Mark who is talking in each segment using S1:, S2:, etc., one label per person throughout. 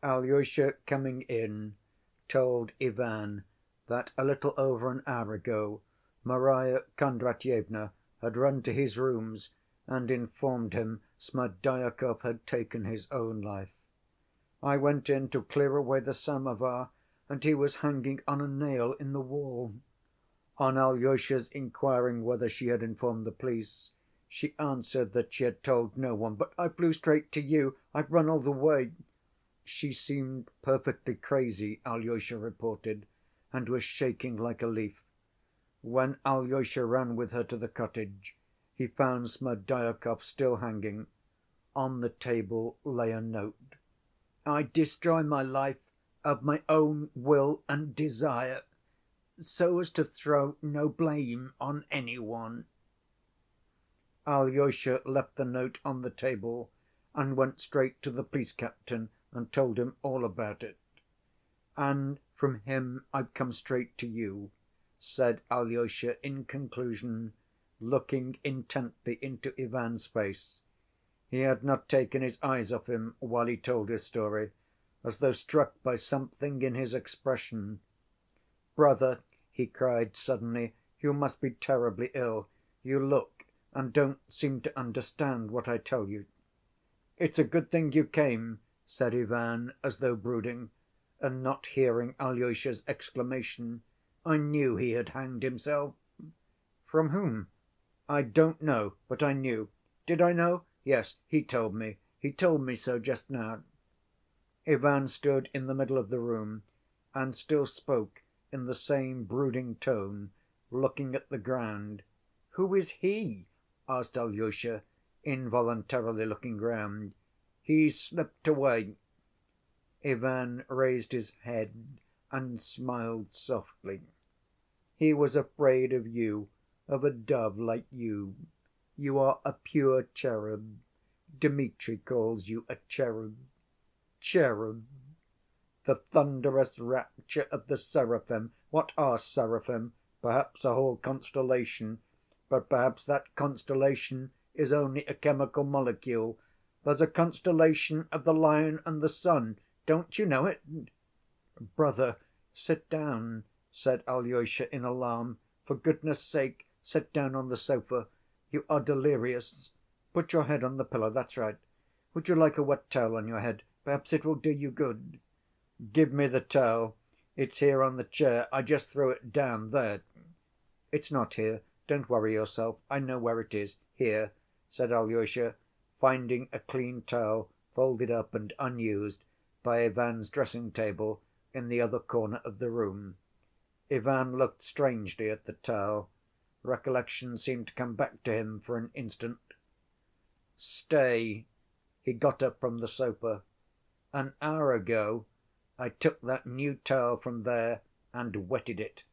S1: Alyosha, coming in, told Ivan that a little over an hour ago Marya Kondratyevna had run to his rooms and informed him Smerdyakov had taken his own life. "I went in to clear away the samovar, and he was hanging on a nail in the wall." On Alyosha's inquiring whether she had informed the police, she answered that she had told no one. "But I flew straight to you. I've run all the way." She seemed perfectly crazy, Alyosha reported, and was shaking like a leaf. When Alyosha ran with her to the cottage, he found Smerdyakov still hanging. On the table lay a note. "I destroy my life of my own will and desire, so as to throw no blame on any one." Alyosha left the note on the table and went straight to the police captain and told him all about it. "And from him I've come straight to you," said Alyosha in conclusion, looking intently into Ivan's face. He had not taken his eyes off him while he told his story, as though struck by something in his expression. "Brother," he cried suddenly, "you must be terribly ill. You look and don't seem to understand what I tell you." "It's a good thing you came," said Ivan, as though brooding, and not hearing Alyosha's exclamation. "I knew he had hanged himself." "From whom?" "I don't know, but I knew." "Did I know?" "Yes, he told me. He told me so just now." Ivan stood in the middle of the room and still spoke in the same brooding tone, looking at the ground. "Who is he?" asked Alyosha, involuntarily looking round. "He's slipped away." Ivan raised his head and smiled softly. "He was afraid of you, of a dove like you. You are a pure cherub. Dmitri calls you a cherub. Cherub! The thunderous rapture of the seraphim. What are seraphim? Perhaps a whole constellation. But perhaps that constellation is only a chemical molecule. There's a constellation of the Lion and the Sun. Don't you know it?" "Brother, sit down," said Alyosha in alarm. "For goodness' sake, sit down on the sofa. You are delirious. Put your head on the pillow, that's right. Would you like a wet towel on your head? Perhaps it will do you good." "Give me the towel. It's here on the chair. I just threw it down there." "It's not here. Don't worry yourself. I know where it is. Here," said Alyosha, finding a clean towel folded up and unused by Ivan's dressing‐table in the other corner of the room. Ivan looked strangely at the towel. Recollection seemed to come back to him for an instant. "Stay." He got up from the sofa. "An hour ago I took that new towel from there and wetted it.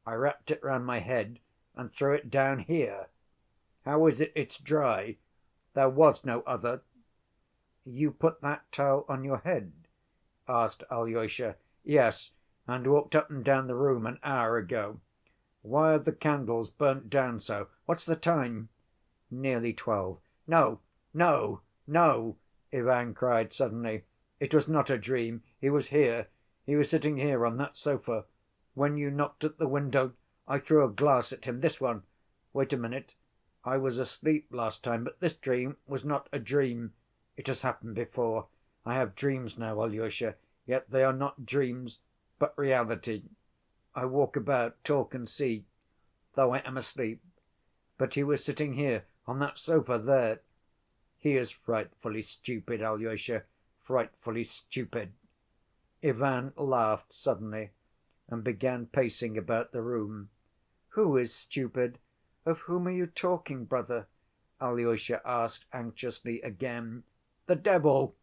S1: I wrapped it round my head and threw it down here. How is it it's dry? There was no other." "You put that towel on your head?" asked Alyosha. "Yes, and walked up and down the room an hour ago." "Why are the candles burnt down so? What's the time?" "Nearly 12." "No, no, no!" Ivan cried suddenly. "It was not a dream. He was here. He was sitting here on that sofa. When you knocked at the window, I threw a glass at him, this one. Wait a minute. I was asleep last time, but this dream was not a dream. It has happened before. I have dreams now, Alyosha, yet they are not dreams, but reality. I walk about, talk and see, though I am asleep. But he was sitting here, on that sofa there. He is frightfully stupid, Alyosha, frightfully stupid." Ivan laughed suddenly and began pacing about the room. "Who is stupid? Of whom are you talking, brother?" Alyosha asked anxiously again. "The devil!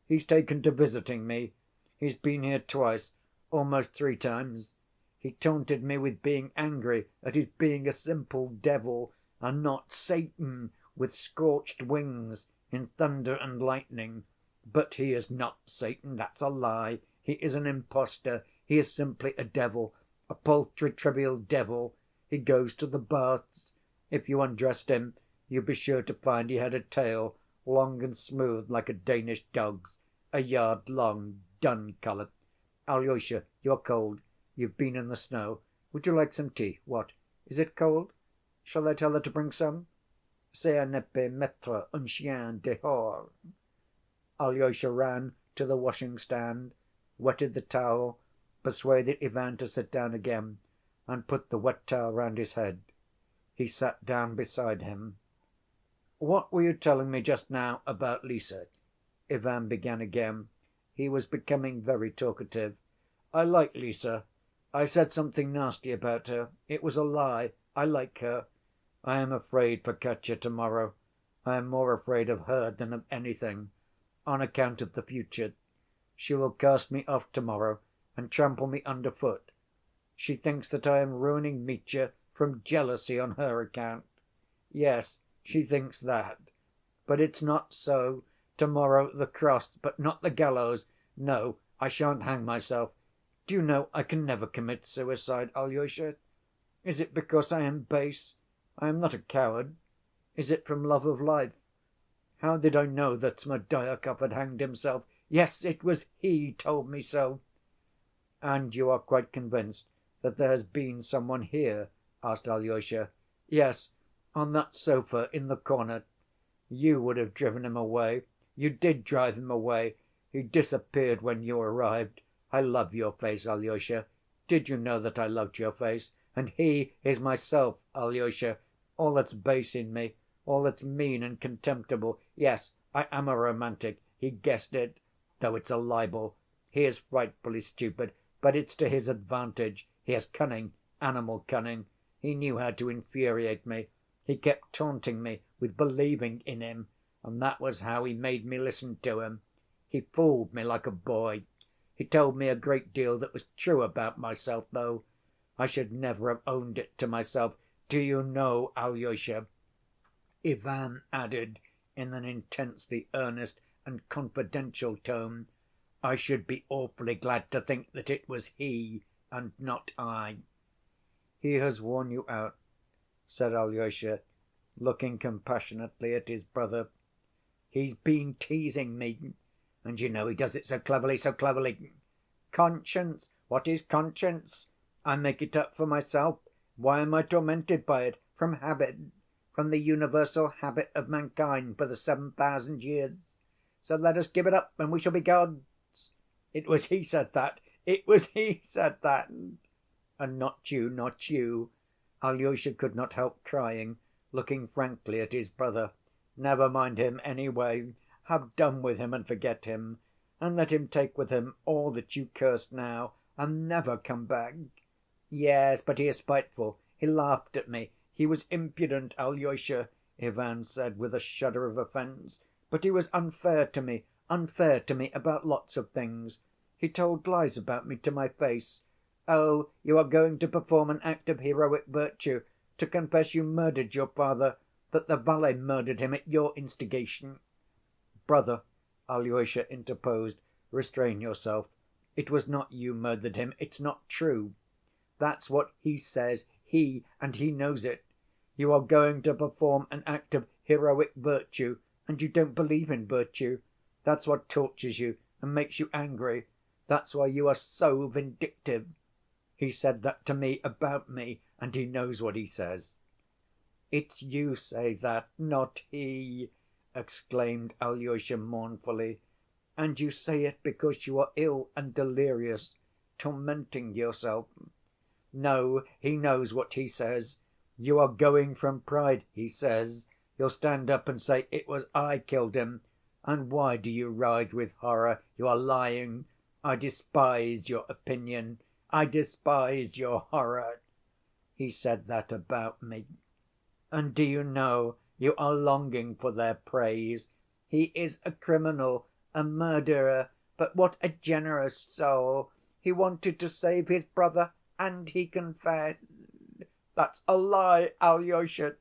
S1: He's taken to visiting me. He's been here twice, almost 3 times. He taunted me with being angry at his being a simple devil and not Satan with scorched wings in thunder and lightning. But he is not Satan, that's a lie. He is an impostor. He is simply a devil, a paltry, trivial devil. He goes to the baths. If you undressed him, you'd be sure to find he had a tail, long and smooth like a Danish dog's, a yard long, dun-color. Alyosha, you're cold. You've been in the snow. Would you like some tea? What? Is it cold? Shall I tell her to bring some? C'est ne peut mettre un chien dehors. Alyosha ran to the washing‐stand, wetted the towel, persuaded Ivan to sit down again, and put the wet towel round his head. He sat down beside him. "What were you telling me just now about Lise?" Ivan began again. He was becoming very talkative. "I like Lise. I said something nasty about her. It was a lie. I like her. I am afraid for Katya to‐morrow. I am more afraid of her than of anything, on account of the future. She will cast me off to‐morrow and trample me under‐foot. She thinks that I am ruining Mitya from jealousy on her account. Yes, she thinks that. But it's not so. To‐morrow the cross, but not the gallows. No, I shan't hang myself. Do you know I can never commit suicide, Alyosha? Is it because I am base? I am not a coward. Is it from love of life? How did I know that Smerdyakov had hanged himself? Yes, it was he told me so." "And you are quite convinced that there has been some one here?" asked Alyosha. "Yes, on that sofa in the corner. You would have driven him away. You did drive him away. He disappeared when you arrived. I love your face, Alyosha. Did you know that I loved your face? And he is myself, Alyosha, all that's base in me, all that's mean and contemptible. Yes, I am a romantic. He guessed it, though it's a libel. He is frightfully stupid, but it's to his advantage. He has cunning, animal cunning. He knew how to infuriate me. He kept taunting me with believing in him, and that was how he made me listen to him. He fooled me like a boy. He told me a great deal that was true about myself, though. I should never have owned it to myself. Do you know, Alyosha," Ivan added in an intensely earnest and confidential tone, "I should be awfully glad to think that it was he and not I." "He has worn you out," said Alyosha, looking compassionately at his brother. "He's been teasing me. And you know he does it so cleverly, so cleverly. Conscience! What is conscience? I make it up for myself. Why am I tormented by it? From habit, from the universal habit of mankind for the 7,000 years. So let us give it up and we shall be gods. It was he said that. It was he said that. And not you, not you." Alyosha could not help crying, looking frankly at his brother. "Never mind him, anyway. Have done with him and forget him. And let him take with him all that you curse now, and never come back." "Yes, but he is spiteful. He laughed at me. He was impudent, Alyosha," Ivan said with a shudder of offense. "But he was unfair to me about lots of things. He told lies about me to my face. Oh, you are going to perform an act of heroic virtue, to confess you murdered your father, that the valet murdered him at your instigation." "Brother," Alyosha interposed, "restrain yourself. It was not you murdered him. It's not true." "That's what he says, and he knows it. You are going to perform an act of heroic virtue, and you don't believe in virtue. That's what tortures you and makes you angry. That's why you are so vindictive. He said that to me about me, and he knows what he says." "It's you say that, not he," exclaimed Alyosha mournfully. "And you say it because you are ill and delirious, tormenting yourself." "No, he knows what he says. You are going from pride, he says. You'll stand up and say, 'It was I killed him.' And why do you writhe with horror? You are lying. I despise your opinion. I despise your horror." He said that about me. And do you know, you are longing for their praise. He is a criminal, a murderer, but what a generous soul! He wanted to save his brother, and he confessed. "That's a lie, Alyosha!"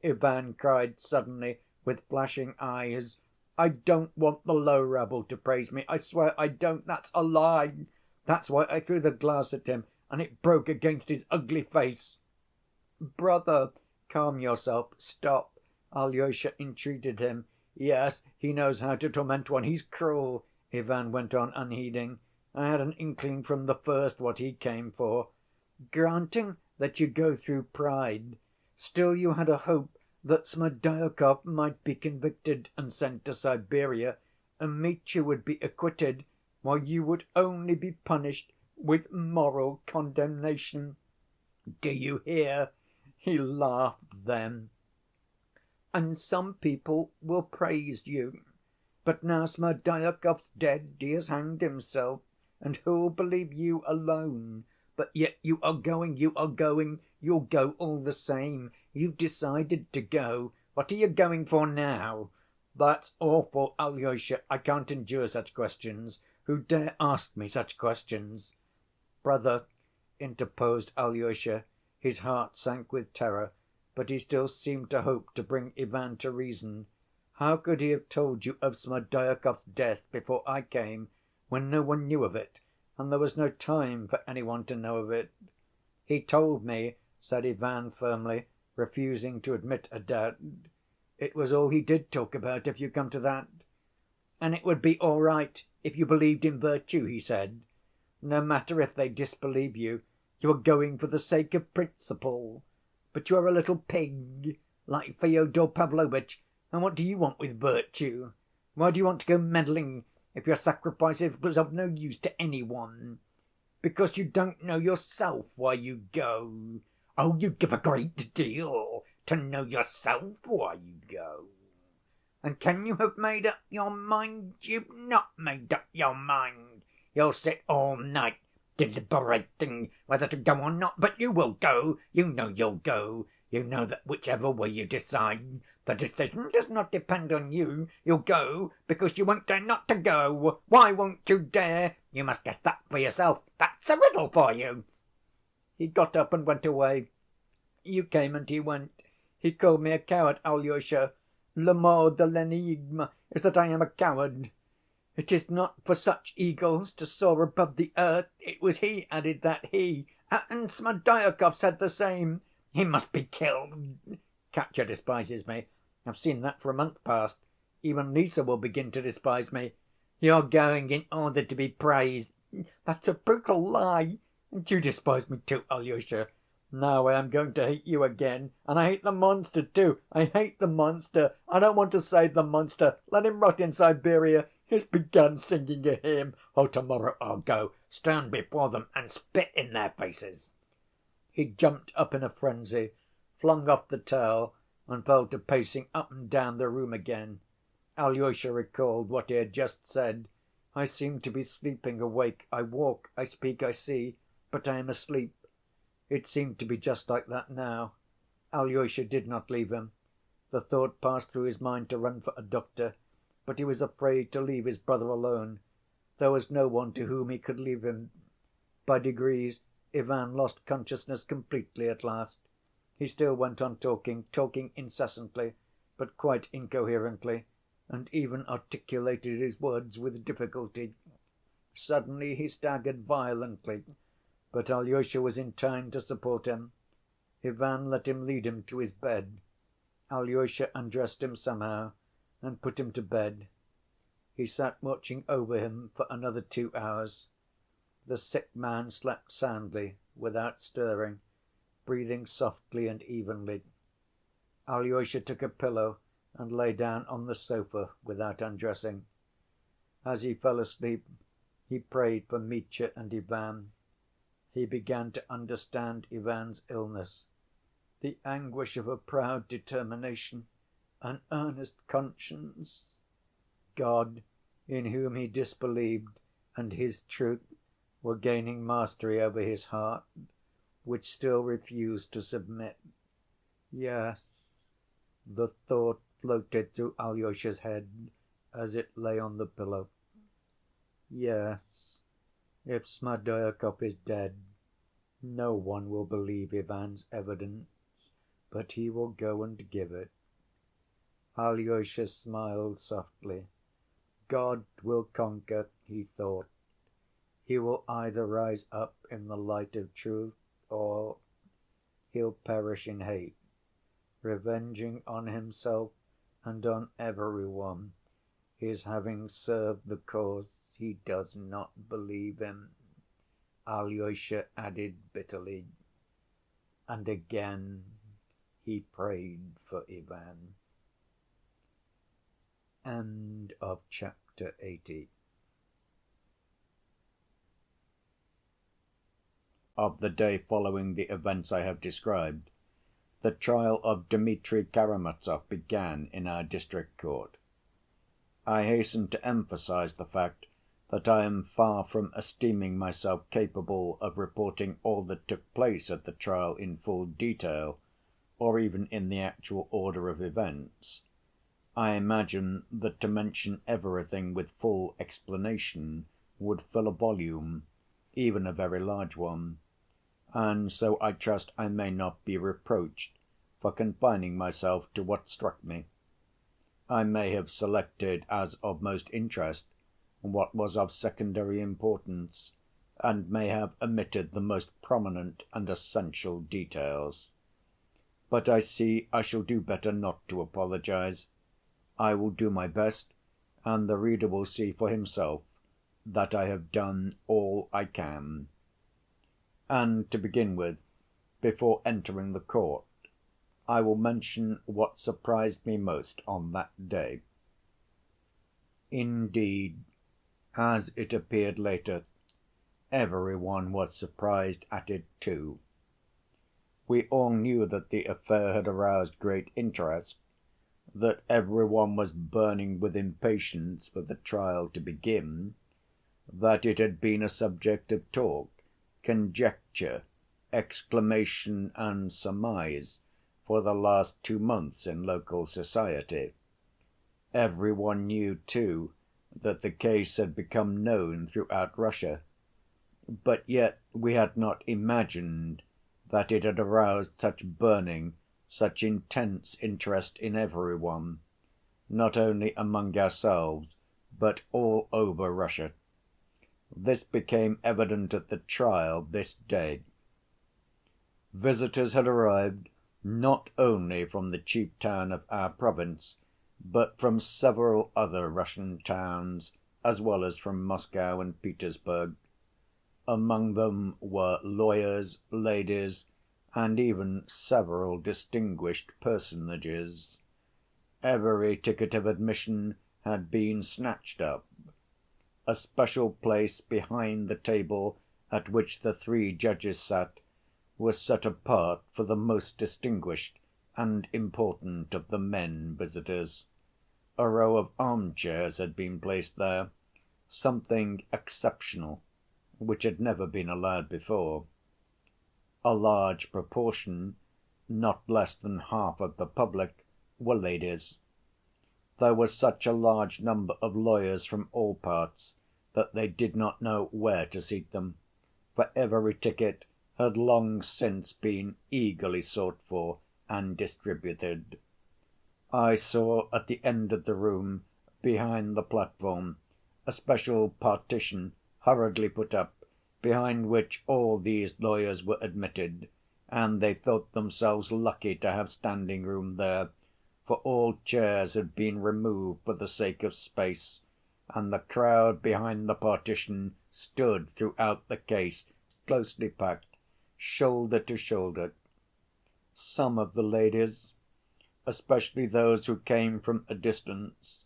S1: Ivan cried suddenly, with flashing eyes. "I don't want the low rabble to praise me. I swear I don't. That's a lie. That's why I threw the glass at him, and it broke against his ugly face." "Brother, calm yourself. Stop," Alyosha entreated him. "Yes, he knows how to torment one. He's cruel," Ivan went on unheeding. I had an inkling from the first what he came for. Granting that you go through pride, still you had a hope that Smerdyakov might be convicted and sent to Siberia, and Mitya would be acquitted, while you would only be punished with moral condemnation. Do you hear?" He laughed then. "And some people will praise you. But now Smerdyakov's dead, he has hanged himself, and who'll believe you alone? But yet you are going, you'll go all the same. You've decided to go. What are you going for now?" "That's awful, Alyosha. I can't endure such questions. Who dare ask me such questions?" "Brother," interposed Alyosha, his heart sank with terror, but he still seemed to hope to bring Ivan to reason. "How could he have told you of Smerdyakov's death before I came, when no one knew of it, and there was no time for any one to know of it?" "He told me," said Ivan firmly, refusing to admit a doubt. "It was all he did talk about, if you come to that." "And it would be all right if you believed in virtue," he said. "No matter if they disbelieve you, you are going for the sake of principle. But you are a little pig, like Fyodor Pavlovitch, and what do you want with virtue? Why do you want to go meddling if your sacrifice was of no use to any one? Because you don't know yourself why you go. Oh, you'd give a great deal to know yourself why you go. And can you have made up your mind? You've not made up your mind. You'll sit all night deliberating whether to go or not, but you will go. You know you'll go. You know that whichever way you decide, the decision does not depend on you. You'll go because you won't dare not to go. Why won't you dare? You must guess that for yourself. That's a riddle for you." He got up and went away. You came and he went. He called me a coward, Alyosha. Le mot de l'énigme is that I am a coward. It is not for such eagles to soar above the earth. It was he added that, he. And Smerdyakov said the same. He must be killed. Katya despises me. I've seen that for a month past. Even Lise will begin to despise me. You're going in order to be praised. That's a brutal lie. And you despise me too, Alyosha. Now I am going to hate you again. And I hate the monster too. I hate the monster. I don't want to save the monster. Let him rot in Siberia. He's begun singing a hymn. Oh, tomorrow I'll go, stand before them and spit in their faces." He jumped up in a frenzy, flung off the towel, and fell to pacing up and down the room again. Alyosha recalled what he had just said. "I seem to be sleeping awake. I walk, I speak, I see, but I am asleep." It seemed to be just like that now. Alyosha did not leave him. The thought passed through his mind to run for a doctor, but he was afraid to leave his brother alone. There was no one to whom he could leave him. By degrees Ivan lost consciousness completely at last. He still went on talking incessantly, but quite incoherently, and even articulated his words with difficulty. Suddenly he staggered violently, but Alyosha was in time to support him. Ivan let him lead him to his bed. Alyosha undressed him somehow and put him to bed. He sat watching over him for another 2 hours. The sick man slept soundly, without stirring, breathing softly and evenly. Alyosha took a pillow and lay down on the sofa without undressing. As he fell asleep, he prayed for Mitya and Ivan. He began to understand Ivan's illness, the anguish of a proud determination, an earnest conscience. God, in whom he disbelieved, and his truth were gaining mastery over his heart, which still refused to submit. Yes, the thought floated through Alyosha's head as it lay on the pillow. Yes, if Smerdyakov is dead, no one will believe Ivan's evidence, but he will go and give it. Alyosha smiled softly. God will conquer, he thought. He will either rise up in the light of truth, or he'll perish in hate, revenging on himself and on every one his having served the cause he does not believe him," Alyosha added bitterly, and again he prayed for Ivan. Chapter 80. Of the day following the events I have described, the trial of Dmitri Karamazov began in our district court. I hasten to emphasize the fact that I am far from esteeming myself capable of reporting all that took place at the trial in full detail, or even in the actual order of events. I imagine that to mention everything with full explanation would fill a volume, even a very large one, and so I trust I may not be reproached for confining myself to what struck me. I may have selected as of most interest what was of secondary importance, and may have omitted the most prominent and essential details. But I see I shall do better not to apologize. I will do my best, and the reader will see for himself that I have done all I can. And to begin with, before entering the court, I will mention what surprised me most on that day. Indeed, as it appeared later, every one was surprised at it too. We all knew that the affair had aroused great interest, that every one was burning with impatience for the trial to begin, that it had been a subject of talk, conjecture, exclamation and surmise for the last 2 months in local society. Every one knew, too, that the case had become known throughout Russia, but yet we had not imagined that it had aroused such burning, such intense interest in every one, not only among ourselves, but all over Russia. This became evident at the trial this day. Visitors had arrived not only from the chief town of our province, but from several other Russian towns, as well as from Moscow and Petersburg. Among them were lawyers, ladies, and even several distinguished personages. Every ticket of admission had been snatched up. A special place behind the table at which the 3 judges sat was set apart for the most distinguished and important of the men visitors. A row of arm‐chairs had been placed there, something exceptional, which had never been allowed before. A large proportion, not less than half of the public, were ladies. There was such a large number of lawyers from all parts that they did not know where to seat them, for every ticket had long since been eagerly sought for and distributed. I saw at the end of the room, behind the platform, a special partition hurriedly put up, behind which all these lawyers were admitted, and they thought themselves lucky to have standing room there, for all chairs had been removed for the sake of space, and the crowd behind the partition stood throughout the case, closely packed, shoulder to shoulder. Some of the ladies, especially those who came from a distance,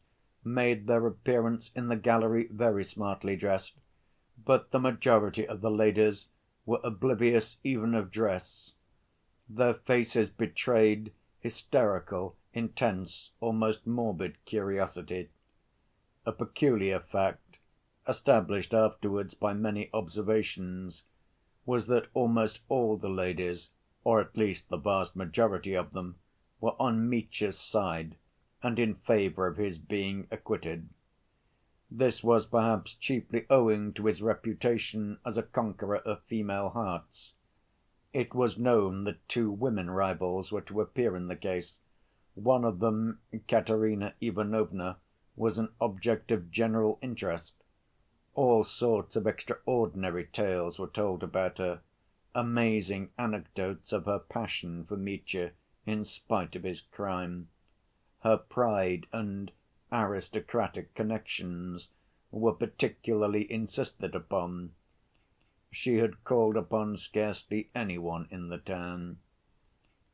S1: made their appearance in the gallery very smartly dressed, but the majority of the ladies were oblivious even of dress. Their faces betrayed hysterical, intense, almost morbid curiosity. A peculiar fact, established afterwards by many observations, was that almost all the ladies, or at least the vast majority of them, were on Mitya's side and in favor of his being acquitted. This was perhaps chiefly owing to his reputation as a conqueror of female hearts. It was known that 2 women rivals were to appear in the case. One of them, Katerina Ivanovna, was an object of general interest. All sorts of extraordinary tales were told about her, amazing anecdotes of her passion for Mitya in spite of his crime. Her pride and aristocratic connections were particularly insisted upon. She had called upon scarcely any one in the town.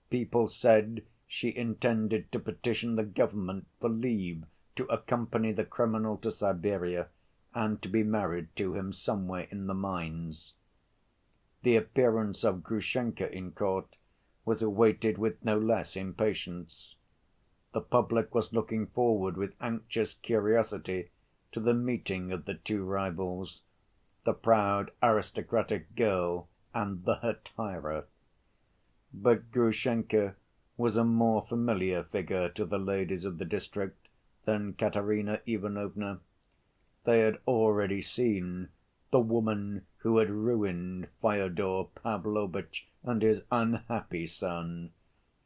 S1: People said she intended to petition the government for leave to accompany the criminal to Siberia and to be married to him somewhere in the mines. The appearance of Grushenka in court was awaited with no less impatience. The public was looking forward with anxious curiosity to the meeting of the two rivals, the proud aristocratic girl and the hetaira. But Grushenka was a more familiar figure to the ladies of the district than Katerina Ivanovna. They had already seen the woman who had ruined Fyodor Pavlovitch and his unhappy son,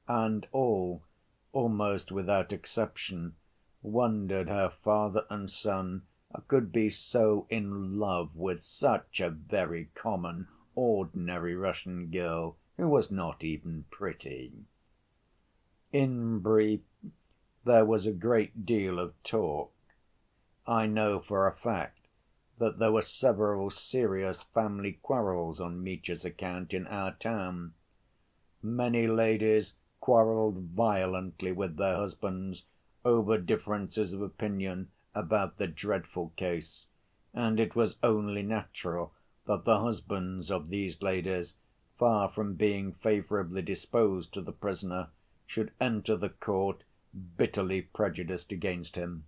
S1: and all, almost without exception, wondered how father and son could be so in love with such a very common, ordinary Russian girl who was not even pretty. In brief, there was a great deal of talk. I know for a fact that there were several serious family quarrels on Mitya's account in our town. Many ladies quarreled violently with their husbands over differences of opinion about the dreadful case, and it was only natural that the husbands of these ladies, far from being favorably disposed to the prisoner, should enter the court bitterly prejudiced against him.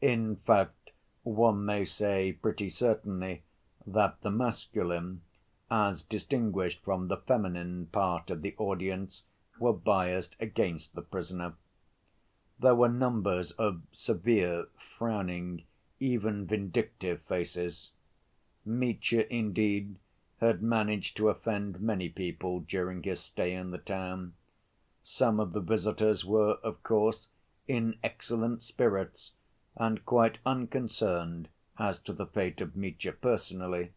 S1: In fact, one may say pretty certainly that the masculine, as distinguished from the feminine part of the audience, were biased against the prisoner. There were numbers of severe, frowning, even vindictive faces. Mitya, indeed, had managed to offend many people during his stay in the town. Some of the visitors were, of course, in excellent spirits and quite unconcerned as to the fate of Mitya personally,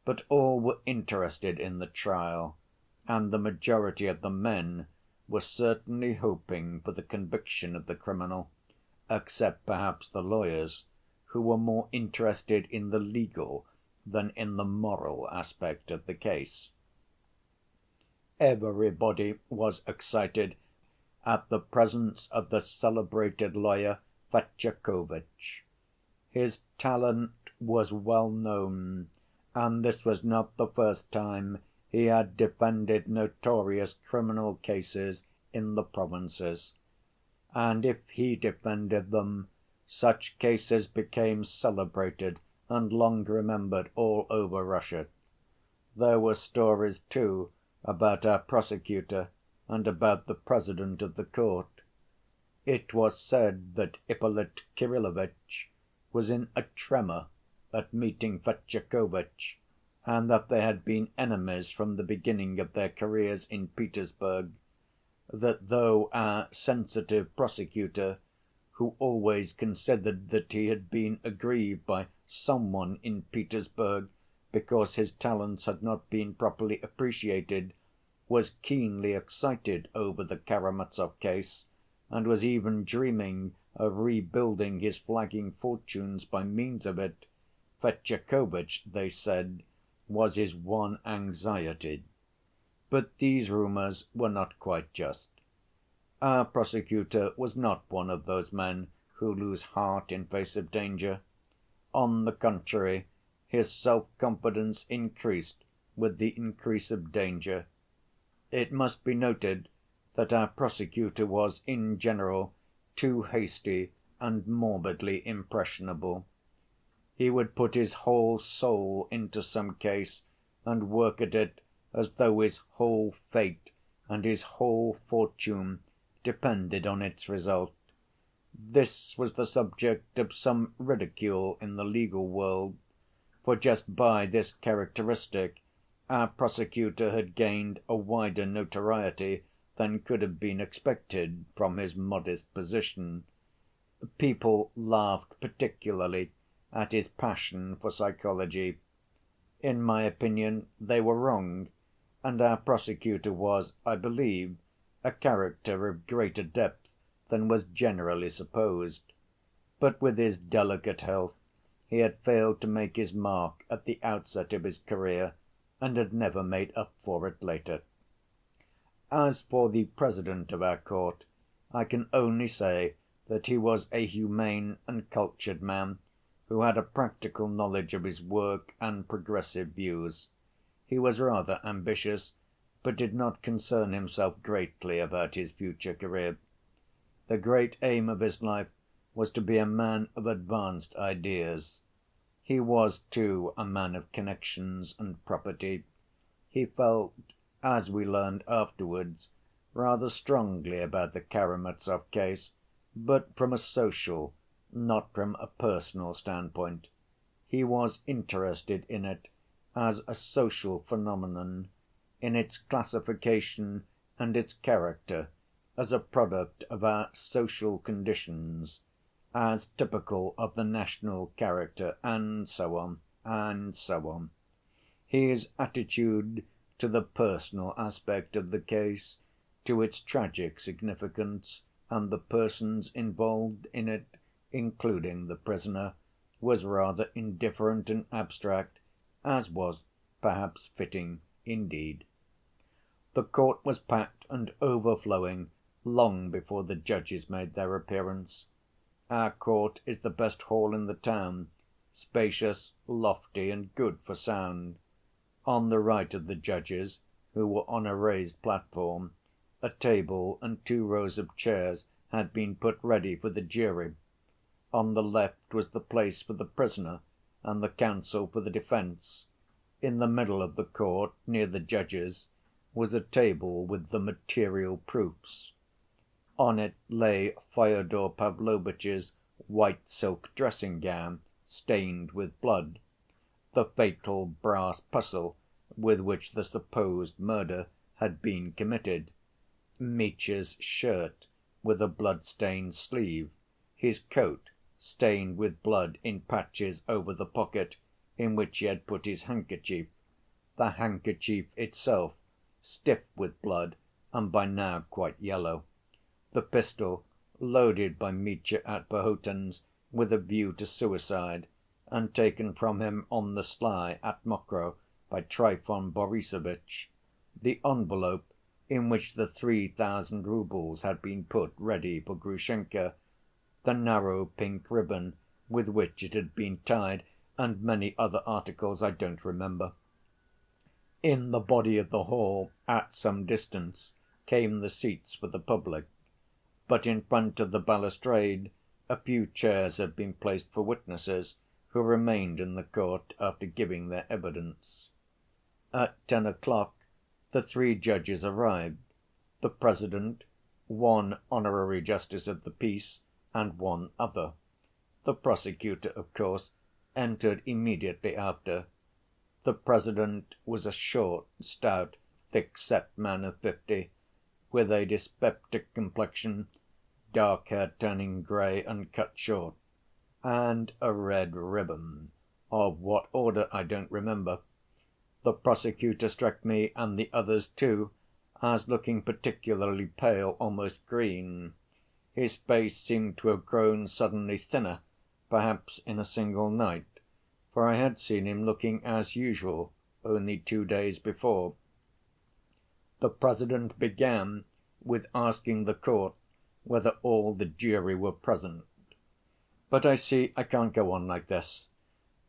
S1: but all were interested in the trial, and the majority of the men were certainly hoping for the conviction of the criminal, except perhaps the lawyers, who were more interested in the legal than in the moral aspect of the case. Everybody was excited at the presence of the celebrated lawyer Fetyukovitch. His talent was well known, and this was not the first time he had defended notorious criminal cases in the provinces. And if he defended them, such cases became celebrated and long remembered all over Russia. There were stories, too, about our prosecutor and about the president of the court. It was said that Ippolit Kirillovitch was in a tremor at meeting Fetyukovitch, and that they had been enemies from the beginning of their careers in Petersburg, that though our sensitive prosecutor, who always considered that he had been aggrieved by some one in Petersburg because his talents had not been properly appreciated, was keenly excited over the Karamazov case, and was even dreaming of rebuilding his flagging fortunes by means of it, Fetyukovitch, they said, was his one anxiety. But these rumors were not quite just. Our prosecutor was not one of those men who lose heart in face of danger. On the contrary, his self‐confidence increased with the increase of danger. It must be noted that our prosecutor was, in general, too hasty and morbidly impressionable. He would put his whole soul into some case and work at it as though his whole fate and his whole fortune depended on its result. This was the subject of some ridicule in the legal world, for just by this characteristic our prosecutor had gained a wider notoriety than could have been expected from his modest position. People laughed particularly at his passion for psychology. In my opinion, they were wrong, and our prosecutor was, I believe, a character of greater depth than was generally supposed. But with his delicate health he had failed to make his mark at the outset of his career and had never made up for it later. As for the President of our court, I can only say that he was a humane and cultured man who had a practical knowledge of his work and progressive views. He was rather ambitious, but did not concern himself greatly about his future career. The great aim of his life was to be a man of advanced ideas. He was, too, a man of connections and property. He felt, as we learned afterwards, rather strongly about the Karamazov case, but from a social, not from a personal standpoint. He was interested in it as a social phenomenon, in its classification and its character, as a product of our social conditions, as typical of the national character, and so on, and so on. His attitude to the personal aspect of the case, to its tragic significance and the persons involved in it, including the prisoner, was rather indifferent and abstract, as was perhaps fitting indeed. The court was packed and overflowing long before the judges made their appearance. Our court is the best hall in the town, spacious, lofty, and good for sound. On the right of the judges, who were on a raised platform, a table and 2 rows of chairs had been put ready for the jury. On the left was the place for the prisoner and the counsel for the defense. In the middle of the court, near the judges, was a table with the material proofs. On it lay Fyodor Pavlovitch's white silk dressing‐gown stained with blood, the fatal brass pestle with which the supposed murder had been committed, Mitya's shirt with a blood‐stained sleeve, his coat stained with blood in patches over the pocket in which he had put his handkerchief, the handkerchief itself stiff with blood and by now quite yellow, the pistol loaded by Mitya at Perhotin's with a view to suicide and taken from him on the sly at Mokroe by Trifon Borissovitch, the envelope in which the 3,000 roubles had been put ready for Grushenka, the narrow pink ribbon with which it had been tied, and many other articles I don't remember. In the body of the hall, at some distance, came the seats for the public, but in front of the balustrade a few chairs had been placed for witnesses who remained in the court after giving their evidence. At 10 o'clock the 3 judges arrived, the President, 1 honorary justice of the peace, and 1 other. The prosecutor, of course, entered immediately after. The President was a short, stout, thick‐set man of 50, with a dyspeptic complexion, dark hair turning gray and cut short, and a red ribbon, of what order I don't remember. The prosecutor struck me and the others, too, as looking particularly pale, almost green. His face seemed to have grown suddenly thinner, perhaps in a single night, for I had seen him looking as usual only 2 days before. The President began with asking the court whether all the jury were present. But I see I can't go on like this,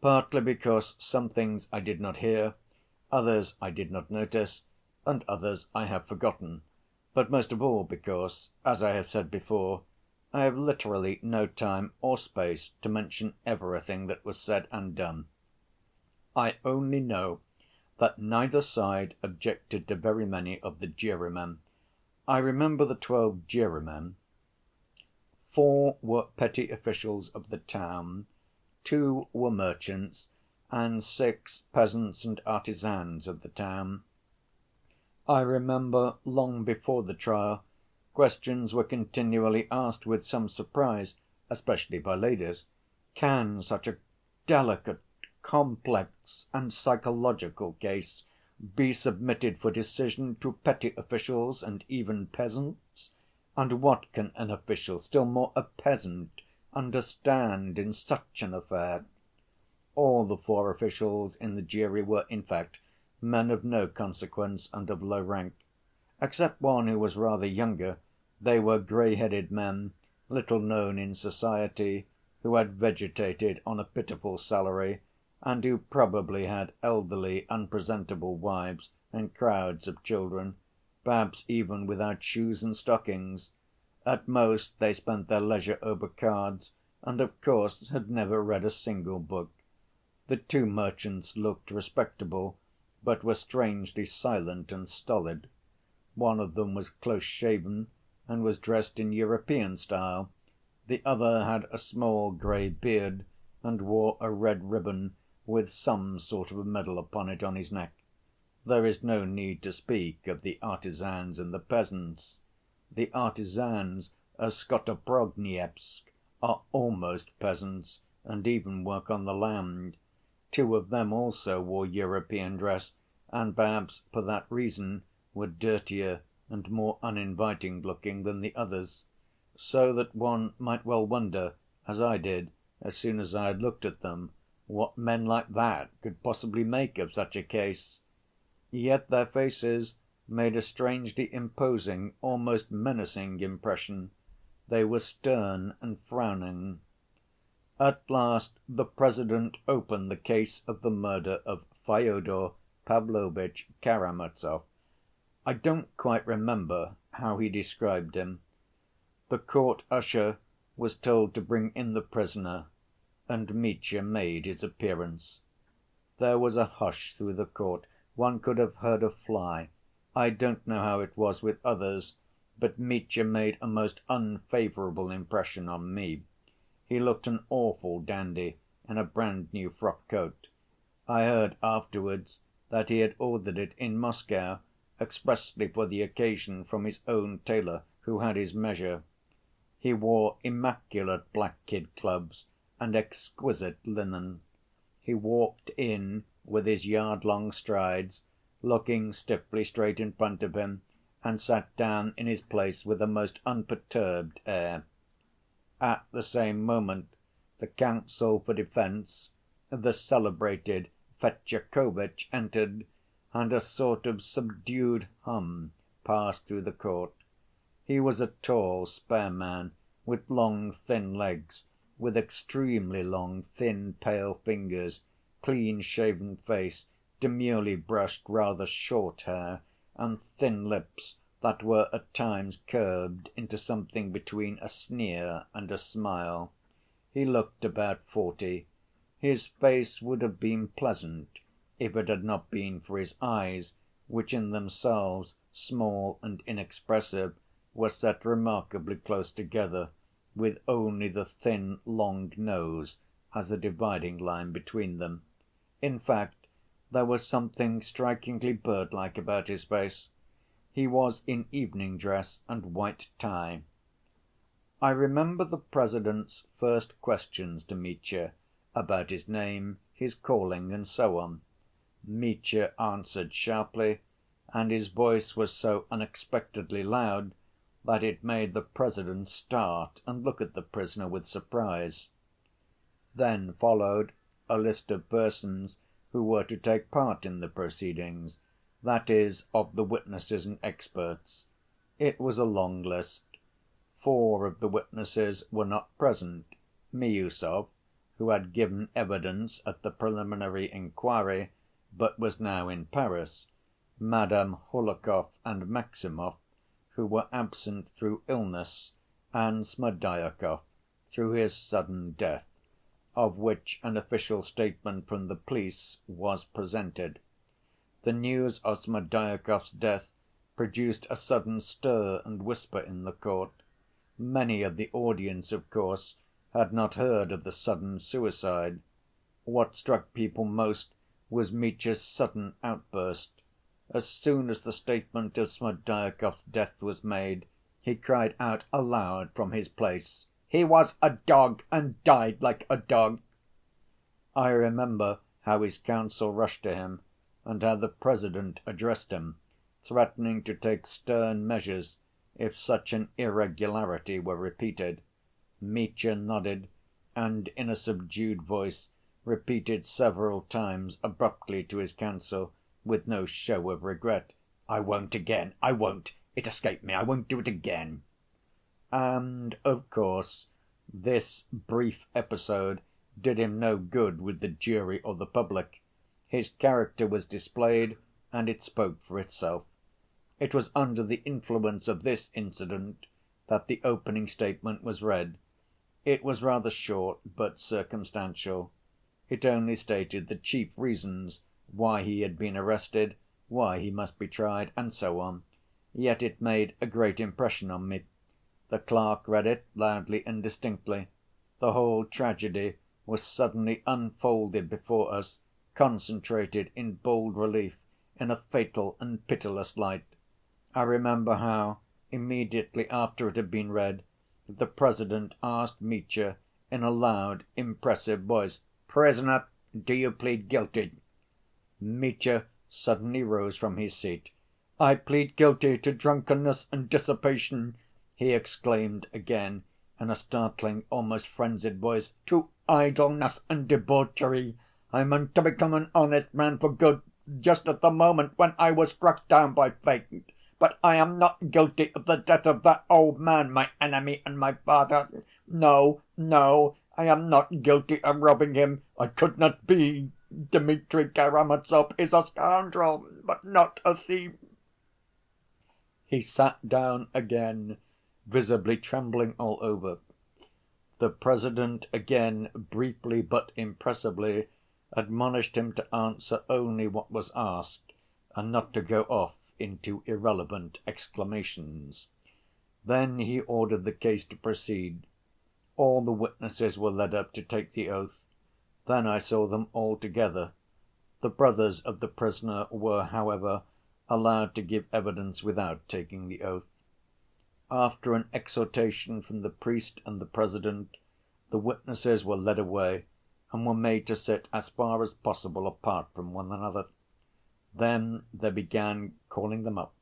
S1: partly because some things I did not hear, others I did not notice, and others I have forgotten, but most of all because, as I have said before, I have literally no time or space to mention everything that was said and done. I only know that neither side objected to very many of the jurymen. I remember the 12 jurymen. 4 were petty officials of the town, 2 were merchants, and 6 peasants and artisans of the town. I remember long before the trial, questions were continually asked with some surprise, especially by ladies: can such a delicate, complex, and psychological case be submitted for decision to petty officials and even peasants? And what can an official, still more a peasant, understand in such an affair? All the four officials in the jury were, in fact, men of no consequence and of low rank. Except one who was rather younger, they were gray‐headed men, little known in society, who had vegetated on a pitiful salary, and who probably had elderly, unpresentable wives and crowds of children, perhaps even without shoes and stockings. At most they spent their leisure over cards, and of course had never read a single book. The two merchants looked respectable, but were strangely silent and stolid. One of them was close‐shaven and was dressed in European style. The other had a small gray beard and wore a red ribbon with some sort of a medal upon it on his neck. There is no need to speak of the artisans and the peasants. The artisans of Skotoprigonyevsk are almost peasants and even work on the land. Two of them also wore European dress, and perhaps for that reason were dirtier and more uninviting‐looking than the others, so that one might well wonder, as I did as soon as I had looked at them, what men like that could possibly make of such a case. Yet their faces made a strangely imposing, almost menacing impression. They were stern and frowning. At last the President opened the case of the murder of Fyodor Pavlovitch Karamazov. I don't quite remember how he described him. The court usher was told to bring in the prisoner, and Mitya made his appearance. There was a hush through the court. One could have heard a fly. I don't know how it was with others, but Mitya made a most unfavorable impression on me. He looked an awful dandy in a brand‐new frock‐coat. I heard afterwards that he had ordered it in Moscow expressly for the occasion from his own tailor, who had his measure. He wore immaculate black kid gloves and exquisite linen. He walked in with his yard‐long strides, looking stiffly straight in front of him, and sat down in his place with a most unperturbed air. At the same moment the counsel for defense, the celebrated Fetyukovitch, entered, and a sort of subdued hum passed through the court. He was a tall, spare man, with long, thin legs, with extremely long, thin, pale fingers, clean‐shaven face, demurely brushed, rather short hair, and thin lips that were at times curved into something between a sneer and a smile. He looked about 40. His face would have been pleasant if it had not been for his eyes, which in themselves, small and inexpressive, were set remarkably close together, with only the thin, long nose as a dividing line between them. In fact, there was something strikingly bird‐like about his face. He was in evening dress and white tie. I remember the President's first questions to Mitya about his name, his calling, and so on. Mitya answered sharply, and his voice was so unexpectedly loud that it made the President start and look at the prisoner with surprise. Then followed a list of persons who were to take part in the proceedings, that is, of the witnesses and experts. It was a long list. 4 of the witnesses were not present: Miüsov, who had given evidence at the preliminary inquiry, but was now in Paris; Madame Hohlakov and Maximov, who were absent through illness; and Smerdyakov, through his sudden death, of which an official statement from the police was presented. The news of Smerdyakov's death produced a sudden stir and whisper in the court. Many of the audience, of course, had not heard of the sudden suicide. What struck people most was Mitya's sudden outburst. As soon as the statement of Smerdyakov's death was made, he cried out aloud from his place, "He was a dog and died like a dog!" I remember how his counsel rushed to him, and how the President addressed him, threatening to take stern measures if such an irregularity were repeated. Mitya nodded, and in a subdued voice repeated several times abruptly to his counsel, with no show of regret, "I won't again, I won't. It escaped me, I won't do it again." And, of course, this brief episode did him no good with the jury or the public. His character was displayed, and it spoke for itself. It was under the influence of this incident that the opening statement was read. It was rather short, but circumstantial. It only stated the chief reasons why he had been arrested, why he must be tried, and so on. Yet it made a great impression on me. The clerk read it loudly and distinctly. The whole tragedy was suddenly unfolded before us, concentrated in bold relief, in a fatal and pitiless light. I remember how, immediately after it had been read, the President asked Mitya in a loud, impressive voice, "Prisoner, do you plead guilty?" Mitya suddenly rose from his seat. "I plead guilty to drunkenness and dissipation," he exclaimed again in a startling, almost frenzied voice, "to idleness and debauchery. I meant to become an honest man for good just at the moment when I was struck down by fate. But I am not guilty of the death of that old man, my enemy and my father. No, no, I am not guilty of robbing him. I could not be. Dmitri Karamazov is a scoundrel, but not a thief." He sat down again, visibly trembling all over. The President again, briefly but impressively, admonished him to answer only what was asked, and not to go off into irrelevant exclamations. Then he ordered the case to proceed. All the witnesses were led up to take the oath. Then I saw them all together. The brothers of the prisoner were, however, allowed to give evidence without taking the oath. After an exhortation from the priest and the President, the witnesses were led away and were made to sit as far as possible apart from one another. Then they began calling them up,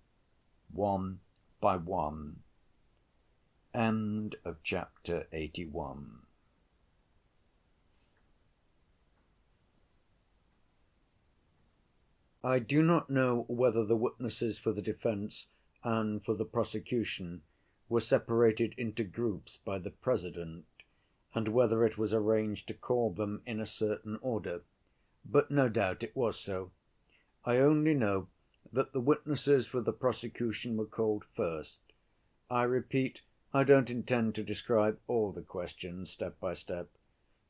S1: one by one. End of chapter 81. I do not know whether the witnesses for the defense and for the prosecution were separated into groups by the President, and whether it was arranged to call them in a certain order, but no doubt it was so. I only know that the witnesses for the prosecution were called first. I repeat, I don't intend to describe all the questions step by step.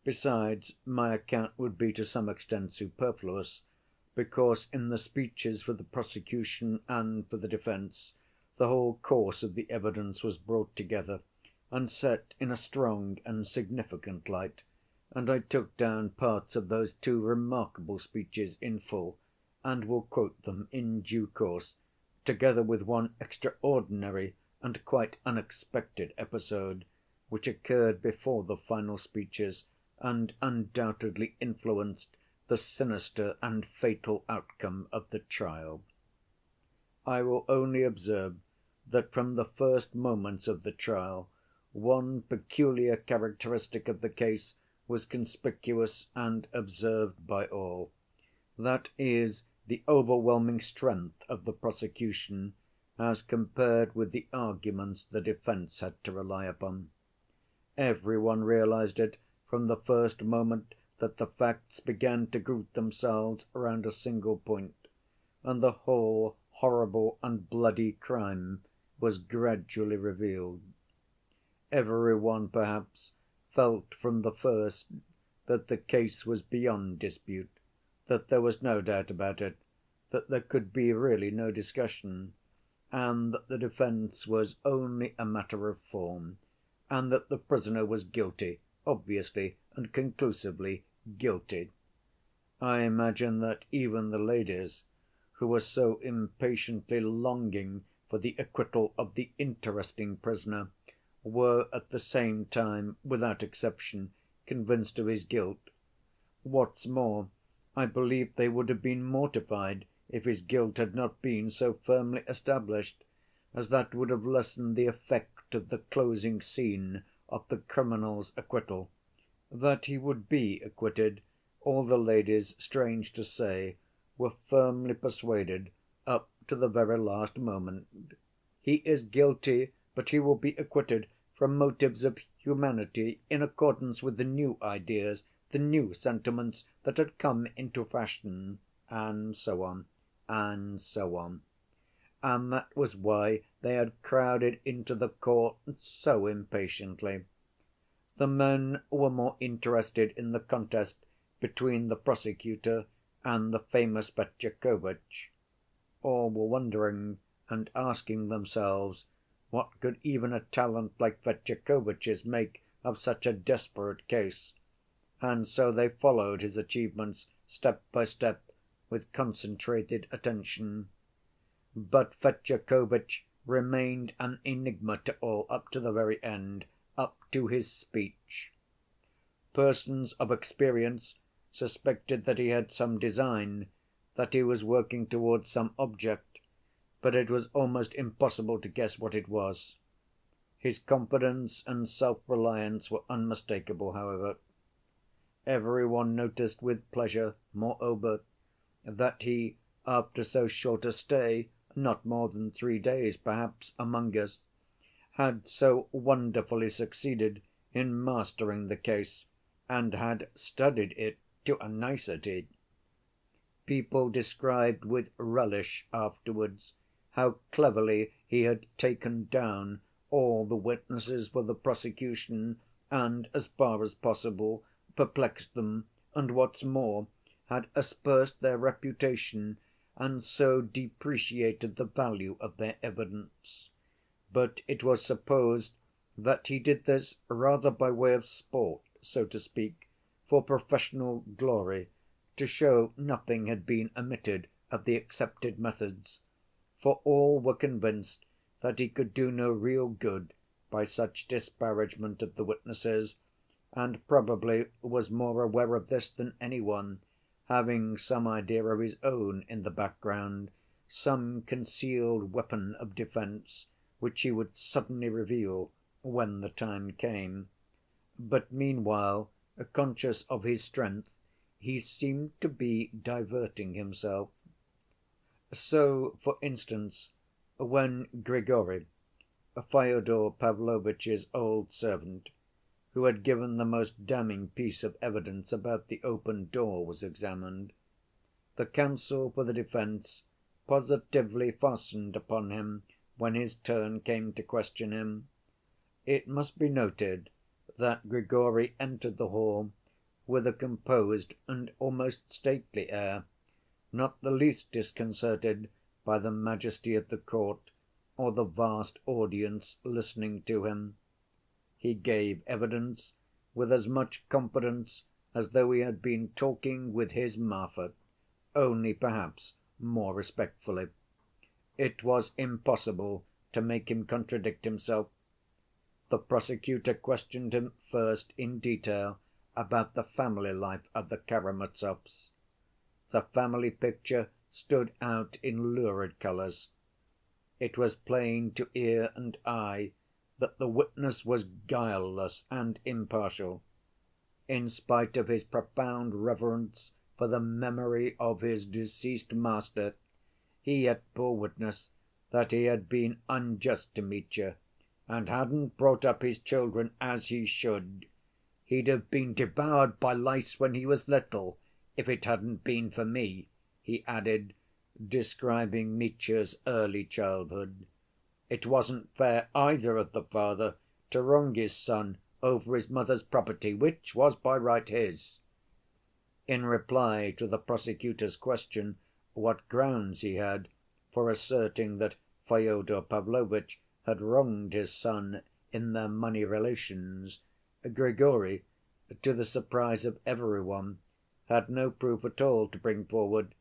S1: Besides, my account would be to some extent superfluous, because in the speeches for the prosecution and for the defense the whole course of the evidence was brought together and set in a strong and significant light, and I took down parts of those two remarkable speeches in full, and will quote them in due course, together with one extraordinary and quite unexpected episode, which occurred before the final speeches and undoubtedly influenced the sinister and fatal outcome of the trial. I will only observe that from the first moments of the trial one peculiar characteristic of the case was conspicuous and observed by all. That is, the overwhelming strength of the prosecution as compared with the arguments the defense had to rely upon. Every one realized it from the first moment that the facts began to group themselves round a single point, and the whole horrible and bloody crime was gradually revealed. Every one, perhaps, felt from the first that the case was beyond dispute, that there was no doubt about it, that there could be really no discussion, and that the defense was only a matter of form, and that the prisoner was guilty, obviously and conclusively guilty. I imagine that even the ladies, who were so impatiently longing for the acquittal of the interesting prisoner, were at the same time, without exception, convinced of his guilt. What's more, I believe they would have been mortified if his guilt had not been so firmly established, as that would have lessened the effect of the closing scene of the criminal's acquittal. That he would be acquitted all the ladies, strange to say, were firmly persuaded up to the very last moment. "He is guilty, but he will be acquitted from motives of humanity in accordance with the new ideas, the new sentiments that had come into fashion," and so on, and so on. And that was why they had crowded into the court so impatiently. The men were more interested in the contest between the prosecutor and the famous Fetyukovitch. All were wondering and asking themselves what could even a talent like Fetyukovitch's make of such a desperate case, and so they followed his achievements step by step with concentrated attention. But Fetyukovitch remained an enigma to all up to the very end, up to his speech. Persons of experience suspected that he had some design, that he was working towards some object, but it was almost impossible to guess what it was. His confidence and self‐reliance were unmistakable, however. Every one noticed with pleasure, moreover, that he, after so short a stay, not more than 3 days, perhaps, among us, had so wonderfully succeeded in mastering the case and had studied it to a nicety. People described with relish afterwards how cleverly he had taken down all the witnesses for the prosecution and, as far as possible, perplexed them, and what's more, had aspersed their reputation and so depreciated the value of their evidence. But it was supposed that he did this rather by way of sport, so to speak, for professional glory, to show nothing had been omitted of the accepted methods, for all were convinced that he could do no real good by such disparagement of the witnesses, and probably was more aware of this than any one, having some idea of his own in the background, some concealed weapon of defense which he would suddenly reveal when the time came. But meanwhile, conscious of his strength, he seemed to be diverting himself. So, for instance, when Grigory, Fyodor Pavlovitch's old servant, who had given the most damning piece of evidence about the open door, was examined, the counsel for the defense positively fastened upon him when his turn came to question him. It must be noted that Grigory entered the hall with a composed and almost stately air, not the least disconcerted by the majesty of the court or the vast audience listening to him. He gave evidence with as much confidence as though he had been talking with his Marfa, only perhaps more respectfully. It was impossible to make him contradict himself. The prosecutor questioned him first in detail about the family life of the Karamazovs. The family picture stood out in lurid colors. It was plain to ear and eye that the witness was guileless and impartial. In spite of his profound reverence for the memory of his deceased master, he yet bore witness that he had been unjust to Mitya, and hadn't brought up his children as he should. "He'd have been devoured by lice when he was little, if it hadn't been for me," he added, describing Mitya's early childhood. "It wasn't fair either of the father to wrong his son over his mother's property, which was by right his." In reply to the prosecutor's question what grounds he had for asserting that Fyodor Pavlovitch had wronged his son in their money relations, Grigory, to the surprise of every one, had no proof at all to bring forward,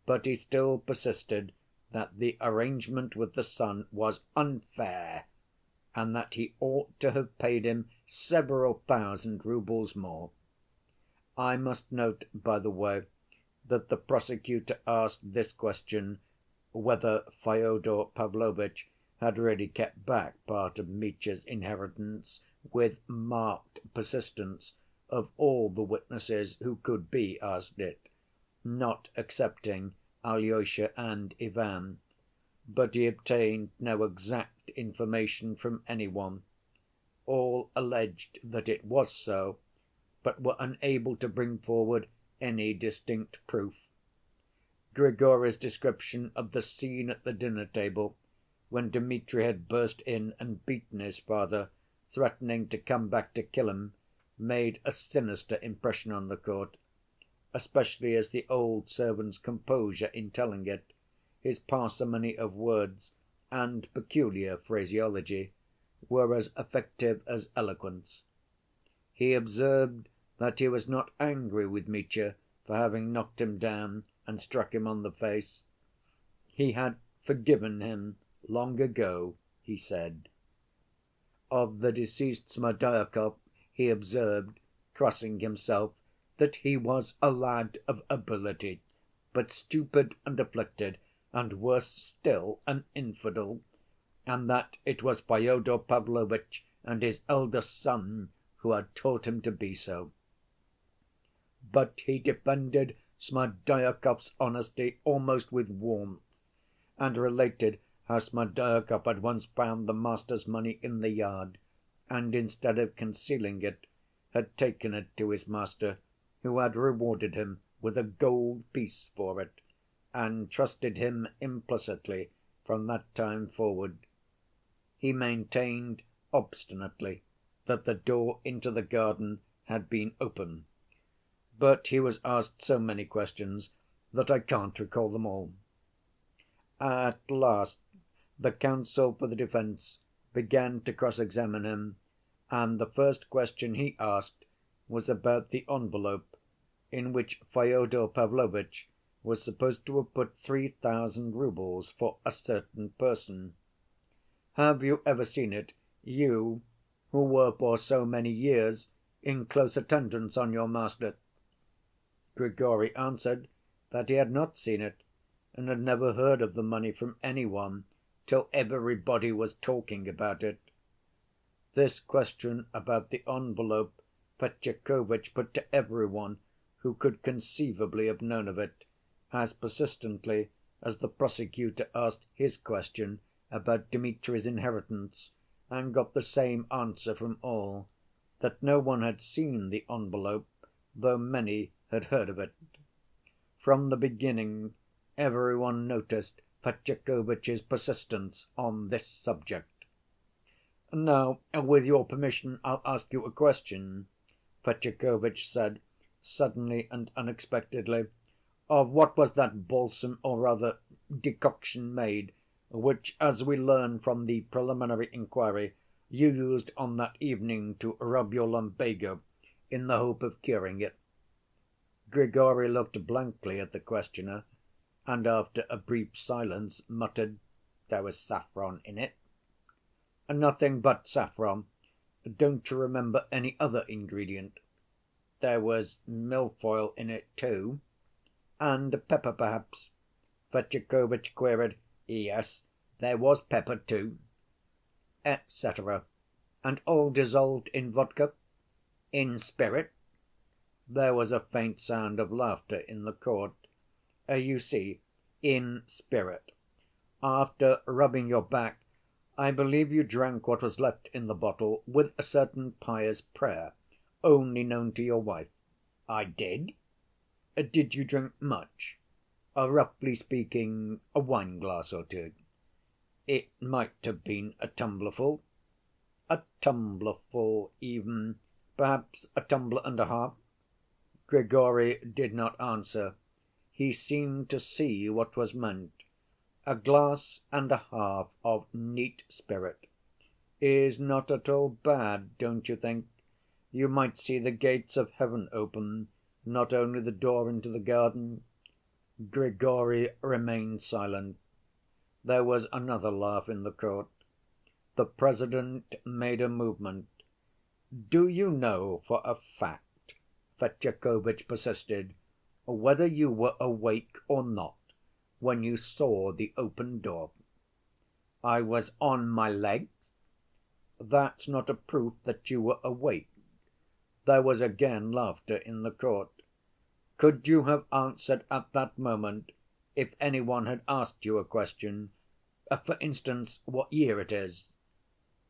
S1: but he still persisted that the arrangement with the son was unfair, and that he ought to have paid him several thousand roubles more. I must note, by the way, that the prosecutor asked this question, whether Fyodor Pavlovitch had really kept back part of Mitya's inheritance, with marked persistence, of all the witnesses who could be asked it, not excepting Alyosha and Ivan, but he obtained no exact information from any one. All alleged that it was so, but were unable to bring forward any distinct proof. Grigory's description of the scene at the dinner‐table, when Dmitri had burst in and beaten his father, threatening to come back to kill him, made a sinister impression on the court, especially as the old servant's composure in telling it, his parsimony of words, and peculiar phraseology, were as effective as eloquence. He observed that he was not angry with Mitya for having knocked him down and struck him on the face. He had forgiven him long ago, he said. Of the deceased Smerdyakov he observed, crossing himself, that he was a lad of ability, but stupid and afflicted, and worse still, an infidel, and that it was Fyodor Pavlovitch and his eldest son who had taught him to be so. But he defended Smerdyakov's honesty almost with warmth, and related how Smerdyakov had once found the master's money in the yard, and instead of concealing it, had taken it to his master, who had rewarded him with a gold piece for it, and trusted him implicitly from that time forward. He maintained obstinately that the door into the garden had been open. But he was asked so many questions that I can't recall them all. At last the counsel for the defense began to cross‐examine him, and the first question he asked was about the envelope in which Fyodor Pavlovitch was supposed to have put 3,000 roubles for a certain person. "Have you ever seen it, you, who were for so many years in close attendance on your master?" Grigory answered that he had not seen it, and had never heard of the money from any one till everybody was talking about it. This question about the envelope Fetyukovitch put to every one who could conceivably have known of it, as persistently as the prosecutor asked his question about Dmitri's inheritance, and got the same answer from all, that no one had seen the envelope, though many had heard of it. From the beginning every one noticed Fetyukovitch's persistence on this subject. "Now, with your permission, I'll ask you a question," Fetyukovitch said suddenly and unexpectedly. "Of what was that balsam, or rather decoction made, which, as we learn from the preliminary inquiry, you used on that evening to rub your lumbago in the hope of curing it?" Grigory looked blankly at the questioner, and after a brief silence muttered, "There was saffron in it." "Nothing but saffron. Don't you remember any other ingredient?" "There was milfoil in it, too." "And pepper, perhaps?" Fetyukovitch queried. "Yes, there was pepper, too." "Etc. And all dissolved in vodka?" "In spirit." There was a faint sound of laughter in the court. "You see, in spirit. After rubbing your back, I believe you drank what was left in the bottle with a certain pious prayer, only known to your wife." "I did." "Did you drink much? Roughly speaking, a wine‐glass or two?" "It might have been a tumblerful." "A tumblerful even, perhaps a tumbler and a half?" Grigory did not answer. He seemed to see what was meant. "A glass and a half of neat spirit is not at all bad, don't you think? You might see the gates of heaven open, not only the door into the garden." Grigory remained silent. There was another laugh in the court. The President made a movement. "Do you know for a fact," Fetyukovitch persisted, "whether you were awake or not when you saw the open door?" "I was on my legs." "That's not a proof that you were awake. There was again laughter in the court. "Could you have answered at that moment if any one had asked you a question, for instance, what year it is?"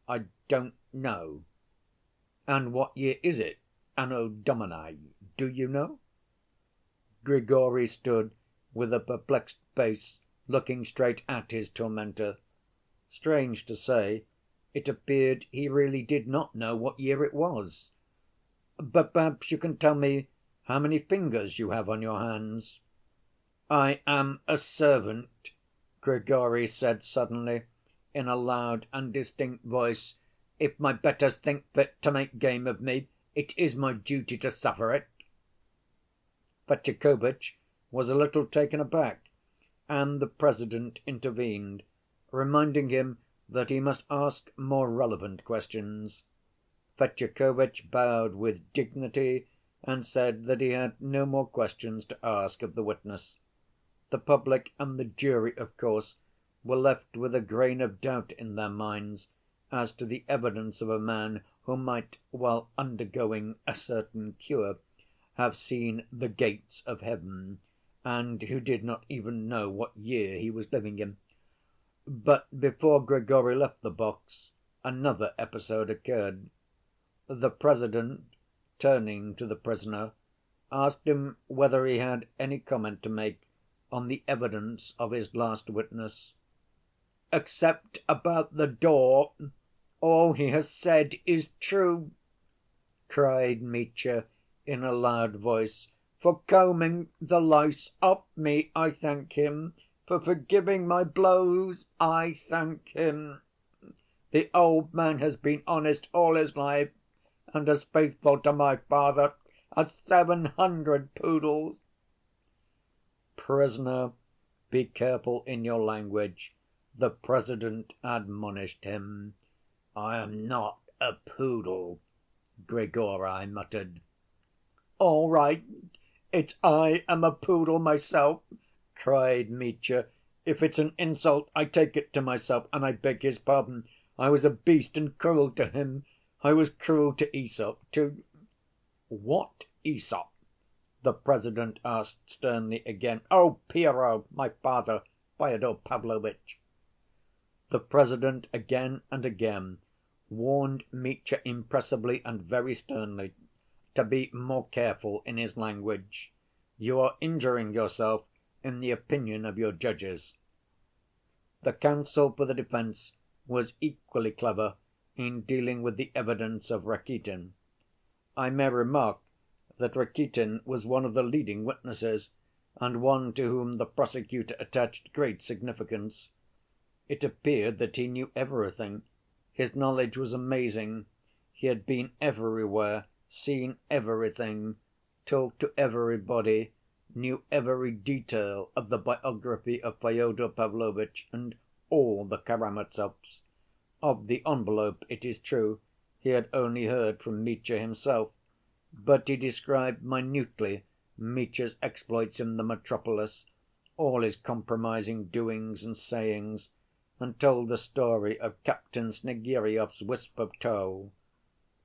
S1: "I don't know." "And what year is it, Anno Domini, do you know?" Grigory stood with a perplexed face, looking straight at his tormentor. Strange to say, it appeared he really did not know what year it was. "But perhaps you can tell me how many fingers you have on your hands?" "I am a servant," Grigory said suddenly, in a loud and distinct voice. "If my betters think fit to make game of me, it is my duty to suffer it." Fetyukovitch was a little taken aback, and the President intervened, reminding him that he must ask more relevant questions. Fetyukovitch bowed with dignity and said that he had no more questions to ask of the witness. The public and the jury, of course, were left with a grain of doubt in their minds as to the evidence of a man who might, while undergoing a certain cure, have seen the gates of heaven, and who did not even know what year he was living in. But before Grigory left the box, another episode occurred. The President, turning to the prisoner, asked him whether he had any comment to make on the evidence of his last witness. "Except about the door, all he has said is true," cried Mitya in a loud voice. "For combing the lice off me, I thank him. For forgiving my blows, I thank him. The old man has been honest all his life, and as faithful to my father as 700 poodles." "Prisoner, be careful in your language," the President admonished him. "I am not a poodle," Grigory muttered. "All right, it's I am a poodle myself," cried Mitya. "If it's an insult, I take it to myself, and I beg his pardon. I was a beast and cruel to him. I was cruel to Æsop, to—" "What Æsop?" the President asked sternly again. "Oh, Pierrot, my father, Fyodor Pavlovitch." The President again and again warned Mitya impressively and very sternly to be more careful in his language. "You are injuring yourself in the opinion of your judges." The counsel for the defense was equally clever in dealing with the evidence of Rakitin. I may remark that Rakitin was one of the leading witnesses, and one to whom the prosecutor attached great significance. It appeared that he knew everything. His knowledge was amazing. He had been everywhere, seen everything, talked to everybody, knew every detail of the biography of Fyodor Pavlovitch and all the Karamazovs. Of the envelope, it is true, he had only heard from Mitya himself, but he described minutely Mitya's exploits in the metropolis, all his compromising doings and sayings, and told the story of Captain Snegiryov's wisp of tow.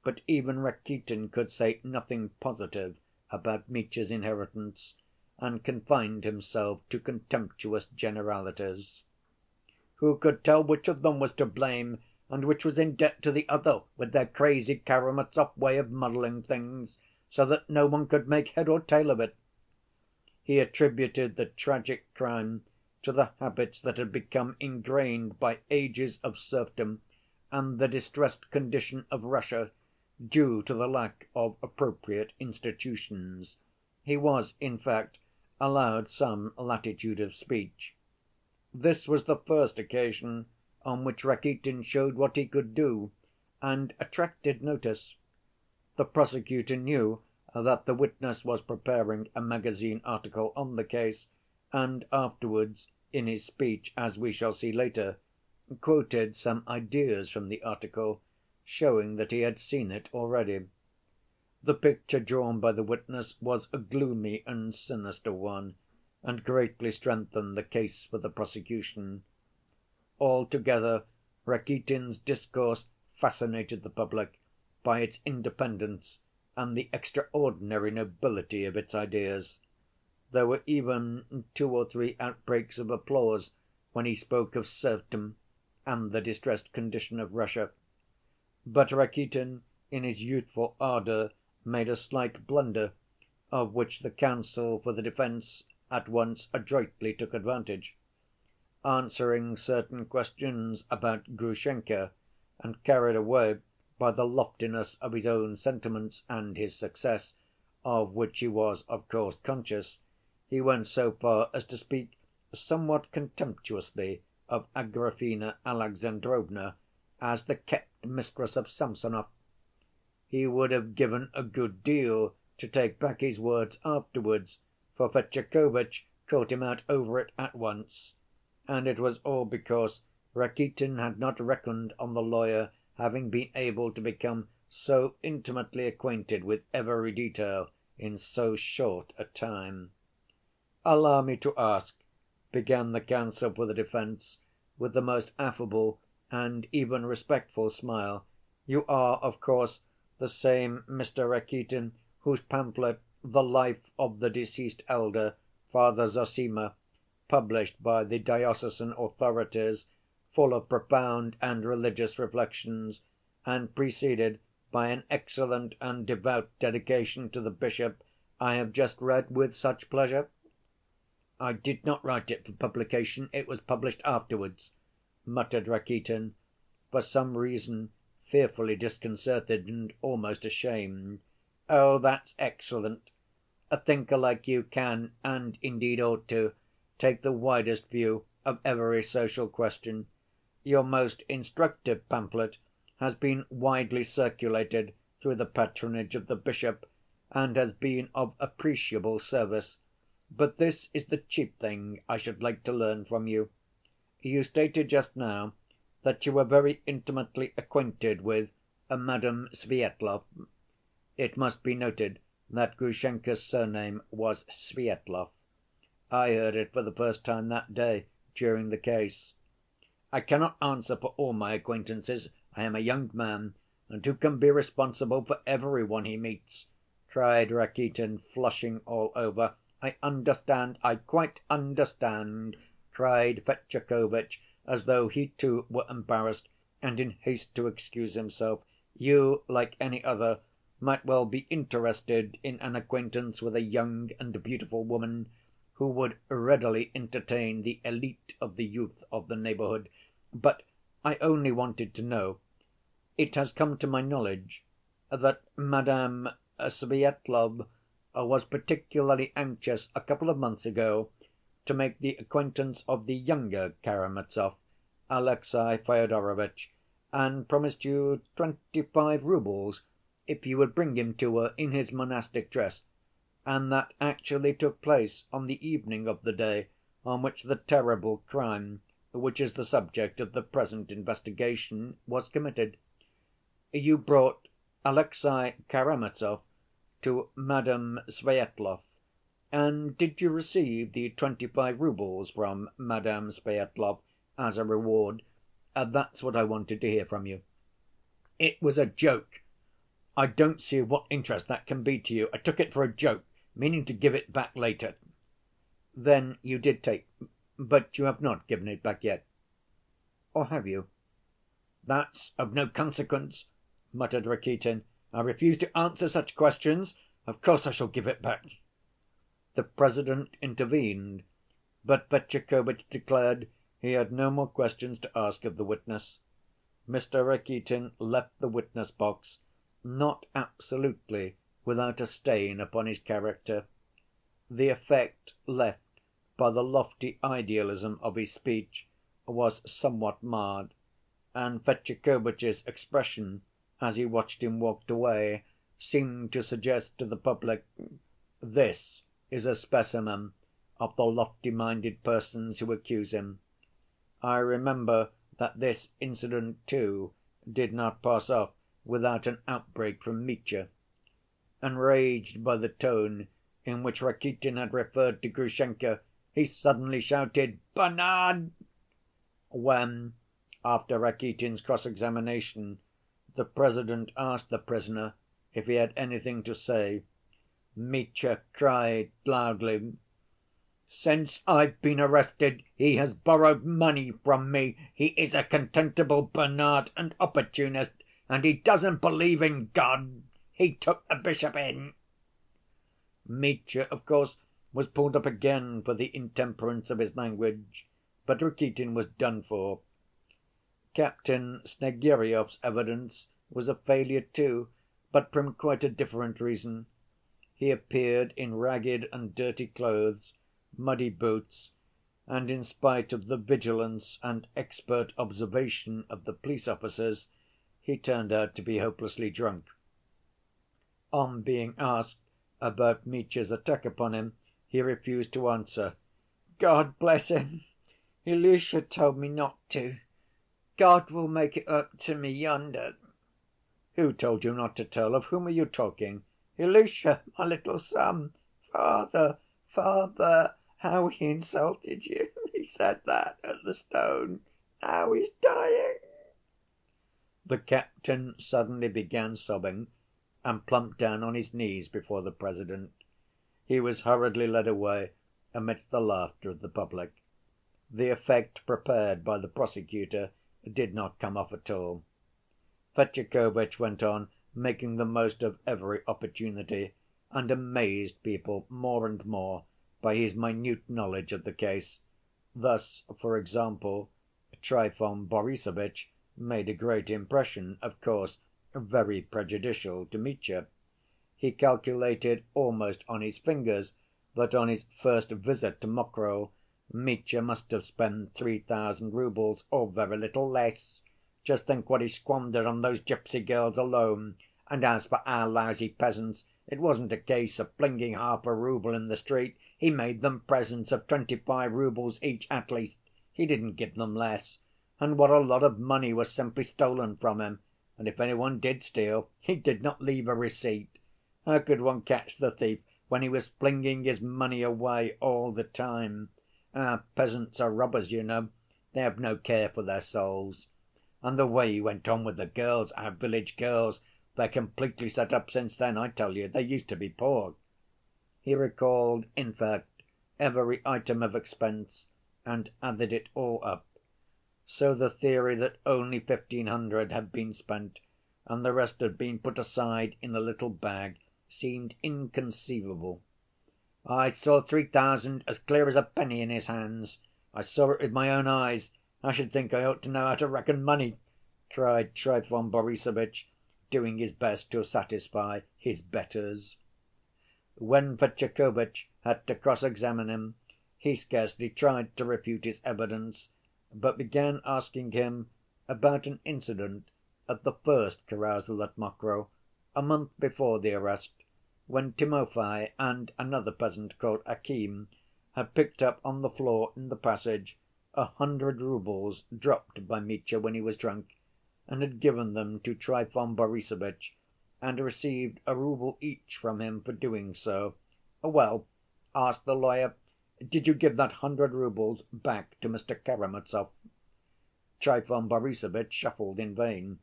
S1: But even Rakitin could say nothing positive about Mitya's inheritance, and confined himself to contemptuous generalities. "Who could tell which of them was to blame and which was in debt to the other, with their crazy Karamazov way of muddling things, so that no one could make head or tail of it?" He attributed the tragic crime to the habits that had become ingrained by ages of serfdom and the distressed condition of Russia, due to the lack of appropriate institutions. He was, in fact, allowed some latitude of speech. This was the first occasion on which Rakitin showed what he could do, and attracted notice. The prosecutor knew that the witness was preparing a magazine article on the case, and afterwards, in his speech, as we shall see later, quoted some ideas from the article, showing that he had seen it already. The picture drawn by the witness was a gloomy and sinister one, and greatly strengthened the case for the prosecution. Altogether, Rakitin's discourse fascinated the public by its independence and the extraordinary nobility of its ideas. There were even 2 or 3 outbreaks of applause when he spoke of serfdom and the distressed condition of Russia. But Rakitin, in his youthful ardor, made a slight blunder, of which the counsel for the defense at once adroitly took advantage. Answering certain questions about Grushenka, and carried away by the loftiness of his own sentiments and his success, of which he was, of course, conscious, he went so far as to speak somewhat contemptuously of Agrafena Alexandrovna as the kept mistress of Samsonov. He would have given a good deal to take back his words afterwards, for Fetyukovitch caught him out over it at once. And it was all because Rakitin had not reckoned on the lawyer having been able to become so intimately acquainted with every detail in so short a time. "Allow me to ask," began the counsel for the defense, with the most affable and even respectful smile, "you are, of course, the same Mr. Rakitin whose pamphlet, 'The Life of the Deceased Elder, Father Zossima,' published by the diocesan authorities, full of profound and religious reflections, and preceded by an excellent and devout dedication to the bishop, I have just read with such pleasure?" "I did not write it for publication, it was published afterwards," muttered Rakitin, for some reason fearfully disconcerted and almost ashamed. "Oh, that's excellent. A thinker like you can, and indeed ought to, take the widest view of every social question. Your most instructive pamphlet has been widely circulated through the patronage of the bishop, and has been of appreciable service. But this is the chief thing I should like to learn from you. You stated just now that you were very intimately acquainted with Madame Svyetlov. It must be noted that Grushenka's surname was Svyetlov. I heard it for the first time that day during the case. I cannot answer for all my acquaintances. I am a young man, and who can be responsible for every one he meets?" cried Rakitin, flushing all over. "I understand, I quite understand," cried Fetyukovitch, as though he too were embarrassed and in haste to excuse himself. "You, like any other, might well be interested in an acquaintance with a young and beautiful woman who would readily entertain the elite of the youth of the neighborhood. But I only wanted to know. It has come to my knowledge that Madame Svyetlov was particularly anxious a couple of months ago to make the acquaintance of the younger Karamazov, Alexey Fyodorovitch, and promised you 25 roubles if you would bring him to her in his monastic dress, and that actually took place on the evening of the day on which the terrible crime, which is the subject of the present investigation, was committed. You brought Alexey Karamazov to Madame Svyetlov, and did you receive the 25 roubles from Madame Svyetlov as a reward? That's what I wanted to hear from you." "It was a joke. I don't see what interest that can be to you. I took it for a joke, meaning to give it back later." "Then you did take, but you have not given it back yet. Or have you?" "That's of no consequence," muttered Rakitin. "I refuse to answer such questions. Of course I shall give it back." The President intervened, but Fetyukovitch declared he had no more questions to ask of the witness. Mr. Rakitin left the witness‐box, not absolutely without a stain upon his character. The effect left by the lofty idealism of his speech was somewhat marred, and Fetyukovitch's expression, as he watched him walk away, seemed to suggest to the public, "This is a specimen of the lofty‐minded persons who accuse him." I remember that this incident, too, did not pass off without an outbreak from Mitya. Enraged by the tone in which Rakitin had referred to Grushenka, he suddenly shouted, "Bernard!" When, after Rakitin's cross‐examination, the President asked the prisoner if he had anything to say. Mitya cried loudly: "Since I've been arrested he has borrowed money from me. He is a contemptible Bernard and opportunist, and he doesn't believe in God. He took the bishop in." Mitya, of course, was pulled up again for the intemperance of his language, but Rakitin was done for. Captain Snegiryov's evidence was a failure, too, but from quite a different reason. He appeared in ragged and dirty clothes, muddy boots, and in spite of the vigilance and expert observation of the police officers, he turned out to be hopelessly drunk. On being asked about Mitya's attack upon him, he refused to answer. "God bless him! Ilusha told me not to. God will make it up to me yonder." "Who told you not to tell? Of whom are you talking?" "Ilusha, my little son. Father, father, how he insulted you. He said that at the stone. Now he's dying." The captain suddenly began sobbing and plumped down on his knees before the President. He was hurriedly led away amidst the laughter of the public. The effect prepared by the prosecutor did not come off at all. Fetyukovitch went on making the most of every opportunity, and amazed people more and more by his minute knowledge of the case. Thus, for example, Trifon Borissovitch made a great impression, of course, very prejudicial to Mitya. He calculated almost on his fingers that on his first visit to Mokroe, Mitya must have spent 3,000 roubles, or very little less. Just think what he squandered on those gypsy girls alone. And as for our lousy peasants, it wasn't a case of flinging half a rouble in the street. He made them presents of 25 roubles each at least. He didn't give them less. And what a lot of money was simply stolen from him. And if any one did steal, he did not leave a receipt. How could one catch the thief when he was flinging his money away all the time? Our peasants are robbers, you know. They have no care for their souls. And the way he went on with the girls, our village girls, they're completely set up since then, I tell you. They used to be poor. He recalled, in fact, every item of expense and added it all up. So the theory that only 1,500 had been spent and the rest had been put aside in a little bag seemed inconceivable. "I saw 3,000 as clear as a penny in his hands. I saw it with my own eyes. I should think I ought to know how to reckon money," cried Trifon Borissovitch, doing his best to satisfy his betters. When Fetyukovitch had to cross‐examine him, he scarcely tried to refute his evidence, but began asking him about an incident at the first carousal at Mokroe, a month before the arrest, when Timofey and another peasant called Akim had picked up on the floor in the passage 100 roubles dropped by Mitya when he was drunk, and had given them to Trifon Borissovitch, and received a rouble each from him for doing so. "Well," asked the lawyer, "did you give that 100 roubles back to Mr. Karamazov?" Trifon Borissovitch shuffled in vain.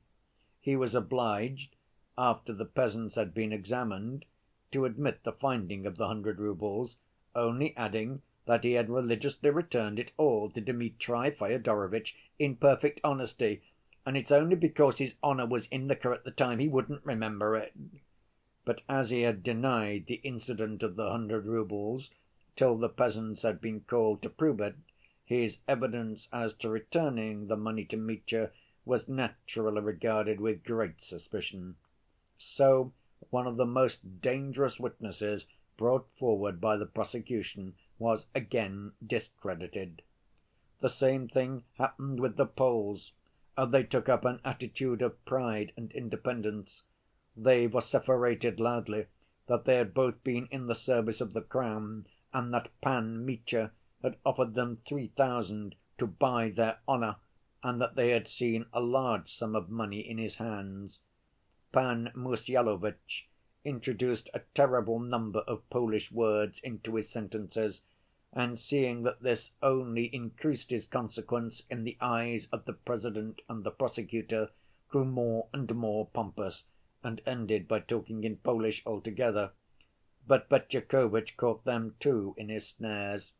S1: He was obliged, after the peasants had been examined, to admit the finding of the 100 roubles, only adding that he had religiously returned it all to Dmitri Fyodorovitch in perfect honesty, and it's only because his honor was in liquor at the time he wouldn't remember it. But as he had denied the incident of the 100 roubles till the peasants had been called to prove it, his evidence as to returning the money to Mitya was naturally regarded with great suspicion. So one of the most dangerous witnesses brought forward by the prosecution was again discredited. The same thing happened with the Poles. They took up an attitude of pride and independence. They vociferated loudly that they had both been in the service of the Crown, and that Pan Mitya had offered them 3,000 to buy their honor, and that they had seen a large sum of money in his hands. Pan Mussyalovitch introduced a terrible number of Polish words into his sentences, and seeing that this only increased his consequence in the eyes of the President and the prosecutor, grew more and more pompous, and ended by talking in Polish altogether, but Fetyukovitch caught them too in his snares.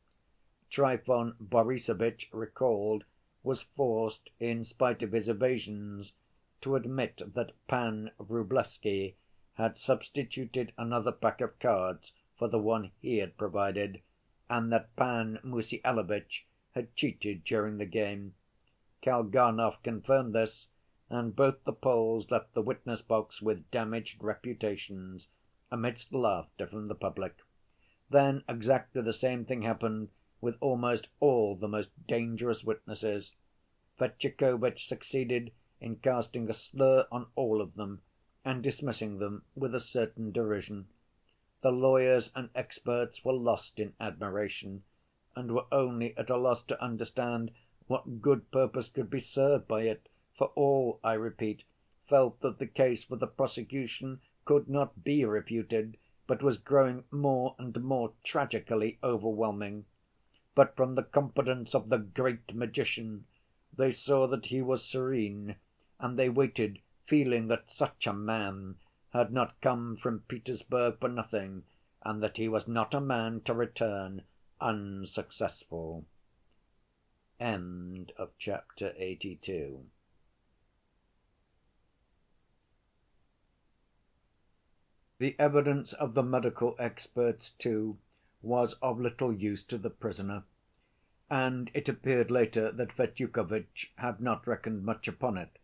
S1: Trifon Borissovitch, recalled, was forced, in spite of his evasions, to admit that Pan Vrublevsky had substituted another pack of cards for the one he had provided, and that Pan Mussyalovitch had cheated during the game. Kalganov confirmed this, and both the Poles left the witness‐box with damaged reputations, amidst laughter from the public. Then exactly the same thing happened with almost all the most dangerous witnesses. Fetyukovitch succeeded in casting a slur on all of them and dismissing them with a certain derision. The lawyers and experts were lost in admiration, and were only at a loss to understand what good purpose could be served by it, for all, I repeat, felt that the case for the prosecution could not be refuted, but was growing more and more tragically overwhelming. But from the confidence of the great magician, they saw that he was serene, and they waited, feeling that such a man had not come from Petersburg for nothing, and that he was not a man to return unsuccessful. End of chapter 82. The evidence of the medical experts, too, was of little use to the prisoner, and it appeared later that Fetyukovitch had not reckoned much upon it.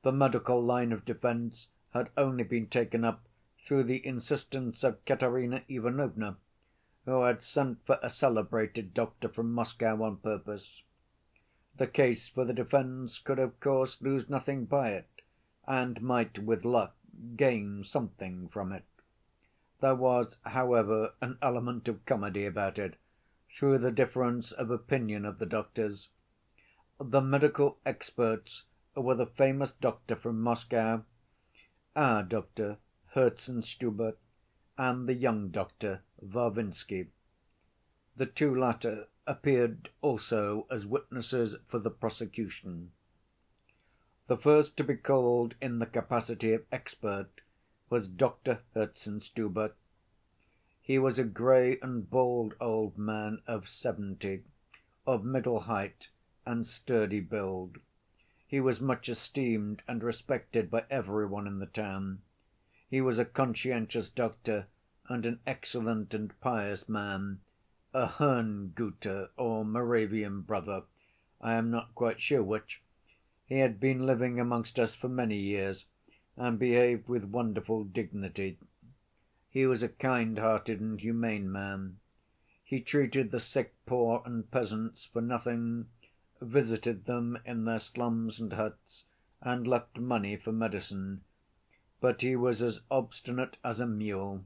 S1: The medical line of defense had only been taken up through the insistence of Katerina Ivanovna, who had sent for a celebrated doctor from Moscow on purpose. The case for the defense could, of course, lose nothing by it, and might, with luck, gain something from it. There was, however, an element of comedy about it, through the difference of opinion of the doctors. The medical experts were the famous doctor from Moscow, our doctor, Herzenstube, and the young doctor, Varvinsky. The two latter appeared also as witnesses for the prosecution. The first to be called in the capacity of expert was Doctor Herzenstube. He was a gray and bald old man of 70, of middle height and sturdy build. He was much esteemed and respected by every one in the town. He was a conscientious doctor and an excellent and pious man, a Herrnhuter or Moravian brother, I am not quite sure which. He had been living amongst us for many years, and behaved with wonderful dignity. He was a kind‐hearted and humane man. He treated the sick, poor, and peasants for nothing, visited them in their slums and huts, and left money for medicine. But he was as obstinate as a mule.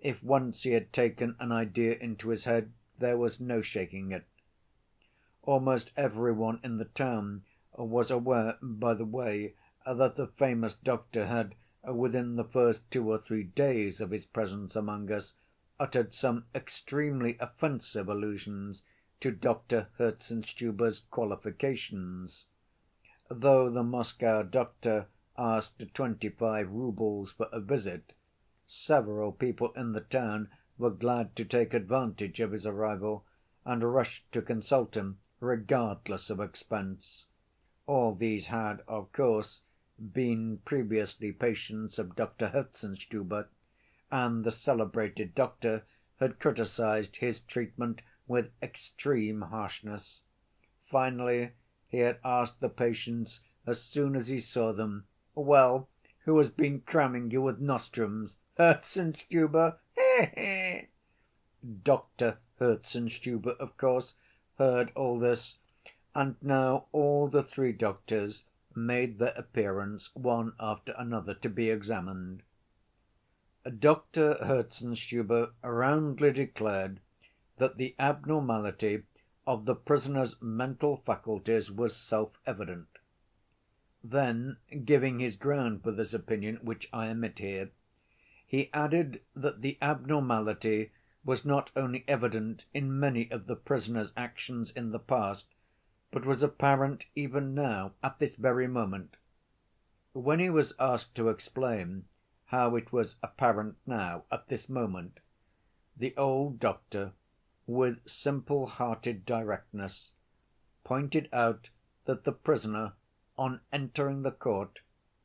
S1: If once he had taken an idea into his head, there was no shaking it. Almost every one in the town was aware, by the way, that the famous doctor had, within the first 2 or 3 days of his presence among us, uttered some extremely offensive allusions to Doctor Herzenstube's qualifications. Though the Moscow doctor asked 25 roubles for a visit, several people in the town were glad to take advantage of his arrival, and rushed to consult him, regardless of expense. All these had, of course, been previously patients of Doctor Herzenstube, and the celebrated doctor had criticized his treatment with extreme harshness. Finally, he had asked the patients as soon as he saw them, "Well, who has been cramming you with nostrums? Herzenstube? He he!" Doctor Herzenstube, of course, heard all this, and now all the 3 doctors made their appearance one after another to be examined. Doctor Herzenstube roundly declared that the abnormality of the prisoner's mental faculties was self‐evident. Then, giving his ground for this opinion, which I omit here, he added that the abnormality was not only evident in many of the prisoner's actions in the past, but was apparent even now, at this very moment. When he was asked to explain how it was apparent now, at this moment, the old doctor, with simple‐hearted directness, pointed out that the prisoner, on entering the court,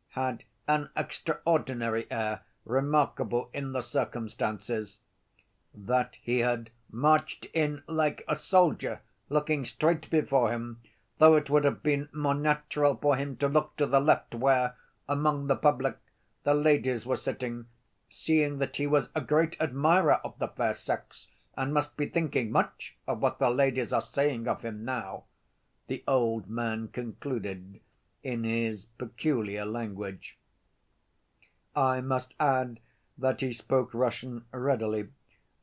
S1: had "an extraordinary air, remarkable in the circumstances," that he had "marched in like a soldier, looking straight before him, though it would have been more natural for him to look to the left where, among the public, the ladies were sitting, seeing that he was a great admirer of the fair sex, and must be thinking much of what the ladies are saying of him now," the old man concluded in his peculiar language. I must add that he spoke Russian readily,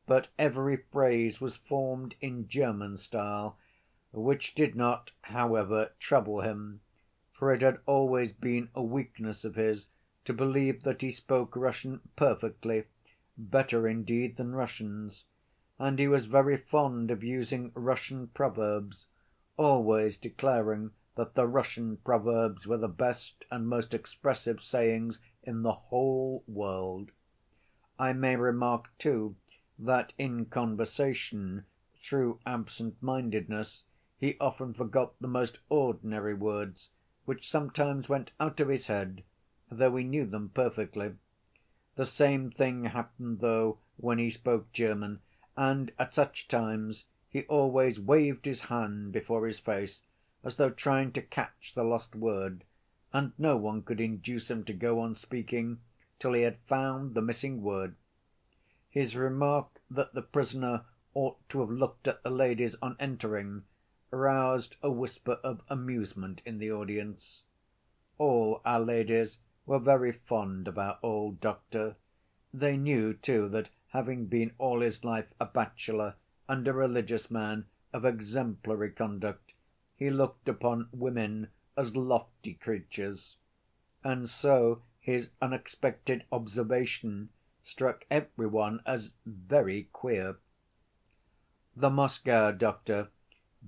S1: but every phrase was formed in German style, which did not, however, trouble him, for it had always been a weakness of his to believe that he spoke Russian perfectly, better indeed than Russians, and he was very fond of using Russian proverbs, always declaring that the Russian proverbs were the best and most expressive sayings in the whole world. I may remark, too, that in conversation, through absent‐mindedness, he often forgot the most ordinary words, which sometimes went out of his head, though he knew them perfectly. The same thing happened, though, when he spoke German, and at such times he always waved his hand before his face, as though trying to catch the lost word, and no one could induce him to go on speaking till he had found the missing word. His remark that the prisoner ought to have looked at the ladies on entering roused a whisper of amusement in the audience. All our ladies were very fond of our old doctor. They knew, too, that having been all his life a bachelor and a religious man of exemplary conduct, he looked upon women as lofty creatures. And so his unexpected observation struck every one as very queer. The Moscow doctor,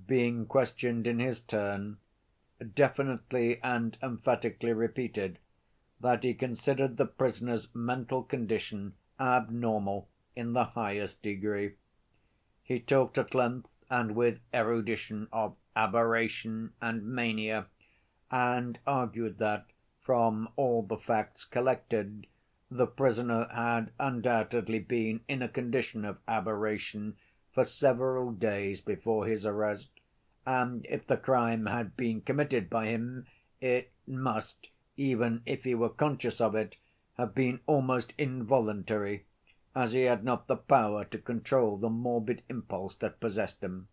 S1: being questioned in his turn, definitely and emphatically repeated that he considered the prisoner's mental condition abnormal in the highest degree. He talked at length and with erudition of aberration and mania, and argued that, from all the facts collected, the prisoner had undoubtedly been in a condition of aberration for several days before his arrest, and if the crime had been committed by him, it must, even if he were conscious of it, have been almost involuntary, as he had not the power to control the morbid impulse that possessed him.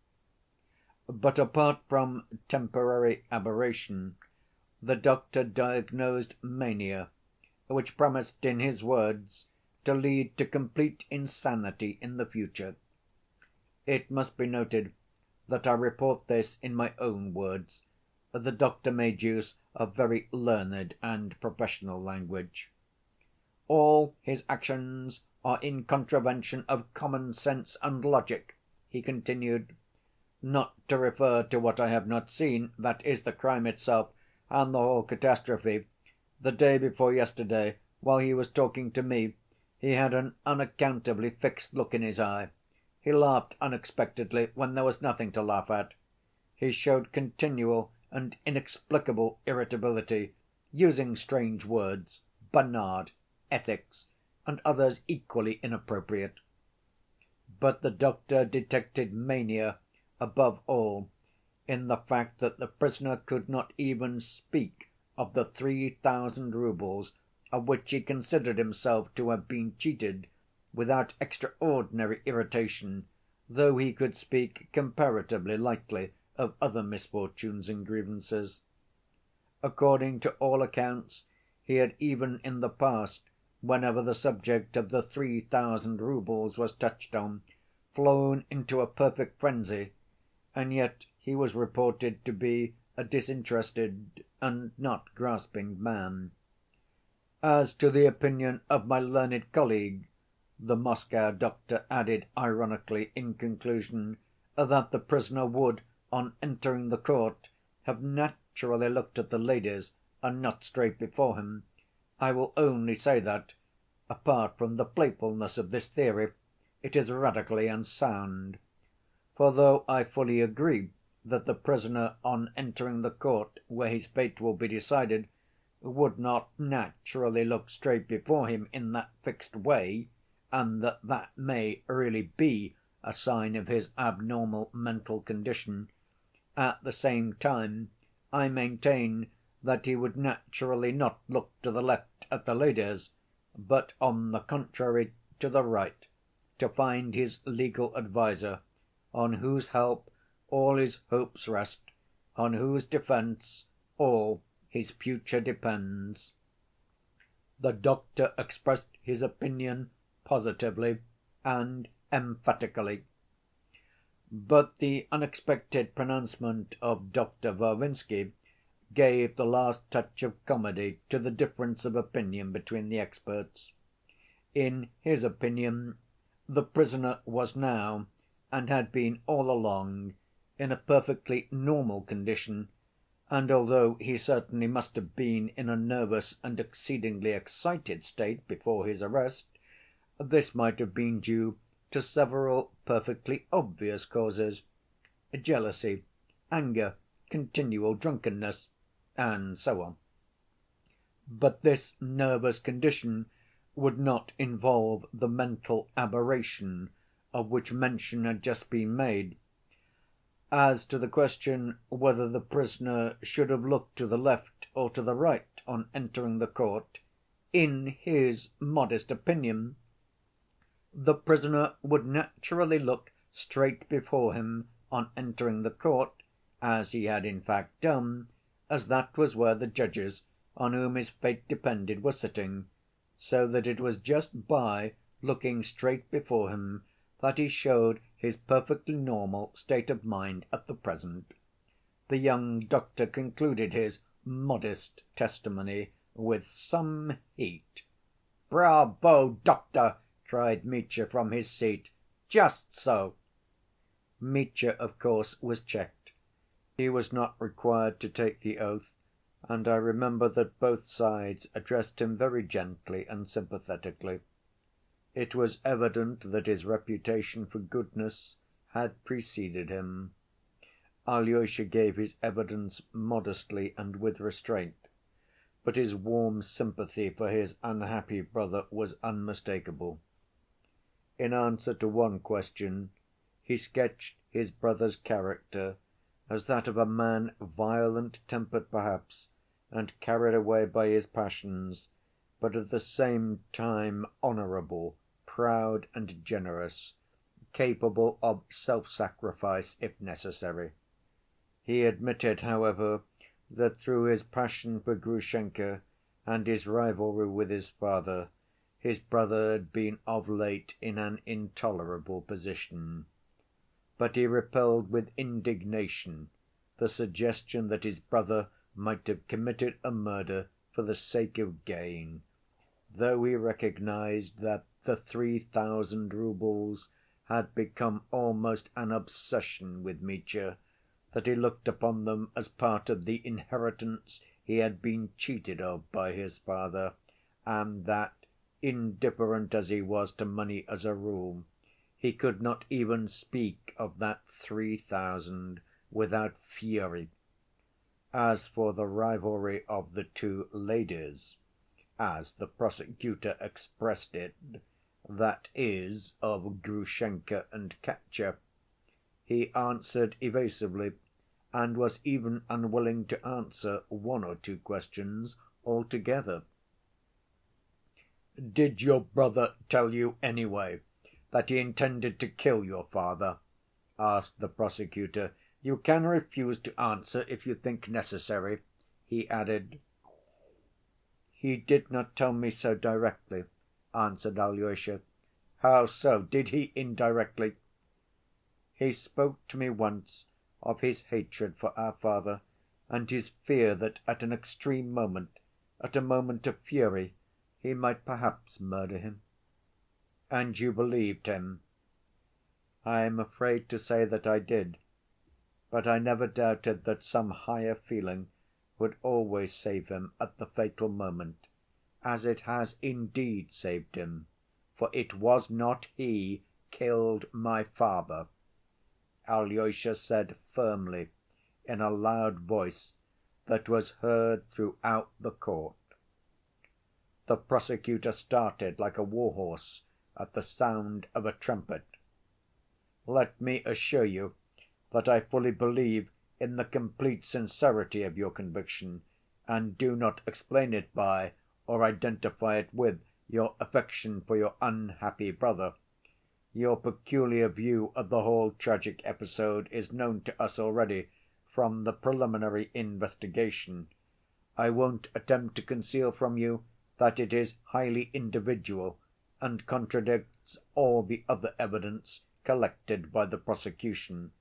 S1: But apart from temporary aberration, the doctor diagnosed mania, which promised, in his words, to lead to complete insanity in the future. It must be noted that I report this in my own words. The doctor made use of very learned and professional language. "All his actions are in contravention of common sense and logic," he continued. "Not to refer to what I have not seen, that is, the crime itself and the whole catastrophe, the day before yesterday, while he was talking to me, he had an unaccountably fixed look in his eye. He laughed unexpectedly when there was nothing to laugh at. He showed continual and inexplicable irritability, using strange words, Bernard, ethics, and others equally inappropriate." But the doctor detected mania, above all, in the fact that the prisoner could not even speak of the 3,000 roubles of which he considered himself to have been cheated, without extraordinary irritation, though he could speak comparatively lightly of other misfortunes and grievances. According to all accounts, he had even in the past, whenever the subject of the 3,000 roubles was touched on, flown into a perfect frenzy, and yet he was reported to be a disinterested and not grasping man. "As to the opinion of my learned colleague," the Moscow doctor added ironically in conclusion, "that the prisoner would, on entering the court, have naturally looked at the ladies and not straight before him, I will only say that, apart from the playfulness of this theory, it is radically unsound. For though I fully agree that the prisoner on entering the court where his fate will be decided would not naturally look straight before him in that fixed way, and that that may really be a sign of his abnormal mental condition, at the same time I maintain that he would naturally not look to the left at the ladies, but on the contrary to the right, to find his legal adviser, on whose help all his hopes rest, on whose defense all his future depends. The doctor expressed his opinion positively and emphatically. But the unexpected pronouncement of Dr. Varvinsky gave the last touch of comedy to the difference of opinion between the experts. In his opinion, the prisoner was now, and had been all along, in a perfectly normal condition, and although he certainly must have been in a nervous and exceedingly excited state before his arrest, this might have been due to several perfectly obvious causes: jealousy, anger, continual drunkenness, and so on. But this nervous condition would not involve the mental aberration of which mention had just been made. As to the question whether the prisoner should have looked to the left or to the right on entering the court, in his modest opinion, the prisoner would naturally look straight before him on entering the court, as he had in fact done, as that was where the judges on whom his fate depended were sitting, so that it was just by looking straight before him that he showed his perfectly normal state of mind at the present. The young doctor concluded his modest testimony with some heat. "Bravo, doctor!" cried Mitya from his seat. "Just so!" Mitya, of course, was checked. He was not required to take the oath, and I remember that both sides addressed him very gently and sympathetically. It was evident that his reputation for goodness had preceded him. Alyosha gave his evidence modestly and with restraint, but his warm sympathy for his unhappy brother was unmistakable. In answer to one question, he sketched his brother's character as that of a man violent‐tempered perhaps, and carried away by his passions, but at the same time honorable, proud and generous, capable of self‐sacrifice if necessary. He admitted, however, that through his passion for Grushenka and his rivalry with his father, his brother had been of late in an intolerable position. But he repelled with indignation the suggestion that his brother might have committed a murder for the sake of gain, though he recognized that the 3,000 roubles had become almost an obsession with Mitya, that he looked upon them as part of the inheritance he had been cheated of by his father, and that, indifferent as he was to money as a rule, he could not even speak of that 3,000 without fury. As for the rivalry of the two ladies, as the prosecutor expressed it, that is, of Grushenka and Katya, he answered evasively, and was even unwilling to answer one or two questions altogether. "Did your brother tell you, anyway, that he intended to kill your father?" asked the prosecutor. "You can refuse to answer if you think necessary," he added. "He did not tell me so directly," answered Alyosha. "How so? Did he indirectly?" "He spoke to me once of his hatred for our father, and his fear that at an extreme moment, at a moment of fury, he might perhaps murder him." "And you believed him?" "I am afraid to say that I did. But I never doubted that some higher feeling would always save him at the fatal moment, as it has indeed saved him, for it was not he killed my father," Alyosha said firmly, in a loud voice that was heard throughout the court. The prosecutor started like a war‐horse at the sound of a trumpet. "Let me assure you that I fully believe in the complete sincerity of your conviction, and do not explain it by, or identify it with, your affection for your unhappy brother. Your peculiar view of the whole tragic episode is known to us already from the preliminary investigation. I won't attempt to conceal from you that it is highly individual and contradicts all the other evidence collected by the prosecution.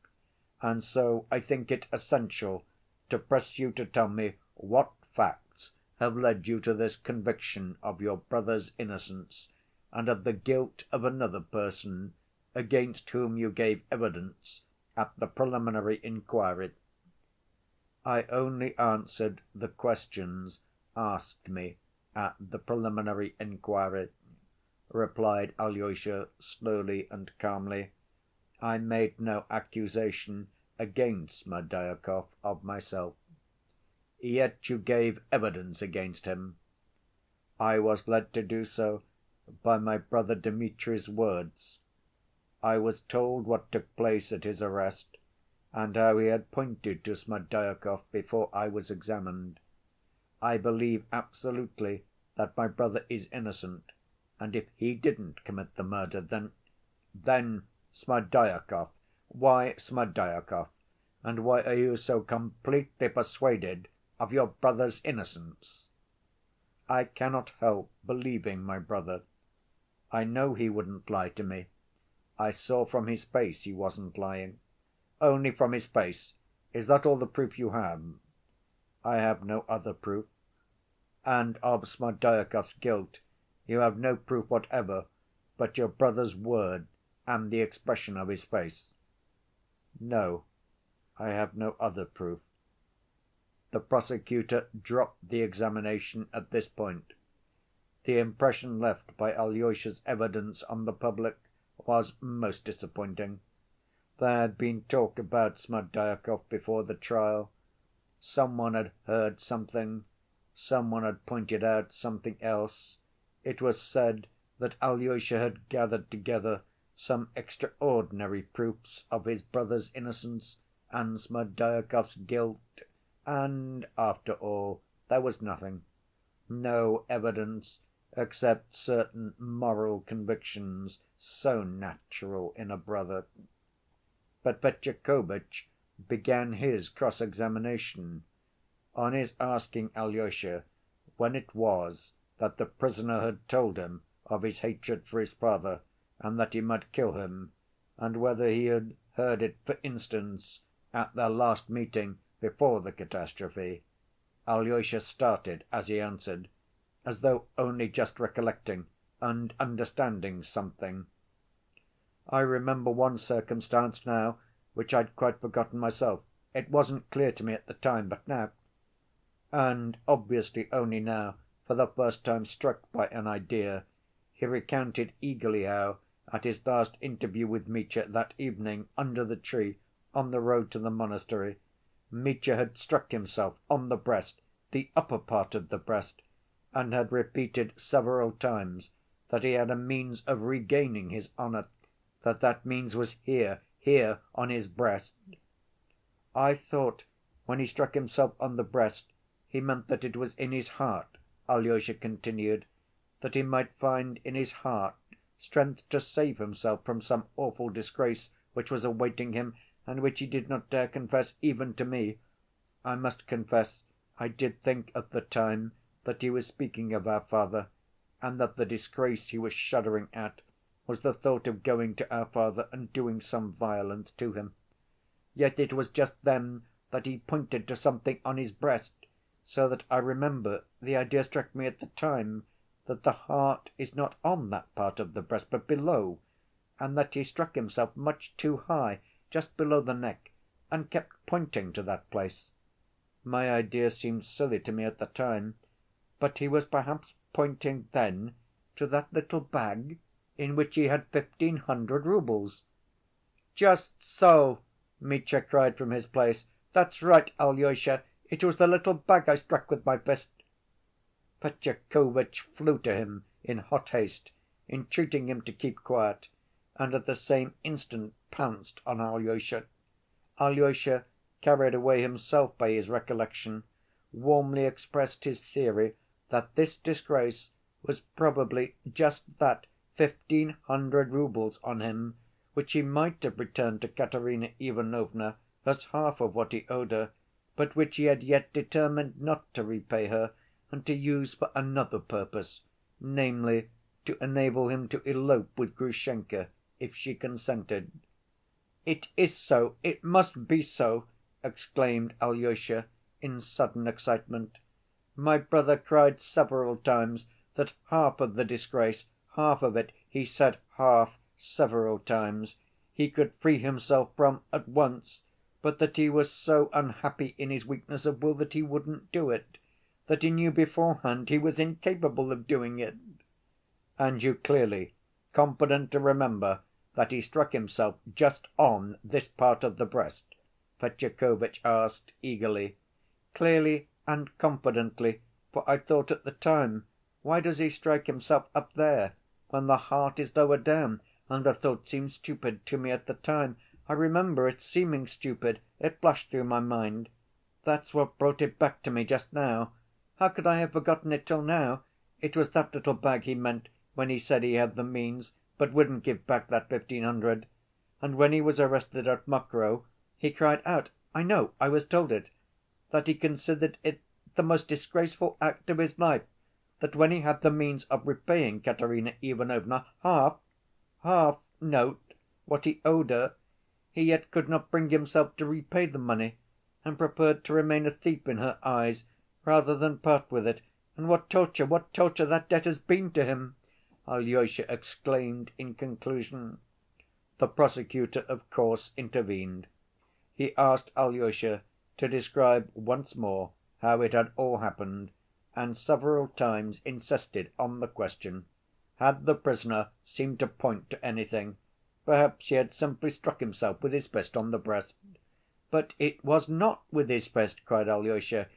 S1: And so I think it essential to press you to tell me what facts have led you to this conviction of your brother's innocence and of the guilt of another person against whom you gave evidence at the preliminary inquiry." "I only answered the questions asked me at the preliminary inquiry," replied Alyosha slowly and calmly. "I made no accusation against Smerdyakov of myself." "Yet you gave evidence against him." "I was led to do so by my brother Dmitri's words. I was told what took place at his arrest, and how he had pointed to Smerdyakov before I was examined. I believe absolutely that my brother is innocent, and if he didn't commit the murder, then Smerdyakov, why Smerdyakov, and why are you so completely persuaded of your brother's innocence?" "I cannot help believing my brother. I know he wouldn't lie to me. I saw from his face he wasn't lying." "Only from his face? Is that all the proof you have?" "I have no other proof." "And of Smerdyakov's guilt you have no proof whatever but your brother's word and the expression of his face?" "No, I have no other proof." The prosecutor dropped the examination at this point. The impression left by Alyosha's evidence on the public was most disappointing. There had been talk about Smerdyakov before the trial. Some one had heard something, some one had pointed out something else. It was said that Alyosha had gathered together some extraordinary proofs of his brother's innocence and Smerdyakov's guilt, and, after all, there was nothing. No evidence except certain moral convictions so natural in a brother. But Fetyukovitch began his cross‐examination. On his asking Alyosha when it was that the prisoner had told him of his hatred for his father and that he might kill him, and whether he had heard it, for instance, at their last meeting before the catastrophe, Alyosha started as he answered, as though only just recollecting and understanding something. "I remember one circumstance now which I'd quite forgotten myself. It wasn't clear to me at the time, but now—" And obviously only now, for the first time struck by an idea, he recounted eagerly how, at his last interview with Mitya that evening under the tree on the road to the monastery, Mitya had struck himself on the breast, the upper part of the breast, and had repeated several times that he had a means of regaining his honor, that that means was here, here on his breast. "I thought when he struck himself on the breast he meant that it was in his heart," Alyosha continued, "that he might find in his heart strength to save himself from some awful disgrace which was awaiting him and which he did not dare confess even to me. I must confess I did think at the time that he was speaking of our father, and that the disgrace he was shuddering at was the thought of going to our father and doing some violence to him. Yet it was just then that he pointed to something on his breast, so that I remember the idea struck me at the time that the heart is not on that part of the breast, but below, and that he struck himself much too high, just below the neck, and kept pointing to that place." My idea seemed silly to me at the time, but he was perhaps pointing then to that little bag in which he had 1,500 roubles." "Just so!" Mitya cried from his place. "That's right, Alyosha, it was the little bag I struck with my fist." Fetyukovitch flew to him in hot haste, entreating him to keep quiet, and at the same instant pounced on Alyosha. Alyosha, carried away himself by his recollection, warmly expressed his theory that this disgrace was probably just that 1,500 roubles on him, which he might have returned to Katerina Ivanovna as half of what he owed her, but which he had yet determined not to repay her and to use for another purpose, namely, to enable him to elope with Grushenka, if she consented. "It is so, it must be so!" exclaimed Alyosha in sudden excitement. "My brother cried several times that half of the disgrace, half of it, he said half several times, he could free himself from at once, but that he was so unhappy in his weakness of will that he wouldn't do it, that he knew beforehand he was incapable of doing it." "And you clearly, confident to remember that he struck himself just on this part of the breast?" Fetyukovitch asked eagerly. "Clearly and confidently, for I thought at the time, 'Why does he strike himself up there, when the heart is lower down?' And the thought seemed stupid to me at the time. I remember its seeming stupid, it flashed through my mind. That's what brought it back to me just now. How could I have forgotten it till now? It was that little bag he meant when he said he had the means, but wouldn't give back that 1,500. And when he was arrested at Mokroe, he cried out, I know, I was told it, that he considered it the most disgraceful act of his life, that when he had the means of repaying Katerina Ivanovna half, what he owed her, he yet could not bring himself to repay the money, and preferred to remain a thief in her eyes rather than part with it. And what torture that debt has been to him!" Alyosha exclaimed in conclusion. The prosecutor, of course, intervened. He asked Alyosha to describe once more how it had all happened, and several times insisted on the question: had the prisoner seemed to point to anything? Perhaps he had simply struck himself with his fist on the breast. "But it was not with his fist," cried Alyosha.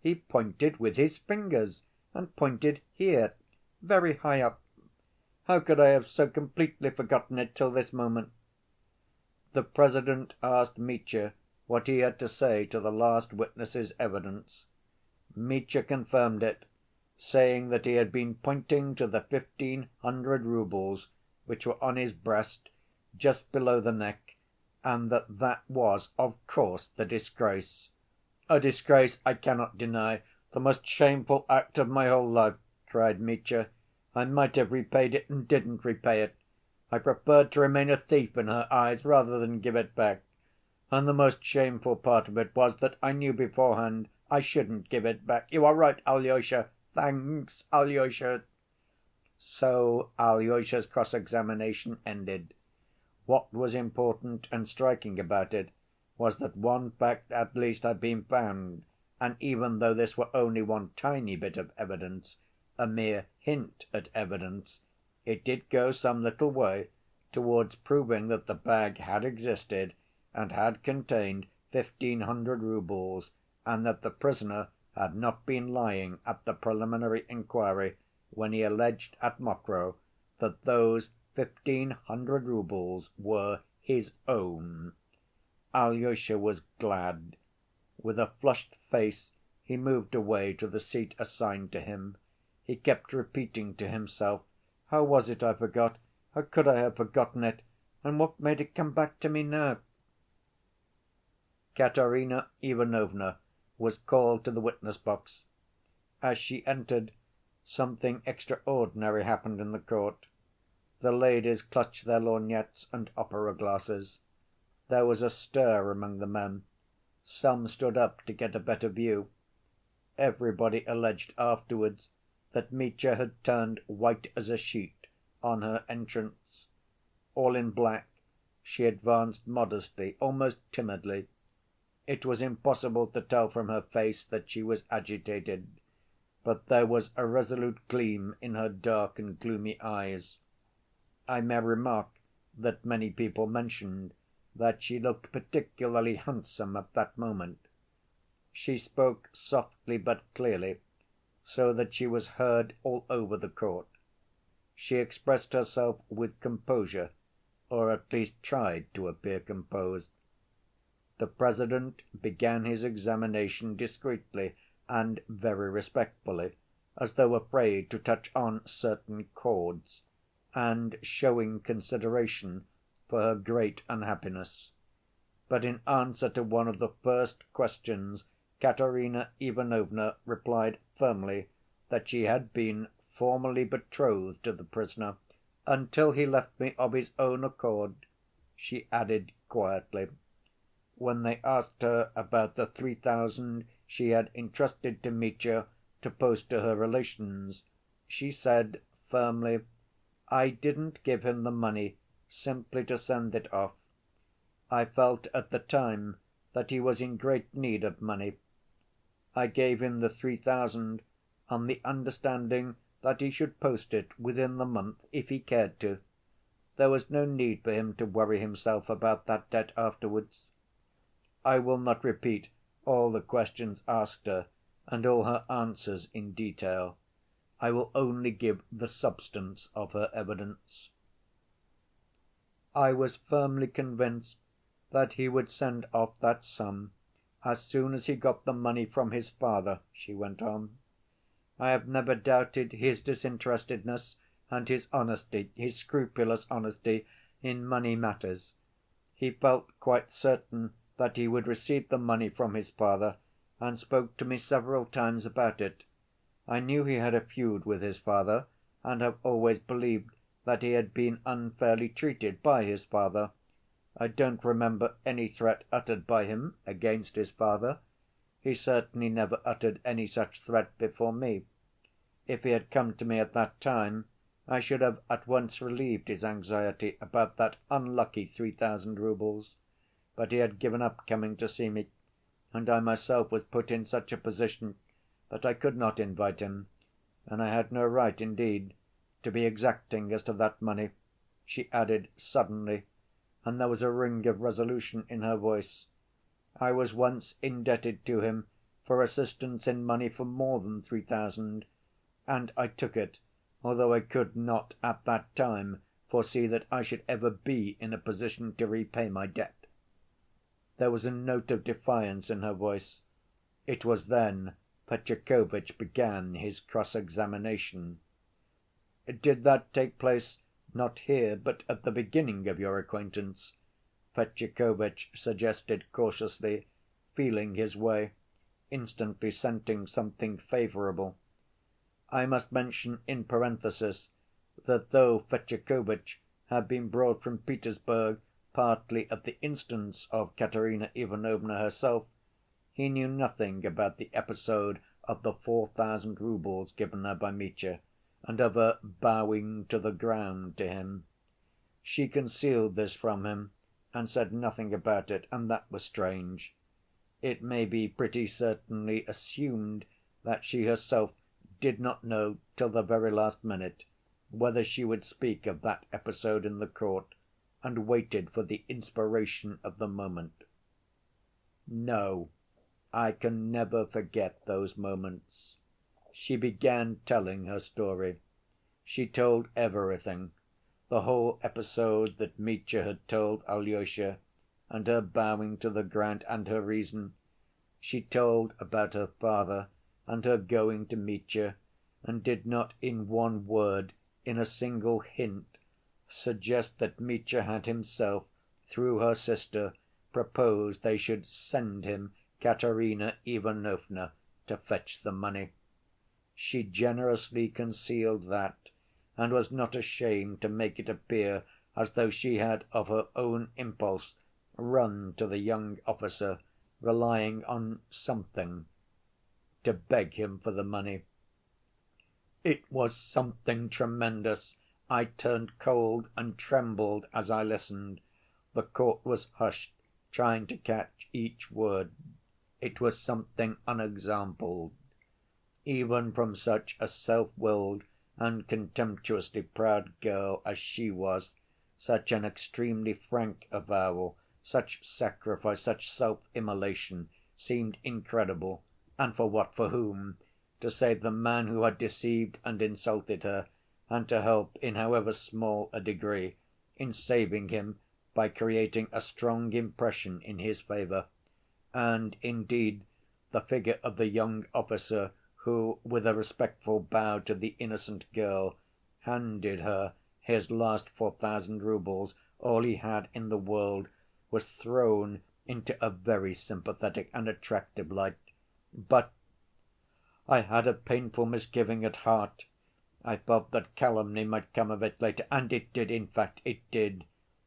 S1: "He pointed with his fingers, and pointed here, very high up. How could I have so completely forgotten it till this moment?" The President asked Mitya what he had to say to the last witness's evidence. Mitya confirmed it, saying that he had been pointing to the 1,500 roubles which were on his breast, just below the neck, and that that was, of course, the disgrace. "A disgrace I cannot deny, the most shameful act of my whole life," cried Mitya. "I might have repaid it and didn't repay it. I preferred to remain a thief in her eyes rather than give it back. And the most shameful part of it was that I knew beforehand I shouldn't give it back. You are right, Alyosha. Thanks, Alyosha." So Alyosha's cross‐examination ended. What was important and striking about it was that one fact at least had been found, and even though this were only one tiny bit of evidence, a mere hint at evidence, it did go some little way towards proving that the bag had existed and had contained 1,500 roubles, and that the prisoner had not been lying at the preliminary inquiry when he alleged at Mokroe that those 1,500 roubles were his own. Alyosha was glad. With a flushed face he moved away to the seat assigned to him. He kept repeating to himself, "How was it I forgot? How could I have forgotten it? And what made it come back to me now?" Katerina Ivanovna was called to the witness‐box. As she entered, something extraordinary happened in the court. The ladies clutched their lorgnettes and opera‐glasses. There was a stir among the men. Some stood up to get a better view. Everybody alleged afterwards that Mitya had turned white as a sheet on her entrance. All in black, she advanced modestly, almost timidly. It was impossible to tell from her face that she was agitated, but there was a resolute gleam in her dark and gloomy eyes. I may remark that many people mentioned that she looked particularly handsome at that moment. She spoke softly but clearly, so that she was heard all over the court. She expressed herself with composure, or at least tried to appear composed. The President began his examination discreetly and very respectfully, as though afraid to touch on certain chords, and showing consideration for her great unhappiness. But in answer to one of the first questions, Katerina Ivanovna replied firmly that she had been formally betrothed to the prisoner "until he left me of his own accord," she added quietly. When they asked her about the 3,000 she had entrusted to Mitya to post to her relations, she said firmly, "I didn't give him the money simply to send it off. I felt at the time that he was in great need of money. I gave him the 3,000 on the understanding that he should post it within the month if he cared to. There was no need for him to worry himself about that debt afterwards." I will not repeat all the questions asked her and all her answers in detail. I will only give the substance of her evidence. "I was firmly convinced that he would send off that sum as soon as he got the money from his father," she went on. "I have never doubted his disinterestedness and his honesty, his scrupulous honesty, in money matters. He felt quite certain that he would receive the money from his father, and spoke to me several times about it. I knew he had a feud with his father, and have always believed that he had been unfairly treated by his father. I don't remember any threat uttered by him against his father. He certainly never uttered any such threat before me. If he had come to me at that time, I should have at once relieved his anxiety about that unlucky 3,000 roubles. But he had given up coming to see me, and I myself was put in such a position that I could not invite him, and I had no right, indeed, to be exacting as to that money," she added suddenly, and there was a ring of resolution in her voice. "I was once indebted to him for assistance in money for more than 3,000, and I took it, although I could not at that time foresee that I should ever be in a position to repay my debt." There was a note of defiance in her voice. It was then Fetyukovitch began his cross‐examination. "Did that take place not here, but at the beginning of your acquaintance?" Fetyukovitch suggested cautiously, feeling his way, instantly scenting something favorable. I must mention in parenthesis that though Fetyukovitch had been brought from Petersburg partly at the instance of Katerina Ivanovna herself, he knew nothing about the episode of the 4,000 roubles given her by Mitya, and of her bowing to the ground to him. She concealed this from him and said nothing about it, and that was strange. It may be pretty certainly assumed that she herself did not know till the very last minute whether she would speak of that episode in the court, and waited for the inspiration of the moment. No, I can never forget those moments. She began telling her story. She told everything, the whole episode that Mitya had told Alyosha, and her bowing to the ground, and her reason. She told about her father and her going to Mitya, and did not in one word, in a single hint, suggest that Mitya had himself, through her sister, proposed they should send him Katerina Ivanovna to fetch the money. She generously concealed that, and was not ashamed to make it appear as though she had of her own impulse run to the young officer, relying on something, to beg him for the money. It was something tremendous. I turned cold and trembled as I listened. The court was hushed, trying to catch each word. It was something unexampled. Even from such a self‐willed and contemptuously proud girl as she was, such an extremely frank avowal, such sacrifice, such self‐immolation seemed incredible. And for what? For whom? To save the man who had deceived and insulted her, and to help, in however small a degree, in saving him by creating a strong impression in his favor. And indeed the figure of the young officer who, with a respectful bow to the innocent girl, handed her his last 4,000 roubles, all he had in the world, was thrown into a very sympathetic and attractive light. But I had a painful misgiving at heart. I felt that calumny might come of it later, and it did, in fact, it did.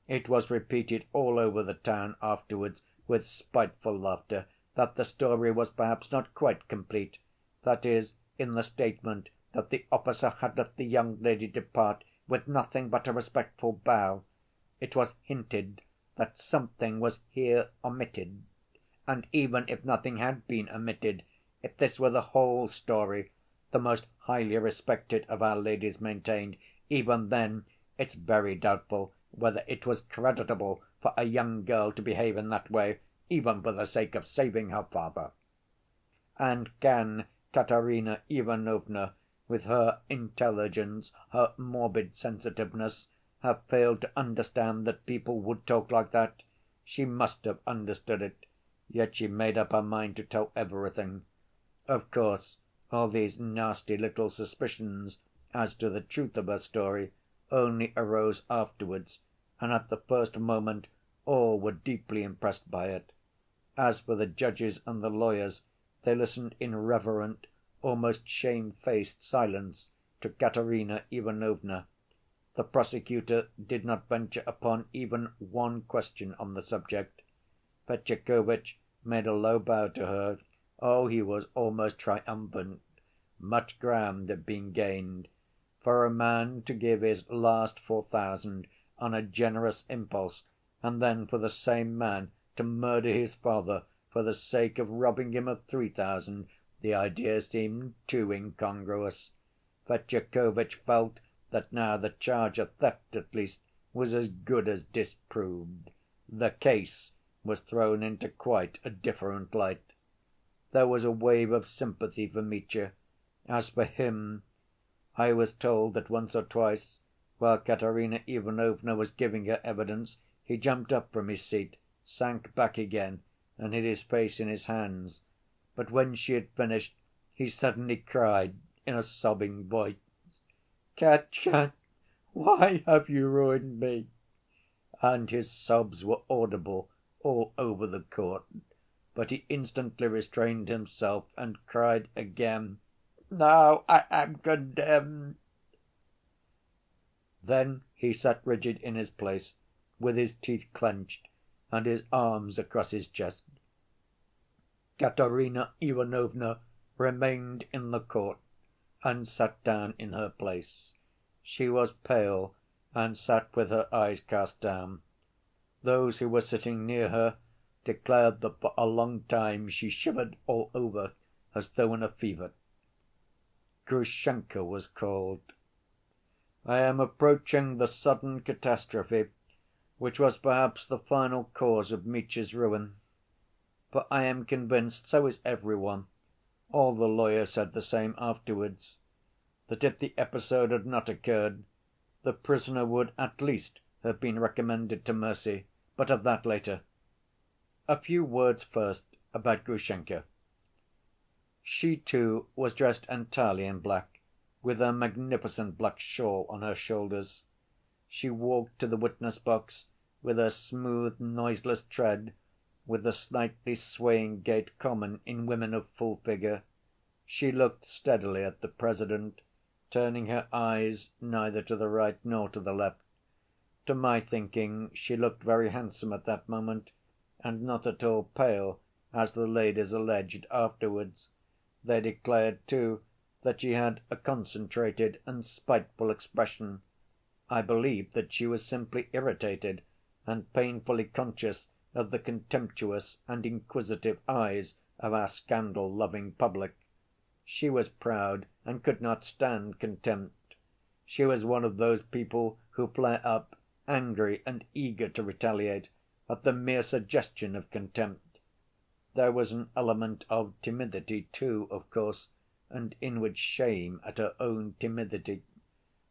S1: It was repeated all over the town afterwards with spiteful laughter that the story was perhaps not quite complete, that is, in the statement that the officer had let the young lady depart with nothing but a respectful bow. It was hinted that something was here omitted, and even if nothing had been omitted, if this were the whole story, the most highly respected of our ladies maintained, even then it's very doubtful whether it was creditable for a young girl to behave in that way, even for the sake of saving her father. And can Katerina Ivanovna, with her intelligence, her morbid sensitiveness, have failed to understand that people would talk like that? She must have understood it, yet she made up her mind to tell everything. Of course, all these nasty little suspicions as to the truth of her story only arose afterwards, and at the first moment all were deeply impressed by it. As for the judges and the lawyers, they listened in reverent, almost shamefaced silence to Katerina Ivanovna. The prosecutor did not venture upon even one question on the subject. Fetyukovitch made a low bow to her. Oh, he was almost triumphant. Much ground had been gained. For a man to give his last 4,000 on a generous impulse, and then for the same man to murder his father for the sake of robbing him of 3,000, the idea seemed too incongruous. Fetyukovitch felt that now the charge of theft, at least, was as good as disproved. The case was thrown into quite a different light. There was a wave of sympathy for Mitya. As for him, I was told that once or twice, while Katerina Ivanovna was giving her evidence, he jumped up from his seat, sank back again, and hid his face in his hands. But when she had finished, he suddenly cried in a sobbing voice, "Katya, why have you ruined me?" And his sobs were audible all over the court. But he instantly restrained himself and cried again, "Now I am condemned." Then he sat rigid in his place, with his teeth clenched and his arms across his chest. Katerina Ivanovna remained in the court and sat down in her place. She was pale and sat with her eyes cast down. Those who were sitting near her declared that for a long time she shivered all over as though in a fever. Grushenka was called. "I am approaching the sudden catastrophe which was perhaps the final cause of Mitya's ruin. For I am convinced, so is every one, all the lawyers said the same afterwards, that if the episode had not occurred, the prisoner would at least have been recommended to mercy. But of that later. A few words first about Grushenka. She, too, was dressed entirely in black, with her magnificent black shawl on her shoulders. She walked to the witness‐box with her smooth, noiseless tread, with the slightly swaying gait common in women of full figure. She looked steadily at the President, turning her eyes neither to the right nor to the left. To my thinking, she looked very handsome at that moment, and not at all pale, as the ladies alleged afterwards. They declared, too, that she had a concentrated and spiteful expression. I believed that she was simply irritated and painfully conscious of the contemptuous and inquisitive eyes of our scandal‐loving public. She was proud and could not stand contempt. She was one of those people who flare up, angry and eager to retaliate, at the mere suggestion of contempt. There was an element of timidity, too, of course, and inward shame at her own timidity.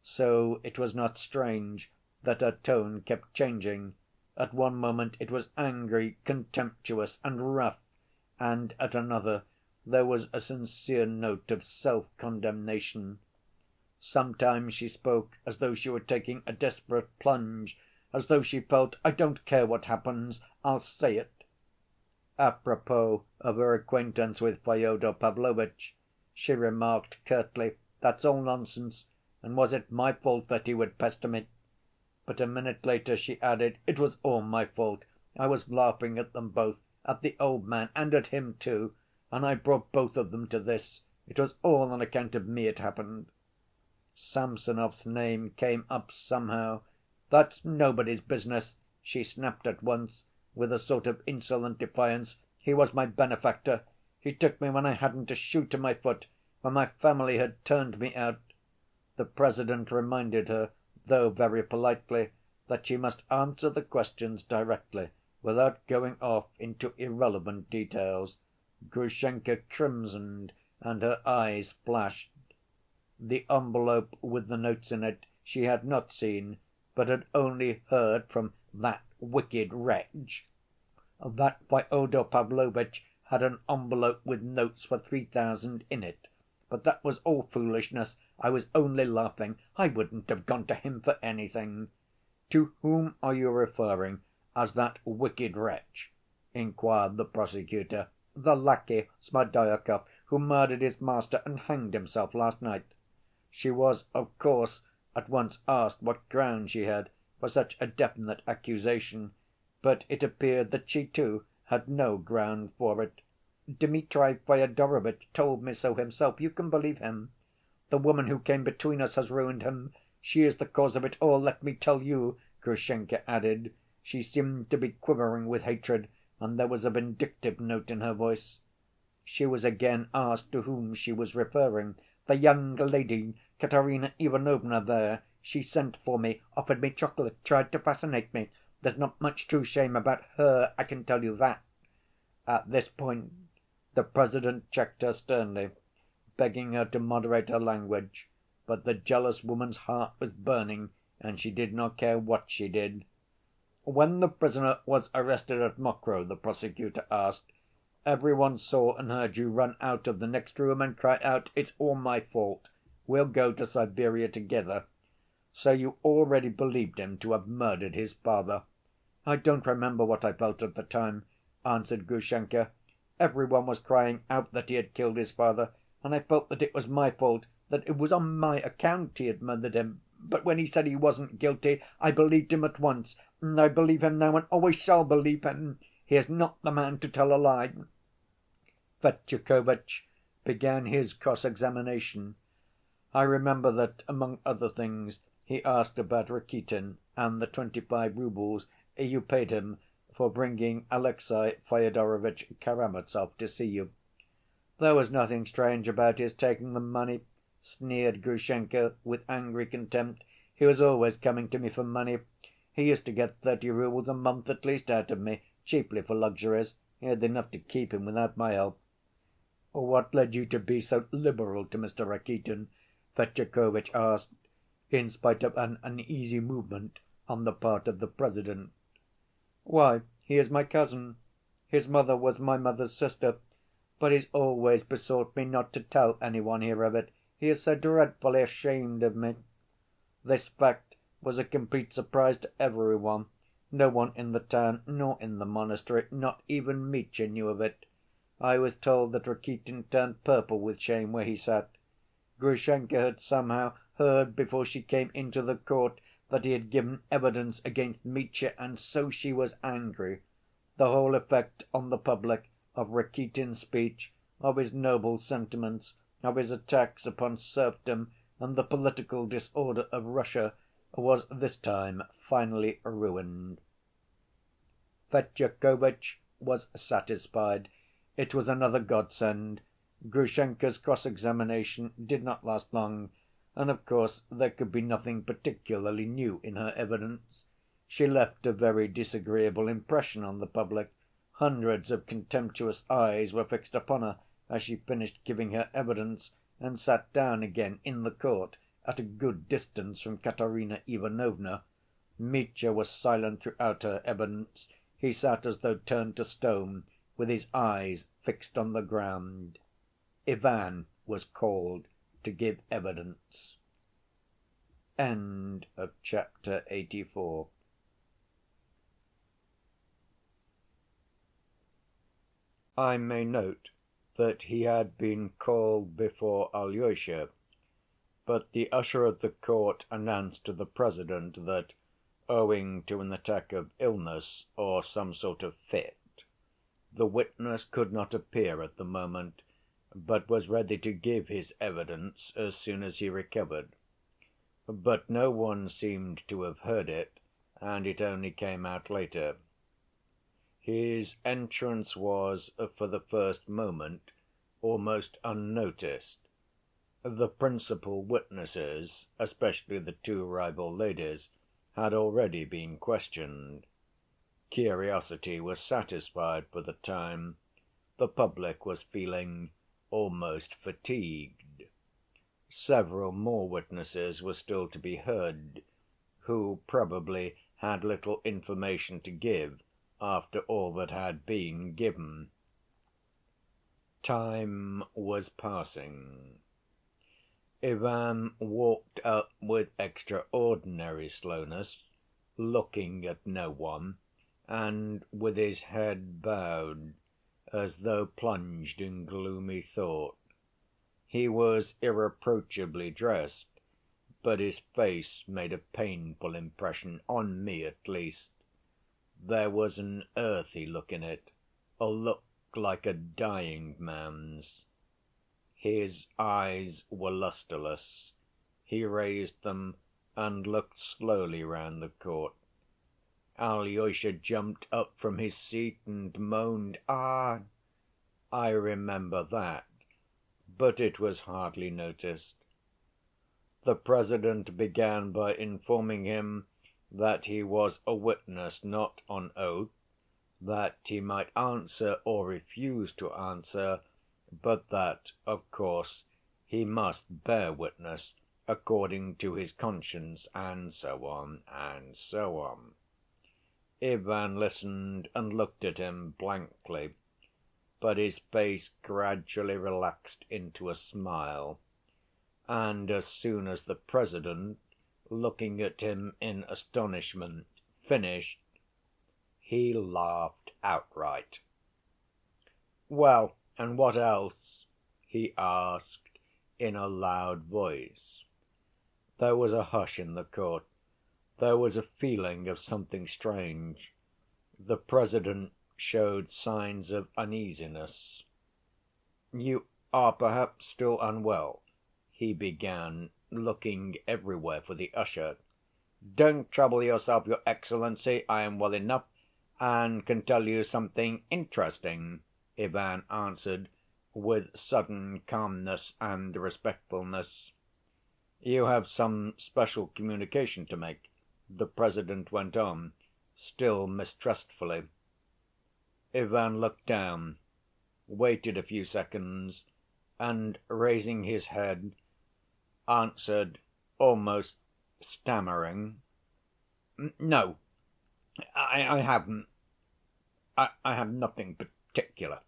S1: So it was not strange that her tone kept changing. At one moment it was angry, contemptuous, and rough, and at another there was a sincere note of self‐condemnation. Sometimes she spoke as though she were taking a desperate plunge, as though she felt, "I don't care what happens, I'll say it." Apropos of her acquaintance with Fyodor Pavlovitch, she remarked curtly, "That's all nonsense, and was it my fault that he would pester me?" But a minute later she added, "It was all my fault. I was laughing at them both, at the old man and at him too, and I brought both of them to this. It was all on account of me it happened." Samsonov's name came up somehow. "That's nobody's business," she snapped at once, with a sort of insolent defiance. "He was my benefactor. He took me when I hadn't a shoe to my foot, when my family had turned me out." The President reminded her, though very politely, that she must answer the questions directly, without going off into irrelevant details. Grushenka crimsoned and her eyes flashed. The envelope with the notes in it she had not seen, but had only heard from "that wicked wretch" that Fyodor Pavlovitch had an envelope with notes for 3,000 in it. But that was all foolishness. I was only laughing. I wouldn't have gone to him for anything. "To whom are you referring as that wicked wretch?" inquired the prosecutor. "The lackey, Smerdyakov, who murdered his master and hanged himself last night." She was, of course, at once asked what ground she had for such a definite accusation, but it appeared that she, too, had no ground for it. "Dmitri Fyodorovitch told me so himself. You can believe him. The woman who came between us has ruined him. She is the cause of it all, let me tell you," Grushenka added. She seemed to be quivering with hatred, and there was a vindictive note in her voice. She was again asked to whom she was referring. "The young lady, Katerina Ivanovna there. She sent for me, offered me chocolate, tried to fascinate me. There's not much true shame about her, I can tell you that." At this point the President checked her sternly, begging her to moderate her language, but the jealous woman's heart was burning, and she did not care what she did. "When the prisoner was arrested at Mokroe," the prosecutor asked, "every one saw and heard you run out of the next room and cry out, 'It's all my fault. We'll go to Siberia together.' So you already believed him to have murdered his father." "I don't remember what I felt at the time," answered Grushenka. "Every one was crying out that he had killed his father, and I felt that it was my fault, that it was on my account he had murdered him. But when he said he wasn't guilty, I believed him at once, and I believe him now and always shall believe him. He is not the man to tell a lie." Fetyukovitch began his cross‐examination. I remember that, among other things, he asked about Rakitin and the 25 roubles you paid him for bringing Alexey Fyodorovitch Karamazov to see you. "There was nothing strange about his taking the money," sneered Grushenka with angry contempt. "He was always coming to me for money. He used to get 30 roubles a month at least out of me, chiefly for luxuries. He had enough to keep him without my help." "What led you to be so liberal to Mr. Rakitin?" Fetyukovitch asked, in spite of an uneasy movement on the part of the President. "Why, he is my cousin. His mother was my mother's sister. But he's always besought me not to tell any one here of it. He is so dreadfully ashamed of me." This fact was a complete surprise to every one. No one in the town nor in the monastery, not even Mitya, knew of it. I was told that Rakitin turned purple with shame where he sat. Grushenka had somehow heard before she came into the court that he had given evidence against Mitya, and so she was angry. The whole effect on the public of Rakitin's speech, of his noble sentiments, of his attacks upon serfdom and the political disorder of Russia, was this time finally ruined. Fetyukovitch was satisfied. It was another godsend. Grushenka's cross‐examination did not last long, and of course there could be nothing particularly new in her evidence. She left a very disagreeable impression on the public. Hundreds of contemptuous eyes were fixed upon her as she finished giving her evidence and sat down again in the court, at a good distance from Katerina Ivanovna. Mitya was silent throughout her evidence. He sat as though turned to stone, with his eyes fixed on the ground. Ivan was called to give evidence. End of chapter 84. I may note that he had been called before Alyosha, but the usher of the court announced to the President that, owing to an attack of illness or some sort of fit, the witness could not appear at the moment, but was ready to give his evidence as soon as he recovered. But no one seemed to have heard it, and it only came out later. His entrance was, for the first moment, almost unnoticed. The principal witnesses, especially the two rival ladies, had already been questioned. Curiosity was satisfied for the time. The public was feeling almost fatigued. Several more witnesses were still to be heard, who probably had little information to give after all that had been given. Time was passing. Ivan walked up with extraordinary slowness, looking at no one, and with his head bowed, as though plunged in gloomy thought. He was irreproachably dressed, but his face made a painful impression, on me at least. There was an earthy look in it, a look like a dying man's. His eyes were lusterless. He raised them and looked slowly round the court. Alyosha jumped up from his seat and moaned, "Ah!" I remember that, but it was hardly noticed. The President began by informing him that he was a witness not on oath, that he might answer or refuse to answer, but that, of course, he must bear witness according to his conscience, and so on, and so on. Ivan listened and looked at him blankly, but his face gradually relaxed into a smile, and as soon as the President, looking at him in astonishment, finished, he laughed outright. "Well, and what else?" he asked in a loud voice. There was a hush in the court. There was a feeling of something strange. The President showed signs of uneasiness. "You are perhaps still unwell," he began, looking everywhere for the usher. "Don't trouble yourself, your Excellency, I am well enough, and can tell you something interesting," Ivan answered with sudden calmness and respectfulness. "You have some special communication to make," the President went on, still mistrustfully. Ivan looked down, waited a few seconds, and raising his head, answered, almost stammering, "No, I haven't. I have nothing particular."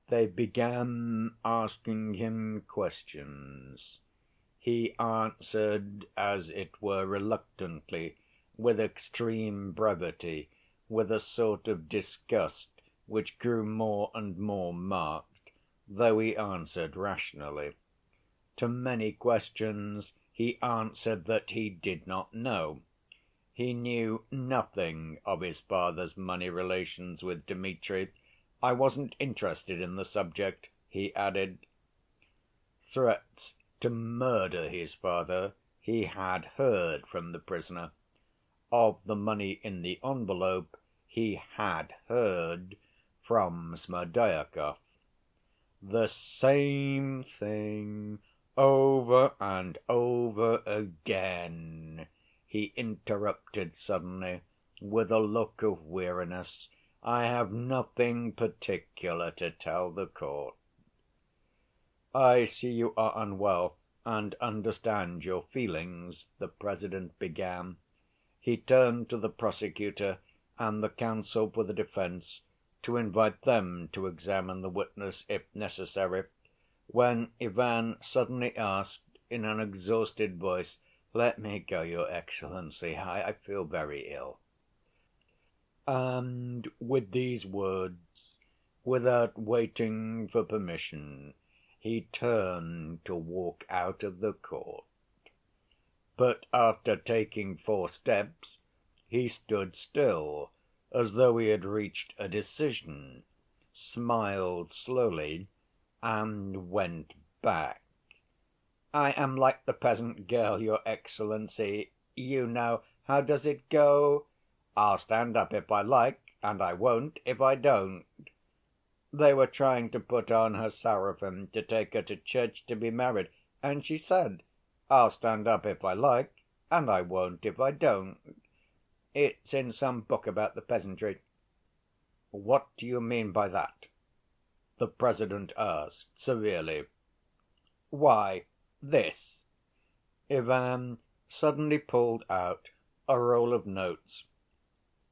S1: They began asking him questions. He answered, as it were reluctantly, with extreme brevity, with a sort of disgust which grew more and more marked, though he answered rationally. To many questions he answered that he did not know. He knew nothing of his father's money relations with Dmitri. "I wasn't interested in the subject," he added. Threats to murder his father he had heard from the prisoner. Of the money in the envelope he had heard from Smerdyakov. "The same thing over and over again," he interrupted suddenly, with a look of weariness. "I have nothing particular to tell the court." "I see you are unwell and understand your feelings," the President began. He turned to the prosecutor and the counsel for the defense to invite them to examine the witness if necessary, when Ivan suddenly asked in an exhausted voice, "Let me go, your Excellency. I feel very ill." And with these words, without waiting for permission, he turned to walk out of the court. But after taking 4 steps, he stood still, as though he had reached a decision, smiled slowly, and went back. "I am like the peasant girl, your Excellency. You know, how does it go? I'll stand up if I like, and I won't if I don't. They were trying to put on her seraphim to take her to church to be married, and she said, 'I'll stand up if I like, and I won't if I don't.' It's in some book about the peasantry." "What do you mean by that?" the President asked severely. "Why, this." Ivan suddenly pulled out a roll of notes.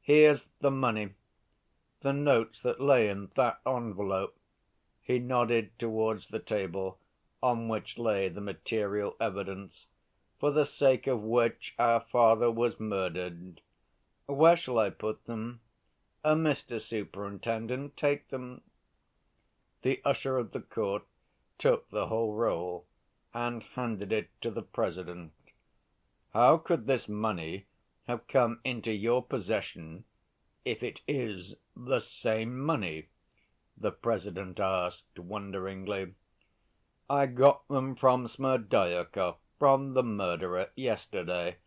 S1: "Here's the money, the notes that lay in that envelope." He nodded towards the table on which lay the material evidence for the sake of which our father was murdered. "Where shall I put them? Mr. Superintendent, take them." The usher of the court took the whole roll and handed it to the President. "How could this money have come into your possession, if it is the same money?" the President asked wonderingly. "I got them from Smerdyakov, from the murderer, yesterday.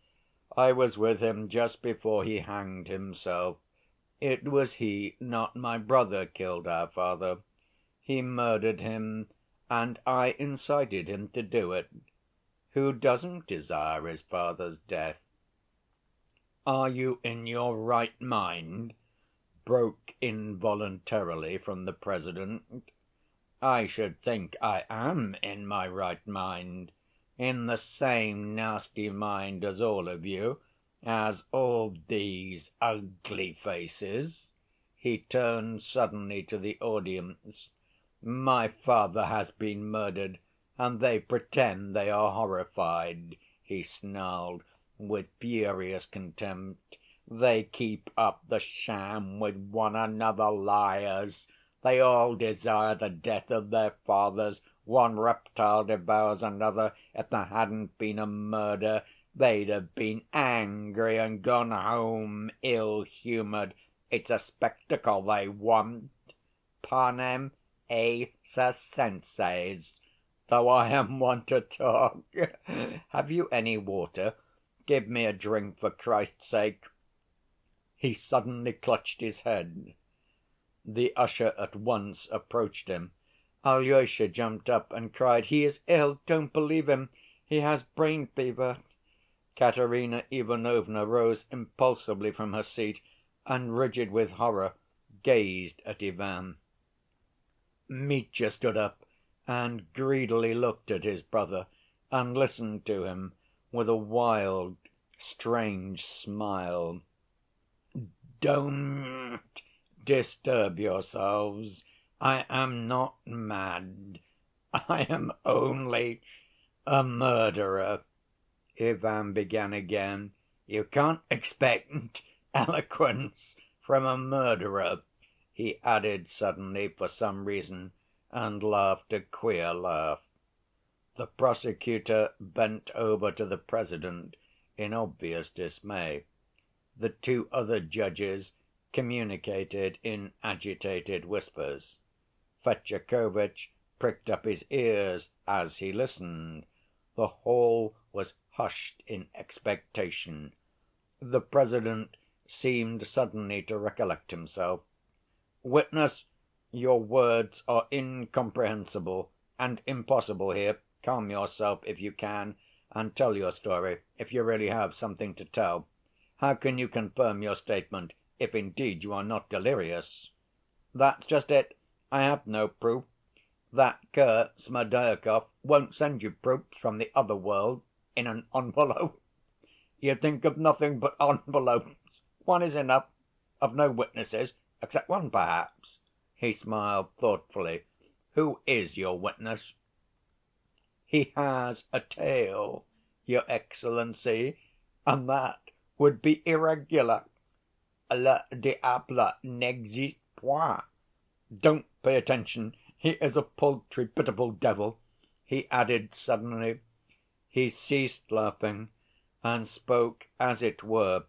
S1: I was with him just before he hanged himself. It was he, not my brother, killed our father. He murdered him, and I incited him to do it. Who doesn't desire his father's death?" "Are you in your right mind?" broke involuntarily from the President. "I should think I am in my right mind, in the same nasty mind as all of you, as all these ugly faces." He turned suddenly to the audience. "My father has been murdered, and they pretend they are horrified," he snarled with furious contempt. "They keep up the sham with one another, liars! They all desire the death of their fathers. One reptile devours another. If there hadn't been a murder, they'd have been angry and gone home ill‐humored. It's a spectacle they want. Panem et circenses, though I am one to talk. Have you any water? Give me a drink, for Christ's sake." He suddenly clutched his head. The usher at once approached him. Alyosha jumped up and cried, "He is ill! Don't believe him! He has brain fever!" Katerina Ivanovna rose impulsively from her seat and, rigid with horror, gazed at Ivan. Mitya stood up and greedily looked at his brother and listened to him with a wild, strange smile. "Don't disturb yourselves. I am not mad. I am only a murderer," Ivan began again. "You can't expect eloquence from a murderer," he added suddenly for some reason, and laughed a queer laugh. The prosecutor bent over to the President in obvious dismay. The 2 other judges communicated in agitated whispers. Fetyukovitch pricked up his ears as he listened. The hall was hushed in expectation. The President seemed suddenly to recollect himself. "Witness, your words are incomprehensible and impossible here. Calm yourself, if you can, and tell your story, if you really have something to tell. How can you confirm your statement, if indeed you are not delirious?" "That's just it. I have no proof. That cur, Smerdyakov, won't send you proofs from the other world in an envelope. You think of nothing but envelopes. One is enough. Of no witnesses, except one perhaps." He smiled thoughtfully. "Who is your witness?" "He has a tail, your Excellency, and that would be irregular. Le diable n'existe point. Don't pay attention. He is a paltry, pitiful devil," he added suddenly. He ceased laughing and spoke, as it were,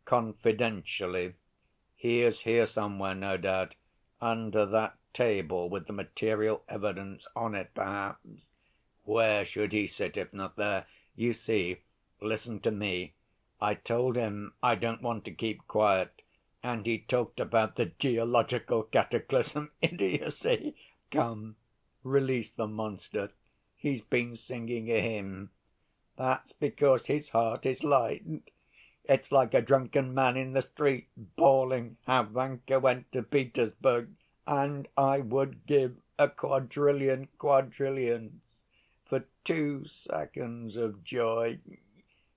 S1: confidentially. "He is here somewhere, no doubt, under that table with the material evidence on it, perhaps. Where should he sit if not there? You see, listen to me. I told him I don't want to keep quiet, and he talked about the geological cataclysm. Idiocy! Come, release the monster. He's been singing a hymn. That's because his heart is light. It's like a drunken man in the street, bawling how Vanka went to Petersburg, and I would give a quadrillion quadrillions for 2 seconds of joy.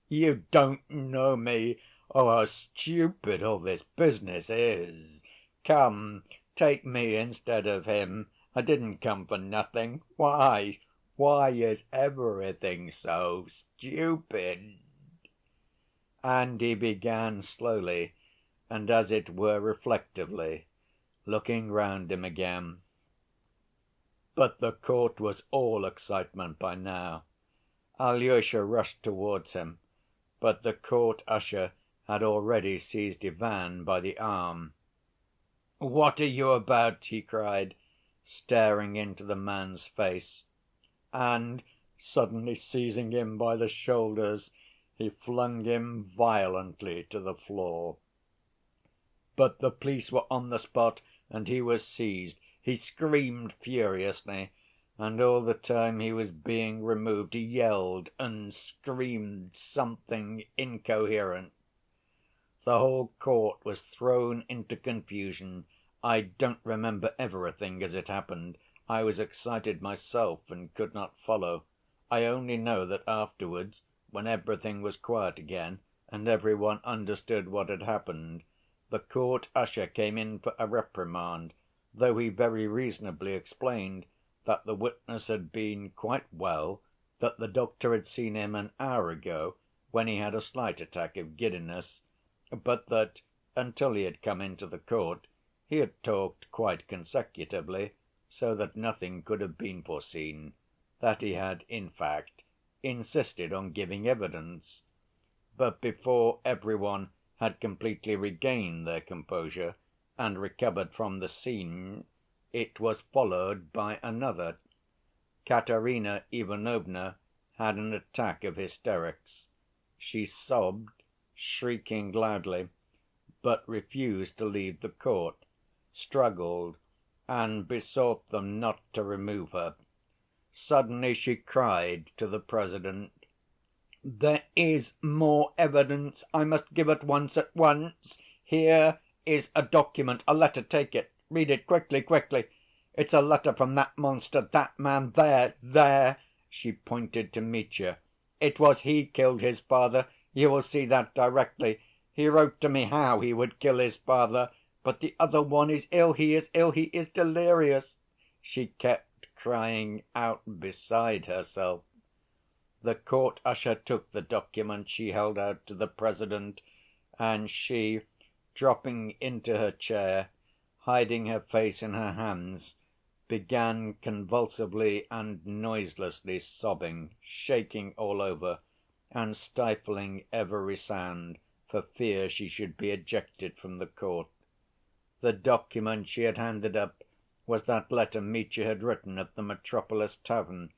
S1: You don't know me. Oh, how stupid all this business is! Come, take me instead of him. I didn't come for nothing. Why? Why is everything so stupid?" And he began slowly, and as it were reflectively, looking round him again. But the court was all excitement by now. Alyosha rushed towards him, but the court usher had already seized Ivan by the arm. "What are you about?" he cried, staring into the man's face. And, suddenly seizing him by the shoulders, he flung him violently to the floor. But the police were on the spot, and he was seized. He screamed furiously, and all the time he was being removed he yelled and screamed something incoherent. The whole court was thrown into confusion. I don't remember everything as it happened. I was excited myself and could not follow. I only know that afterwards, when everything was quiet again and every one understood what had happened, the court usher came in for a reprimand, though he very reasonably explained that the witness had been quite well, that the doctor had seen him an hour ago when he had a slight attack of giddiness, but that, until he had come into the court, he had talked quite consecutively, so that nothing could have been foreseen, that he had, in fact, insisted on giving evidence. But before every one had completely regained their composure and recovered from the scene, it was followed by another. Katerina Ivanovna had an attack of hysterics. She sobbed, shrieking loudly, but refused to leave the court, struggled, and besought them not to remove her. Suddenly she cried to the President: "There is more evidence. I must give at once, at once. Here is a document, a letter. Take it. Read it quickly, quickly. It's a letter from that monster, that man there, there." She pointed to Mitya. "It was he killed his father. You will see that directly. He wrote to me how he would kill his father. But the other one is ill. He is ill. He is delirious." She kept crying out beside herself. The court usher took the document she held out to the President, and she, dropping into her chair, hiding her face in her hands, began convulsively and noiselessly sobbing, shaking all over, and stifling every sound for fear she should be ejected from the court. The document she had handed up was that letter Mitya had written at the Metropolis tavern,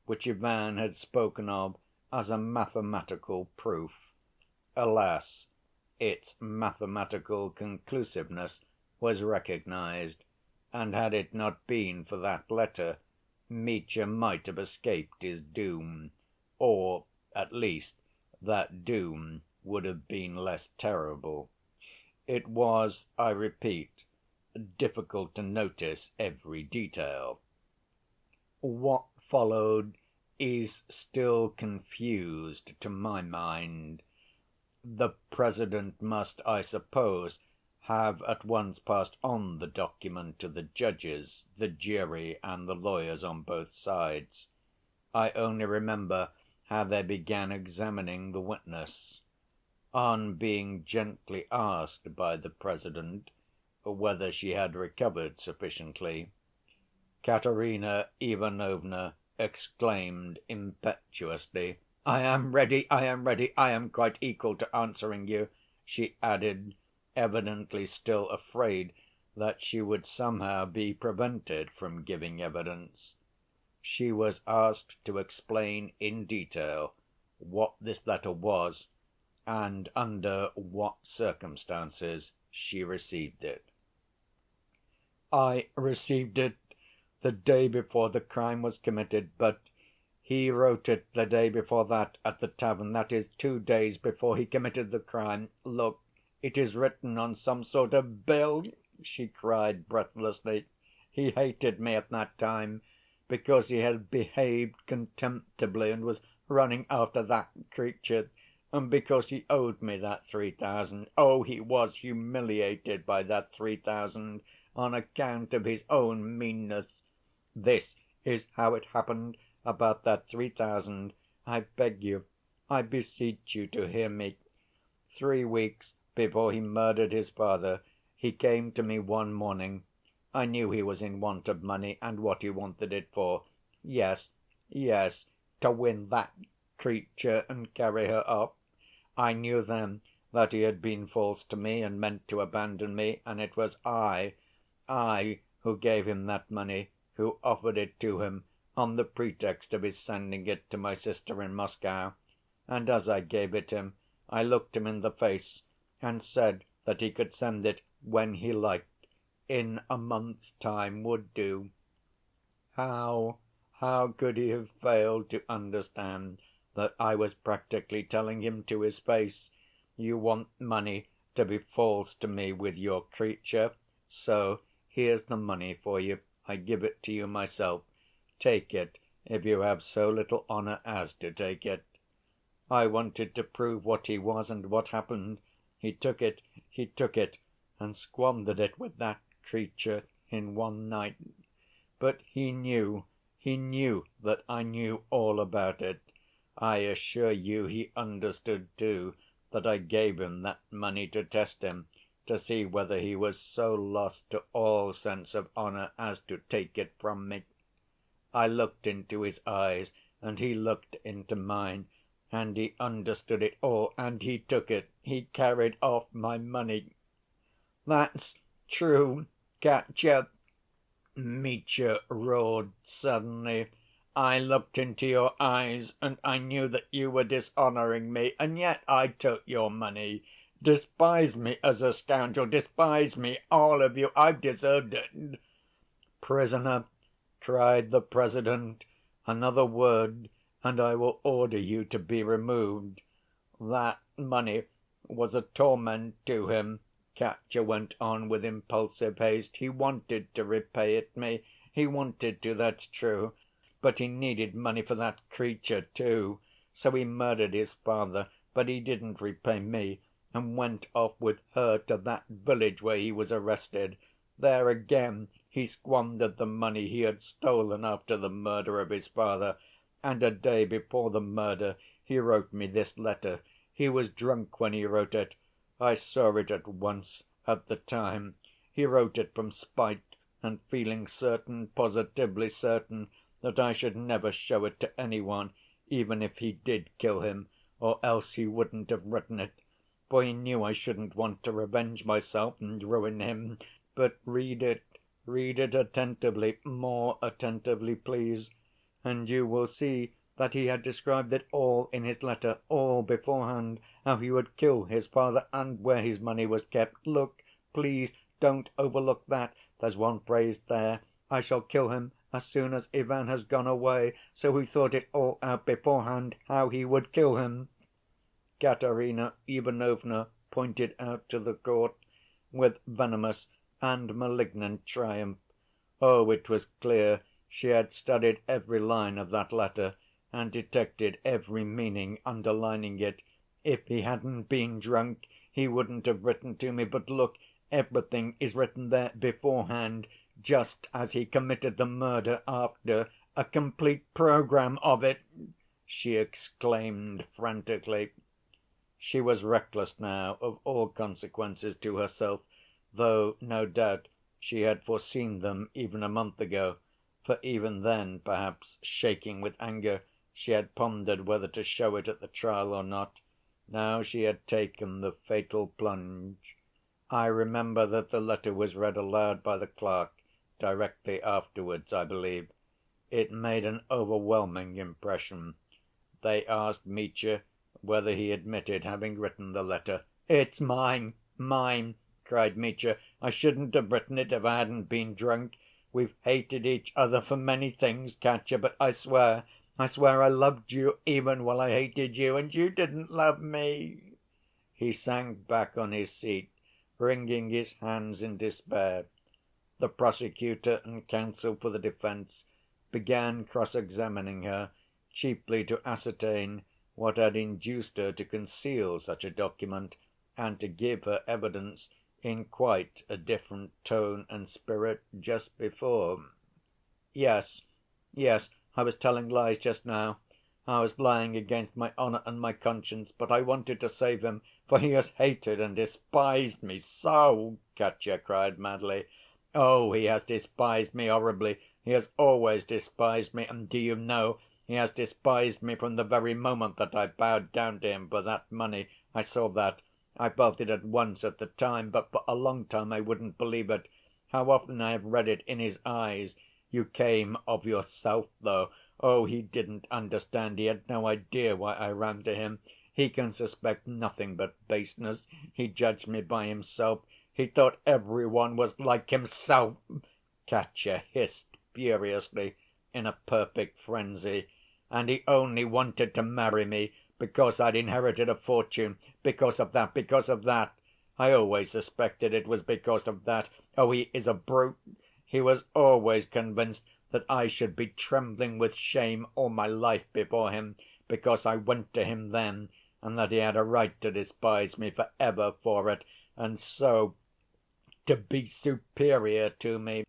S1: which Ivan had spoken of as a mathematical proof. Alas! its mathematical conclusiveness was recognized, and had it not been for that letter, Mitya might have escaped his doom, or, at least, that doom would have been less terrible. It was, I repeat, difficult to notice every detail. What followed is still confused to my mind. The President must, I suppose, have at once passed on the document to the judges, the jury, and the lawyers on both sides. I only remember how they began examining the witness. On being gently asked by the President whether she had recovered sufficiently, Katerina Ivanovna exclaimed impetuously, "I am ready, I am ready, I am quite equal to answering you," she added, evidently still afraid that she would somehow be prevented from giving evidence. She was asked to explain in detail what this letter was and under what circumstances she received it. "I received it the day before the crime was committed, but he wrote it the day before that at the tavern, that is, 2 days before he committed the crime. Look, it is written on some sort of bill," she cried breathlessly. "He hated me at that time because he had behaved contemptibly and was running after that creature, and because he owed me that 3,000. Oh, he was humiliated by that 3,000 on account of his own meanness. This is how it happened about that 3,000. I beg you, I beseech you to hear me. 3 weeks before he murdered his father, he came to me one morning. I knew he was in want of money and what he wanted it for. Yes, yes, to win that creature and carry her off. I knew then that he had been false to me and meant to abandon me, and it was I who gave him that money, who offered it to him on the pretext of his sending it to my sister in Moscow. And as I gave it him, I looked him in the face and said that he could send it when he liked, in a month's time would do. How could he have failed to understand that I was practically telling him to his face, 'You want money to be false to me with your creature? So here's the money for you. I give it to you myself. Take it if you have so little honor as to take it.' I wanted to prove what he was, and what happened? He took it, and squandered it with that creature in one night. But he knew that I knew all about it. I assure you he understood, too, that I gave him that money to test him, to see whether he was so lost to all sense of honor as to take it from me. I looked into his eyes, and he looked into mine, and he understood it all, and he took it. He carried off my money." "That's true, Katya," Mitya roared suddenly. "I looked into your eyes, and I knew that you were dishonoring me, and yet I took your money. Despise me as a scoundrel, despise me, all of you, I've deserved it." "Prisoner," cried the President, "another word and I will order you to be removed." "That money was a torment to him," Katya went on with impulsive haste. "He wanted to repay it me, he wanted to, that's true. But he needed money for that creature, too. So he murdered his father, but he didn't repay me, and went off with her to that village where he was arrested. There again he squandered the money he had stolen after the murder of his father. And a day before the murder he wrote me this letter. He was drunk when he wrote it. I saw it at once, at the time. He wrote it from spite, and feeling certain, positively certain, that I should never show it to any one, even if he did kill him, or else he wouldn't have written it, for he knew I shouldn't want to revenge myself and ruin him. But read it attentively, more attentively, please, and you will see
S2: that he had described it all in his letter, all beforehand, how he would kill his father and where his money was kept. Look, please don't overlook that. There's one phrase there, 'I shall kill him as soon as Ivan has gone away.' So he thought it all out beforehand, how he would kill him," Katerina Ivanovna pointed out to the court, with venomous and malignant triumph. Oh, it was clear she had studied every line of that letter and detected every meaning underlining it. "If he hadn't been drunk, he wouldn't have written to me, but look, everything is written there beforehand, just as he committed the murder after, a complete program of it!" she exclaimed frantically. She was reckless now of all consequences to herself, though, no doubt, she had foreseen them even a month ago, for even then, perhaps, shaking with anger, she had pondered whether to show it at the trial or not. Now she had taken the fatal plunge. I remember that the letter was read aloud by the clerk directly afterwards, I believe. It made an overwhelming impression. They asked Mitya whether he admitted having written the letter. "It's mine, mine!" cried Mitya. "I shouldn't have written it if I hadn't been drunk. We've hated each other for many things, Katya, but I swear I loved you even while I hated you, and you didn't love me." He sank back on his seat, wringing his hands in despair. The prosecutor and counsel for the defense began cross‐examining her, chiefly to ascertain what had induced her to conceal such a document and to give her evidence in quite a different tone and spirit just before. "Yes, yes, I was telling lies just now. I was lying against my honor and my conscience, but I wanted to save him, for he has hated and despised me so!" Katya cried madly. "Oh, he has despised me horribly. He has always despised me, and do you know, he has despised me from the very moment that I bowed down to him for that money. I saw that. I felt it at once at the time, but for a long time I wouldn't believe it. How often I have read it in his eyes. You came of yourself, though. Oh, he didn't understand. He had no idea why I ran to him. He can suspect nothing but baseness. He judged me by himself. He thought every one was like himself," Katya hissed furiously, in a perfect frenzy. "And he only wanted to marry me because I'd inherited a fortune. Because of that, because of that. I always suspected it was because of that. Oh, he is a brute. He was always convinced that I should be trembling with shame all my life before him, because I went to him then, and that he had a right to despise me for ever for it, and so to be superior to me.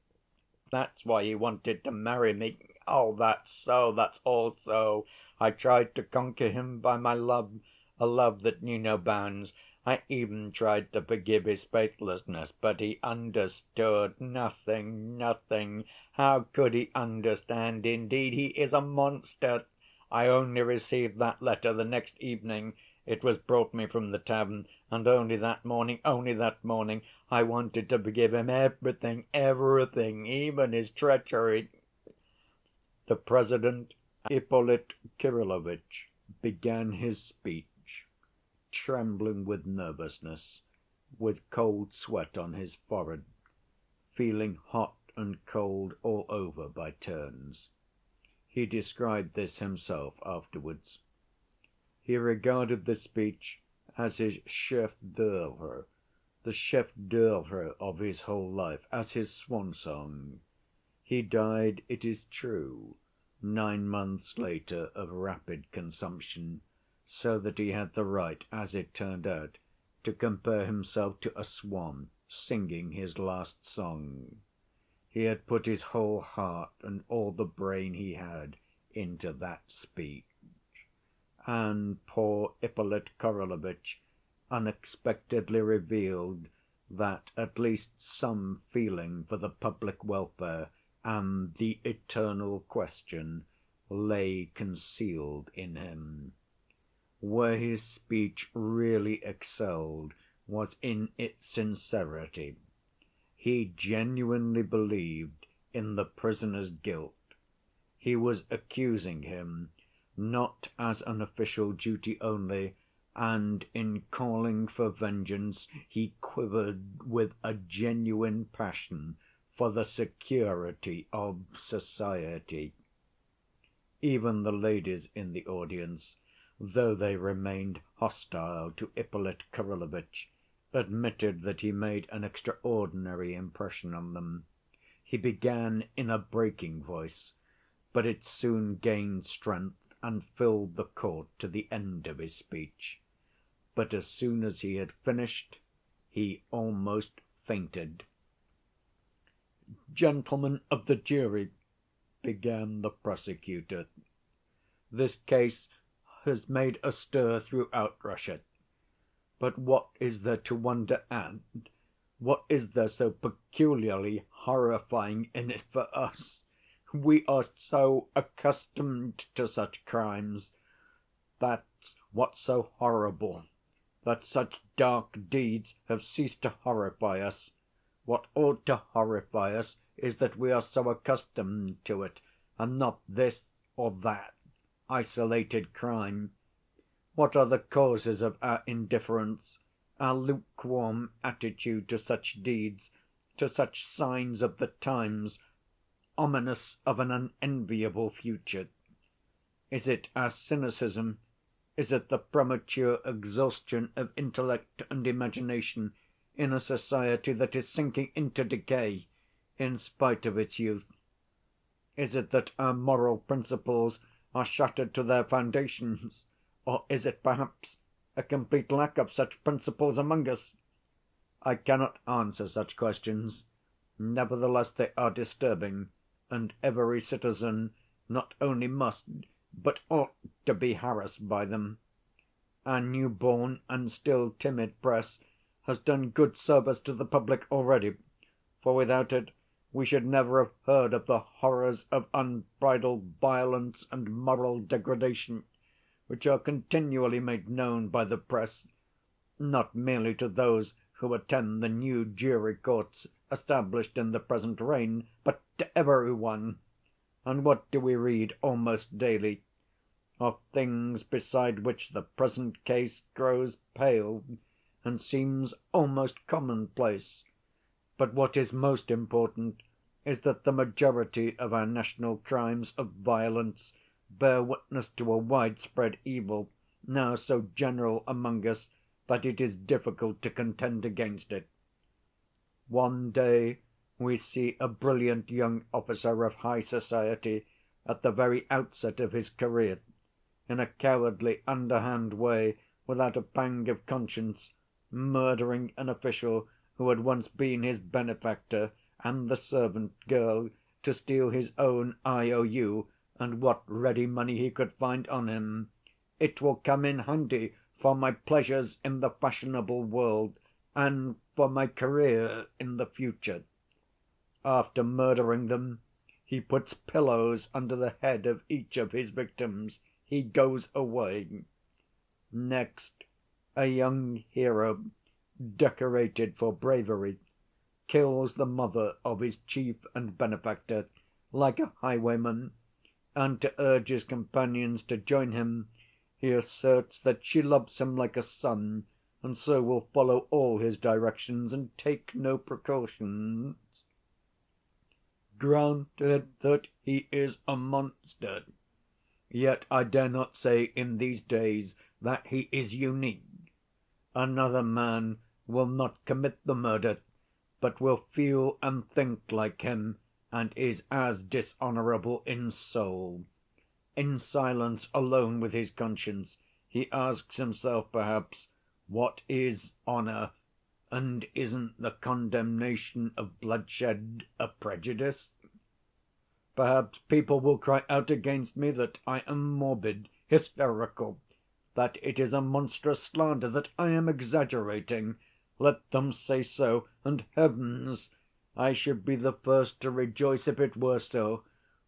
S2: That's why he wanted to marry me. Oh, that's so, that's all so. I tried to conquer him by my love, a love that knew no bounds. I even tried to forgive his faithlessness, but he understood nothing, nothing. How could he understand? Indeed, he is a monster. I only received that letter the next evening. It was brought me from the tavern, and only that morning, I wanted to forgive him everything, everything, even his treachery." The President, Ippolit Kirillovitch, began his speech, trembling with nervousness, with cold sweat on his forehead, feeling hot and cold all over by turns. He described this himself afterwards. He regarded this speech as his chef‐d'œuvre, the chef‐d'œuvre of his whole life, as his swan‐song. He died, it is true, 9 months later of rapid consumption, so that he had the right, as it turned out, to compare himself to a swan singing his last song. He had put his whole heart and all the brain he had into that speech. And poor Ippolit Kirillovitch unexpectedly revealed that at least some feeling for the public welfare and the eternal question lay concealed in him. Where his speech really excelled was in its sincerity. He genuinely believed in the prisoner's guilt. He was accusing him, not as an official duty only, and in calling for vengeance he quivered with a genuine passion for the security of society. Even the ladies in the audience, though they remained hostile to Ippolit Kirillovitch, admitted that he made an extraordinary impression on them. He began in a breaking voice, but it soon gained strength and filled the court to the end of his speech. But as soon as he had finished, he almost fainted. "Gentlemen of the jury," began the prosecutor, "this case has made a stir throughout Russia. But what is there to wonder at? What is there so peculiarly horrifying in it for us? We are so accustomed to such crimes. That's what's so horrible, that such dark deeds have ceased to horrify us. What ought to horrify us is that we are so accustomed to it, and not this or that isolated crime. What are the causes of our indifference, our lukewarm attitude to such deeds, to such signs of the times, ominous of an unenviable future? Is it our cynicism? Is it the premature exhaustion of intellect and imagination in a society that is sinking into decay in spite of its youth? Is it that our moral principles are shattered to their foundations? Or is it, perhaps, a complete lack of such principles among us? I cannot answer such questions. Nevertheless, they are disturbing, and every citizen not only must, but ought to be harassed by them. Our new‐born and still timid press has done good service to the public already, for without it we should never have heard of the horrors of unbridled violence and moral degradation, which are continually made known by the press, not merely to those who attend the new jury courts established in the present reign, but to every one. And what do we read almost daily? Of things beside which the present case grows pale and seems almost commonplace. But what is most important is that the majority of our national crimes of violence bear witness to a widespread evil, now so general among us that it is difficult to contend against it. One day we see a brilliant young officer of high society at the very outset of his career, in a cowardly, underhand way, without a pang of conscience, murdering an official who had once been his benefactor and the servant girl, to steal his own IOU and what ready money he could find on him. It will come in handy for my pleasures in the fashionable world and for my career in the future. After murdering them, he puts pillows under the head of each of his victims. He goes away. Next, a young hero, decorated for bravery, kills the mother of his chief and benefactor, like a highwayman, and to urge his companions to join him, he asserts that she loves him like a son, and so will follow all his directions and take no precautions. Granted that he is a monster, yet I dare not say in these days that he is unique. Another man will not commit the murder, but will feel and think like him, and is as dishonorable in soul. In silence, alone with his conscience, he asks himself, perhaps, what is honor, and isn't the condemnation of bloodshed a prejudice? Perhaps people will cry out against me that I am morbid, hysterical, that it is a monstrous slander, that I am exaggerating. Let them say so, and heavens! I should be the first to rejoice if it were so.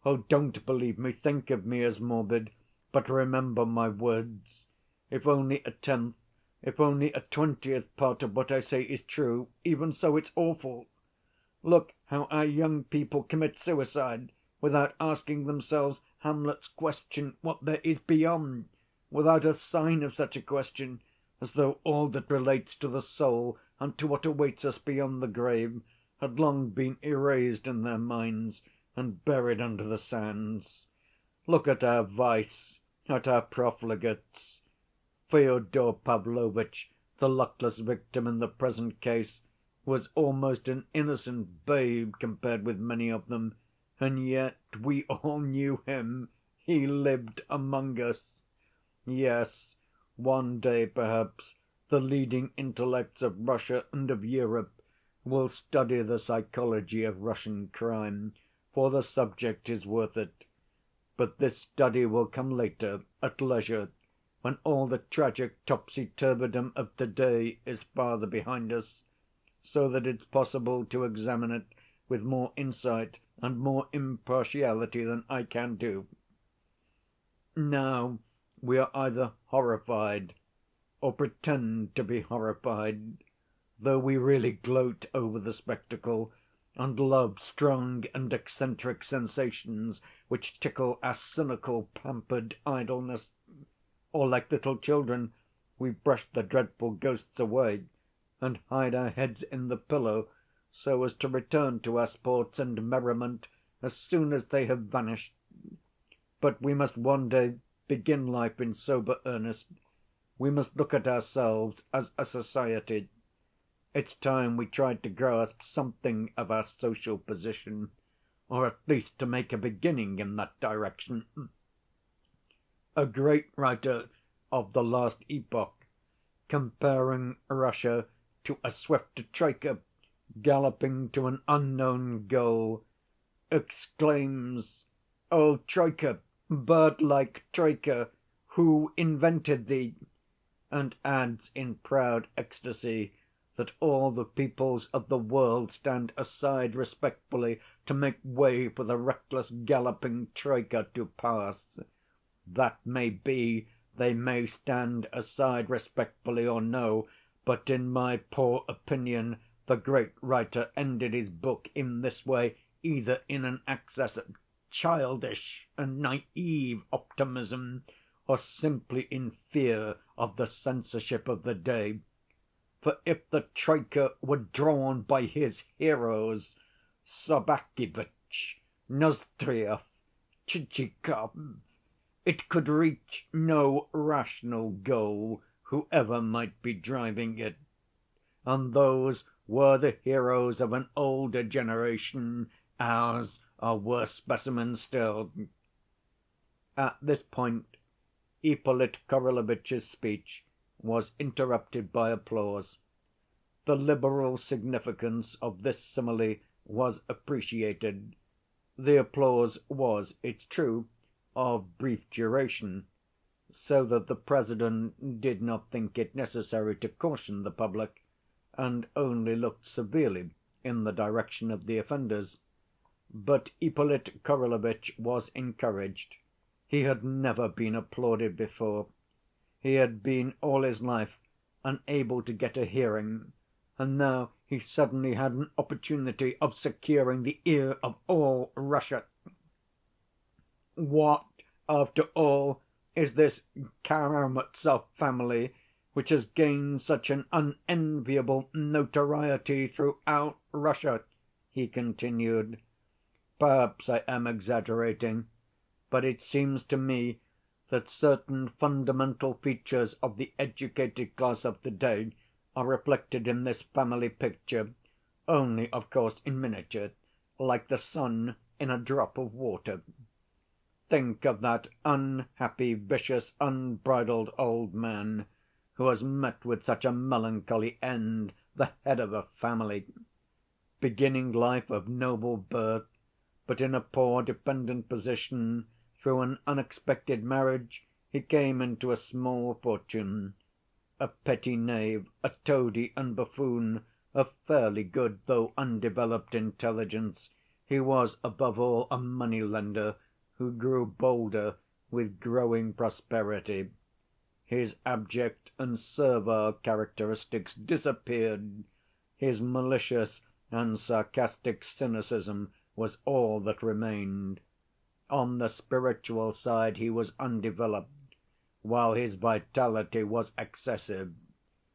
S2: Oh, don't believe me, think of me as morbid, but remember my words. If only a tenth, if only a 20th part of what I say is true, even so it's awful. Look how our young people commit suicide,
S1: without asking themselves Hamlet's question what there is beyond, without a sign of such a question, as though all that relates to the soul and to what awaits us beyond the grave had long been erased in their minds and buried under the sands. Look at our vice, at our profligates. Fyodor Pavlovitch, the luckless victim in the present case, was almost an innocent babe compared with many of them, and yet we all knew him. He lived among us. Yes, one day, perhaps, the leading intellects of Russia and of Europe will study the psychology of Russian crime, for the subject is worth it. But this study will come later, at leisure, when all the tragic topsy‐turvydom of to‐day is farther behind us, so that it's possible to examine it with more insight and more impartiality than I can do. Now we are either horrified or pretend to be horrified, though we really gloat over the spectacle and love strong and eccentric sensations which tickle our cynical, pampered idleness. Or, like little children, we brush the dreadful ghosts away and hide our heads in the pillow so as to return to our sports and merriment as soon as they have vanished. But we must one day begin life in sober earnest. We must look at ourselves as a society. It's time we tried to grasp something of our social position, or at least to make a beginning in that direction. A great writer of the last epoch, comparing Russia to a swift troika galloping to an unknown goal, exclaims, "O troika, bird‐like troika, who invented thee?" and adds in proud ecstasy that all the peoples of the world stand aside respectfully to make way for the reckless galloping troika to pass. That may be, they may stand aside respectfully or no, but in my poor opinion the great writer ended his book in this way, either in an access of childish and naive optimism, or simply in fear of the censorship of the day. For if the troika were drawn by his heroes, Sobakevitch, Nozdryov, Tchitchikov, it could reach no rational goal, whoever might be driving it. And those were the heroes of an older generation. Ours are worse specimens still. At this point Ippolit Kirillovitch's speech was interrupted by applause. The liberal significance of this simile was appreciated. The applause was, it's true, of brief duration, so that the President did not think it necessary to caution the public, and only looked severely in the direction of the offenders. But Ippolit Kirillovitch was encouraged. He had never been applauded before. He had been all his life unable to get a hearing, and now he suddenly had an opportunity of securing the ear of all Russia. What, after all, is this Karamazov family, which has gained such an unenviable notoriety throughout Russia? He continued. Perhaps I am exaggerating, but it seems to me that certain fundamental features of the educated class of to‐day are reflected in this family picture, only, of course, in miniature, like the sun in a drop of water. Think of that unhappy, vicious, unbridled old man who has met with such a melancholy end, the head of a family. Beginning life of noble birth, but in a poor dependent position, through an unexpected marriage he came into a small fortune. A petty knave, a toady and buffoon, of fairly good though undeveloped intelligence, he was above all a money‐lender who grew bolder with growing prosperity. His abject and servile characteristics disappeared. His malicious and sarcastic cynicism was all that remained.
S2: On the spiritual side he was undeveloped, while his vitality was excessive.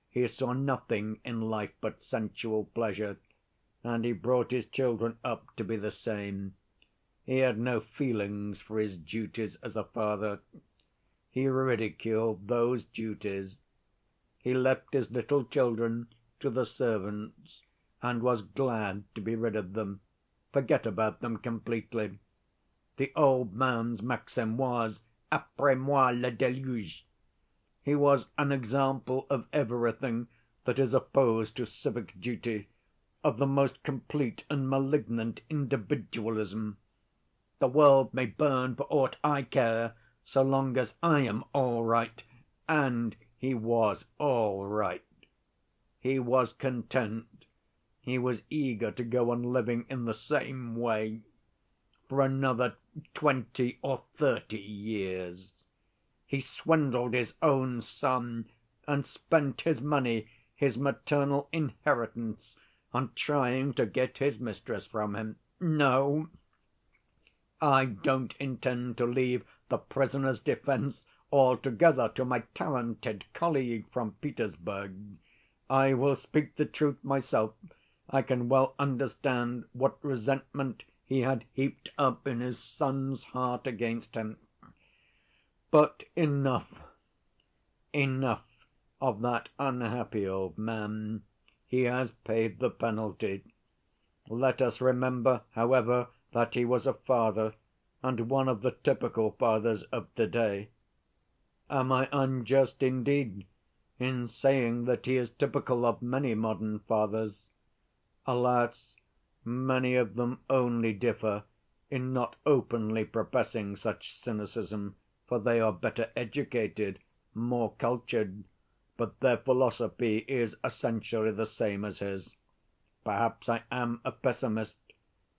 S2: He saw nothing in life but sensual pleasure, and he brought his children up to be the same. He had no feelings for his duties as a father. He ridiculed those duties. He left his little children to the servants and was glad to be rid of them, forget about them completely. The old man's maxim was, "Après moi le déluge." He was an example of everything that is opposed to civic duty, of the most complete and malignant individualism. The world may burn for aught I care, so long as I am all right. And he was all right. He was content. He was eager to go on living in the same way for another 20 or 30 years. He swindled his own son and spent his money, his maternal inheritance, on trying to get his mistress from him. No, I don't intend to leave the prisoner's defense altogether to my talented colleague from Petersburg. I will speak the truth myself. I can well understand what resentment he had heaped up in his son's heart against him. But enough, enough of that unhappy old man. He has paid the penalty. Let us remember, however, that he was a father, and one of the typical fathers of to‐day. Am I unjust indeed in saying that he is typical of many modern fathers? Alas, many of them only differ in not openly professing such cynicism, for they are better educated, more cultured, but their philosophy is essentially the same as his. Perhaps I am a pessimist,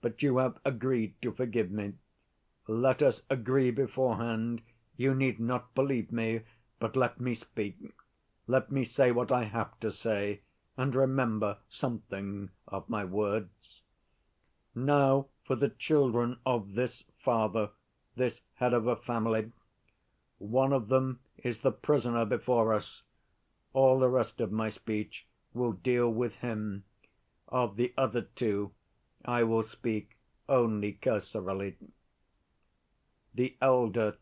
S2: but you have agreed to forgive me. Let us agree beforehand. You need not believe me, but let me speak. Let me say what I have to say, and remember something of my words. Now for the children of this father, this head of a family. One of them is the prisoner before us. All the rest of my speech will deal with him. Of the other two I will speak only cursorily. The elder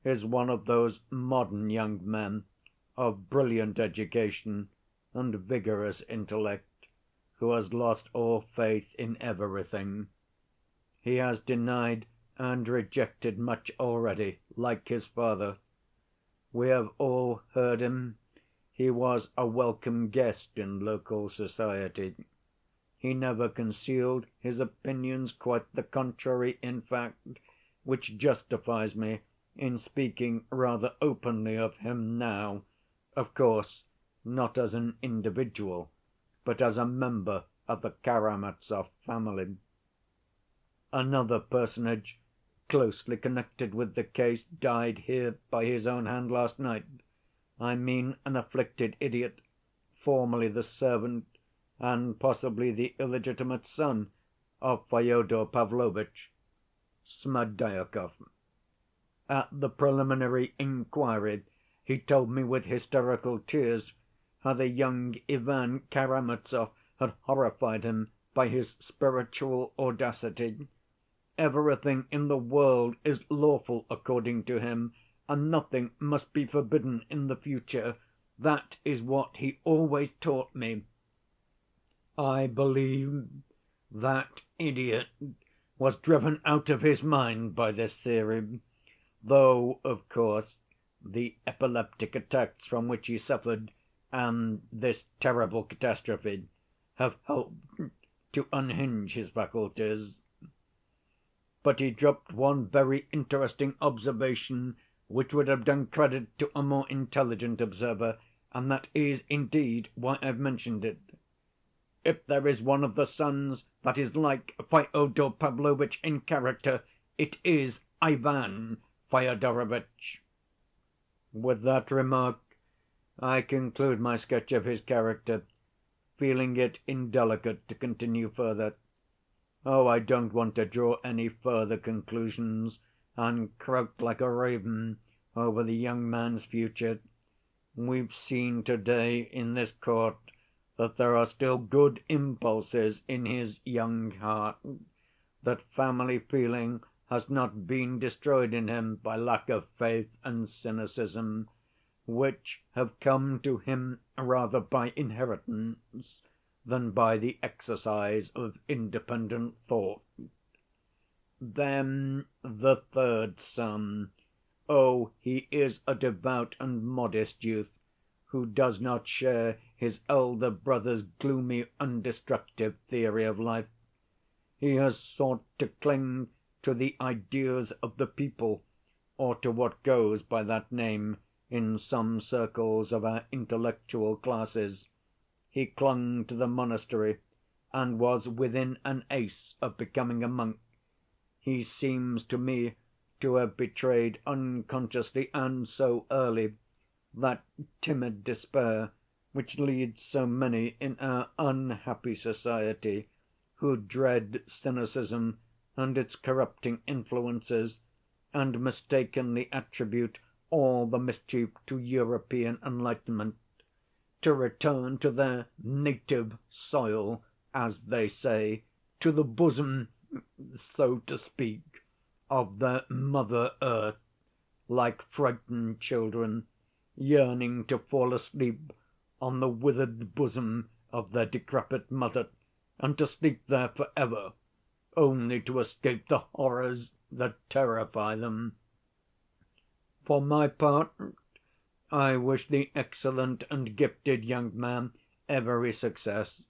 S2: is one of those modern young men of brilliant education and vigorous intellect, who has lost all faith in everything. He has denied and rejected much already, like his father. We have all heard him. He was a welcome guest in local society. He never concealed his opinions, quite the contrary, in fact, which justifies me in speaking rather openly of him now, of course, not as an individual, but as a member of the Karamazov family. Another personage closely connected with the case died here by his own hand last night. I mean an afflicted idiot, formerly the servant and possibly the illegitimate son of Fyodor Pavlovitch, Smerdyakov. At the preliminary inquiry he told me with hysterical tears how the young Ivan Karamazov had horrified him by his spiritual audacity. Everything in the world is lawful according to him, and nothing must be forbidden in the future. That is what he always taught me. I believe that idiot was driven out of his mind by this theory, though, of course, the epileptic attacks from which he suffered and this terrible catastrophe have helped to unhinge his faculties. But he dropped one very interesting observation which would have done credit to a more intelligent observer, and that is, indeed, why I've mentioned it. If there is one of the sons that is like Fyodor Pavlovitch in character, it is Ivan Fyodorovitch. With that remark, I conclude my sketch of his character, feeling it indelicate to continue further. Oh, I don't want to draw any further conclusions. and croaked like a raven over the young man's future. We've seen to‐day in this court that there are still good impulses in his young heart, that family feeling has not been destroyed in him by lack of faith and cynicism, which have come to him rather by inheritance than by the exercise of independent thought. Then the third son. Oh, he is a devout and modest youth, who does not share his elder brother's gloomy, undestructive theory of life. He has sought to cling to the ideas of the people, or to what goes by that name in some circles of our intellectual classes. He clung to the monastery, and was within an ace of becoming a monk. He seems to me to have betrayed unconsciously, and so early, that timid despair which leads so many in our unhappy society, who dread cynicism and its corrupting influences, and mistakenly attribute all the mischief to European enlightenment, to return to their native soil, as they say, to the bosom, so to speak, of their mother earth, like frightened children, yearning to fall asleep on the withered bosom of their decrepit mother, and to sleep there for ever, only to escape the horrors that terrify them. For my part, I wish the excellent and gifted young man every success.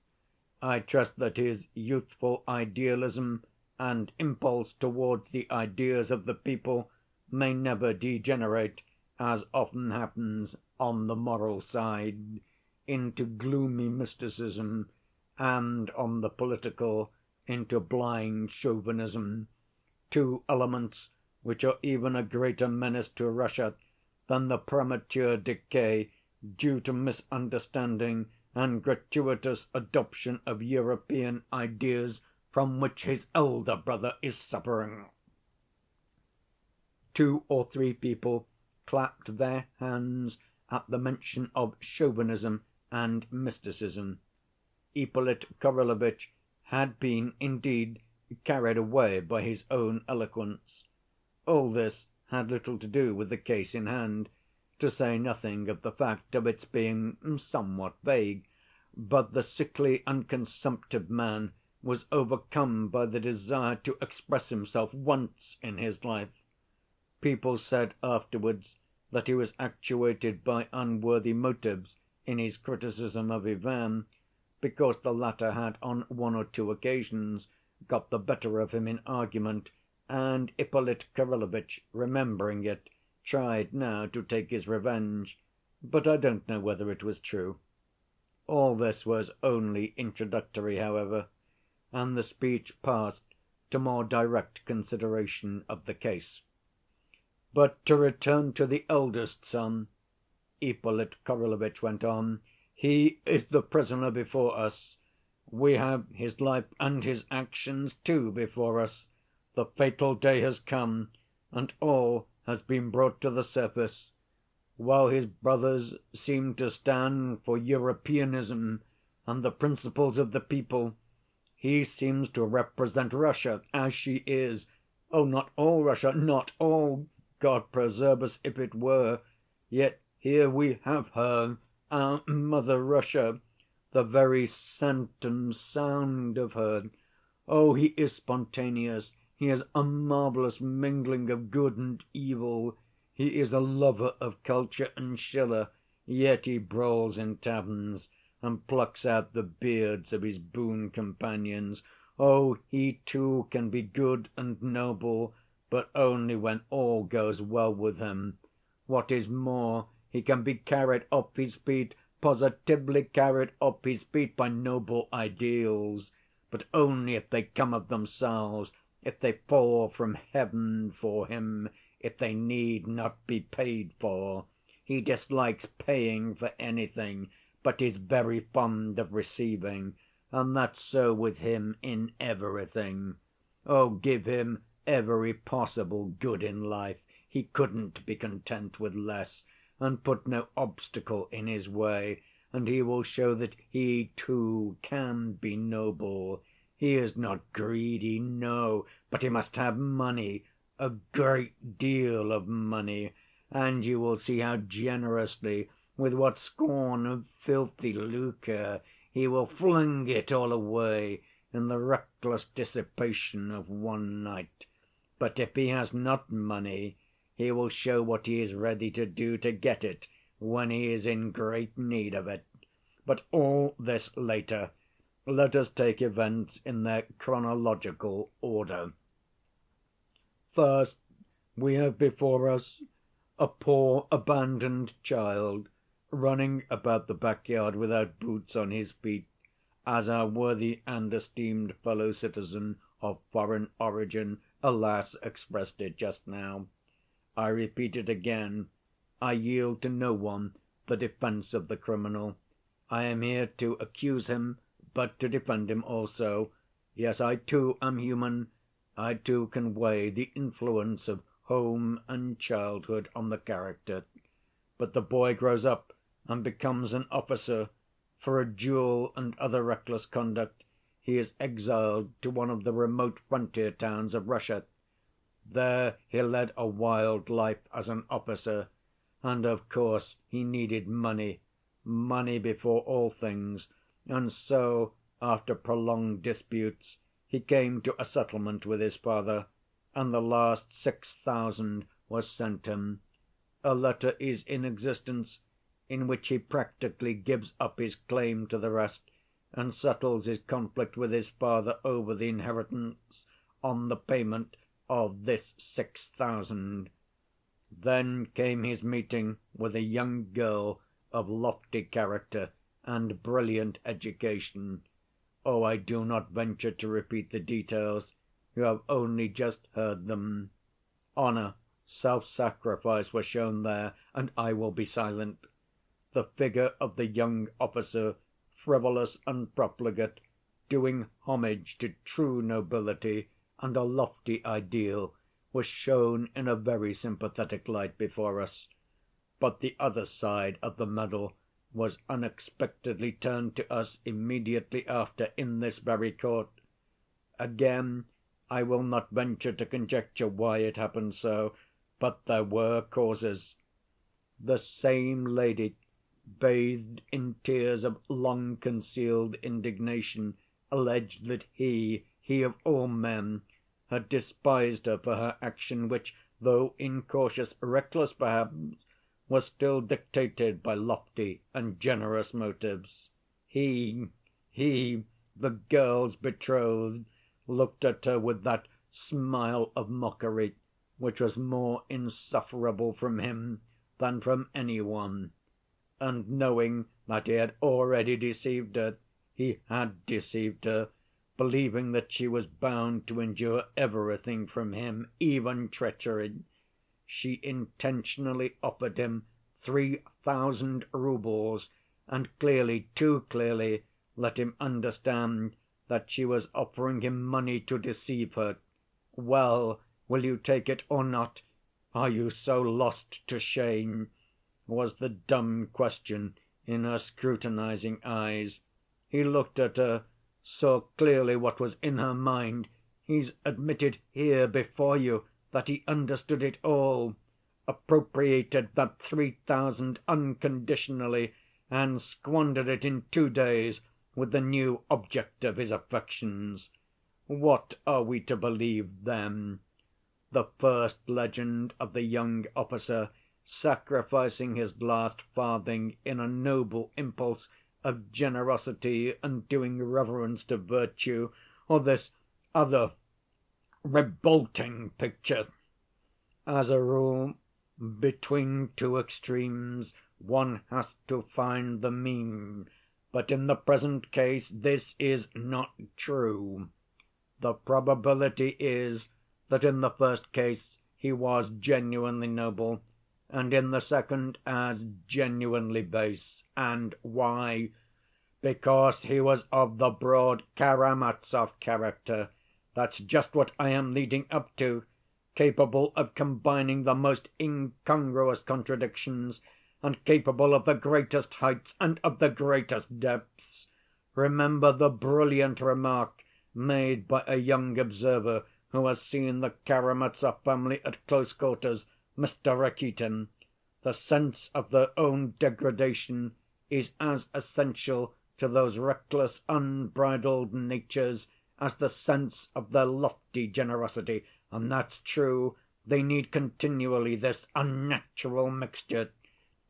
S2: I trust that his youthful idealism and impulse towards the ideas of the people may never degenerate, as often happens on the moral side, into gloomy mysticism, and on the political into blind chauvinism, two elements which are even a greater menace to Russia than the premature decay due to misunderstanding and gratuitous adoption of European ideas from which his elder brother is suffering. 2 or 3 people clapped their hands at the mention of chauvinism and mysticism. Ippolit Kirillovitch had been, indeed, carried away by his own eloquence. All this had little to do with the case in hand, to say nothing of the fact of its being somewhat vague, but the sickly and consumptive man was overcome by the desire to express himself once in his life. People said afterwards that he was actuated by unworthy motives in his criticism of Ivan, because the latter had on 1 or 2 occasions got the better of him in argument, and Ippolit Kirillovitch, remembering it, tried now to take his revenge, but I don't know whether it was true. All this was only introductory, however, and the speech passed to more direct consideration of the case. "But to return to the eldest son," Ippolit Kirillovitch went on, "he is the prisoner before us. We have his life and his actions, too, before us. The fatal day has come, and all has been brought to the surface. While his brothers seem to stand for Europeanism and the principles of the people, he seems to represent Russia as she is. Oh, not all Russia, not all! God preserve us if it were! Yet here we have her, our mother Russia, the very scent and sound of her. Oh, he is spontaneous, he is a marvelous mingling of good and evil. He is a lover of culture and Schiller, yet he brawls in taverns and plucks out the beards of his boon companions. Oh, he too can be good and noble, but only when all goes well with him. What is more, he can be carried off his feet, positively carried off his feet by noble ideals, but only if they come of themselves, if they fall from heaven for him, if they need not be paid for. He dislikes paying for anything, but is very fond of receiving, and that's so with him in everything. Oh, give him every possible good in life, he couldn't be content with less, and put no obstacle in his way, and he will show that he, too, can be noble. He is not greedy, no, but he must have money, a great deal of money, and you will see how generously, with what scorn of filthy lucre, he will fling it all away in the reckless dissipation of one night. But if he has not money, he will show what he is ready to do to get it when he is in great need of it. But all this later. Let us take events in their chronological order. First, we have before us a poor abandoned child, running about the back‐yard without boots on his feet, as our worthy and esteemed fellow‐citizen of foreign origin, alas, expressed it just now. I repeat it again, I yield to no one the defense of the criminal. I am here to accuse him, but to defend him also. Yes, I too am human. I too can weigh the influence of home and childhood on the character. But the boy grows up and becomes an officer. For a duel and other reckless conduct he is exiled to one of the remote frontier towns of Russia. There he led a wild life as an officer, and of course he needed money, money before all things, and so, after prolonged disputes, he came to a settlement with his father, and the last 6,000 was sent him. A letter is in existence in which he practically gives up his claim to the rest and settles his conflict with his father over the inheritance on the payment of this 6,000. Then came his meeting with a young girl of lofty character and brilliant education. Oh, I do not venture to repeat the details. You have only just heard them. Honor, self‐sacrifice were shown there, and I will be silent. The figure of the young officer, frivolous and profligate, doing homage to true nobility and a lofty ideal, was shown in a very sympathetic light before us. But the other side of the medal was unexpectedly turned to us immediately after in this very court. Again, I will not venture to conjecture why it happened so, but there were causes. The same lady, bathed in tears of long‐concealed indignation, alleged that he of all men, had despised her for her action which, though incautious, reckless perhaps, was still dictated by lofty and generous motives. He, the girl's betrothed, looked at her with that smile of mockery which was more insufferable from him than from any one. And knowing that he had already deceived her, he had deceived her, believing that she was bound to endure everything from him, even treachery. She intentionally offered him 3,000 roubles, and clearly, too clearly, let him understand that she was offering him money to deceive her. Well, will you take it or not? Are you so lost to shame? Was the dumb question in her scrutinizing eyes. He looked at her, saw clearly what was in her mind. He's admitted here before you that he understood it all, appropriated that 3,000 unconditionally, and squandered it in 2 days with the new object of his affections. What are we to believe then? The first legend of the young officer sacrificing his last farthing in a noble impulse of generosity and doing reverence to virtue, or this other revolting picture? As a rule, between two extremes one has to find the mean, but in the present case this is not true. The probability is that in the first case he was genuinely noble, and in the second as genuinely base. And why? Because he was of the broad Karamazov character, That's just what I am leading up to, capable of combining the most incongruous contradictions, and capable of the greatest heights and of the greatest depths. Remember the brilliant remark made by a young observer who has seen the Karamazov family at close quarters, Mr. Rakitin. The sense of their own degradation is as essential to those reckless, unbridled natures as the sense of their lofty generosity. And that's true, they need continually this unnatural mixture.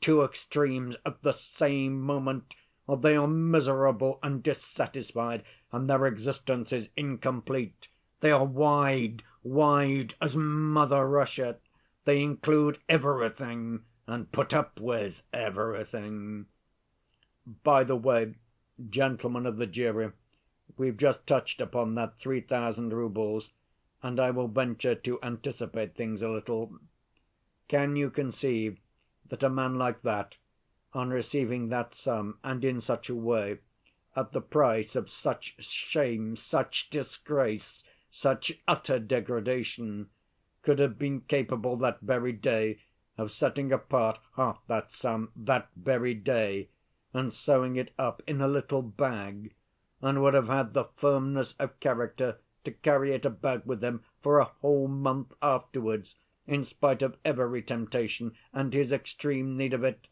S2: Two extremes at the same moment, or they are miserable and dissatisfied, and their existence is incomplete. They are wide, wide as Mother Russia. They include everything and put up with everything. By the way, gentlemen of the jury, we've just touched upon that 3,000 roubles, and I will venture to anticipate things a little. Can you conceive that a man like that, on receiving that sum, and in such a way, at the price of such shame, such disgrace, such utter degradation, could have been capable that very day of setting apart half that sum that very day, and sewing it up in a little bag, and would have had the firmness of character to carry it about with him for a whole month afterwards, in spite of every temptation and his extreme need of it?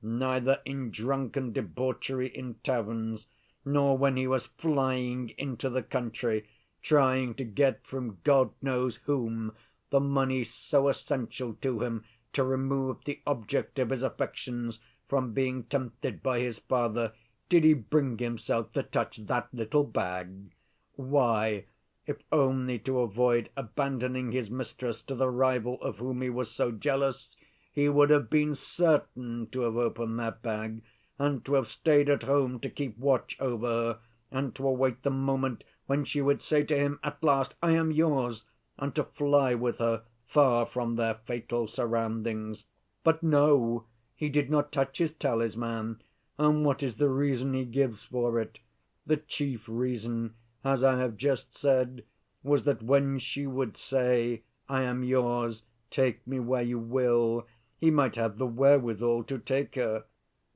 S2: Neither in drunken debauchery in taverns, nor when he was flying into the country, trying to get from God knows whom the money so essential to him to remove the object of his affections from being tempted by his father, did he bring himself to touch that little bag. Why, if only to avoid abandoning his mistress to the rival of whom he was so jealous, he would have been certain to have opened that bag, and to have stayed at home to keep watch over her, and to await the moment when she would say to him at last, "I am yours," and to fly with her far from their fatal surroundings. But no, he did not touch his talisman, and what is the reason he gives for it? The chief reason, as I have just said, was that when she would say, "I am yours, take me where you will," he might have the wherewithal to take her.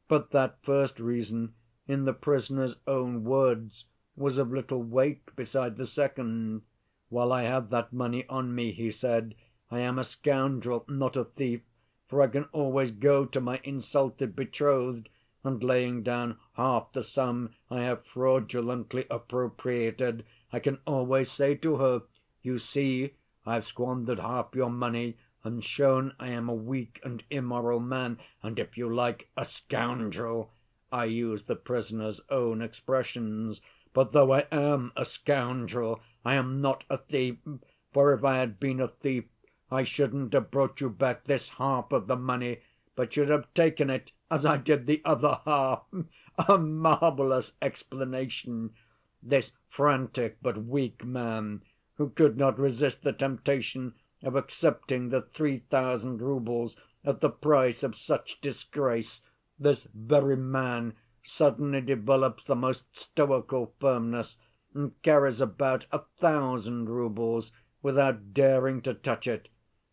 S2: But that first reason, in the prisoner's own words, was of little weight beside the second. "While I have that money on me," he said, "I am a scoundrel, not a thief, for I can always go to my insulted betrothed, and laying down half the sum I have fraudulently appropriated, I can always say to her, 'You see, I have squandered half your money, and shown I am a weak and immoral man, and, if you like, a scoundrel.' I use the prisoner's own expressions. But though I am a scoundrel, I am not a thief, for if I had been a thief, I shouldn't have brought you back this half of the money, but should have taken it as I did the other half." A marvelous explanation! This frantic but weak man, who could not resist the temptation of accepting the 3,000 roubles at the price of such disgrace, this very man suddenly develops the most stoical firmness, and carries about 1,000 roubles without daring to touch it.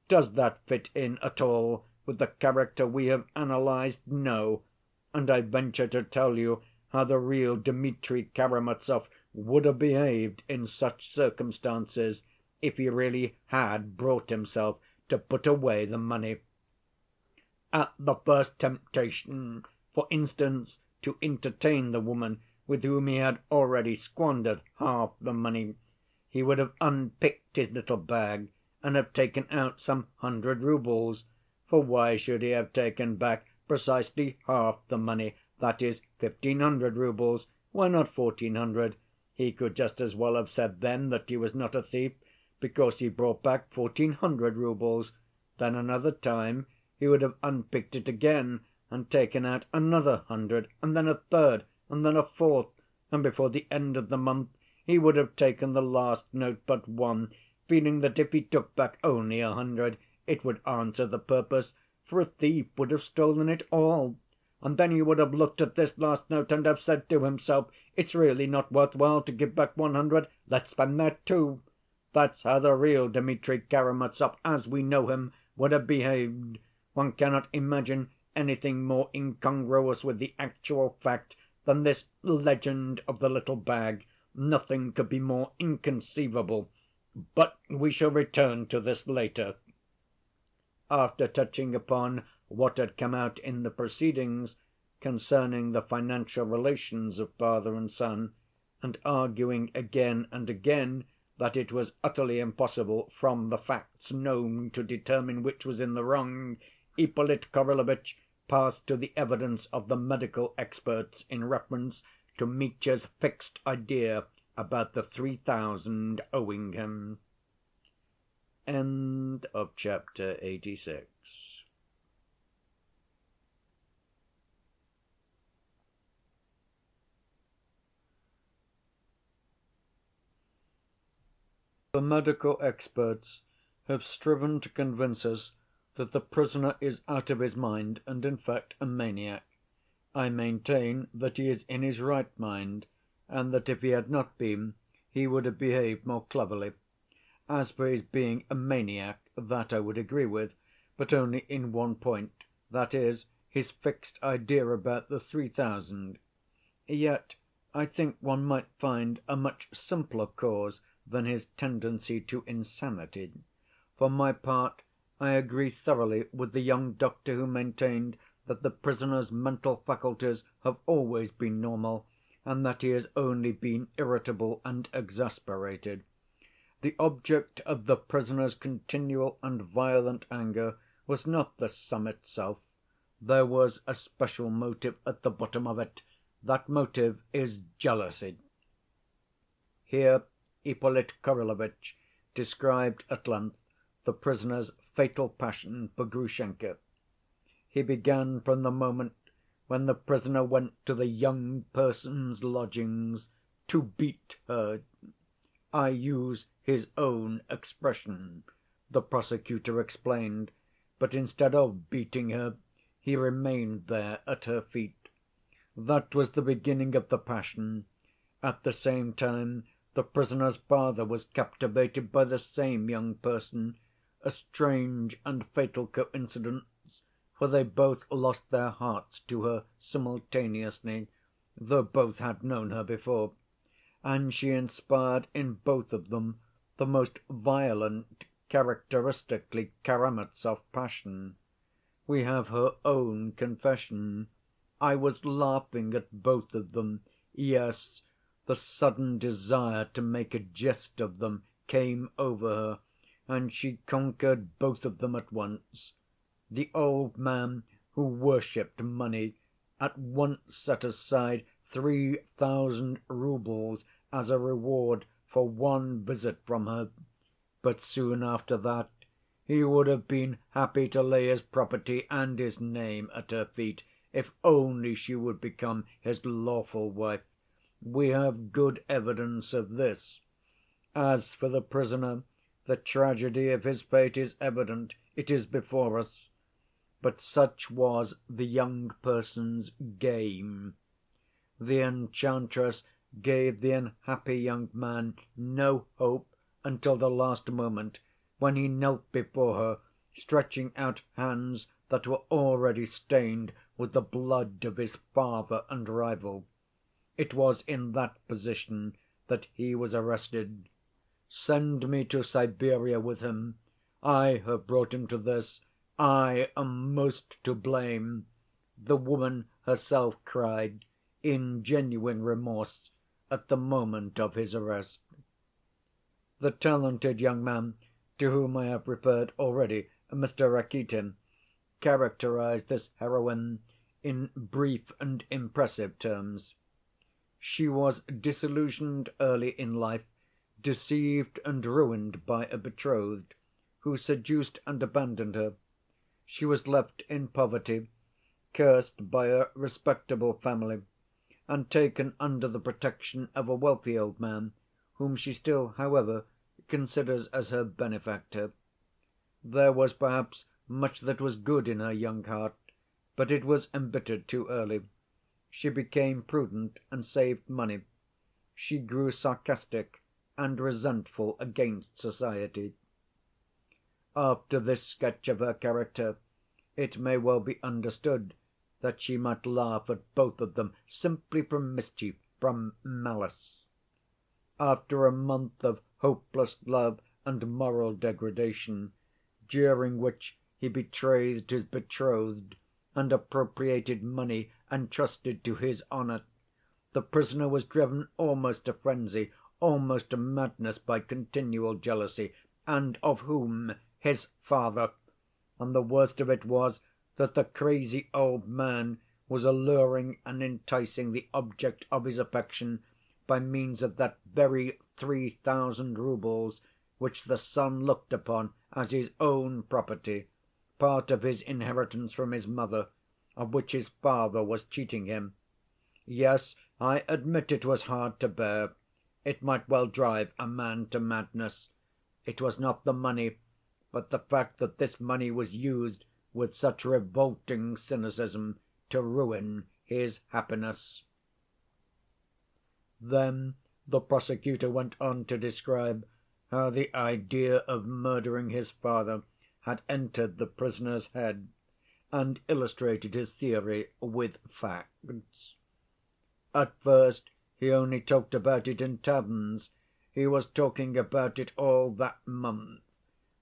S2: Does that fit in at all with the character we have analyzed? No. And I venture to tell you how the real Dmitri Karamazov would have behaved in such circumstances if he really had brought himself to put away the money. At the first temptation, for instance, to entertain the woman with whom he had already squandered half the money, he would have unpicked his little bag and have taken out some 100 roubles. For why should he have taken back precisely half the money, that is, 1,500 roubles? Why not 1,400? He could just as well have said then that he was not a thief, because he brought back 1,400 roubles. Then another time he would have unpicked it again and taken out another 100, and then a third, and then a fourth, and before the end of the month he would have taken the last note but one, feeling that if he took back only 100, it would answer the purpose, for a thief would have stolen it all. And then he would have looked at this last note and have said to himself, "It's really not worth while to give back 100, let's spend that too." That's how the real Dmitri Karamazov, as we know him, would have behaved. One cannot imagine anything more incongruous with the actual fact than this legend of the little bag. Nothing could be more inconceivable. But we shall return to this later. After touching upon what had come out in the proceedings concerning the financial relations of father and son, and arguing again and again that it was utterly impossible from the facts known to determine which was in the wrong, Ippolit Kirillovitch passed to the evidence of the medical experts in reference to Mitya's fixed idea about the 3,000 owing him. End of chapter 86. The medical experts have striven to convince us that the prisoner is out of his mind and in fact a maniac. I maintain that he is in his right mind, and that if he had not been, he would have behaved more cleverly. As for his being a maniac, that I would agree with, but only in one point, that is, his fixed idea about the 3,000. Yet I think one might find a much simpler cause than his tendency to insanity. For my part, I agree thoroughly with the young doctor who maintained that the prisoner's mental faculties have always been normal, and that he has only been irritable and exasperated. The object of the prisoner's continual and violent anger was not the sum itself. There was a special motive at the bottom of it. That motive is jealousy. Here Ippolit Kirillovitch described at length the prisoner's fatal passion for Grushenka. He began from the moment when the prisoner went to the young person's lodgings to beat her. I use his own expression, the prosecutor explained, but instead of beating her, he remained there at her feet. That was the beginning of the passion. At the same time, the prisoner's father was captivated by the same young person, a strange and fatal coincidence, for they both lost their hearts to her simultaneously, though both had known her before, and she inspired in both of them the most violent, characteristically Karamazov passion. We have her own confession. I was laughing at both of them. Yes, the sudden desire to make a jest of them came over her, and she conquered both of them at once. The old man, who worshipped money, at once set aside 3,000 roubles as a reward for one visit from her, but soon after that he would have been happy to lay his property and his name at her feet, if only she would become his lawful wife. We have good evidence of this. As for the prisoner, the tragedy of his fate is evident, it is before us. But such was the young person's game. The enchantress gave the unhappy young man no hope until the last moment, when he knelt before her, stretching out hands that were already stained with the blood of his father and rival. It was in that position that he was arrested. Send me to Siberia with him. I have brought him to this. I am most to blame, the woman herself cried, in genuine remorse, at the moment of his arrest. The talented young man to whom I have referred already, Mr. Rakitin, characterized this heroine in brief and impressive terms. She was disillusioned early in life, deceived and ruined by a betrothed, who seduced and abandoned her. She was left in poverty, cursed by a respectable family, and taken under the protection of a wealthy old man, whom she still, however, considers as her benefactor. There was perhaps much that was good in her young heart, but it was embittered too early. She became prudent and saved money. She grew sarcastic
S1: and resentful against society. After this sketch of her character, it may well be understood that she might laugh at both of them simply from mischief, from malice. After a month of hopeless love and moral degradation, during which he betrayed his betrothed and appropriated money entrusted to his honor, the prisoner was driven almost to frenzy, almost to madness by continual jealousy. And of whom? His father. And the worst of it was that the crazy old man was alluring and enticing the object of his affection by means of that very 3,000 roubles which the son looked upon as his own property, part of his inheritance from his mother, of which his father was cheating him. Yes, I admit it was hard to bear. It might well drive a man to madness. It was not the money, but the fact that this money was used with such revolting cynicism to ruin his happiness. Then the prosecutor went on to describe how the idea of murdering his father had entered the prisoner's head, and illustrated his theory with facts. At first he only talked about it in taverns. He was talking about it all that month.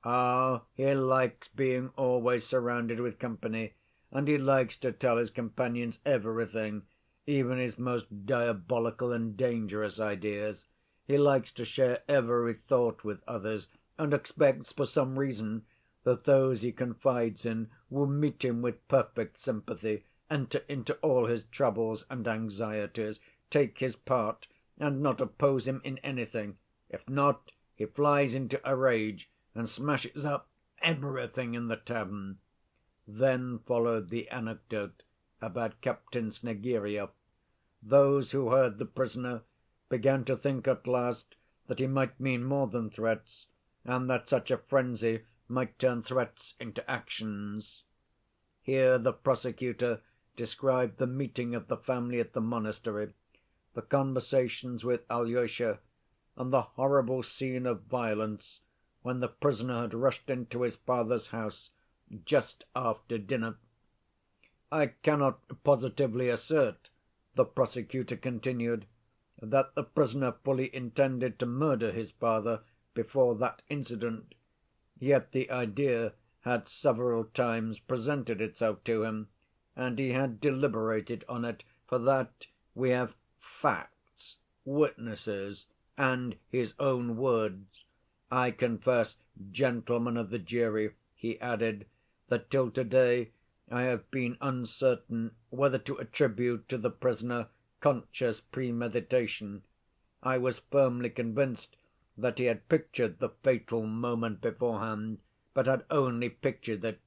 S1: Ah, he likes being always surrounded with company, and he likes to tell his companions everything, even his most diabolical and dangerous ideas. He likes to share every thought with others, and expects, for some reason, that those he confides in will meet him with perfect sympathy, enter into all his troubles and anxieties, take his part, and not oppose him in anything. If not, he flies into a rage and smashes up everything in the tavern. Then followed the anecdote about Captain Snegiryov. Those who heard the prisoner began to think at last that he might mean more than threats, and that such a frenzy might turn threats into actions. Here the prosecutor described the meeting of the family at the monastery, the conversations with Alyosha, and the horrible scene of violence when the prisoner had rushed into his father's house just after dinner. "I cannot positively assert," the prosecutor continued, "that the prisoner fully intended to murder his father before that incident, yet the idea had several times presented itself to him, and he had deliberated on it. For that we have facts, witnesses, and his own words. I confess, gentlemen of the jury," he added, "that till to‐day I have been uncertain whether to attribute to the prisoner conscious premeditation. I was firmly convinced that he had pictured the fatal moment beforehand, but had only pictured it,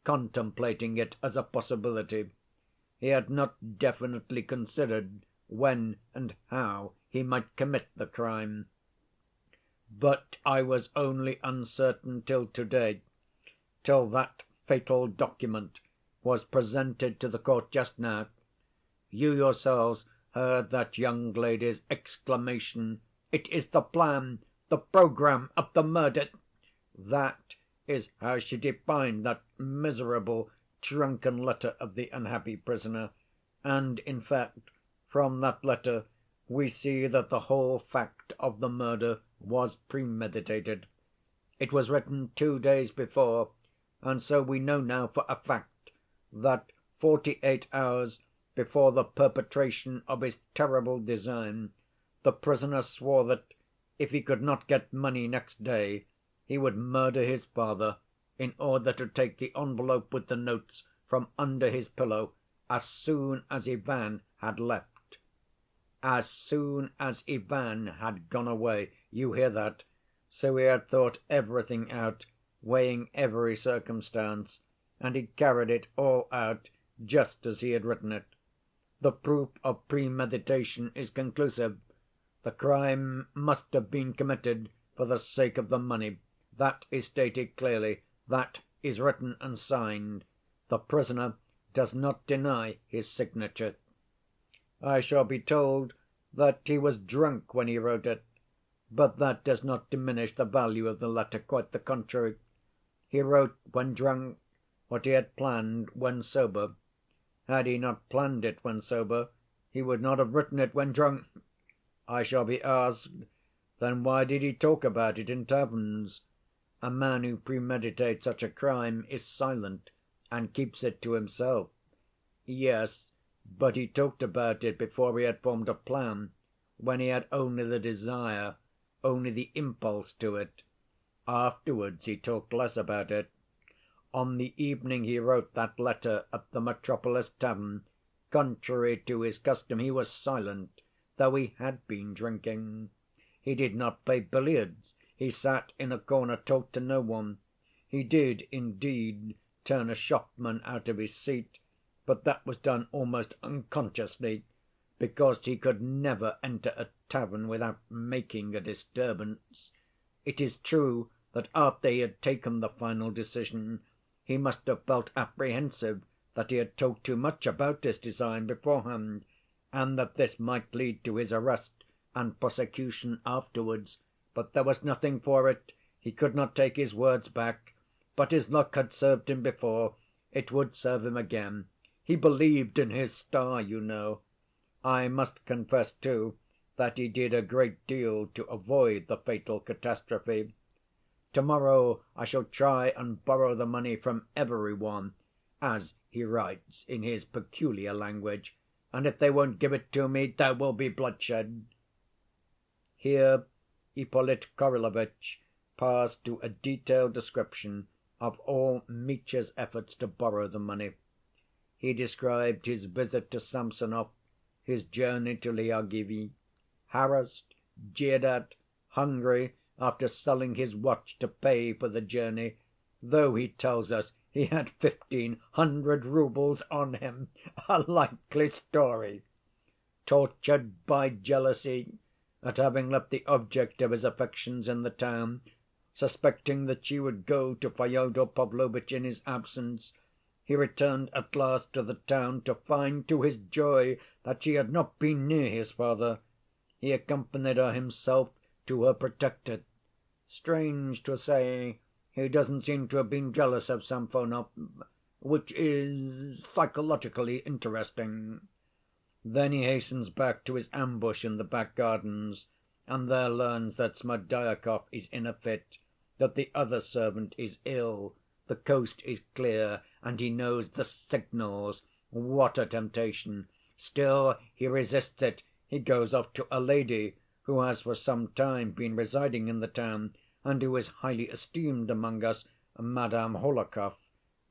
S1: contemplating it as a possibility. He had not definitely considered when and how he might commit the crime. But I was only uncertain till to‐day, till that fatal document was presented to the court just now. You yourselves heard that young lady's exclamation, 'It is the plan, the program of the murder!' That is how she defined that miserable, drunken letter of the unhappy prisoner, and, in fact, from that letter we see that the whole fact of the murder was premeditated. It was written 2 days before, and so we know now for a fact that 48 hours before the perpetration of his terrible design, the prisoner swore that, if he could not get money next day, he would murder his father in order to take the envelope with the notes from under his pillow as soon as Ivan had left. As soon as Ivan had gone away. You hear that? So he had thought everything out, weighing every circumstance, and he carried it all out just as he had written it. The proof of premeditation is conclusive. The crime must have been committed for the sake of the money. That is stated clearly. That is written and signed. The prisoner does not deny his signature. I shall be told that he was drunk when he wrote it. But that does not diminish the value of the letter, quite the contrary. He wrote, when drunk, what he had planned when sober. Had he not planned it when sober, he would not have written it when drunk. I shall be asked, then why did he talk about it in taverns? A man who premeditates such a crime is silent and keeps it to himself. Yes, but he talked about it before he had formed a plan, when he had only the desire, only the impulse to it. Afterwards he talked less about it. On the evening he wrote that letter at the Metropolis tavern, contrary to his custom, he was silent, though he had been drinking. He did not play billiards. He sat in a corner, talked to no one. He did, indeed, turn a shopman out of his seat, but that was done almost unconsciously, because he could never enter a tavern without making a disturbance. It is true that after he had taken the final decision, he must have felt apprehensive that he had talked too much about his design beforehand, and that this might lead to his arrest and prosecution afterwards. But there was nothing for it. He could not take his words back. But his luck had served him before. It would serve him again. He believed in his star, you know. I must confess, too, that he did a great deal to avoid the fatal catastrophe. To‐morrow I shall try and borrow the money from every one, as he writes in his peculiar language, and if they won't give it to me, there will be bloodshed. Here Ippolit Kirillovitch passed to a detailed description of all Mitya's efforts to borrow the money. He described his visit to Samsonov, his journey to Lyagavy, harassed, jeered at, hungry after selling his watch to pay for the journey, though he tells us he had 1,500 roubles on him. A likely story! Tortured by jealousy at having left the object of his affections in the town, suspecting that she would go to Fyodor Pavlovitch in his absence, he returned at last to the town to find, to his joy, that she had not been near his father. He accompanied her himself to her protector. Strange to say, he doesn't seem to have been jealous of Samsonov, which is psychologically interesting. Then he hastens back to his ambush in the back gardens, and there learns that Smerdyakov is in a fit, that the other servant is ill, the coast is clear, and he knows the signals. What a temptation! Still he resists it. He goes off to a lady who has for some time been residing in the town, and who is highly esteemed among us, Madame Hohlakov.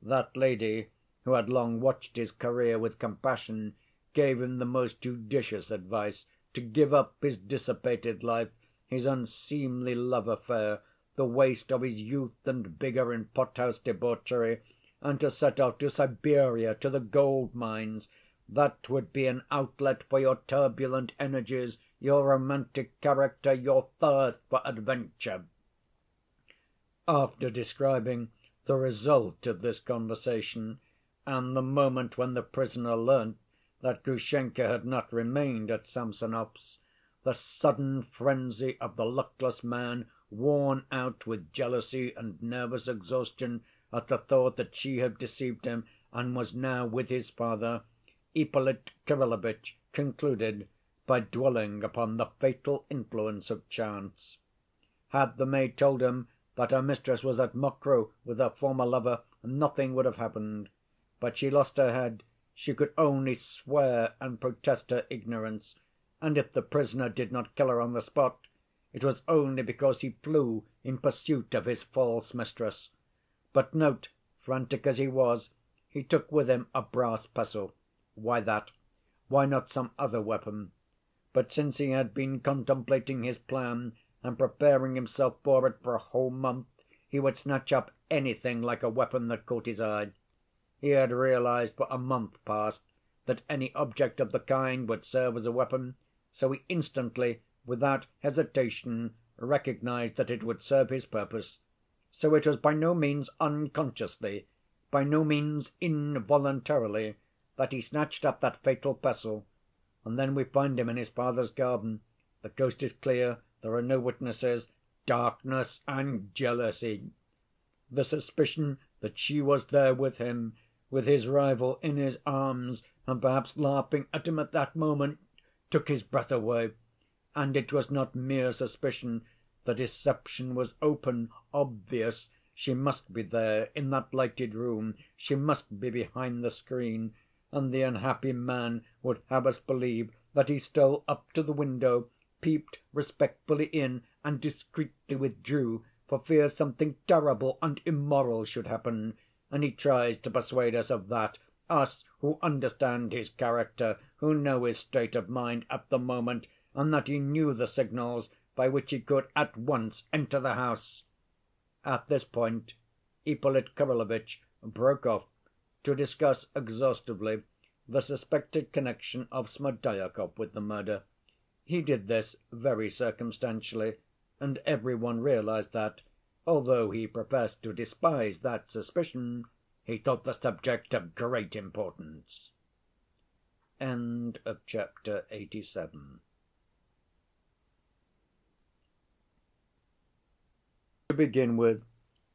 S1: That lady, who had long watched his career with compassion, gave him the most judicious advice to give up his dissipated life, his unseemly love‐affair, the waste of his youth and vigor in pot‐house debauchery, and to set off to Siberia, to the gold‐mines. That would be an outlet for your turbulent energies, your romantic character, your thirst for adventure. After describing the result of this conversation, and the moment when the prisoner learnt that Grushenka had not remained at Samsonov's, the sudden frenzy of the luckless man, worn out with jealousy and nervous exhaustion at the thought that she had deceived him and was now with his father, Ippolit Kirillovitch concluded by dwelling upon the fatal influence of chance. Had the maid told him that her mistress was at Mokroe with her former lover, nothing would have happened. But she lost her head. She could only swear and protest her ignorance, and if the prisoner did not kill her on the spot, it was only because he flew in pursuit of his false mistress. But note, frantic as he was, he took with him a brass pestle. Why that? Why not some other weapon? But since he had been contemplating his plan and preparing himself for it for a whole month, he would snatch up anything like a weapon that caught his eye. He had realized for a month past that any object of the kind would serve as a weapon, so he instantly, without hesitation, recognized that it would serve his purpose. So it was by no means unconsciously, by no means involuntarily, that he snatched up that fatal pestle. And then we find him in his father's garden. The coast is clear,
S2: There are no witnesses. Darkness and jealousy. The suspicion that she was there with him, with his rival in his arms, and perhaps laughing at him at that moment, took his breath away. And it was not mere suspicion. The deception was open, obvious. She must be there, in that lighted room. She must be behind the screen. And the unhappy man would have us believe that he stole up to the window, peeped respectfully in, and discreetly withdrew, for fear something terrible and immoral should happen. And he tries to persuade us of that, us who understand his character, who know his state of mind at the moment, and that he knew the signals by which he could at once enter the house." At this point Ippolit Kirillovitch broke off to discuss exhaustively the suspected connection of Smerdyakov with the murder. He did this very circumstantially, and every one realized that, although he professed to despise that suspicion, he thought the subject of great importance. End of chapter 87. To begin with,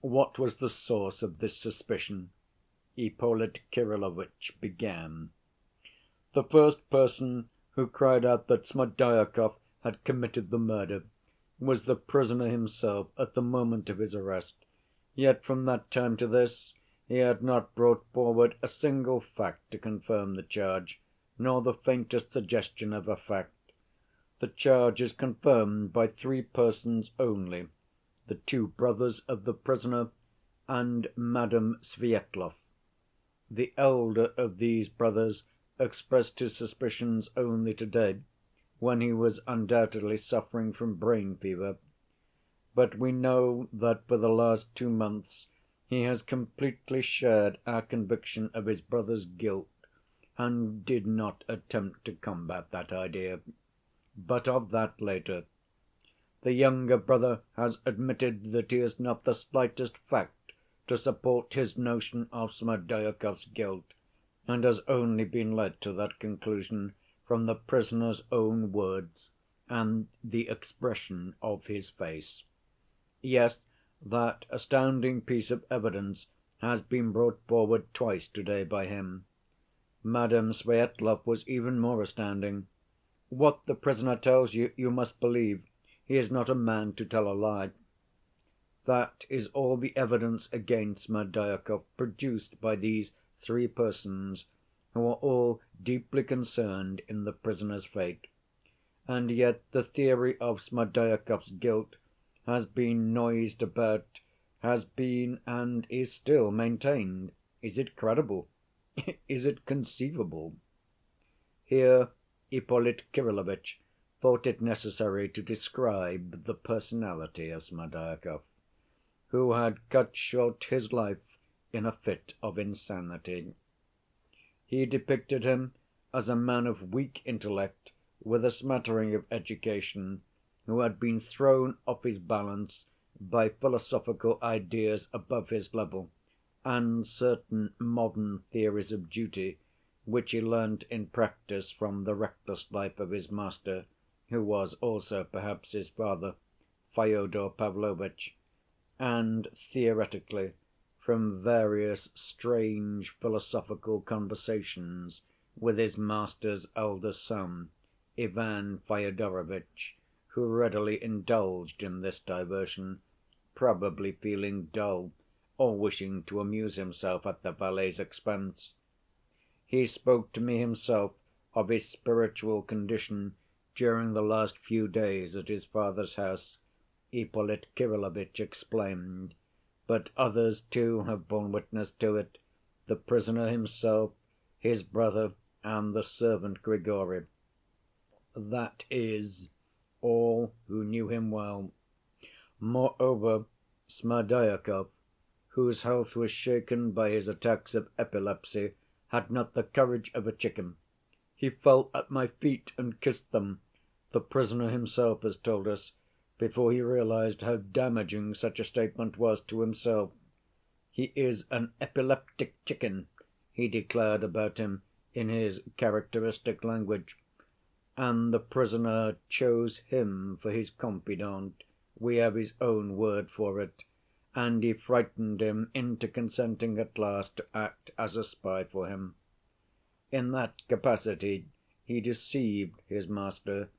S2: what was the source of this suspicion? Ippolit Kirillovitch began. The first person who cried out that Smerdyakov had committed the murder was the prisoner himself at the moment of his arrest. Yet from that time to this he had not brought forward a single fact to confirm the charge, nor the faintest suggestion of a fact. The charge is confirmed by three persons only: the two brothers of the prisoner and Madame Svyetlov. The elder of these brothers expressed his suspicions only to‐day, when he was undoubtedly suffering from brain fever. But we know that for the last 2 months he has completely shared our conviction of his brother's guilt, and did not attempt to combat that idea. But of that later. The younger brother has admitted that he has not the slightest fact to support his notion of Smerdyakov's guilt, and has only been led to that conclusion from the prisoner's own words and the expression of his face. Yes, that astounding piece of evidence has been brought forward twice to‐day by him. Madame Svyetlov was even more astounding. "What the prisoner tells you, you must believe. He is not a man to tell a lie." That is all the evidence against Smerdyakov produced by these three persons, who are all deeply concerned in the prisoner's fate. And yet the theory of Smerdyakov's guilt has been noised about, has been and is still maintained. Is it credible? Is it conceivable? Here Ippolit Kirillovitch thought it necessary to describe the personality of Smerdyakov, who had cut short his life in a fit of insanity. He depicted him as a man of weak intellect, with a smattering of education, who had been thrown off his balance by philosophical ideas above his level, and certain modern theories of duty, which he learnt in practice from the reckless life of his master, who was also perhaps his father, Fyodor Pavlovitch, and theoretically from various strange philosophical conversations with his master's elder son, Ivan Fyodorovitch, who readily indulged in this diversion, probably feeling dull, or wishing to amuse himself at the valet's expense. He spoke to me himself of his spiritual condition during the last few days at his father's house, Ippolit Kirillovitch explained, but others too have borne witness to it, the prisoner himself, his brother, and the servant Grigory. That is, all who knew him well. Moreover, Smerdyakov, whose health was shaken by his attacks of epilepsy, had not the courage of a chicken. He fell at my feet and kissed them, the prisoner himself has told us, before he realized how damaging such a statement was to himself. "He is an epileptic chicken," he declared about him in his characteristic language.
S1: and the prisoner chose him for his confidant, we have his own word for it, and he frightened him into consenting at last to act as a spy for him. In that capacity he deceived his master,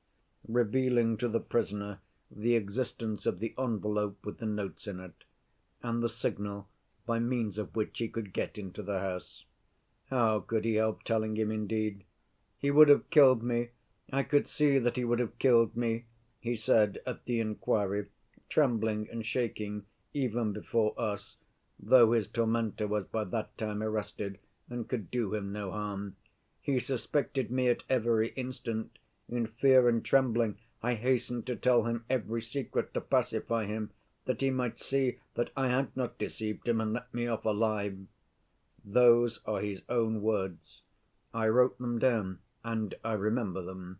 S1: revealing to the prisoner the existence of the envelope with the notes in it, and the signal by means of which he could get into the house. How could he help telling him, indeed? "He would have killed me, I could see that he would have killed me," he said at the inquiry, trembling and shaking even before us, though his tormentor was by that time arrested and could do him no harm. "He suspected me at every instant. In fear and trembling I hastened to tell him every secret to pacify him, that he might see that I had not deceived him and let me off alive." Those are his own words. I wrote them down, and I remember them.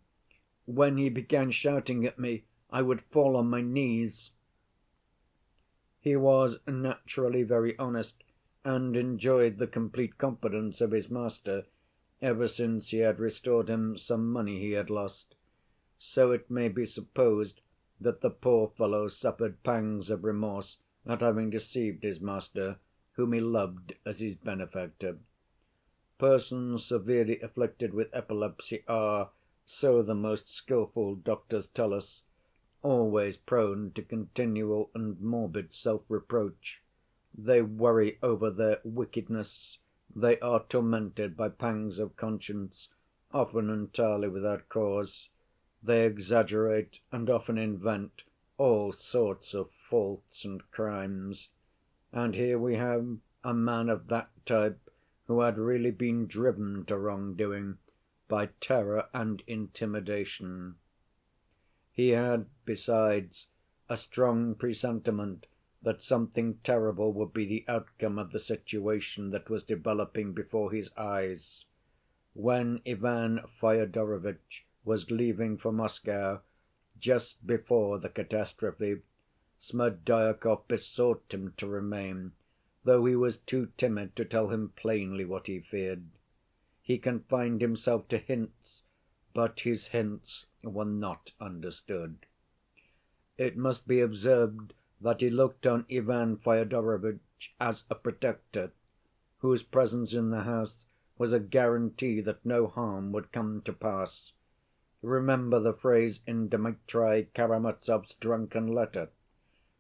S1: "When he began shouting at me, I would fall on my knees." He was naturally very honest, and enjoyed the complete confidence of his master ever since he had restored him some money he had lost. So it may be supposed that the poor fellow suffered pangs of remorse at having deceived his master, whom he loved as his benefactor. Persons severely afflicted with epilepsy are, so the most skillful doctors tell us, always prone to continual and morbid self‐reproach. They worry over their wickedness, they are tormented by pangs of conscience, often entirely without cause. They exaggerate and often invent all sorts of faults and crimes. And here we have a man of that type who had really been driven to wrong‐doing by terror and intimidation. He had, besides, a strong presentiment that something terrible would be the outcome of the situation that was developing before his eyes. When Ivan Fyodorovitch was leaving for Moscow, just before the catastrophe, Smerdyakov besought him to remain, though he was too timid to tell him plainly what he feared. He confined himself to hints, but his hints were not understood. It must be observed that he looked on Ivan Fyodorovitch as a protector, whose presence in the house was a guarantee that no harm would come to pass. Remember the phrase in Dmitri Karamazov's drunken letter,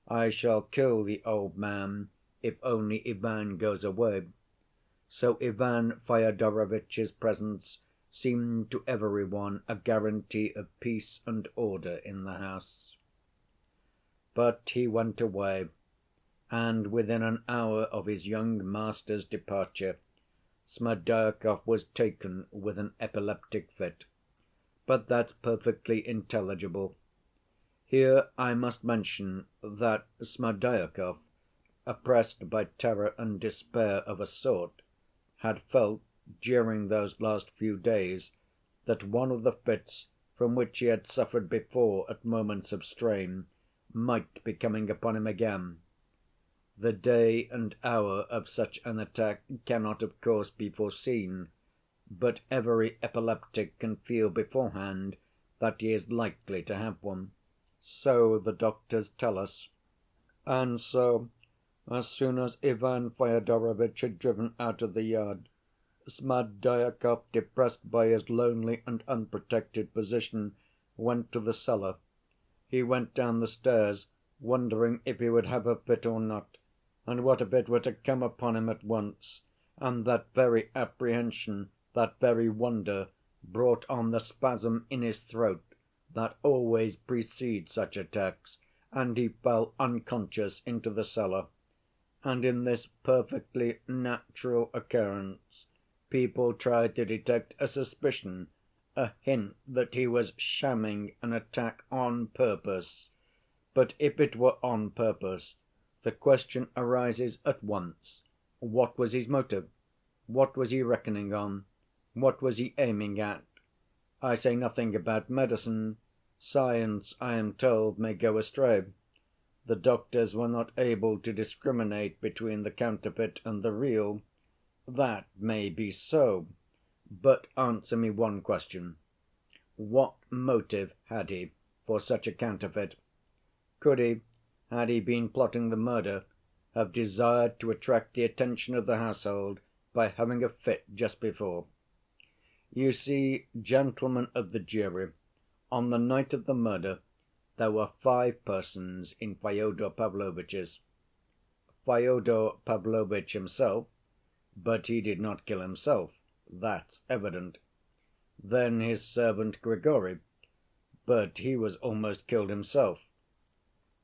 S1: "I shall kill the old man if only Ivan goes away." So Ivan Fyodorovitch's presence seemed to every one a guarantee of peace and order in the house. But he went away, and within an hour of his young master's departure, Smerdyakov was taken with an epileptic fit. But that's perfectly intelligible. Here I must mention that Smerdyakov, oppressed by terror and despair of a sort, had felt, during those last few days, that one of the fits from which he had suffered before at moments of strain might be coming upon him again. The day and hour of such an attack cannot, of course, be foreseen, but every epileptic can feel beforehand that he is likely to have one. So the doctors tell us. And so, as soon as Ivan Fyodorovitch had driven out of the yard, Smerdyakov, depressed by his lonely and unprotected position, went to the cellar. He went down the stairs, wondering if he would have a fit or not, and what if it were to come upon him at once, and that very apprehension, that very wonder, brought on the spasm in his throat that always precedes such attacks, and he fell unconscious into the cellar. And in this perfectly natural occurrence people tried to detect a suspicion, a hint that he was shamming an attack on purpose. But if it were on purpose, the question arises at once: what was his motive? What was he reckoning on? What was he aiming at? I say nothing about medicine. Science, I am told, may go astray. The doctors were not able to discriminate between the counterfeit and the real. That may be so. But answer me one question.
S2: What motive had he for such a counterfeit? Could he, had he been plotting the murder, have desired to attract the attention of the household by having a fit just before? You see, gentlemen of the jury, on the night of the murder there were 5 persons in Fyodor Pavlovitch's. Fyodor Pavlovitch himself, but he did not kill himself, that's evident. Then his servant Grigory, but he was almost killed himself.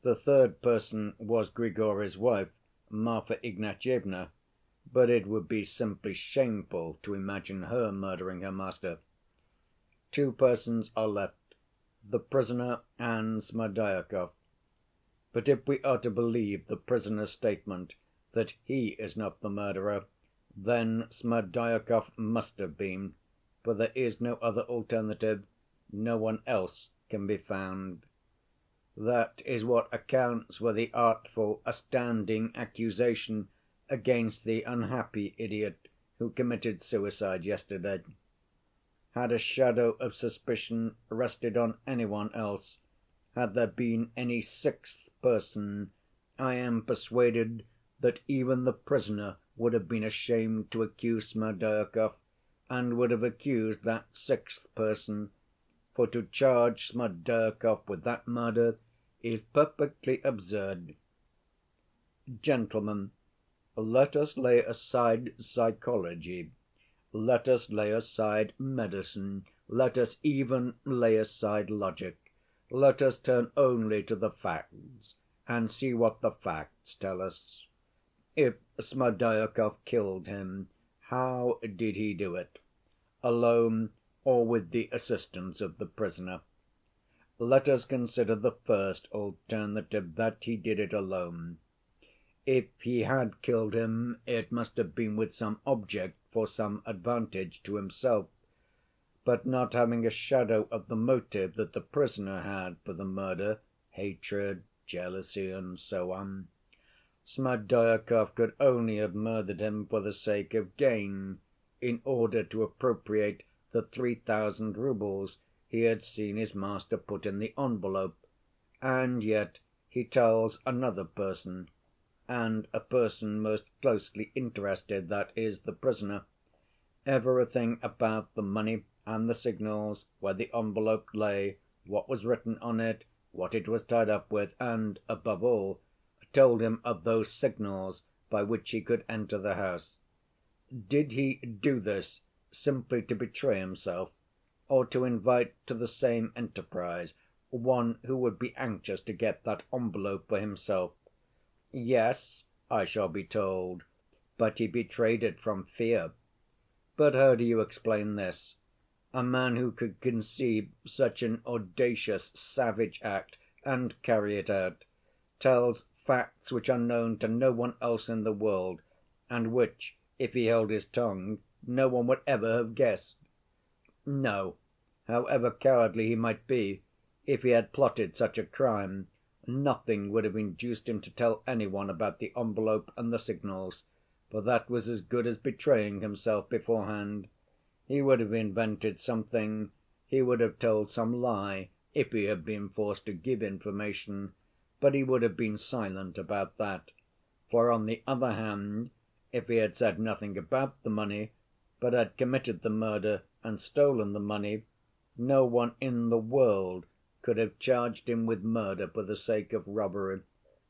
S2: The third person was Grigory's wife, Marfa Ignatyevna, but it would be simply shameful to imagine her murdering her master. 2 persons are left, the prisoner and Smerdyakov. But if we are to believe the prisoner's statement that he is not the murderer, then Smerdyakov must have been, for there is no other alternative, no one else can be found. That is what accounts for the artful, astounding accusation against the unhappy idiot who committed suicide yesterday. Had a shadow of suspicion rested on any one else, had there been any 6th person, I am persuaded that even the prisoner would have been ashamed to accuse Smerdyakov, and would have accused that 6th person, for to charge Smerdyakov with that murder is perfectly absurd. Gentlemen, let us lay aside psychology, let us lay aside medicine, let us even lay aside logic. Let us turn only to the facts and see what the facts tell us. If Smerdyakov killed him, how did he do it? Alone or with the assistance of the prisoner? Let us consider the first alternative, that he did it alone. If he had killed him, it must have been with some object for some advantage to himself. But not having a shadow of the motive that the prisoner had for the murder, hatred, jealousy, and so on, Smerdyakov could only have murdered him for the sake of gain, in order to appropriate the 3,000 roubles he had seen his master put in the envelope. And yet he tells another person, and a person most closely interested, that is, the prisoner, everything about the money and the signals, where the envelope lay, what was written on it, what it was tied up with, and, above all, told him of those signals by which he could enter the house. Did he do this simply to betray himself, or to invite to the same enterprise one who would be anxious to get that envelope for himself? Yes, I shall be told, but he betrayed it from fear. But how do you explain this? A man who could conceive such an audacious, savage act and carry it out, tells facts which are known to no one else in the world, and which, if he held his tongue, no one would ever have guessed. No, however cowardly he might be, if he had plotted such a crime, nothing would have induced him to tell any one about the envelope and the signals, for that was as good as betraying himself beforehand. He would have invented something, he would have told some lie, if he had been forced to give information, but he would have been silent about that. For on the other hand, if he had said nothing about the money, but had committed the murder and stolen the money, no one in the world could have charged him with murder for the sake of robbery,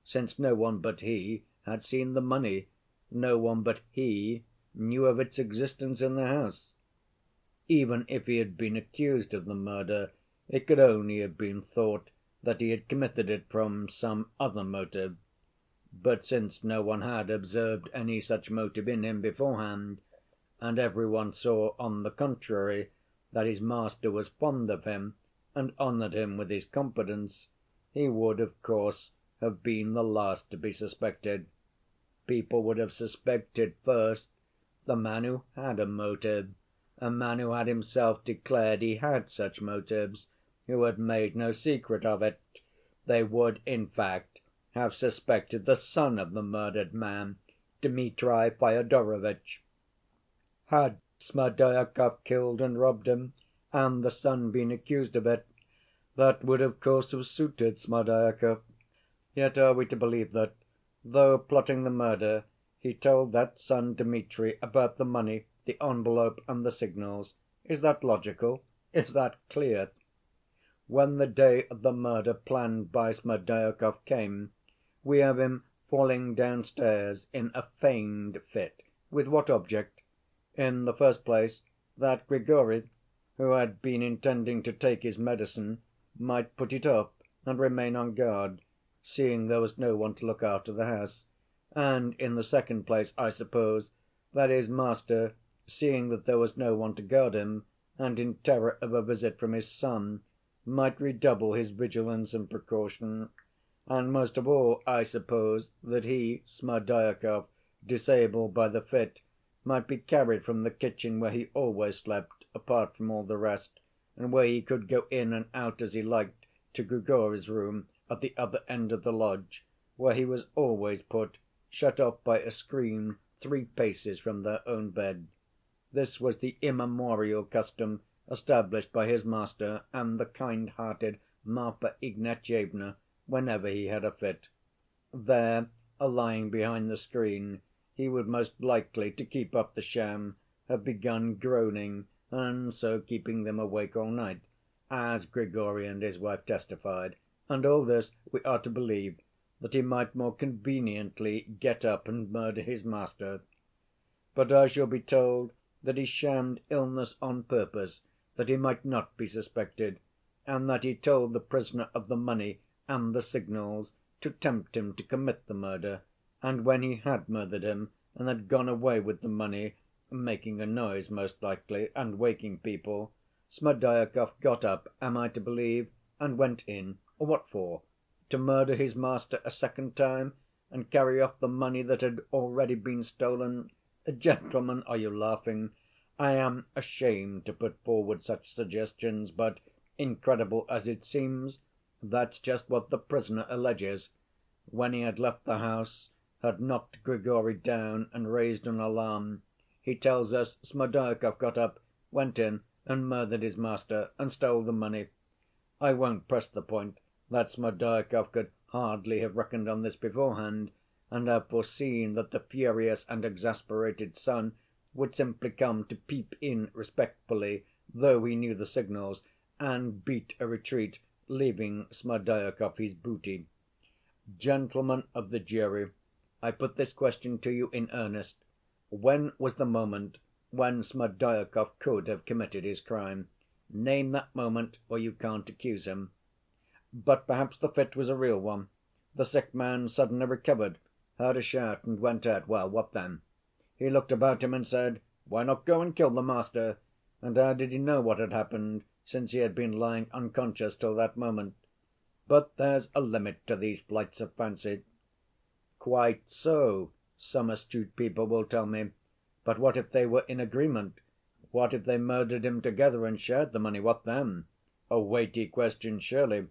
S2: since no one but he had seen the money, no one but he knew of its existence in the house. Even if he had been accused of the murder, it could only have been thought that he had committed it from some other motive. But since no one had observed any such motive in him beforehand, and every one saw, on the contrary, that his master was fond of him and honored him with his confidence, he would, of course, have been the last to be suspected. People would have suspected first the man who had a motive, a man who had himself declared he had such motives, who had made no secret of it. They would, in fact, have suspected the son of the murdered man, Dmitri Fyodorovitch. Had Smerdyakov killed and robbed him? and the son been accused of it, that would of course have suited Smerdyakov. Yet are we to believe that, though plotting the murder, he told that son Dmitri about the money, the envelope, and the signals? Is that logical? Is that clear? When the day of the murder planned by Smerdyakov came, we have him falling downstairs in a feigned fit. With what object? In the first place, that Grigory, who had been intending to take his medicine, might put it off and remain on guard, seeing there was no one to look after the house. And in the second place, I suppose, that his master, seeing that there was no one to guard him, and in terror of a visit from his son, might redouble his vigilance and precaution. And most of all, I suppose, that he, Smerdyakov, disabled by the fit, might be carried from the kitchen where he always slept, apart from all the rest, and where he could go in and out as he liked, to Grigory's room at the other end of the lodge, where he was always put, shut off by a screen 3 paces from their own bed. This was the immemorial custom established by his master and the kind‐hearted Marfa Ignatyevna whenever he had a fit. There, lying behind the screen, he would most likely, to keep up the sham, have begun groaning, and so keeping them awake all night, as Grigory and his wife testified, and all this we are to believe that he might more conveniently get up and murder his master. But I shall be told that he shammed illness on purpose, that he might not be suspected, and that he told the prisoner of the money and the signals to tempt him to commit the murder, and when he had murdered him and had gone away with the money, making a noise most likely, and waking people, Smerdyakov got up, am I to believe, and went in. What for? To murder his master a second time, and carry off the money that had already been stolen? Gentlemen, are you laughing? I am ashamed to put forward such suggestions, but, incredible as it seems, that's just what the prisoner alleges. When he had left the house, had knocked Grigory down and raised an alarm, he tells us Smerdyakov got up, went in and murdered his master and stole the money. I won't press the point that Smerdyakov could hardly have reckoned on this beforehand, and have foreseen that the furious and exasperated son would simply come to peep in respectfully, though he knew the signals, and beat a retreat, leaving Smerdyakov his booty. Gentlemen of the jury, I put this question to you in earnest. When was the moment when Smerdyakov could have committed his crime? Name that moment, or you can't accuse him. But perhaps the fit was a real one. The sick man suddenly recovered, heard a shout, and went out. Well, what then? He looked about him and said, "Why not go and kill the master?" And how did he know what had happened, since he had been lying unconscious till that moment? But there's a limit to these flights of fancy. Quite so, some astute people will tell me. But what if they were in agreement? What if they murdered him together and shared the money? What then? A weighty question, surely.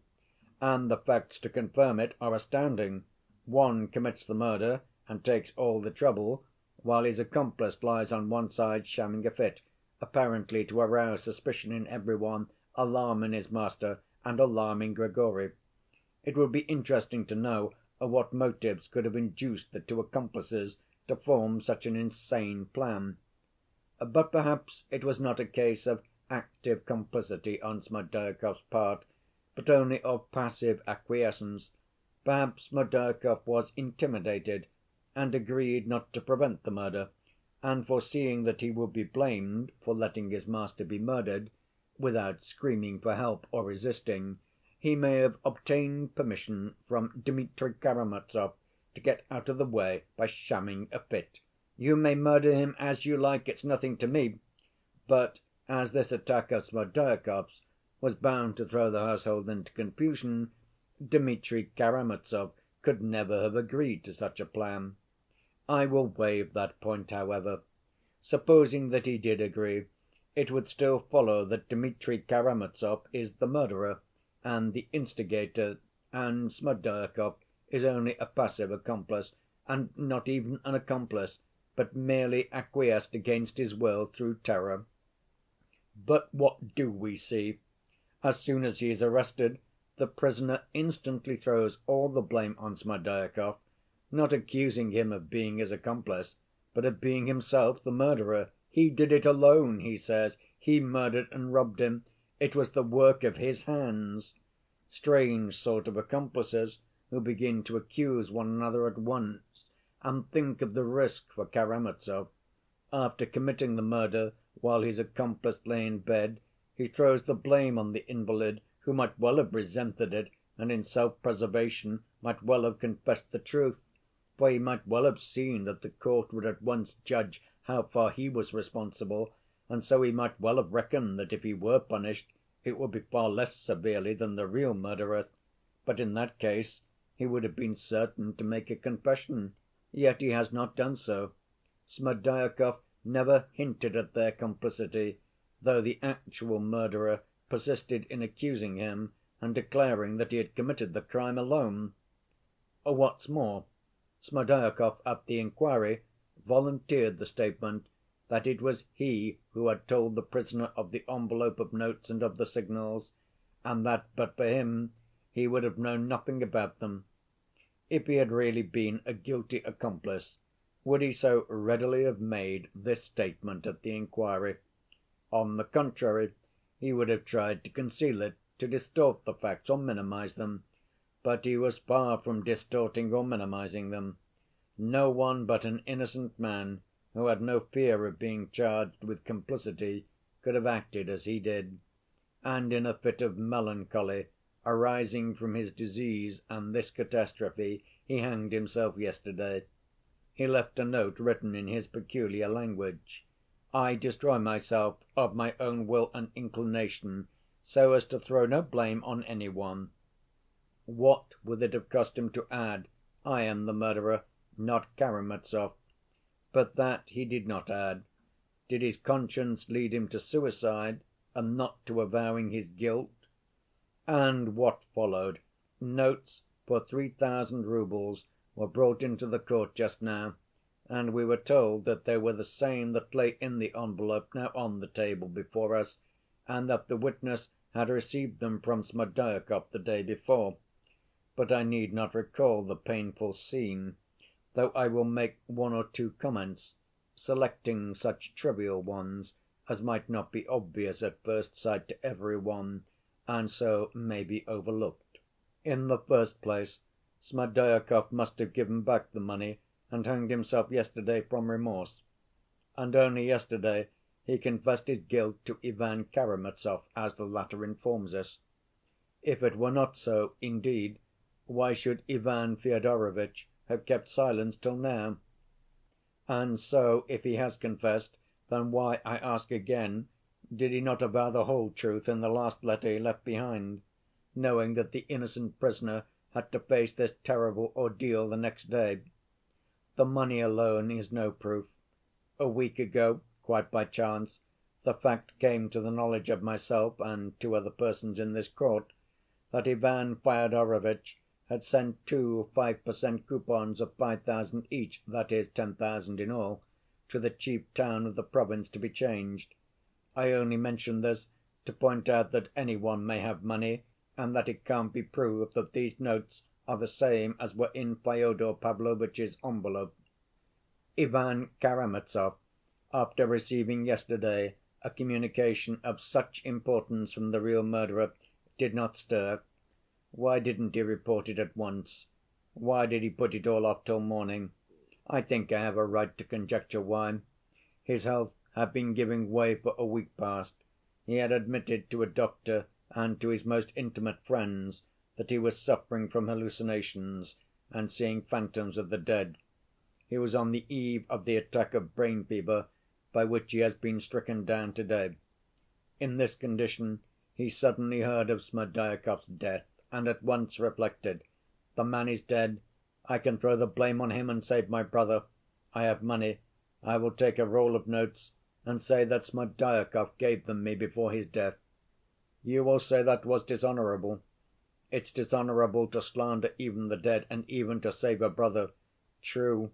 S2: And the facts to confirm it are astounding. One commits the murder and takes all the trouble, while his accomplice lies on one side shamming a fit, apparently to arouse suspicion in every one, alarm in his master, and alarming Grigory. It would be interesting to know what motives could have induced the 2 accomplices to form such an insane plan. But perhaps it was not a case of active complicity on Smerdyakov's part, but only of passive acquiescence. Perhaps Smerdyakov was intimidated, and agreed not to prevent the murder, and foreseeing that he would be blamed for letting his master be murdered, without screaming for help or resisting, he may have obtained permission from Dmitri Karamazov to get out of the way by shamming a fit. You may murder him as you like, it's nothing to me. But as this attack of Smerdyakov's was bound to throw the household into confusion, Dmitri Karamazov could never have agreed to such a plan. I will waive that point, however. Supposing that he did agree, it would still follow that Dmitri Karamazov is the murderer and the instigator, and Smerdyakov is only a passive accomplice, and not even an accomplice, but merely acquiesced against his will through terror. But what do we see? As soon as he is arrested, the prisoner instantly throws all the blame on Smerdyakov, not accusing him of being his accomplice, but of being himself the murderer. He did it alone, he says. He murdered and robbed him. It was the work of his hands. Strange sort of accomplices who begin to accuse one another at once. And think of the risk for Karamazov. After committing the murder while his accomplice lay in bed, he throws the blame on the invalid, who might well have resented it and in self‐preservation might well have confessed the truth, for he might well have seen that the court would at once judge how far he was responsible, and so he might well have reckoned that if he were punished it would be far less severely than the real murderer. But in that case he would have been certain to make a confession. Yet he has not done so. Smerdyakov never hinted at their complicity, though the actual murderer persisted in accusing him and declaring that he had committed the crime alone. What's more, Smerdyakov at the inquiry volunteered the statement that it was he who had told the prisoner of the envelope of notes and of the signals, and that but for him he would have known nothing about them. If he had really been a guilty accomplice, would he so readily have made this statement at the inquiry? On the contrary, he would have tried to conceal it, to distort the facts or minimize them. But he was far from distorting or minimizing them. No one but an innocent man, who had no fear of being charged with complicity, could have acted as he did. And in a fit of melancholy arising from his disease and this catastrophe, he hanged himself yesterday. He left a note written in his peculiar language. "I destroy myself of my own will and inclination, so as to throw no blame on any one." What would it have cost him to add, "I am the murderer, not Karamazov"? But that he did not add. Did his conscience lead him to suicide and not to avowing his guilt? And what followed? Notes for 3,000 roubles were brought into the court just now, and we were told that they were the same that lay in the envelope now on the table before us, and that the witness had received them from Smerdyakov the day before. But I need not recall the painful scene, though I will make one or two comments, selecting such trivial ones as might not be obvious at first sight to every one, and so may be overlooked. In the first place, Smerdyakov must have given back the money and hanged himself yesterday from remorse. And only yesterday he confessed his guilt to Ivan Karamazov, as the latter informs us. If it were not so, indeed, why should Ivan Fyodorovitch have kept silence till now? And so, if he has confessed, then why, I ask again, did he not avow the whole truth in the last letter he left behind, knowing that the innocent prisoner had to face this terrible ordeal the next day? The money alone is no proof. A week ago, quite by chance, the fact came to the knowledge of myself and two other persons in this court that Ivan Fyodorovitch had sent two 5% coupons of 5,000 each, that is, 10,000 in all, to the chief town of the province to be changed. I only mention this to point out that any one may have money, and that it can't be proved that these notes are the same as were in Fyodor Pavlovitch's envelope. Ivan Karamazov, after receiving yesterday a communication of such importance from the real murderer, did not stir. Why didn't he report it at once? Why did he put it all off till morning? I think I have a right to conjecture why. His health had been giving way for a week past. He had admitted to a doctor and to his most intimate friends that he was suffering from hallucinations and seeing phantoms of the dead. He was on the eve of the attack of brain fever by which he has been stricken down to‐day. In this condition he suddenly heard of Smerdyakov's death, and at once reflected, "The man is dead. I can throw the blame on him and save my brother. I have money. I will take a roll of notes and say that Smerdyakov gave them me before his death." You will say that was dishonorable. It's dishonorable to slander even the dead and even to save a brother. True,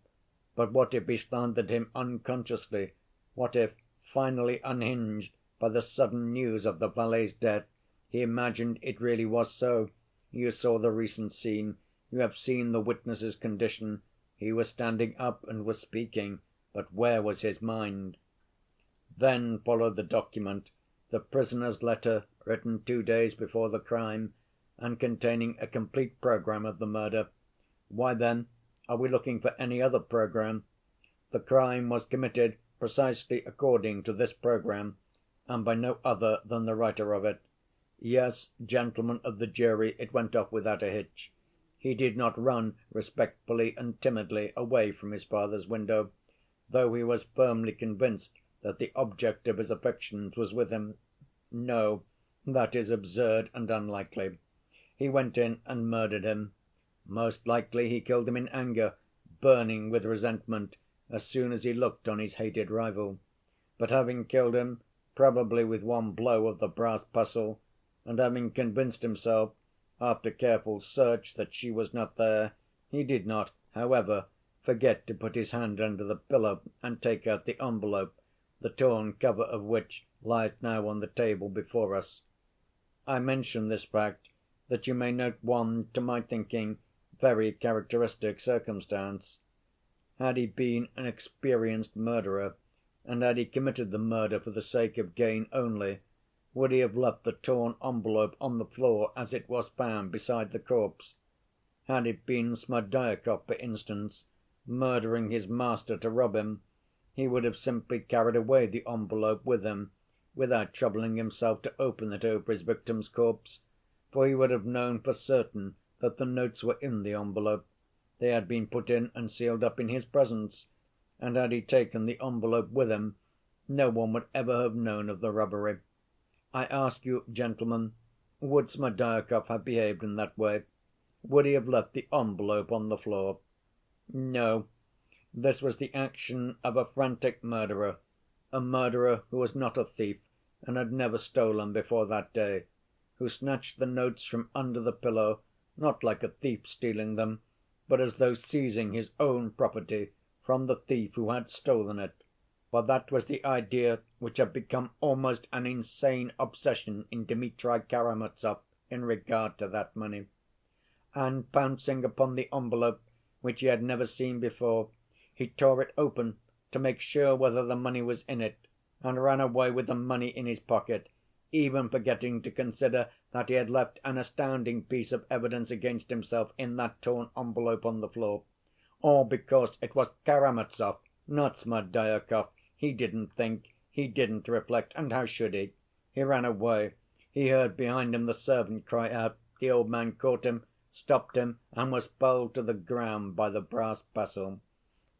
S2: but what if he slandered him unconsciously? What if, finally unhinged, by the sudden news of the valet's death. He imagined it really was so. You saw the recent scene. You have seen the witness's condition. He was standing up and was speaking, but where was his mind? Then followed the document, the prisoner's letter written 2 days before the crime, and containing a complete program of the murder. Why, then, are we looking for any other program? The crime was committed precisely according to this program, and by no other than the writer of it. Yes, gentlemen of the jury, it went off without a hitch. He did not run respectfully and timidly away from his father's window, though he was firmly convinced that the object of his affections was with him. No, that is absurd and unlikely. He went in and murdered him. Most likely he killed him in anger, burning with resentment as soon as he looked on his hated rival. But having killed him, probably with one blow of the brass pestle, and having convinced himself, after careful search, that she was not there, he did not, however, forget to put his hand under the pillow and take out the envelope, the torn cover of which lies now on the table before us. I mention this fact that you may note one, to my thinking, very characteristic circumstance. Had he been an experienced murderer, and had he committed the murder for the sake of gain only, would he have left the torn envelope on the floor as it was found beside the corpse? Had it been Smerdyakov, for instance, murdering his master to rob him, he would have simply carried away the envelope with him, without troubling himself to open it over his victim's corpse, for he would have known for certain that the notes were in the envelope. They had been put in and sealed up in his presence, and had he taken the envelope with him, no one would ever have known of the robbery. I ask you, gentlemen, would Smerdyakov have behaved in that way? Would he have left the envelope on the floor? No. This was the action of a frantic murderer, a murderer who was not a thief and had never stolen before that day, who snatched the notes from under the pillow, not like a thief stealing them, but as though seizing his own property from the thief who had stolen it. For that was the idea which had become almost an insane obsession in Dmitri Karamazov in regard to that money. And pouncing upon the envelope, which he had never seen before, he tore it open to make sure whether the money was in it, and ran away with the money in his pocket, even forgetting to consider that he had left an astounding piece of evidence against himself in that torn envelope on the floor. All because it was Karamazov, not Smerdyakov. He didn't think, he didn't reflect, and how should he? He ran away. He heard behind him the servant cry out. The old man caught him, stopped him, and was felled to the ground by the brass pestle.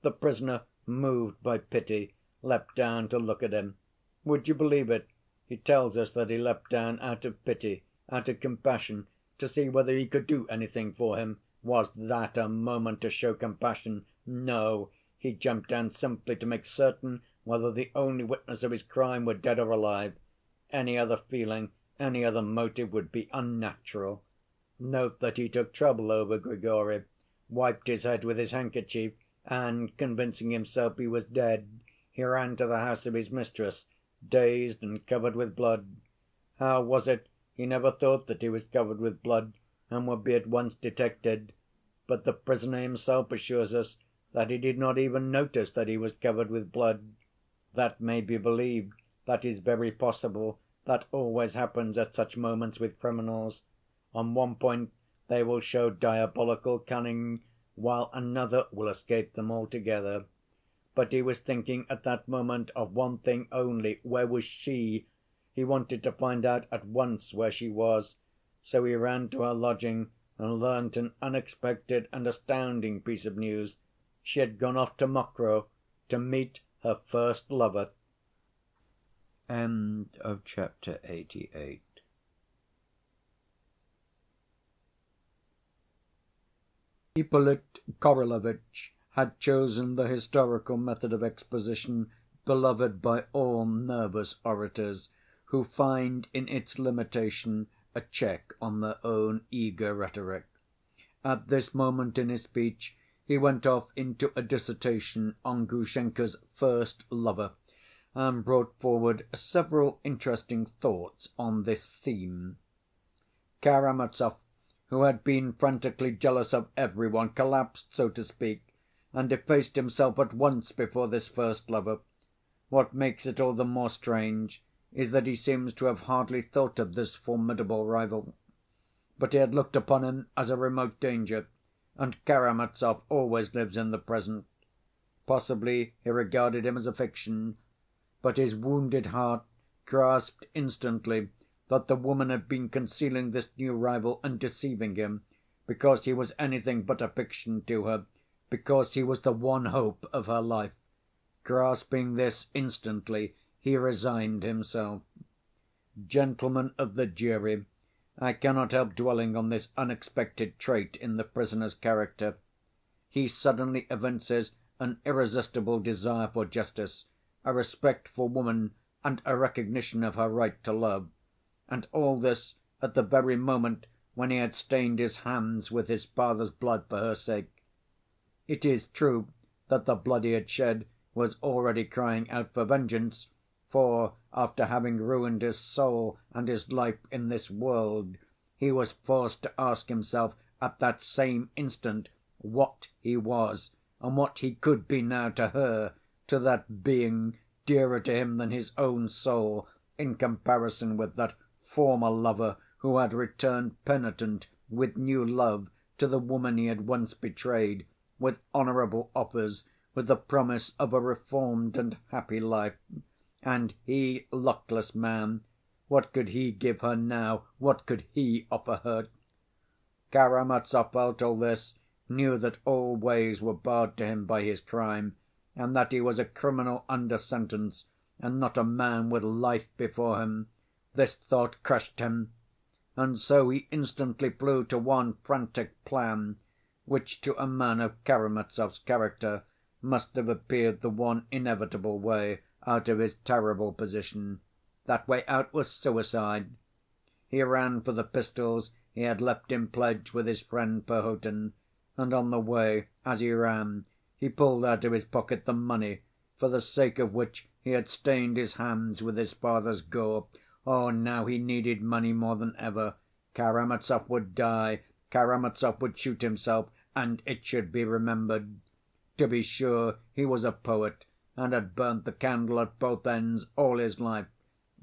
S2: The prisoner, moved by pity, leapt down to look at him. Would you believe it? He tells us that he leapt down out of pity, out of compassion, to see whether he could do anything for him. Was that a moment to show compassion? No, he jumped down simply to make certain whether the only witness of his crime were dead or alive. Any other feeling, any other motive would be unnatural. Note that he took trouble over Grigory, wiped his head with his handkerchief, and, convincing himself he was dead, he ran to the house of his mistress, dazed and covered with blood. How was it he never thought that he was covered with blood and would be at once detected? But the prisoner himself assures us that he did not even notice that he was covered with blood. That may be believed, that is very possible, that always happens at such moments with criminals. On one point they will show diabolical cunning, while another will escape them altogether. But he was thinking at that moment of one thing only: where was she? He wanted to find out at once where she was, so he ran to her lodging and learnt an unexpected and astounding piece of news. She had gone off to Mokroe to meet her first lover.
S1: End of chapter 88. Ippolit Kirillovitch had chosen the historical method of exposition beloved by all nervous orators, who find in its limitation a check on their own eager rhetoric. At this moment in his speech he went off into a dissertation on Grushenka's first lover, and brought forward several interesting thoughts on this theme. Karamazov, who had been frantically jealous of every one, collapsed, so to speak, and effaced himself at once before this first lover. What makes it all the more strange is that he seems to have hardly thought of this formidable rival. But he had looked upon him as a remote danger, and Karamazov always lives in the present. Possibly he regarded him as a fiction, but his wounded heart grasped instantly that the woman had been concealing this new rival and deceiving him, because he was anything but a fiction to her, because he was the one hope of her life. Grasping this instantly, he resigned himself. Gentlemen of the jury, I cannot help dwelling on this unexpected trait in the prisoner's character. He suddenly evinces an irresistible desire for justice, a respect for woman, and a recognition of her right to love. And all this at the very moment when he had stained his hands with his father's blood for her sake. It is true that the blood he had shed was already crying out for vengeance, for, after having ruined his soul and his life in this world, he was forced to ask himself at that same instant what he was, and what he could be now to her, to that being dearer to him than his own soul, in comparison with that former lover who had returned penitent with new love to the woman he had once betrayed, with honorable offers, with the promise of a reformed and happy life. And he, luckless man, what could he give her now? What could he offer her? Karamazov felt all this, knew that all ways were barred to him by his crime, and that he was a criminal under sentence, and not a man with life before him. This thought crushed him, and so he instantly flew to one frantic plan, which to a man of Karamazov's character must have appeared the one inevitable way out of his terrible position. That way out was suicide. He ran for the pistols he had left in pledge with his friend Perhotin, and on the way, as he ran, he pulled out of his pocket the money, for the sake of which he had stained his hands with his father's gore. Oh, now he needed money more than ever. Karamazov would die, Karamazov would shoot himself, and it should be remembered. To be sure, he was a poet, and had burnt the candle at both ends all his life.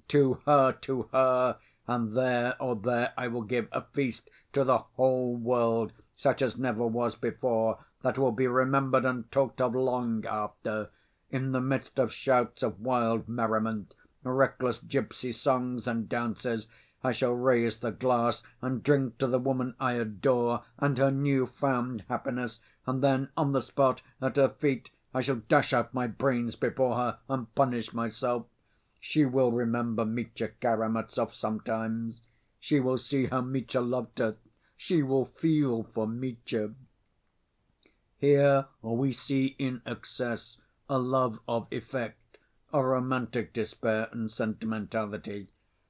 S1: To her, and there, oh there, I will give a feast to the whole world, such as never was before, that will be remembered and talked of long after. In the midst of shouts of wild merriment, reckless gypsy songs and dances, I shall raise the glass and drink to the woman I adore and her new‐found happiness, and then on the spot, at her feet, I shall dash out my brains before her and punish myself. She will remember Mitya Karamazov sometimes. She will see how Mitya loved her. She will feel for Mitya. Here we see in excess a love of effect, a romantic despair and sentimentality,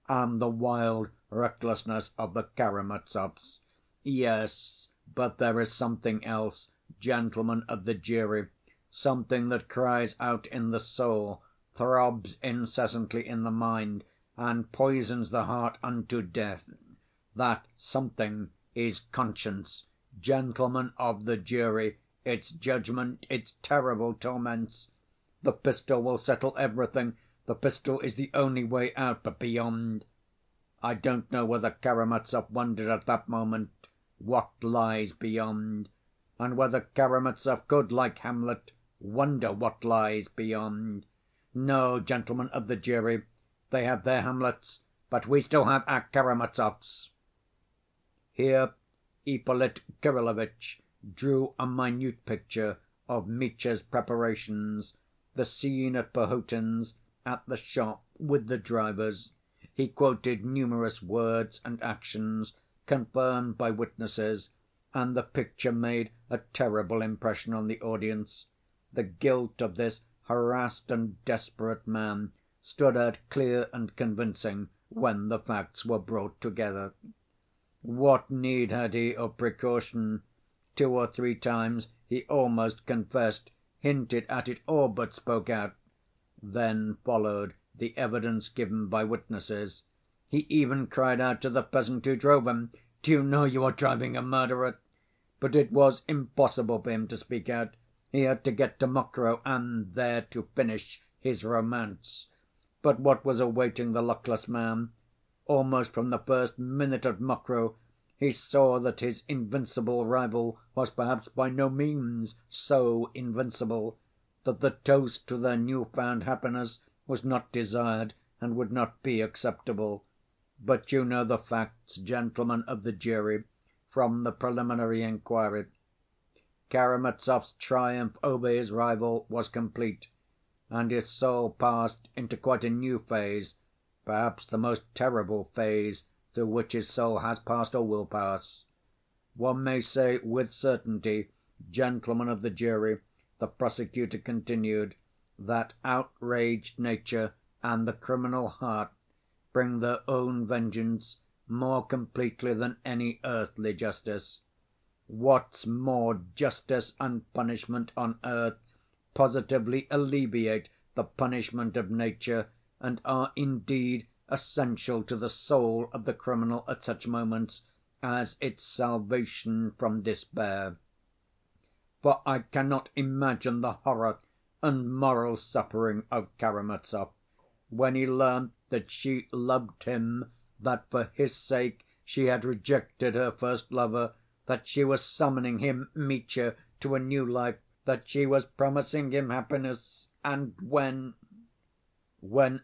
S1: and the wild recklessness of the Karamazovs. Yes, but there is something else, gentlemen of the jury, something that cries out in the soul, throbs incessantly in the mind, and poisons the heart unto death. That something is conscience. Gentlemen of the jury, its judgment, its terrible torments. The pistol will settle everything. The pistol is the only way out, but beyond. I don't know whether Karamazov wondered at that moment what lies beyond, and whether Karamazov could, like Hamlet, wonder what lies beyond. No, gentlemen of the jury, they have their Hamlets, but we still have our Karamazovs. Here Ippolit Kirillovitch drew a minute picture of Mitya's preparations, the scene at Perhotin's, at the shop, with the drivers. He quoted numerous words and actions, confirmed by witnesses, and the picture made a terrible impression on the audience. The guilt of this harassed and desperate man stood out clear and convincing when the facts were brought together. What need had he of precaution? 2 or 3 times he almost confessed, hinted at it, all but spoke out. Then followed the evidence given by witnesses. He even cried out to the peasant who drove him, "Do you know you are driving a murderer?" But it was impossible for him to speak out. He had to get to Mokroe and there to finish his romance. But what was awaiting the luckless man? Almost from the first minute at Mokroe he saw that his invincible rival was perhaps by no means so invincible, that the toast to their new‐found happiness was not desired and would not be acceptable. But you know the facts, gentlemen of the jury, from the preliminary inquiry. Karamazov's triumph over his rival was complete, and his soul passed into quite a new phase, perhaps the most terrible phase through which his soul has passed or will pass. One may say with certainty, gentlemen of the jury, the prosecutor continued, that outraged nature and the criminal heart bring their own vengeance more completely than any earthly justice. What's more, justice and punishment on earth positively alleviate the punishment of nature, and are indeed essential to the soul of the criminal at such moments as its salvation from despair. For I cannot imagine the horror and moral suffering of Karamazov when he learnt that she loved him, that for his sake she had rejected her first lover, that she was summoning him, Mitya, to a new life, that she was promising him happiness, and when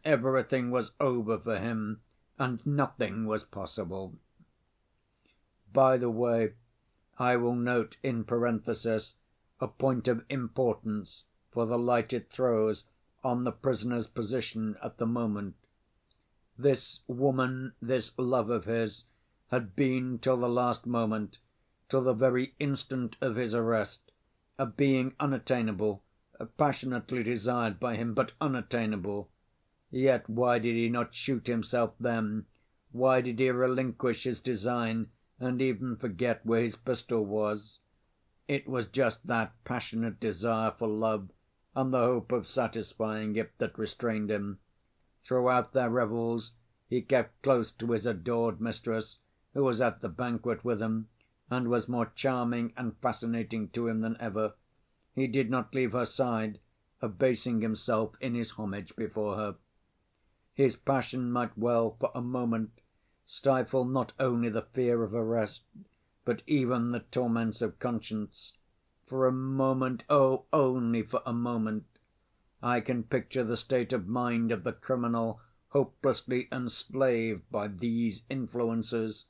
S1: everything was over for him and nothing was possible. By the way, I will note in parenthesis a point of importance for the light it throws on the prisoner's position at the moment. This woman, this love of his, had been till the last moment, till the very instant of his arrest, a being unattainable, passionately desired by him, but unattainable. Yet why did he not shoot himself then? Why did he relinquish his design and even forget where his pistol was? It was just that passionate desire for love and the hope of satisfying it that restrained him. Throughout their revels he kept close to his adored mistress, who was at the banquet with him, and was more charming and fascinating to him than ever. He did not leave her side, abasing himself in his homage before her. His passion might well, for a moment, stifle not only the fear of arrest, but even the torments of conscience. For a moment, oh, only for a moment, I can picture the state of mind of the criminal hopelessly enslaved by these influences.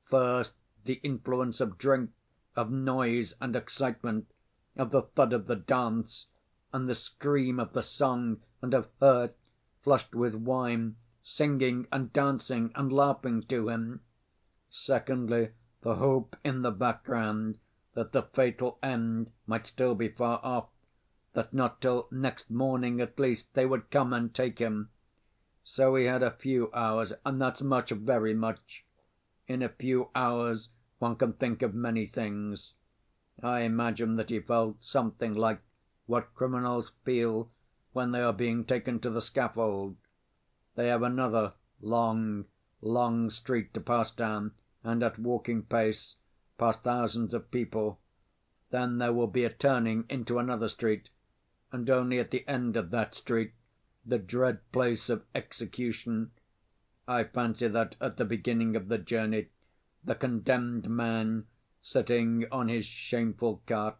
S1: First, the influence of drink, of noise and excitement, of the thud of the dance, and the scream of the song, and of her, flushed with wine, singing and dancing and laughing to him. Secondly, the hope in the background that the fatal end might still be far off, that not till next morning at least they would come and take him. So he had a few hours, and that's much, very much. In a few hours one can think of many things. I imagine that he felt something like what criminals feel when they are being taken to the scaffold. They have another long, long street to pass down, and at walking pace, past thousands of people. Then there will be a turning into another street, and only at the end of that street, the dread place of execution. I fancy that at the beginning of the journey, the condemned man, sitting on his shameful cart,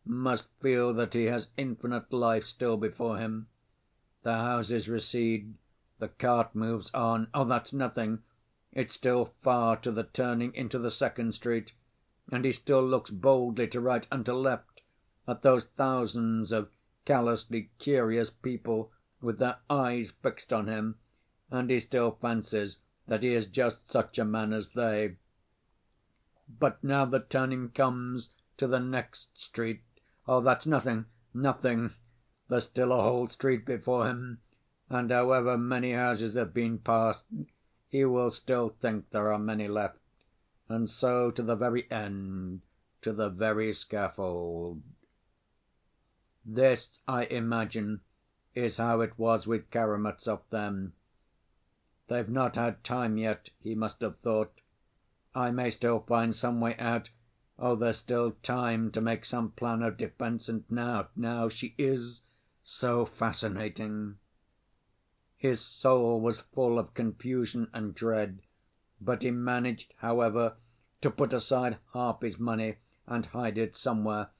S1: must feel that he has infinite life still before him. The houses recede, the cart moves on. Oh, that's nothing! It's still far to the turning into the second street, and he still looks boldly to right and to left at those thousands of callously curious people with their eyes fixed on him, and he still fancies that he is just such a man as they. But now the turning comes to the next street. Oh, that's nothing, nothing! There's still a whole street before him, and however many houses have been passed, he will still think there are many left, and so to the very end, to the very scaffold. This, I imagine,
S2: is how it was with Karamazov then. They've not had time yet, he must have thought. I may still find some way out. Oh, there's still time to make some plan of defense, and now she is so fascinating. His soul was full of confusion and dread, but he managed, however, to put aside half his money and hide it somewhere.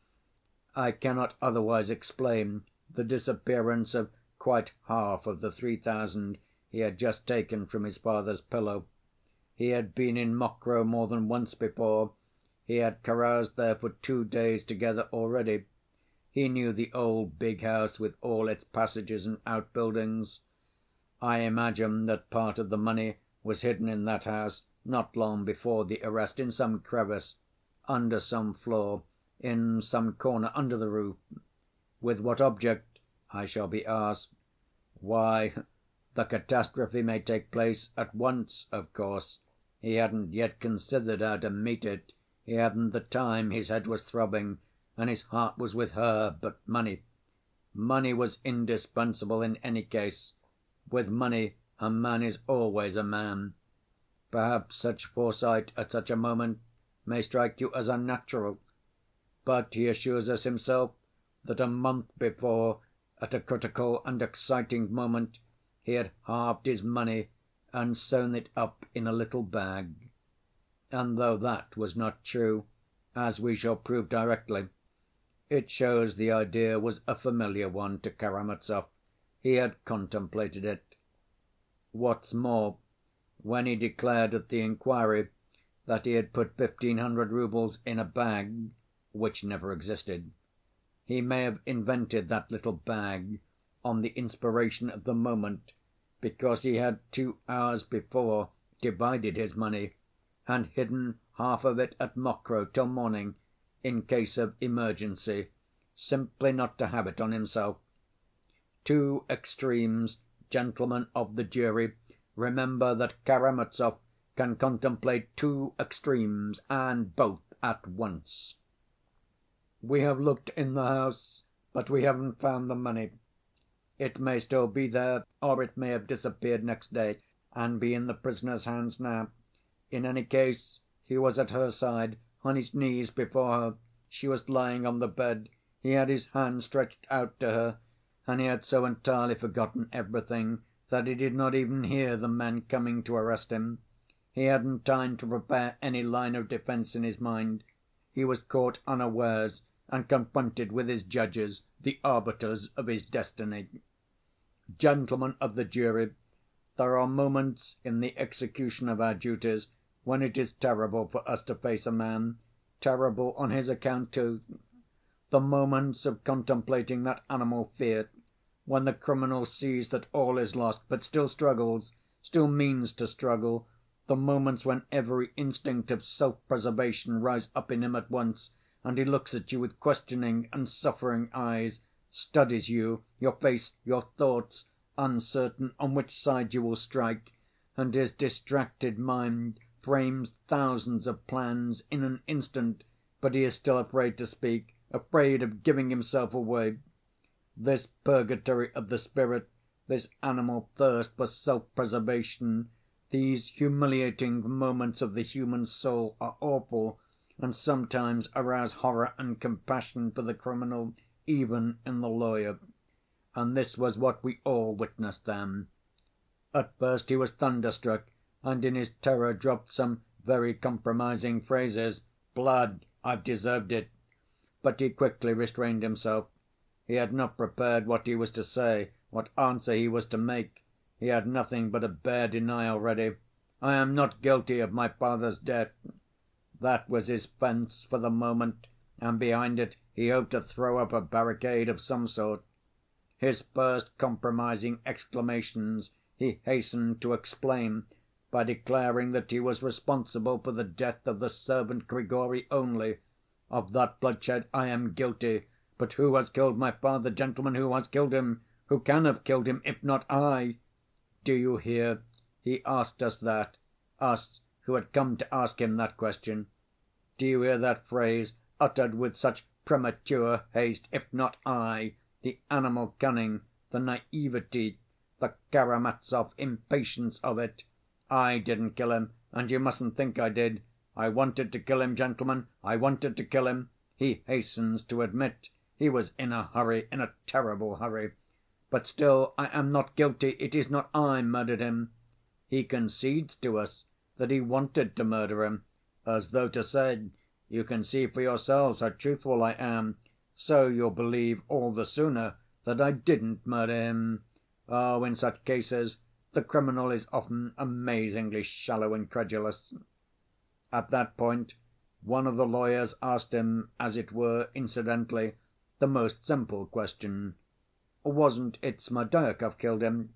S2: I cannot otherwise explain the disappearance of quite half of the 3,000 he had just taken from his father's pillow. He had been in Mokroe more than once before. He had caroused there for 2 days together already. He knew the old big house with all its passages and outbuildings. I imagine that part of the money was hidden in that house not long before the arrest, in some crevice, under some floor, in some corner under the roof. With what object, I shall be asked. Why, the catastrophe may take place at once, of course. He hadn't yet considered how to meet it. He hadn't the time, his head was throbbing, and his heart was with her, but money. Money was indispensable in any case. With money a man is always a man. Perhaps such foresight at such a moment may strike you as unnatural, but he assures us himself that a month before, at a critical and exciting moment, he had halved his money and sewn it up in a little bag. And though that was not true, as we shall prove directly, it shows the idea was a familiar one to Karamazov. He had contemplated it. What's more, when he declared at the inquiry that he had put 1,500 roubles in a bag, which never existed, he may have invented that little bag on the inspiration of the moment, because he had 2 hours before divided his money and hidden half of it at Mokroe till morning, in case of emergency, simply not to have it on himself. 2 extremes, gentlemen of the jury, remember that Karamazov can contemplate 2 extremes, and both at once. We have looked in the house, but we haven't found the money. It may still be there, or it may have disappeared next day and be in the prisoner's hands now. In any case, he was at her side, on his knees before her. She was lying on the bed. He had his hand stretched out to her, and he had so entirely forgotten everything that he did not even hear the men coming to arrest him. He hadn't time to prepare any line of defense in his mind. He was caught unawares and confronted with his judges, the arbiters of his destiny. Gentlemen of the jury, there are moments in the execution of our duties when it is terrible for us to face a man, terrible on his account too. The moments of contemplating that animal fear, when the criminal sees that all is lost, but still struggles, still means to struggle, the moments when every instinct of self‐preservation rises up in him at once, and he looks at you with questioning and suffering eyes, studies you, your face, your thoughts, uncertain on which side you will strike, and his distracted mind frames thousands of plans in an instant, but he is still afraid to speak, afraid of giving himself away. This purgatory of the spirit, this animal thirst for self‐preservation, these humiliating moments of the human soul are awful, and sometimes arouse horror and compassion for the criminal, even in the lawyer. And this was what we all witnessed then. At first he was thunderstruck, and in his terror dropped some very compromising phrases. "Blood, I've deserved it." But he quickly restrained himself. He had not prepared what he was to say, what answer he was to make. He had nothing but a bare denial ready. "I am not guilty of my father's death." That was his fence for the moment, and behind it he hoped to throw up a barricade of some sort. His first compromising exclamations he hastened to explain by declaring that he was responsible for the death of the servant Grigory only. "Of that bloodshed I am guilty, but who has killed my father, gentlemen, who has killed him? Who can have killed him, if not I?" Do you hear? He asked us that, us who had come to ask him that question. Do you hear that phrase uttered with such premature haste, "if not I"? The animal cunning,
S1: the naivety, the Karamazov impatience of it. I didn't kill him, and you mustn't think I did. I wanted to kill him, gentlemen, I wanted to kill him. He hastens to admit he was in a hurry, in a terrible hurry. But still I am not guilty, it is not I murdered him. He concedes to us that he wanted to murder him, as though to say, you can see for yourselves how truthful I am, so you'll believe all the sooner that I didn't murder him. Oh, in such cases the criminal is often amazingly shallow and credulous. At that point one of the lawyers asked him, as it were incidentally, the most simple question: wasn't it Smerdyakov killed him?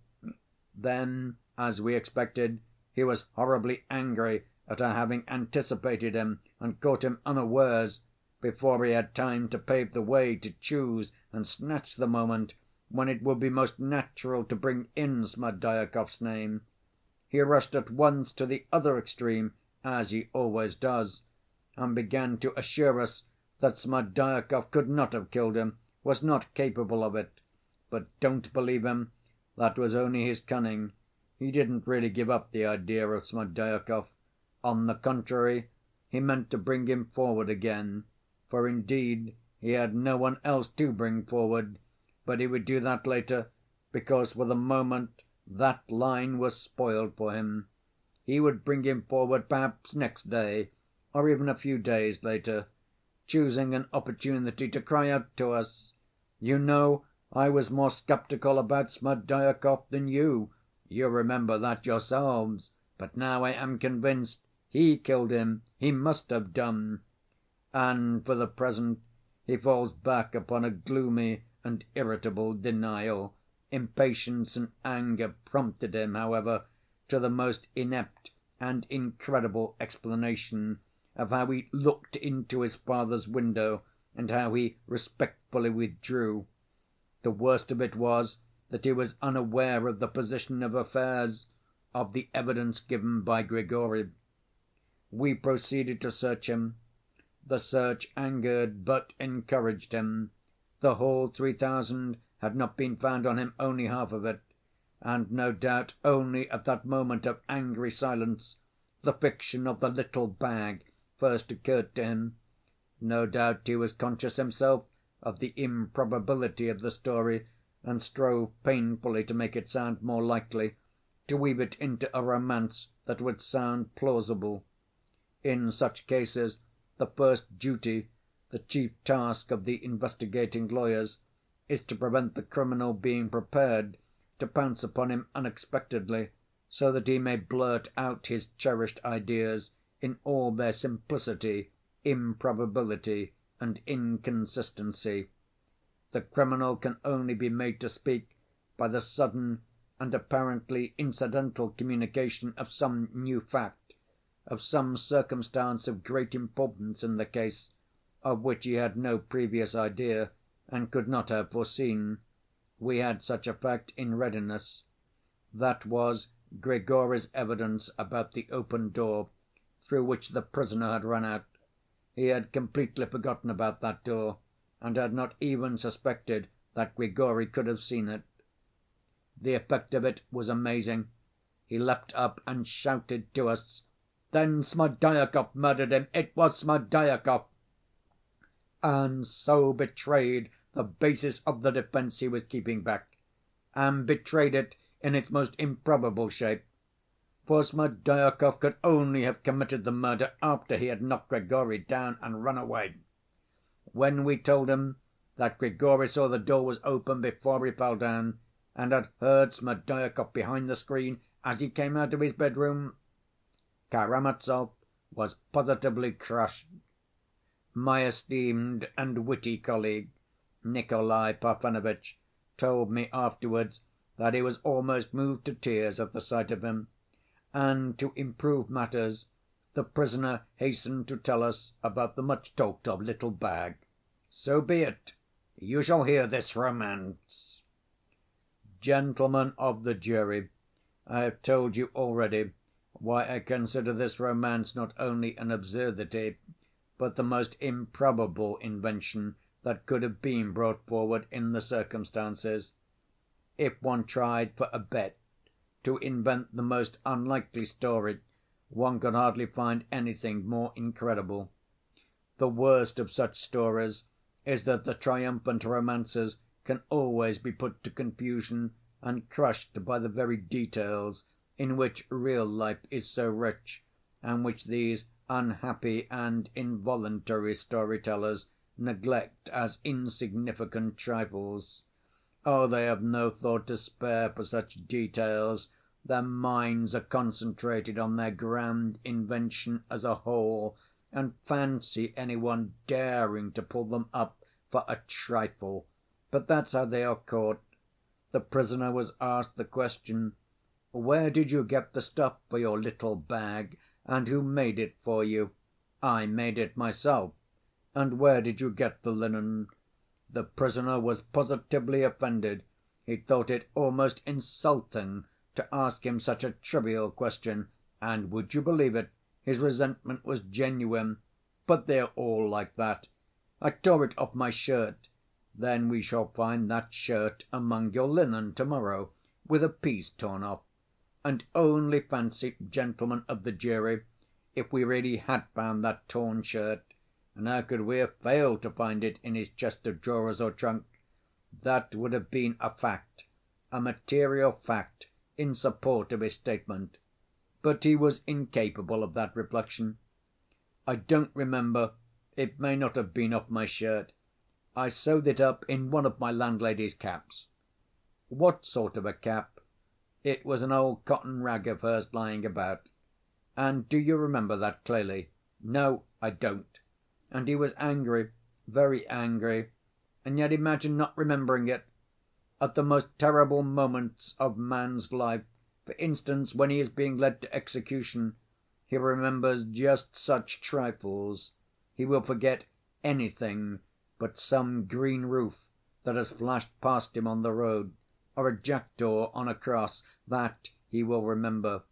S1: Then, as we expected, he was horribly angry at our having anticipated him and caught him unawares, before he had time to pave the way, to choose and snatch the moment when it would be most natural to bring in Smerdyakov's name. He rushed at once to the other extreme, as he always does, and began to assure us that Smerdyakov could not have killed him, was not capable of it. But don't believe him, that was only his cunning. He didn't really give up the idea of Smerdyakov. On the contrary, he meant to bring him forward again, for indeed he had no one else to bring forward, but he would do that later, because for the moment that line was spoiled for him. He would bring him forward perhaps next day, or even a few days later, choosing an opportunity to cry out to us, "You know, I was more sceptical about Smerdyakov than you remember that yourselves, but now I am convinced he killed him, he must have done." And for the present he falls back upon a gloomy and irritable denial. Impatience and anger prompted him, however, to the most inept and incredible explanation of how he looked into his father's window and how he respectfully withdrew. The worst of it was that he was unaware of the position of affairs, of the evidence given by Grigory. We proceeded to search him. The search angered but encouraged him. The whole 3,000 had not been found on him, only half of it, and no doubt only at that moment of angry silence the fiction of the little bag first occurred to him. No doubt he was conscious himself of the improbability of the story, and strove painfully to make it sound more likely, to weave it into a romance that would sound plausible. In such cases the first duty, the chief task of the investigating lawyers, is to prevent the criminal being prepared to pounce upon him unexpectedly, so that he may blurt out his cherished ideas in all their simplicity, improbability, and inconsistency. The criminal can only be made to speak by the sudden and apparently incidental communication of some new fact, of some circumstance of great importance in the case, of which he had no previous idea and could not have foreseen. We had such a fact in readiness. That was Grigory's evidence about the open door through which the prisoner had run out. He had completely forgotten about that door, and had not even suspected that Grigory could have seen it. The effect of it was amazing. He leapt up and shouted to us, "Then Smerdyakov murdered him! It was Smerdyakov!" and so betrayed the basis of the defense he was keeping back, and betrayed it in its most improbable shape. For Smerdyakov could only have committed the murder after he had knocked Grigory down and run away. When we told him that Grigory saw the door was open before he fell down, and had heard Smerdyakov behind the screen as he came out of his bedroom, Karamazov was positively crushed. My esteemed and witty colleague, Nikolay Parfenovitch, told me afterwards that he was almost moved to tears at the sight of him, and to improve matters the prisoner hastened to tell us about the much‐talked‐of little bag. So be it. You shall hear this romance. Gentlemen of the jury, I have told you already why I consider this romance not only an absurdity, but the most improbable invention that could have been brought forward in the circumstances. if one tried for a bet to invent the most unlikely story, one could hardly find anything more incredible. The worst of such stories is that the triumphant romancers can always be put to confusion and crushed by the very details in which real life is so rich, and which these unhappy and involuntary story‐tellers neglect as insignificant trifles. Oh, they have no thought to spare for such details. Their minds are concentrated on their grand invention as a whole, and fancy any one daring to pull them up for a trifle. But that's how they are caught. The prisoner was asked the question, "Where did you get the stuff for your little bag, and who made it for you?" "I made it myself." "And where did you get the linen?" The prisoner was positively offended. He thought it almost insulting to ask him such a trivial question, and would you believe it, his resentment was genuine. "But they're all like that." "I tore it off my shirt." "Then we shall find that shirt among your linen to‐morrow, with a piece torn off. And only fancy, gentlemen of the jury, if we really had found that torn shirt, and how could we have failed to find it in his chest of drawers or trunk? That would have been a fact, a material fact in support of his statement." But he was incapable of that reflection. "I don't remember. It may not have been off my shirt. I sewed it up in one of my landlady's caps." "What sort of a cap?" "It was an old cotton rag of hers lying about." "And do you remember that clearly?" "No, I don't." And he was angry, very angry. And yet imagine not remembering it! At the most terrible moments of man's life, for instance when he is being led to execution, he remembers just such trifles. He will forget anything but some green roof that has flashed past him on the road, or a jackdaw on a cross. That he will remember.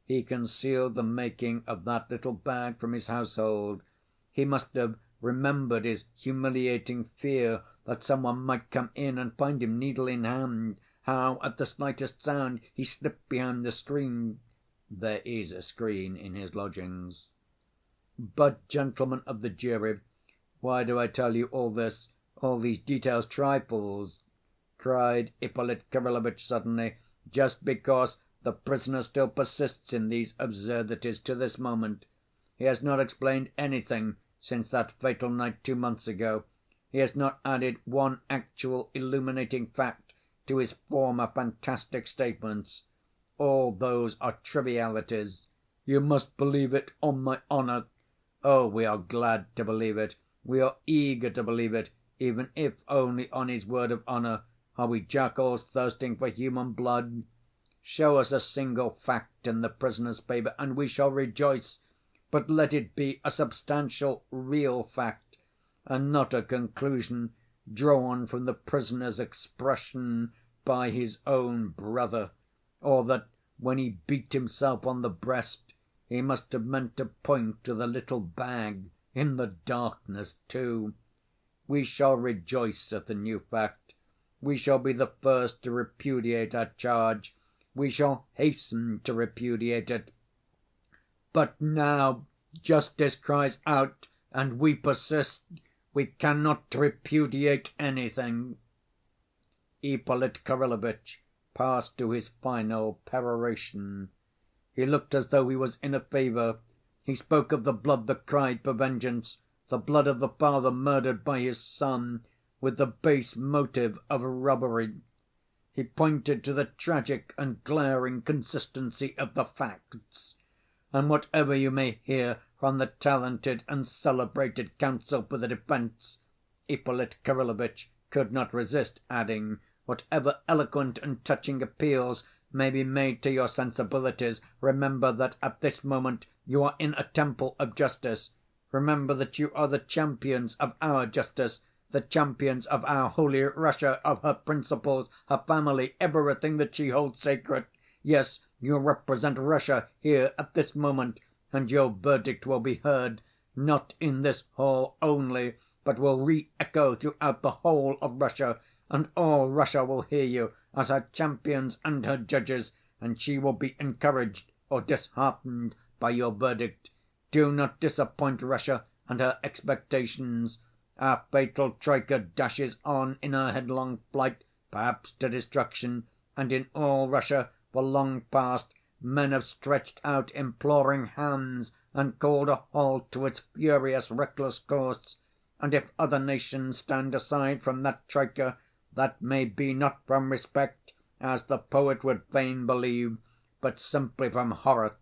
S1: He concealed the making of that little bag from his household. He must have remembered his humiliating fear that some one might come in and find him needle in hand, how at the slightest sound he slipped behind the screen. There is a screen in his lodgings. But, gentlemen of the jury, why do I tell you all this, all these details, trifles?" cried Ippolit Kirillovitch suddenly. "Just because the prisoner still persists in these absurdities to this moment. He has not explained anything since that fatal night 2 months ago. He has not added one actual illuminating fact to his former fantastic statements. All those are trivialities. You must believe it on my honor. Oh, we are glad to believe it. We are eager to believe it, even if only on his word of honor. Are we jackals thirsting for human blood? Show us a single fact in the prisoner's favor, and we shall rejoice. But let it be a substantial, real fact, and not a conclusion drawn from the prisoner's expression by his own brother, or that, when he beat himself on the breast, he must have meant to point to the little bag, in the darkness, too. We shall rejoice at the new fact. We shall be the first to repudiate our charge. We shall hasten to repudiate it. But now justice cries out, and we persist. We cannot repudiate anything." Ippolit Kirillovitch passed to his final peroration. He looked as though he was in a fever. He spoke of the blood that cried for vengeance, the blood of the father murdered by his son, with the base motive of robbery. He pointed to the tragic and glaring consistency of the facts. And whatever you may hear from the talented and celebrated counsel for the defense, Ippolit Kirillovitch could not resist adding, whatever eloquent and touching appeals may be made to your sensibilities, remember that at this moment you are in a temple of justice. Remember that you are the champions of our justice, the champions of our holy Russia, of her principles, her family, everything that she holds sacred. Yes, you represent Russia here at this moment, and your verdict will be heard, not in this hall only, but will re‐echo throughout the whole of Russia, and all Russia will hear you, as her champions and her judges, and she will be encouraged or disheartened by your verdict. Do not disappoint Russia and her expectations. Our fatal troika dashes on in her headlong flight, perhaps to destruction, and in all Russia, for long past, men have stretched out imploring hands and called a halt to its furious, reckless course. And if other nations stand aside from that troika, that may be not from respect, as the poet would fain believe, but simply from horror,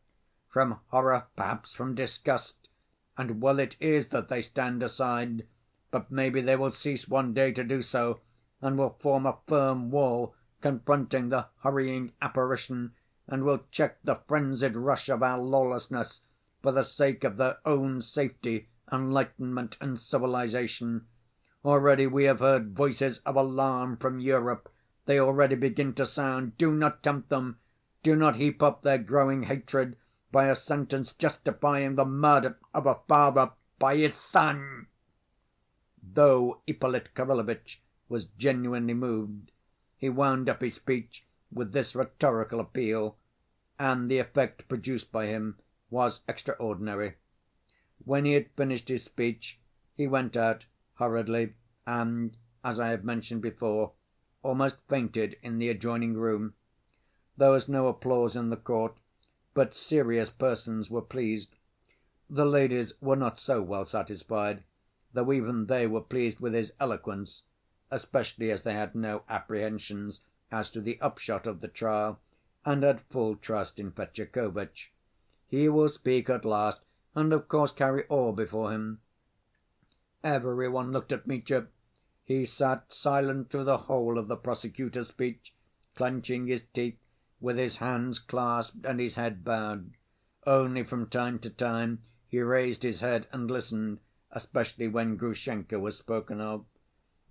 S1: perhaps from disgust. And well it is that they stand aside, but maybe they will cease one day to do so, and will form a firm wall confronting the hurrying apparition, and will check the frenzied rush of our lawlessness for the sake of their own safety, enlightenment, and civilization. Already we have heard voices of alarm from Europe. They already begin to sound. Do not tempt them. Do not heap up their growing hatred by a sentence justifying the murder of a father by his son." Though Ippolit Kirillovitch was genuinely moved, he wound up his speech with this rhetorical appeal, and the effect produced by him was extraordinary. When he had finished his speech, he went out hurriedly and, as I have mentioned before, almost fainted in the adjoining room. There was no applause in the court, but serious persons were pleased. The ladies were not so well satisfied, though even they were pleased with his eloquence, especially as they had no apprehensions as to the upshot of the trial, and had full trust in Fetyukovitch. He will speak at last, and of course carry all before him. Every one looked at Mitya. He sat silent through the whole of the prosecutor's speech, clenching his teeth, with his hands clasped and his head bowed. Only from time to time he raised his head and listened, especially when Grushenka was spoken of.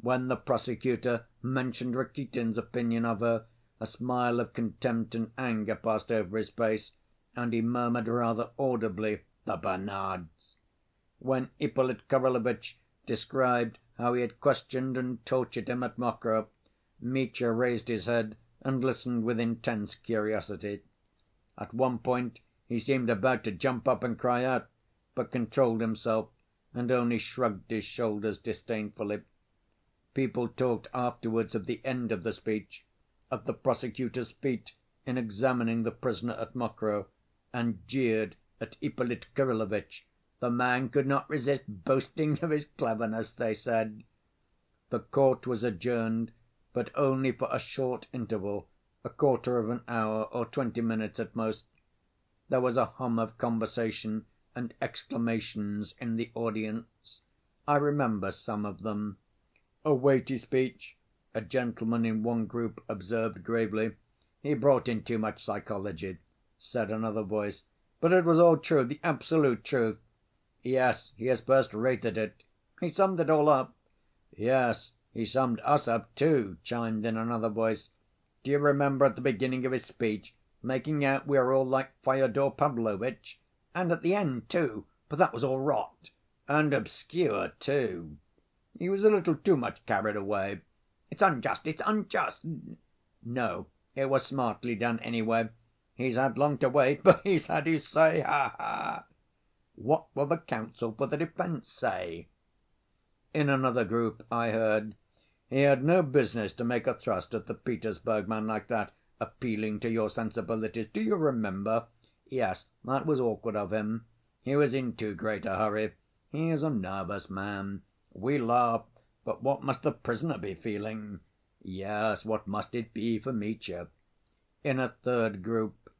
S1: When the prosecutor mentioned Rakitin's opinion of her, a smile of contempt and anger passed over his face, and he murmured rather audibly, "The Bernards." When Ippolit Kirillovitch described how he had questioned and tortured him at Mokroe, Mitya raised his head and listened with intense curiosity. At one point he seemed about to jump up and cry out, but controlled himself and only shrugged his shoulders disdainfully. People talked afterwards of the end of the speech, of the prosecutor's feat in examining the prisoner at Mokroe, and jeered at Ippolit Kirillovitch. The man could not resist boasting of his cleverness, they said. The court was adjourned, but only for a short interval, a quarter of an hour or 20 minutes at most. There was a hum of conversation and exclamations in the audience. I remember some of them. "A weighty speech," a gentleman in one group observed gravely. "He brought in too much psychology," said another voice. "But it was all true, the absolute truth." "Yes, he has first‐rated it." "He summed it all up." "Yes, he summed us up, too," chimed in another voice. "Do you remember at the beginning of his speech making out we are all like Fyodor Pavlovitch? And at the end, too, but that was all rot. And obscure, too. He was a little too much carried away. It's unjust, it's unjust." "No, it was smartly done, anyway. He's had long to wait, but he's had his say, ha ha!" "What will the counsel for the defense say?" In another group I heard, "He had no business to make a thrust at the Petersburg man like that, appealing to your sensibilities. Do you remember? Yes, that was awkward of him. He was in too great a hurry. He is a nervous man. We laugh, but what must the prisoner be feeling? Yes, what must it be for Mitya?" In a third group,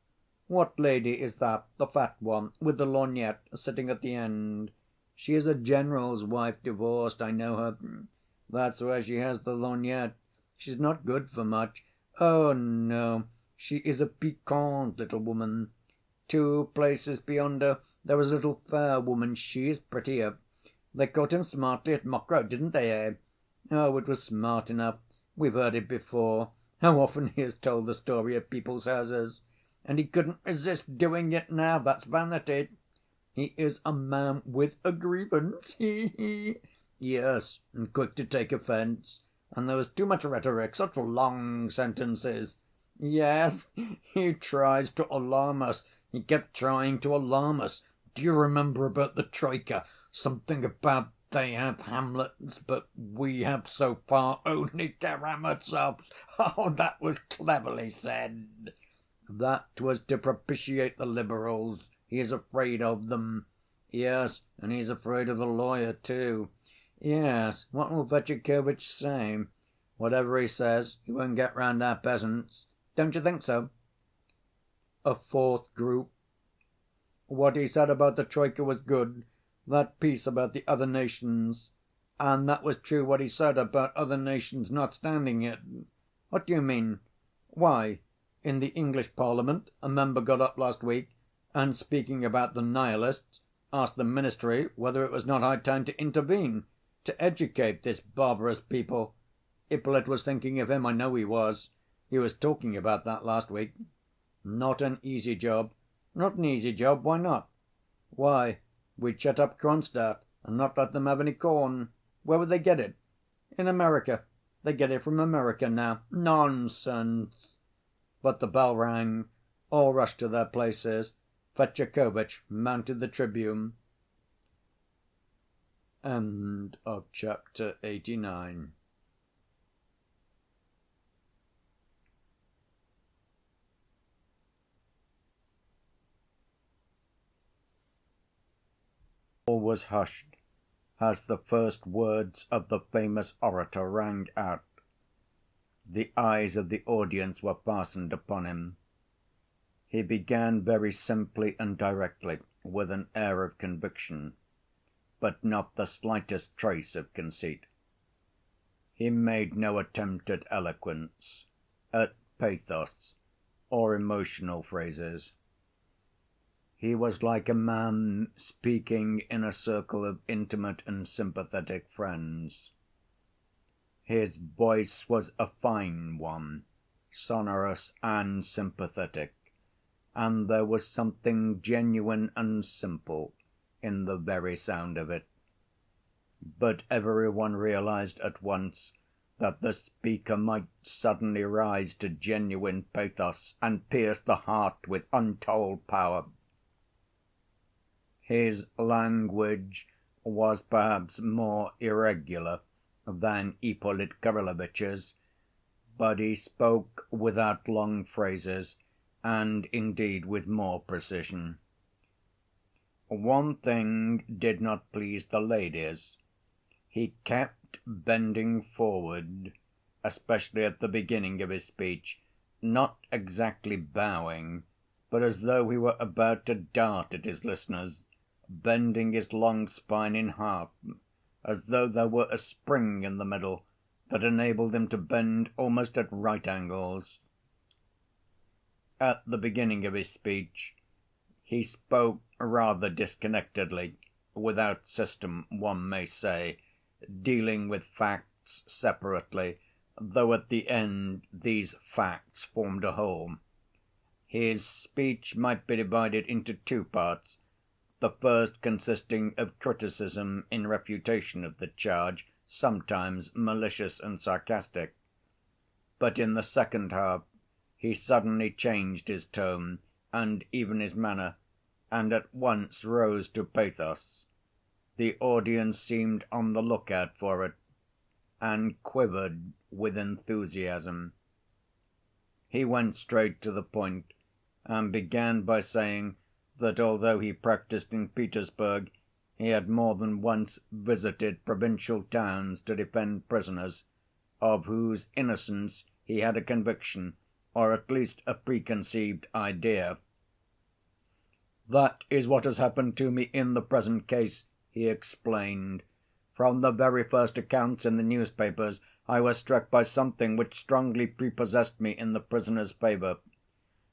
S1: "What lady is that, the fat one, with the lorgnette, sitting at the end?" "She is a general's wife, divorced, I know her." "That's why she has the lorgnette. She's not good for much." "Oh, no, she is a piquant little woman." "Two places beyond her there is a little fair woman. She is prettier. They caught him smartly at Mokroe, didn't they, eh?" "Oh, it was smart enough. We've heard it before. How often he has told the story at people's houses. And he couldn't resist doing it now. That's vanity. He is a man with a grievance. He! Yes, and quick to take offense. and there was too much rhetoric, such long sentences. Yes, he tries to alarm us. He kept trying to alarm us. Do you remember about the Troika? Something about they have Hamlets, but we have so far only Karamazovs. Oh, that was cleverly said. That was to propitiate the liberals. He is afraid of them. Yes, and he's afraid of the lawyer, too. Yes, what will Fetyukovitch say? Whatever he says, he won't get round our peasants. Don't you think so? A fourth group. What he said about the Troika was good, that piece about the other nations. And that was true what he said about other nations not standing it. What do you mean? Why, in the English Parliament a member got up last week and, speaking about the Nihilists, asked the ministry whether it was not high time to intervene, to educate this barbarous people. Ippolit was thinking of him, I know he was. He was talking about that last week. Not an easy job. Not an easy job? Why not? Why, we'd shut up Kronstadt and not let them have any corn. Where would they get it? In America. They get it from America now. Nonsense! But the bell rang. All rushed to their places. Fetyukovitch mounted the tribune. End of chapter 89. All was hushed as the first words of the famous orator rang out. The eyes of the audience were fastened upon him. He began very simply and directly, with an air of conviction, but not the slightest trace of conceit. He made no attempt at eloquence, at pathos, or emotional phrases. He was like a man speaking in a circle of intimate and sympathetic friends. His voice was a fine one, sonorous and sympathetic, and there was something genuine and simple in the very sound of it. But every one realized at once that the speaker might suddenly rise to genuine pathos and pierce the heart with untold power. His language was perhaps more irregular than Ippolit Kirillovitch's, but he spoke without long phrases, and indeed with more precision. One thing did not please the ladies. He kept bending forward, especially at the beginning of his speech, not exactly bowing, but as though he were about to dart at his listeners, bending his long spine in half, as though there were a spring in the middle that enabled him to bend almost at right angles. At the beginning of his speech he spoke rather disconnectedly, without system, one may say, dealing with facts separately, though at the end these facts formed a whole. His speech might be divided into two parts, the first consisting of criticism in refutation of the charge, sometimes malicious and sarcastic. But in the second half he suddenly changed his tone and even his manner, and at once rose to pathos. The audience seemed on the lookout for it, and quivered with enthusiasm. He went straight to the point, and began by saying that although he practiced in Petersburg, he had more than once visited provincial towns to defend prisoners, of whose innocence he had a conviction, or at least a preconceived idea. "That is what has happened to me in the present case," he explained. "From the very first accounts in the newspapers I was struck by something which strongly prepossessed me in the prisoner's favor.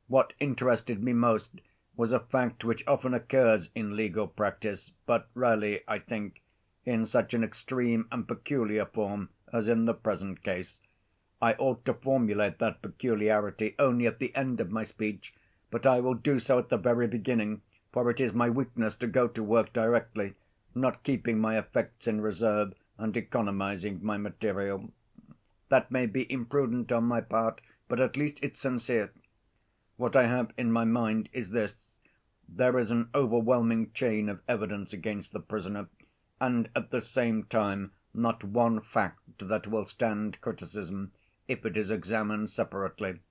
S1: What interested me most was a fact which often occurs in legal practice, but rarely, I think, in such an extreme and peculiar form as in the present case. I ought to formulate that peculiarity only at the end of my speech, but I will do so at the very beginning, for it is my weakness to go to work directly, not keeping my effects in reserve and economizing my material.
S2: That may be imprudent on my part, but at least it's sincere. What I have in my mind is this: there is an overwhelming chain of evidence against the prisoner, and at the same time not one fact that will stand criticism if it is examined separately.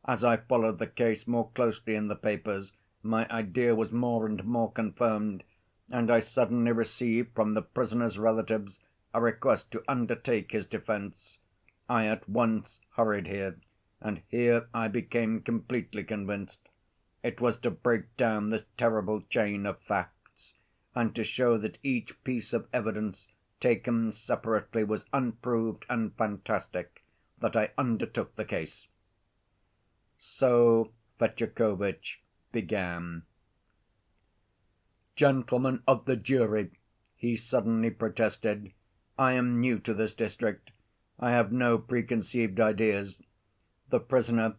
S2: As I followed the case more closely in the papers, my idea was more and more confirmed, and I suddenly received from the prisoner's relatives a request to undertake his defense. I at once hurried here, and here I became completely convinced. It was to break down this terrible chain of facts, and to show that each piece of evidence taken separately was unproved and fantastic, that I undertook the case. So Fetyukovitch began. "Gentlemen of the jury," he suddenly protested, "I am new to this district. I have no preconceived ideas. The prisoner,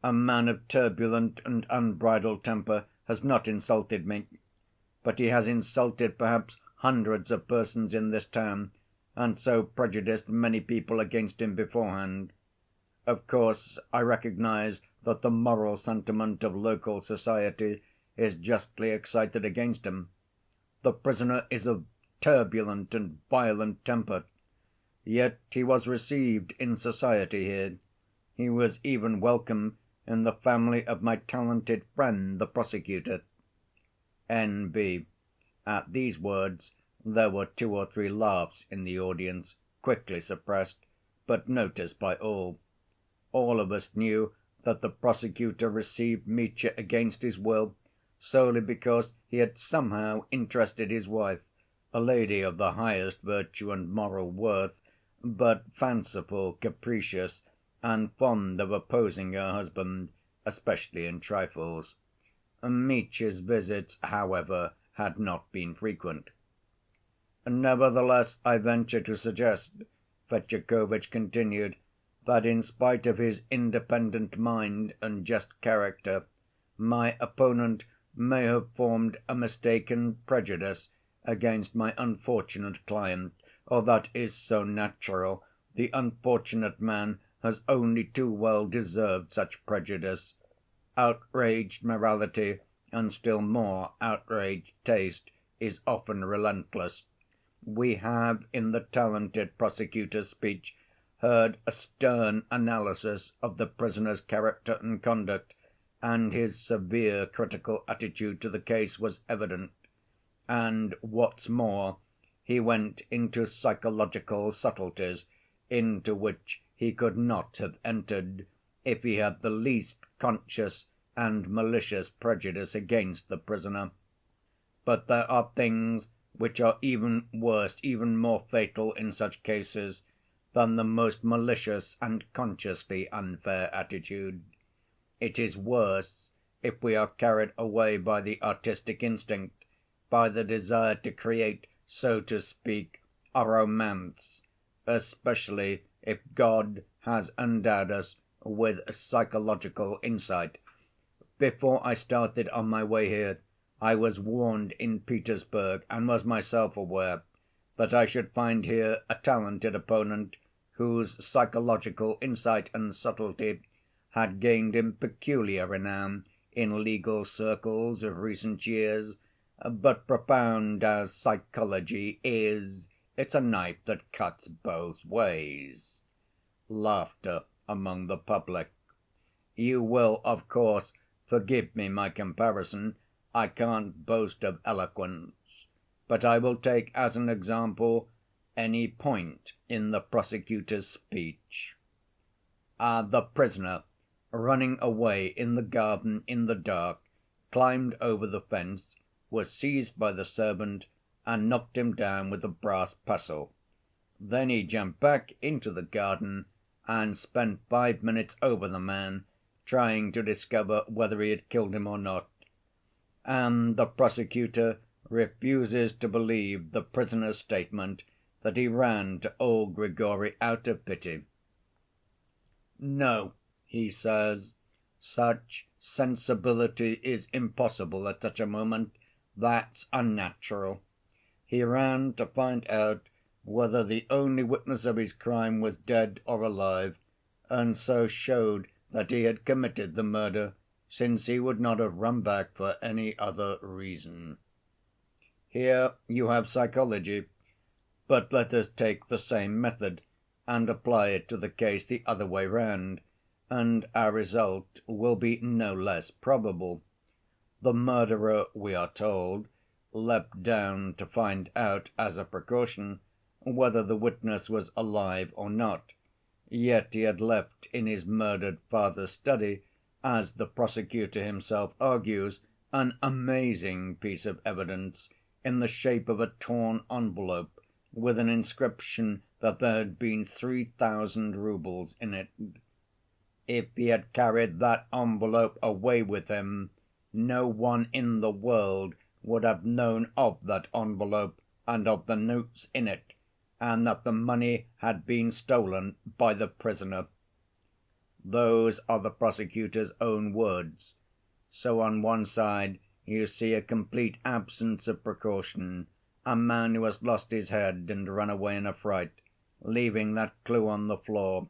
S2: a man of turbulent and unbridled temper, has not insulted me. But he has insulted perhaps hundreds of persons in this town, and so prejudiced many people against him beforehand. Of course, I recognize that the moral sentiment of local society is justly excited against him. The prisoner is of turbulent and violent temper. Yet he was received in society here. He was even welcome in the family of my talented friend, the prosecutor." N.B. At these words there were 2 or 3 laughs in the audience, quickly suppressed, but noticed by all. All of us knew that the prosecutor received Mitya against his will, solely because he had somehow interested his wife, a lady of the highest virtue and moral worth, but fanciful, capricious, and fond of opposing her husband, especially in trifles. Mitya's visits, however, had not been frequent. "Nevertheless, I venture to suggest," Fetyukovitch continued, "that in spite of his independent mind and just character, my opponent may have formed a mistaken prejudice against my unfortunate client. That is so natural. The unfortunate man has only too well deserved such prejudice. Outraged morality, and still more outraged taste, is often relentless. We have in the talented prosecutor's speech heard a stern analysis of the prisoner's character and conduct, and his severe critical attitude to the case was evident. And what's more, he went into psychological subtleties into which he could not have entered if he had the least conscious and malicious prejudice against the prisoner. But there are things which are even worse, even more fatal in such cases, than the most malicious and consciously unfair attitude. It is worse if we are carried away by the artistic instinct, by the desire to create, so to speak, a romance, especially if God has endowed us with psychological insight. Before I started on my way here, I was warned in Petersburg, and was myself aware, that I should find here a talented opponent whose psychological insight and subtlety had gained him peculiar renown in legal circles of recent years. But profound as psychology is, it's a knife that cuts both ways. Laughter among the public. You will, of course, forgive me my comparison. I can't boast of eloquence, but I will take as an example any point in the prosecutor's speech. The prisoner, running away in the garden in the dark, climbed over the fence, was seized by the servant, and knocked him down with a brass pestle. Then he jumped back into the garden and spent 5 minutes over the man, trying to discover whether he had killed him or not. And the prosecutor refuses to believe the prisoner's statement that he ran to old Grigory out of pity. "No," he says, "such sensibility is impossible at such a moment. That's unnatural. He ran to find out whether the only witness of his crime was dead or alive, and so showed that he had committed the murder, since he would not have run back for any other reason. Here you have psychology, but let us take the same method and apply it to the case the other way round, and our result will be no less probable. The murderer, we are told, leapt down to find out, as a precaution, whether the witness was alive or not, yet he had left in his murdered father's study, as the prosecutor himself argues, an amazing piece of evidence in the shape of a torn envelope with an inscription that there had been 3,000 roubles in it. If he had carried that envelope away with him, no one in the world would have known of that envelope and of the notes in it, and that the money had been stolen by the prisoner. Those are the prosecutor's own words. So on one side you see a complete absence of precaution, a man who has lost his head and run away in a fright, leaving that clue on the floor,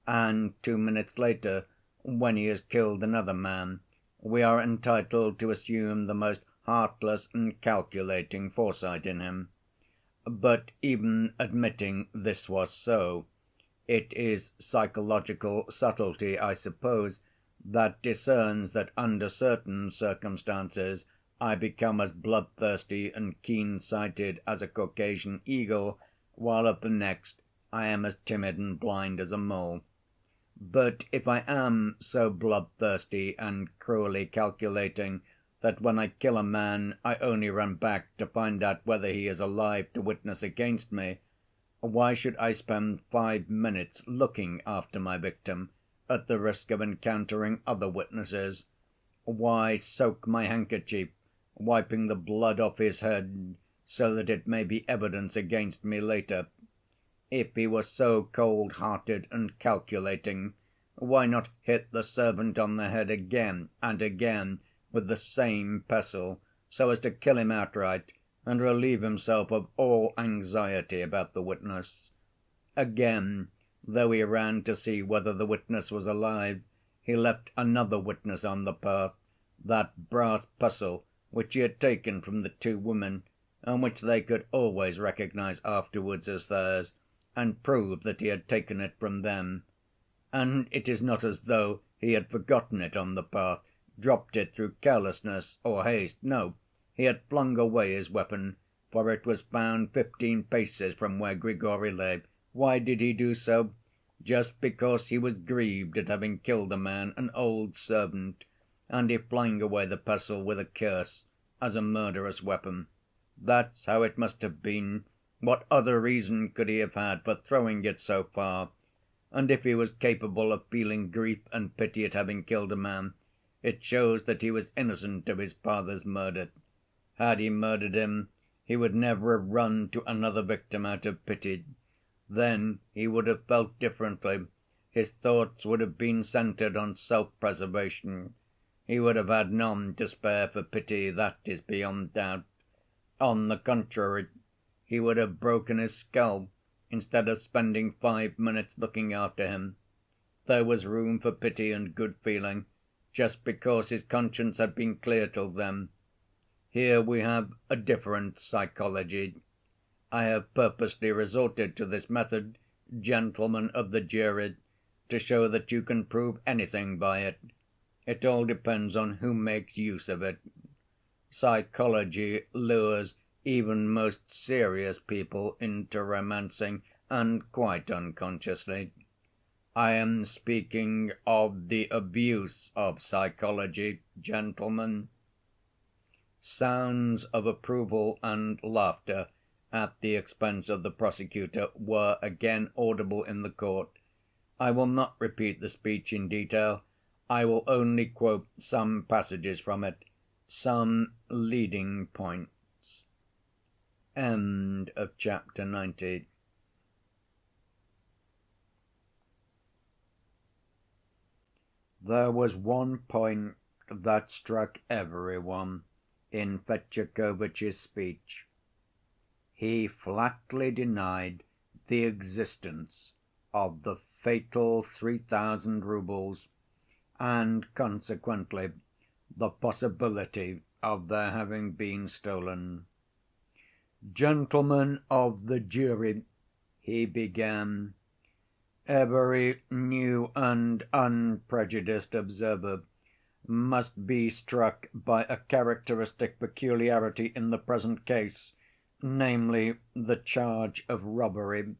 S2: and 2 minutes later, when he has killed another man, we are entitled to assume the most heartless and calculating foresight in him. But even admitting this was so, it is psychological subtlety, I suppose, that discerns that under certain circumstances I become as bloodthirsty and keen‐sighted as a Caucasian eagle, while at the next I am as timid and blind as a mole. But if I am so bloodthirsty and cruelly calculating that when I kill a man I only run back to find out whether he is alive to witness against me, why should I spend 5 minutes looking after my victim at the risk of encountering other witnesses? Why soak my handkerchief, wiping the blood off his head, so that it may be evidence against me later? If he was so cold‐hearted and calculating, why not hit the servant on the head again and again with the same pestle, so as to kill him outright and relieve himself of all anxiety about the witness? Again, though he ran to see whether the witness was alive, he left another witness on the path, that brass pestle which he had taken from the two women, and which they could always recognize afterwards as theirs, and prove that he had taken it from them. And it is not as though he had forgotten it on the path, dropped it through carelessness or haste. No, he had flung away his weapon, for it was found 15 paces from where Grigory lay. Why did he do so? Just because he was grieved at having killed a man, an old servant, and he flung away the pestle with a curse, as a murderous weapon. That's how it must have been. What other reason could he have had for throwing it so far? And if he was capable of feeling grief and pity at having killed a man, it shows that he was innocent of his father's murder. Had he murdered him, he would never have run to another victim out of pity. Then he would have felt differently. His thoughts would have been centered on self‐preservation. He would have had none to spare for pity, that is beyond doubt. On the contrary, he would have broken his skull instead of spending 5 minutes looking after him. There was room for pity and good feeling, just because his conscience had been clear till then. Here we have a different psychology. I have purposely resorted to this method, gentlemen of the jury, to show that you can prove anything by it. It all depends on who makes use of it. Psychology lures even most serious people into romancing, and quite unconsciously. I am speaking of the abuse of psychology, gentlemen. Sounds of approval and laughter at the expense of the prosecutor were again audible in the court. I will not repeat the speech in detail. I will only quote some passages from it, some leading points. End of chapter 90. There was one point that struck every one in Fetyukovitch's speech.
S1: he flatly denied the existence of the fatal 3,000 roubles, and consequently the possibility of their having been stolen. "Gentlemen of the jury," he began, "every new and unprejudiced observer must be struck by a characteristic peculiarity in the present case, namely, the charge of robbery,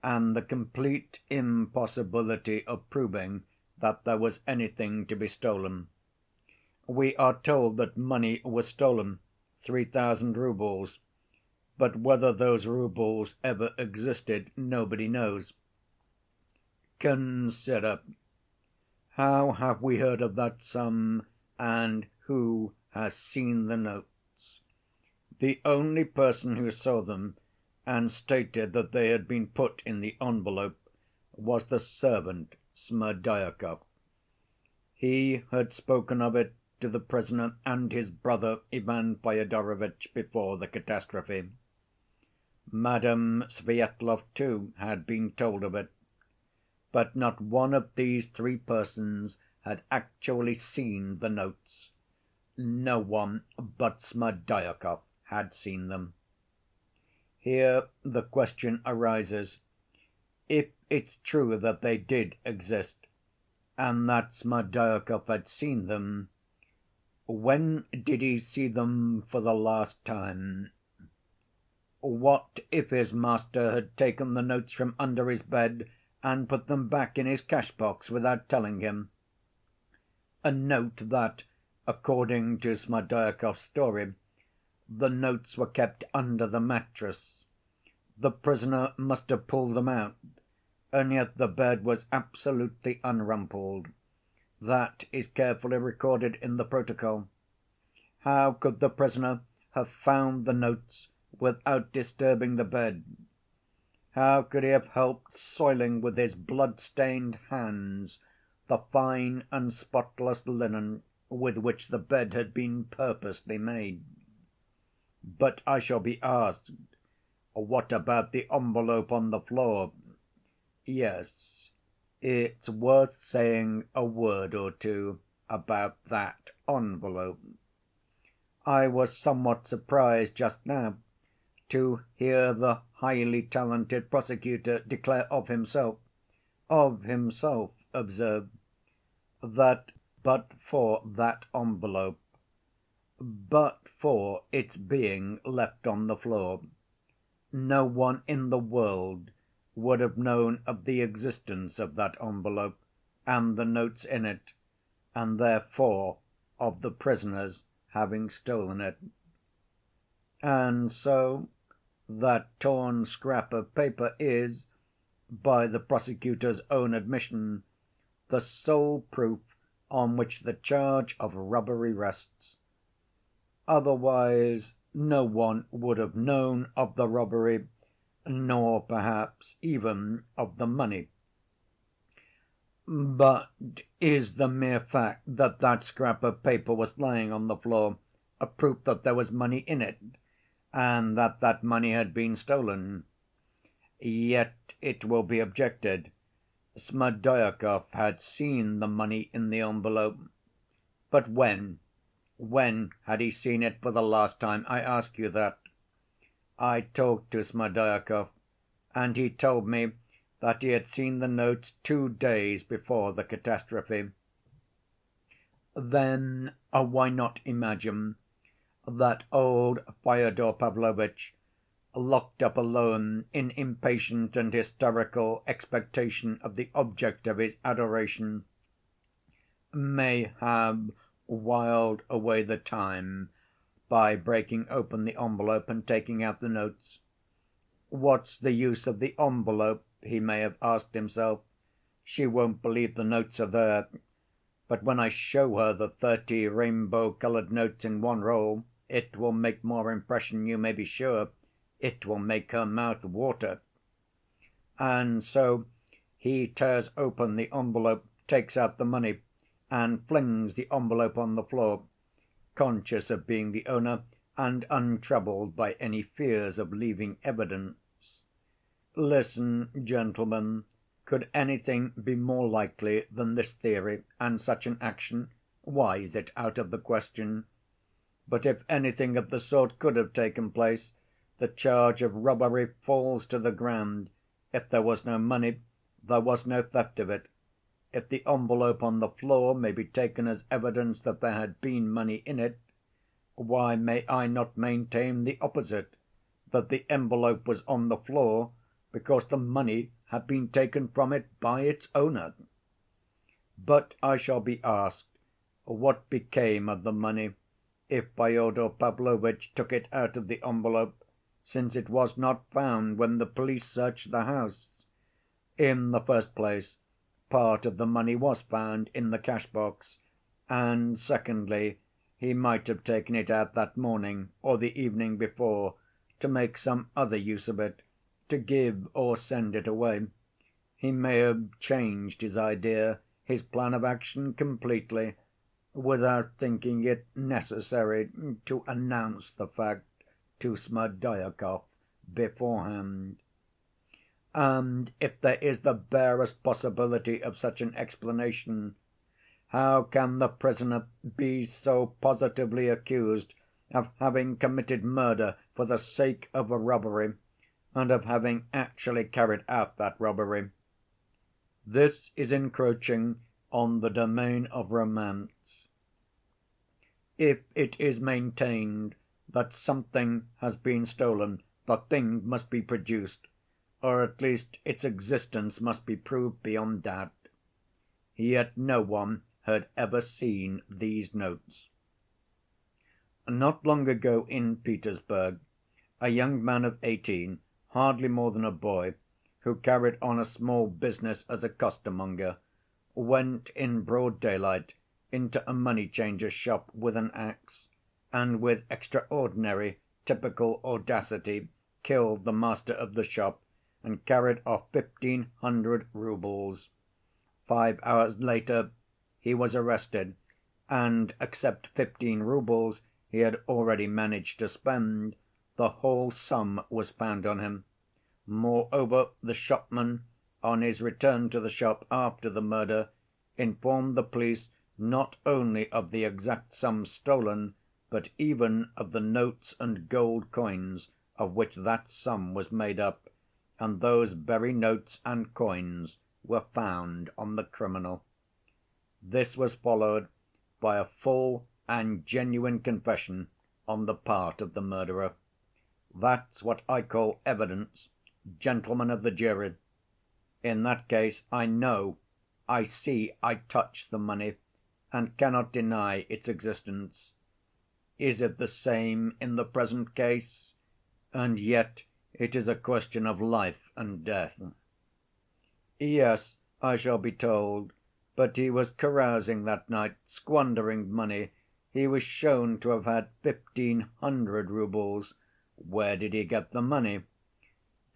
S1: and the complete impossibility of proving that there was anything to be stolen. We are told that money was stolen, 3,000 roubles, but whether those roubles ever existed, nobody knows. Consider. How have we heard of that sum, and who has seen the notes? The only person who saw them and stated that they had been put in the envelope was the servant Smerdyakov. He had spoken of it to the prisoner and his brother Ivan Fyodorovitch before the catastrophe. Madame Svyetlov, too, had been told of it. But not one of these three persons had actually seen the notes. No one but Smerdyakov had seen them. Here the question arises: if it's true that they did exist, and that Smerdyakov had seen them, when did he see them for the last time? What if his master had taken the notes from under his bed and put them back in his cash‐box without telling him? Note that, according to Smerdyakov's story, the notes were kept under the mattress. The prisoner must have pulled them out, and yet the bed was absolutely unrumpled. That is carefully recorded in the protocol. How could the prisoner have found the notes without disturbing the bed? How could he have helped soiling with his blood‐stained hands the fine and spotless linen with which the bed had been purposely made? But I shall be asked, what about the envelope on the floor? Yes, it's worth saying a word or two about that envelope. I was somewhat surprised just now to hear the highly talented prosecutor declare of himself, observe, that but for that envelope, but for its being left on the floor, no one in the world would have known of the existence of that envelope and the notes in it, and therefore of the prisoner's having stolen it. And so that torn scrap of paper is, by the prosecutor's own admission, the sole proof on which the charge of robbery rests. Otherwise, no one would have known of the robbery, nor perhaps even of the money. But is the mere fact that that scrap of paper was lying on the floor a proof that there was money in it, and that that money had been stolen? Yet it will be objected, Smerdyakov had seen the money in the envelope. But when? When had he seen it for the last time? I ask you that. I talked to Smerdyakov, and he told me that he had seen the notes 2 days before the catastrophe. Then why not imagine that old Fyodor Pavlovitch, locked up alone in impatient and hysterical expectation of the object of his adoration, may have whiled away the time by breaking open the envelope and taking out the notes? What's the use of the envelope, he may have asked himself. She won't believe the notes are there. But when I show her the 30 rainbow‐colored notes in one roll, it will make more impression, you may be sure. It will make her mouth water. And so he tears open the envelope, takes out the money, and flings the envelope on the floor, conscious of being the owner and untroubled by any fears of leaving evidence. Listen, gentlemen, could anything be more likely than this theory and such an action? Why is it out of the question? But if anything of the sort could have taken place, the charge of robbery falls to the ground. If there was no money, there was no theft of it. If the envelope on the floor may be taken as evidence that there had been money in it, why may I not maintain the opposite, that the envelope was on the floor because the money had been taken from it by its owner? But I shall be asked, what became of the money if Fyodor Pavlovitch took it out of the envelope, since it was not found when the police searched the house? In the first place, part of the money was found in the cash‐box, and secondly, he might have taken it out that morning or the evening before to make some other use of it, to give or send it away. He may have changed his idea, his plan of action completely, without thinking it necessary to announce the fact to Smerdyakov beforehand. And if there is the barest possibility of such an explanation, how can the prisoner be so positively accused of having committed murder for the sake of a robbery, and of having actually carried out that robbery? This is encroaching on the domain of romance. If it is maintained that something has been stolen, the thing must be produced, or at least its existence must be proved beyond doubt. Yet no one had ever seen these notes. Not long ago in Petersburg, a young man of 18, hardly more than a boy, who carried on a small business as a costermonger, went in broad daylight into a money‐changer's shop with an axe, and with extraordinary, typical audacity killed the master of the shop and carried off 1,500 roubles. 5 hours later he was arrested, and except 15 roubles he had already managed to spend, the whole sum was found on him. Moreover, the shopman, on his return to the shop after the murder, informed the police not only of the exact sum stolen, but even of the notes and gold coins of which that sum was made up, and those very notes and coins were found on the criminal. This was followed by a full and genuine confession on the part of the murderer. That's what I call evidence, gentlemen of the jury. In that case I know, I see, I touch the money, and cannot deny its existence. Is it the same in the present case? And yet it is a question of life and death. Yes, I shall be told, but he was carousing that night, squandering money. He was shown to have had 1,500 roubles. Where did he get the money?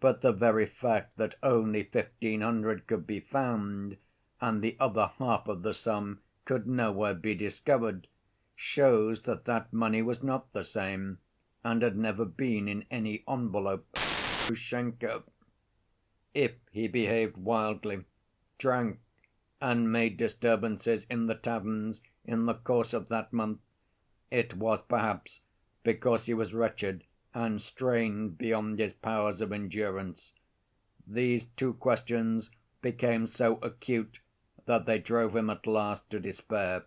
S1: But the very fact that only 1,500 could be found, and the other half of the sum could nowhere be discovered, shows that that money was not the same, and had never been in any envelope. Grushenka, if he behaved wildly, drank, and made disturbances in the taverns in the course of that month, it was perhaps because he was wretched and strained beyond his powers of endurance. These two questions became so acute that they drove him at last to despair.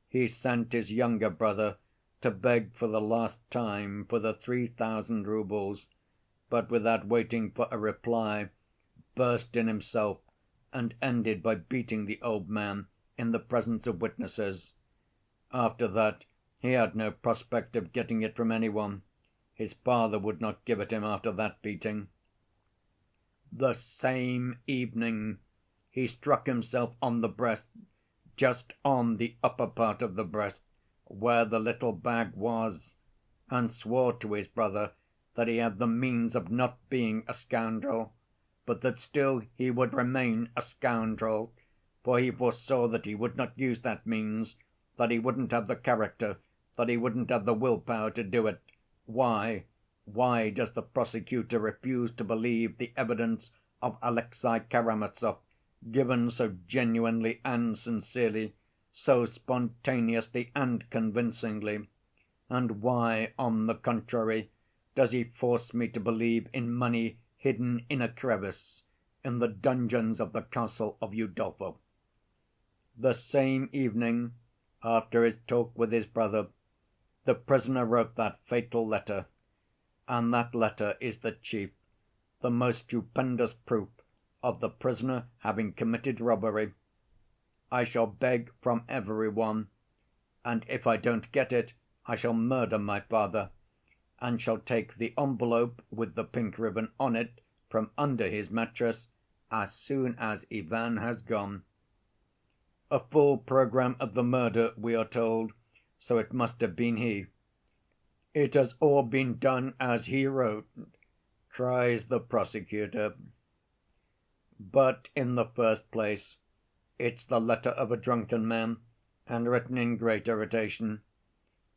S1: He sent his younger brother to beg for the last time for the 3,000 roubles, but without waiting for a reply, burst in himself and ended by beating the old man in the presence of witnesses. After that he had no prospect of getting it from any one. His father would not give it him after that beating. The same evening he struck himself on the breast, just on the upper part of the breast, where the little bag was, and swore to his brother that he had the means of not being a scoundrel, but that still he would remain a scoundrel, for he foresaw that he would not use that means, that he wouldn't have the character,
S2: that he wouldn't have the will‐power to do it. Why does the prosecutor refuse to believe the evidence of Alexey Karamazov, given so genuinely and sincerely, so spontaneously and convincingly? And why, on the contrary, does he force me to believe in money hidden in a crevice in the dungeons of the castle of Udolpho? The same evening, after his talk with his brother, the prisoner wrote that fatal letter, and that letter is the chief, the most stupendous proof of the prisoner having committed robbery. I shall beg from every one, and if I don't get it, I shall murder my father, and shall take the envelope with the pink ribbon on it from under his mattress as soon as Ivan has gone. A full program of the murder, we are told, so it must have been he. "It has all been done as he wrote," cries the prosecutor. But in the first place, it's the letter of a drunken man, and written in great irritation.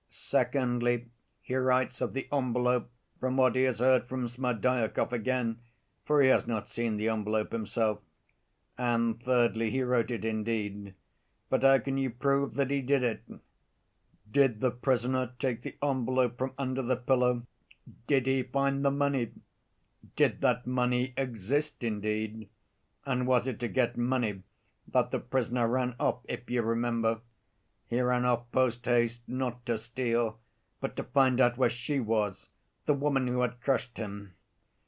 S2: Secondly, he writes of the envelope from what he has heard from Smerdyakov again, for he has not seen the envelope himself. And thirdly, he wrote it indeed, but how can you prove that he did it? Did the prisoner take the envelope from under the pillow? Did he find the money? Did that money exist indeed? And was it to get money that the prisoner ran off, if you remember? He ran off post‐haste, not to steal, but to find out where she was, the woman who had crushed him.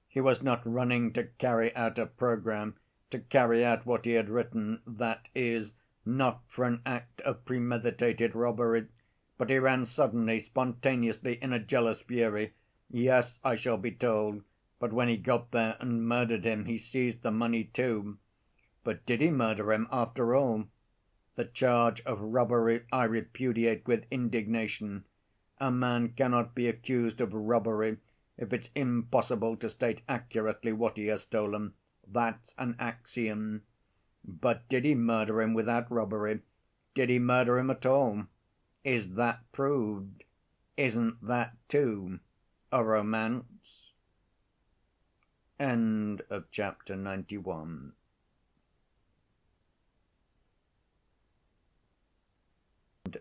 S2: He was not running to carry out a program, to carry out what he had written, that is, not for an act of premeditated robbery, but he ran suddenly, spontaneously, in a jealous fury. Yes, I shall be told, but when he got there and murdered him, he seized the money too. But did he murder him after all? The charge of robbery I repudiate with indignation. A man cannot be accused of robbery if it's impossible to state accurately what he has stolen. That's an axiom. But did he murder him without robbery? Did he murder him at all? Is that proved? Isn't that, too, a romance? End of chapter 91.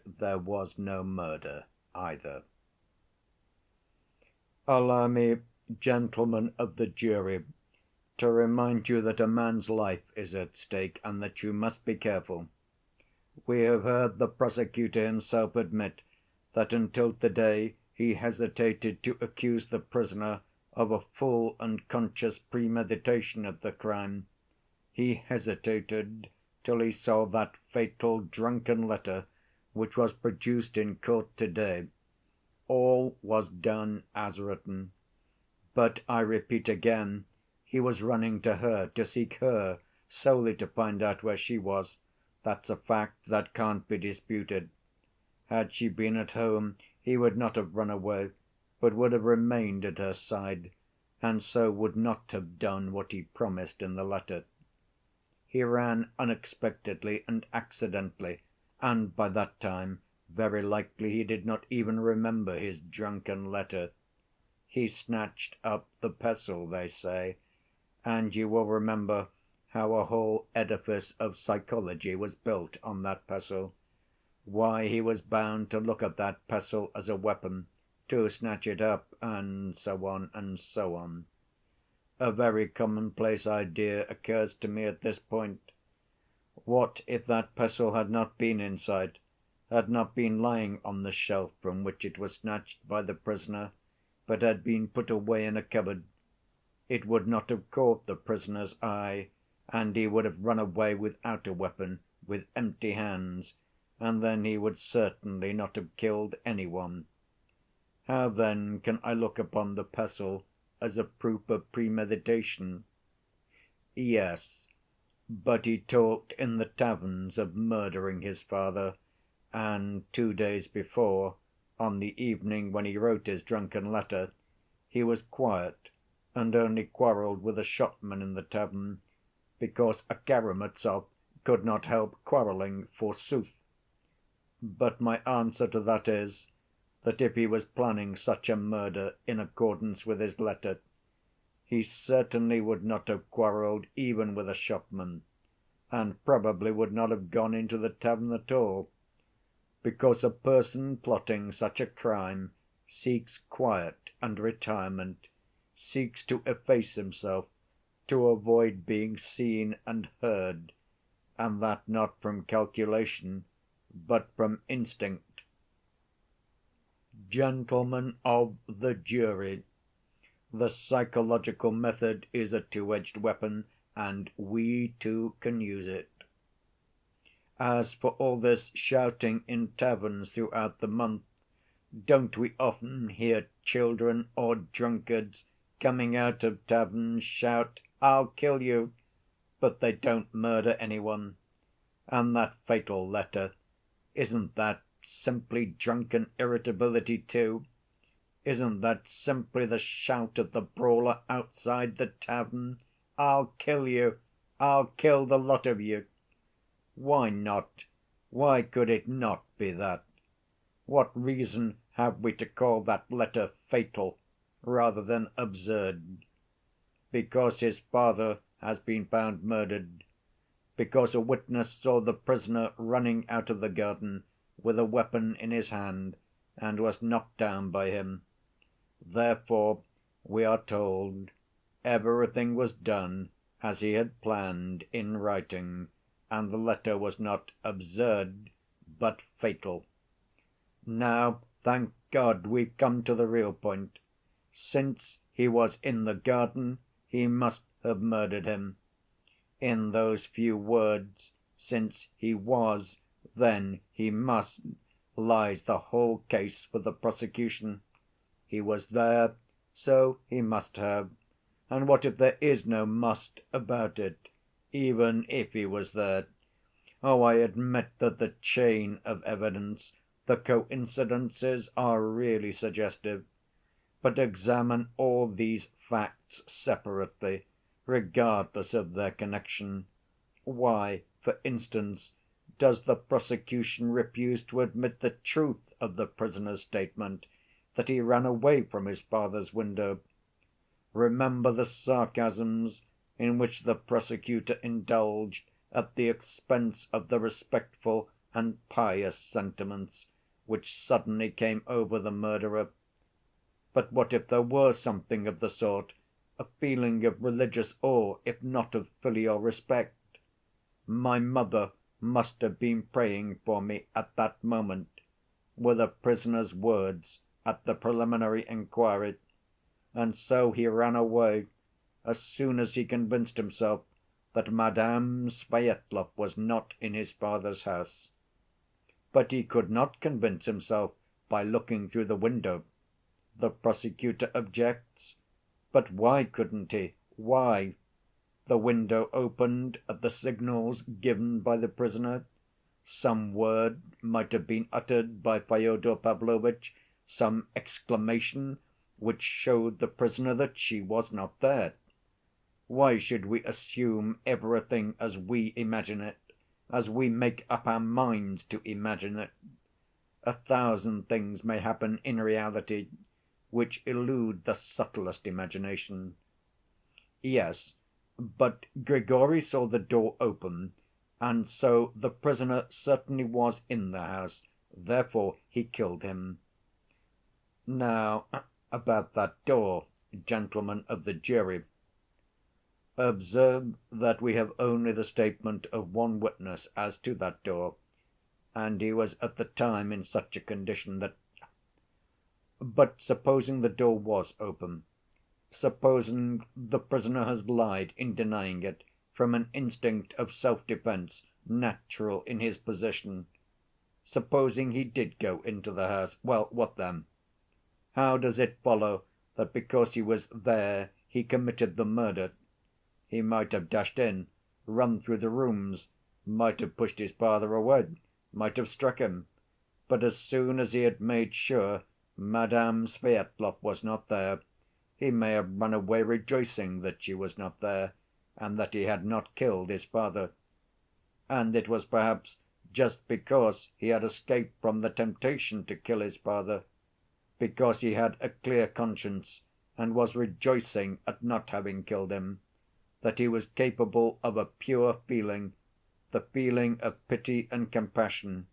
S2: There was no murder either. Allow me, gentlemen of the jury, to remind you that a man's life is at stake and that you must be careful. We have heard the prosecutor himself admit that until to‐day he hesitated to accuse the prisoner of a full and conscious premeditation of the crime. He hesitated till he saw that fatal drunken letter which was produced in court to‐day. All was done as written. But I repeat again, he was running to her, to seek her, solely to find out where she was. That's a fact that can't be disputed. Had she been at home, he would not have run away, but would have remained at her side, and so would not have done what he promised in the letter. He ran unexpectedly and accidentally, and by that time very likely he did not even remember his drunken letter. He snatched up the pestle, they say, and you will remember how a whole edifice of psychology was built on that pestle, why he was bound to look at that pestle as a weapon, to snatch it up, and so on and so on. A very commonplace idea occurs to me at this point. What if that pestle had not been in sight, had not been lying on the shelf from which it was snatched by the prisoner, but had been put away in a cupboard? It would not have caught the prisoner's eye, and he would have run away without a weapon, with empty hands, and then he would certainly not have killed any one. How then can I look upon the pestle as a proof of premeditation? Yes, but he talked in the taverns of murdering his father, and 2 days before, on the evening when he wrote his drunken letter, he was quiet and only quarreled with a shopman in the tavern, because a Karamazov could not help quarreling, forsooth. But my answer to that is that if he was planning such a murder in accordance with his letter, he certainly would not have quarreled even with a shopman, and probably would not have gone into the tavern at all, because a person plotting such a crime seeks quiet and retirement, seeks to efface himself, to avoid being seen and heard, and that not from calculation, but from instinct. Gentlemen of the jury, the psychological method is a two‐edged weapon, and we too can use it. As for all this shouting in taverns throughout the month, don't we often hear children or drunkards coming out of taverns shout, "I'll kill you," but they don't murder any one? And that fatal letter, isn't that simply drunken irritability too? Isn't that simply the shout of the brawler outside the tavern, "I'll kill you, I'll kill the lot of you"? Why not? Why could it not be that? What reason have we to call that letter fatal rather than absurd? Because his father has been found murdered, because a witness saw the prisoner running out of the garden with a weapon in his hand and was knocked down by him. Therefore, we are told, everything was done as he had planned in writing, and the letter was not absurd, but fatal. Now, thank God, we've come to the real point. Since he was in the garden, he must have murdered him. In those few words, "since he was, then he must," lies the whole case for the prosecution. He was there, so he must have. And what if there is no "must" about it, even if he was there? Oh, I admit that the chain of evidence, the coincidences, are really suggestive. But examine all these facts separately, regardless of their connection. Why, for instance, does the prosecution refuse to admit the truth of the prisoner's statement that he ran away from his father's window? Remember the sarcasms in which the prosecutor indulged at the expense of the respectful and pious sentiments which suddenly came over the murderer. But what if there were something of the sort, a feeling of religious awe, if not of filial respect? "My mother must have been praying for me at that moment," were the prisoner's words at the preliminary inquiry, and so he ran away as soon as he convinced himself that Madame Svyetlov was not in his father's house. But he could not convince himself by looking through the window, the prosecutor objects. But why couldn't he? Why? The window opened at the signals given by the prisoner. Some word might have been uttered by Fyodor Pavlovitch, some exclamation which showed the prisoner that she was not there. Why should we assume everything as we imagine it, as we make up our minds to imagine it? 1,000 things may happen in reality which elude the subtlest imagination. Yes, but Grigory saw the door open, and so the prisoner certainly was in the house, therefore he killed him. Now, about that door, gentlemen of the jury. Observe that we have only the statement of one witness as to that door, and he was at the time in such a condition that— But supposing the door was open, supposing the prisoner has lied in denying it from an instinct of self‐defense natural in his position, supposing he did go into the house, well, what then? How does it follow that because he was there he committed the murder? He might have dashed in, run through the rooms, might have pushed his father away, might have struck him, but as soon as he had made sure Madame Svyetlov was not there, he may have run away rejoicing that she was not there and that he had not killed his father. And it was perhaps just because he had escaped from the temptation to kill his father
S1: because he had a clear conscience and was rejoicing at not having killed him, that he was capable of a pure feeling, the feeling of pity and compassion,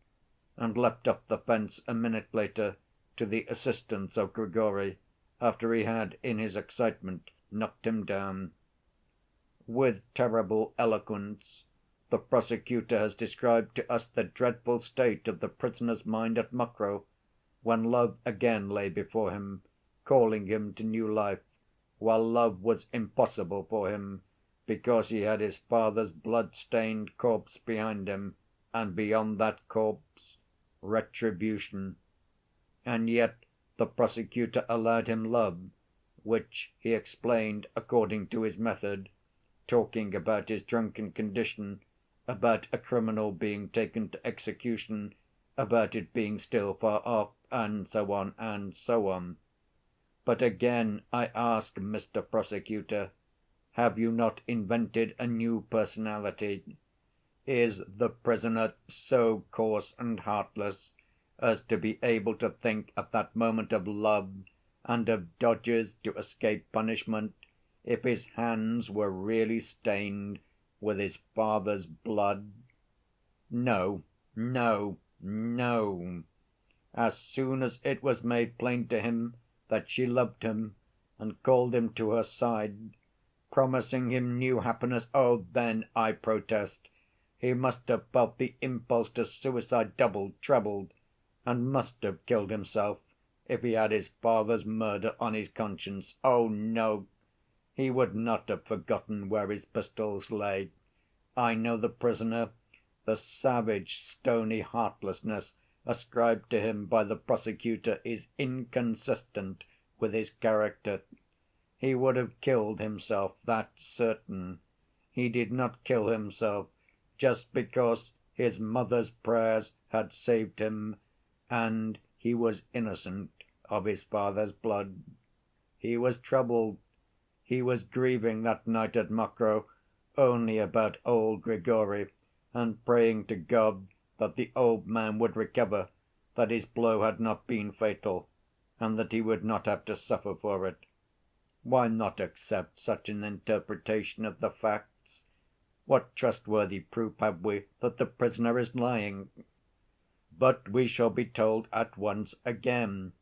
S1: and leapt up the fence a minute later to the assistance of Grigory, after he had, in his excitement, knocked him down. With terrible eloquence the prosecutor has described to us the dreadful state of the prisoner's mind at Mokroe, when love again lay before him, calling him to new life, while love was impossible for him, because he had his father's blood‐stained corpse behind him, and beyond that corpse, retribution. And yet the prosecutor allowed him love, which he explained according to his method, talking about his drunken condition, about a criminal being taken to execution, about it being still far off, and so on, and so on. But again I ask, Mr. Prosecutor, have you not invented a new personality? Is the prisoner so coarse and heartless as to be able to think at that moment of love and of dodges to escape punishment, if his hands were really stained with his father's blood? No, no, no. As soon as it was made plain to him that she loved him and called him to her side, promising him new happiness, oh, then, I protest, he must have felt the impulse to suicide doubled, trebled, and must have killed himself if he had his father's murder on his conscience. Oh, no, he would not have forgotten where his pistols lay. I know the prisoner. The savage, stony heartlessness ascribed to him by the prosecutor is inconsistent with his character. He would have killed himself, that's certain. He did not kill himself just because his mother's prayers had saved him and he was innocent of his father's blood. He was troubled. He was grieving that night at Mokroe only about old Grigory, and praying to God that the old man would recover, that his blow had not been fatal, and that he would not have to suffer for it. Why not accept such an interpretation of the facts? What trustworthy proof have we that the prisoner is lying? But we shall be told at once again,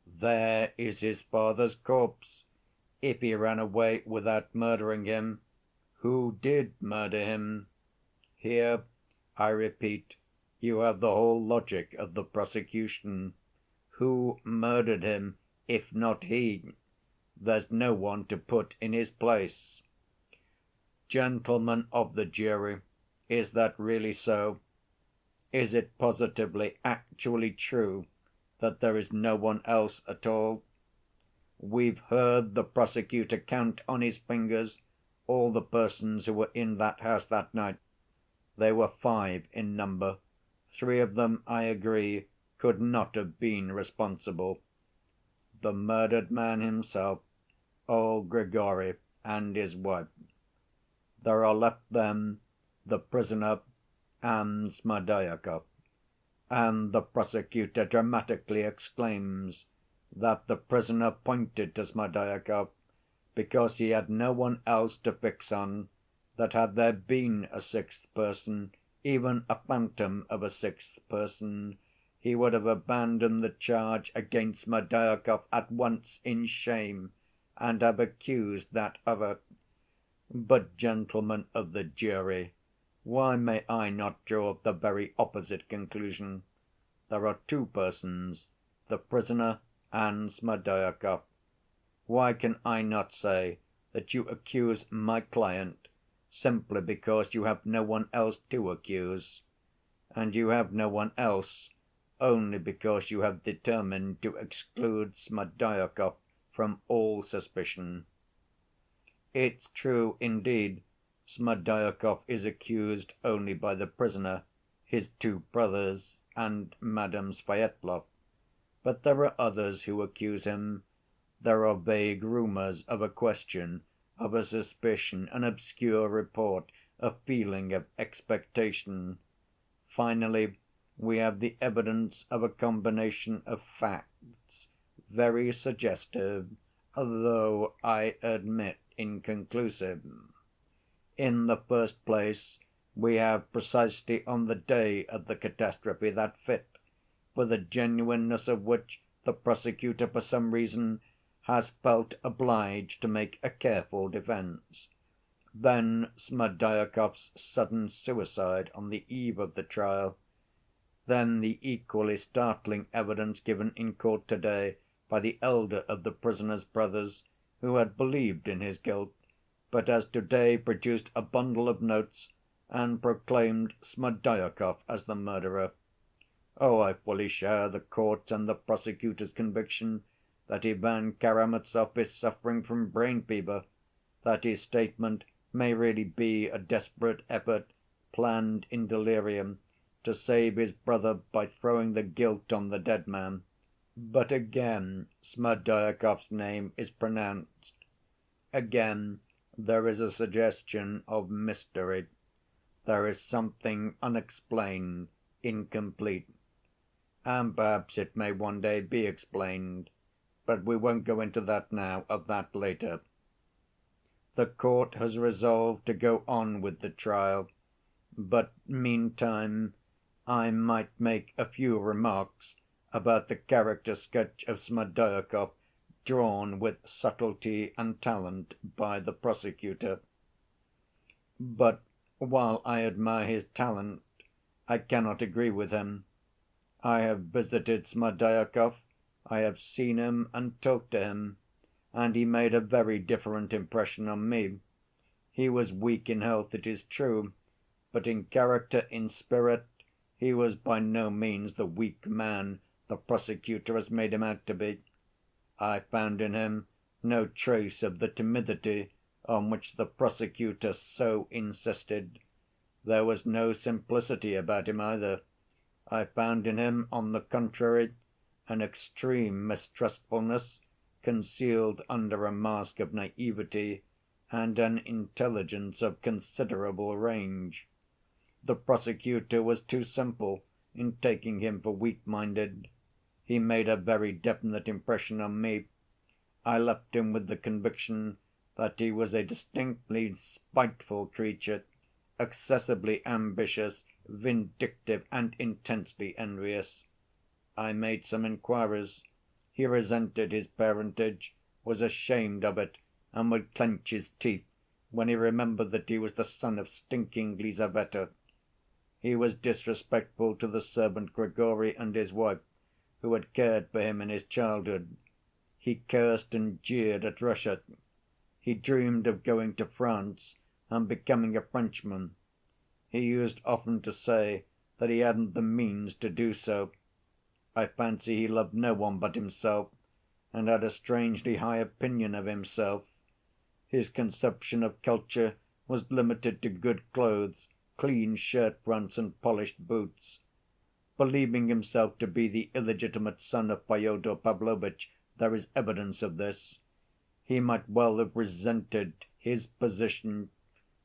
S1: there is his father's corpse. If he ran away without murdering him, who did murder him? Here, I repeat, you have the whole logic of the prosecution. Who murdered him, if not he? There's no one to put in his place. Gentlemen of the jury, is that really so? Is it positively, actually true that there is no one else at all? We've heard the prosecutor count on his fingers all the persons who were in that house that night. They were 5 in number. 3 of them, I agree, could not have been responsible. The murdered man himself, old Grigory, and his wife. There are left then the prisoner and Smerdyakov. And the prosecutor dramatically exclaims that the prisoner pointed to Smerdyakov because he had no one else to fix on, that had there been a 6th person, even a phantom of a 6th person, he would have abandoned the charge against Smerdyakov at once in shame, and have accused that other. But, gentlemen of the jury, why may I not draw the very opposite conclusion? There are 2 persons, the prisoner and Smerdyakov. Why can I not say that you accuse my client simply because you have no one else to accuse? And you have no one else only because you have determined to exclude Smerdyakov from all suspicion. It's true, indeed, Smerdyakov is accused only by the prisoner, his 2 brothers, and Madame Svyetlov. But there are others who accuse him. There are vague rumors of a question, of a suspicion, an obscure report, a feeling of expectation. Finally, we have the evidence of a combination of facts, very suggestive, though I admit inconclusive. In the first place, we have precisely on the day of the catastrophe that fit, for the genuineness of which the prosecutor for some reason has felt obliged to make a careful defense. Then Smerdyakov's sudden suicide on the eve of the trial. Then the equally startling evidence given in court to‐day by the elder of the prisoner's brothers, who had believed in his guilt, but has to‐day produced a bundle of notes and proclaimed Smerdyakov as the murderer. Oh, I fully share the court's and the prosecutor's conviction that Ivan Karamazov is suffering from brain fever, that his statement may really be a desperate effort, planned in delirium, to save his brother by throwing the guilt on the dead man. But again Smerdyakov's name is pronounced. Again there is a suggestion of mystery. There is something unexplained, incomplete. And perhaps it may one day be explained, but we won't go into that now, of that later. The court has resolved to go on with the trial, but meantime I might make a few remarks about the character sketch of Smerdyakov drawn with subtlety and talent by the prosecutor. But while I admire his talent, I cannot agree with him. I have visited Smerdyakov, I have seen him and talked to him, and he made a very different impression on me. He was weak in health, it is true, but in character, in spirit, he was by no means the weak man the prosecutor has made him out to be. I found in him no trace of the timidity on which the prosecutor so insisted. There was no simplicity about him either. I found in him, on the contrary, an extreme mistrustfulness concealed under a mask of naïveté, and an intelligence of considerable range. The prosecutor was too simple in taking him for weak‐minded. He made a very definite impression on me. I left him with the conviction that he was a distinctly spiteful creature, excessively ambitious, vindictive, and intensely envious. I made some inquiries. He resented his parentage, was ashamed of it, and would clench his teeth when he remembered that he was the son of stinking Lizaveta. He was disrespectful to the servant Grigory and his wife, who had cared for him in his childhood. He cursed and jeered at Russia. He dreamed of going to France and becoming a Frenchman. He used often to say that he hadn't the means to do so. I fancy he loved no one but himself, and had a strangely high opinion of himself. His conception of culture was limited to good clothes, clean shirt‐fronts, and polished boots. Believing himself to be the illegitimate son of Fyodor Pavlovitch, there is evidence of this. He might well have resented his position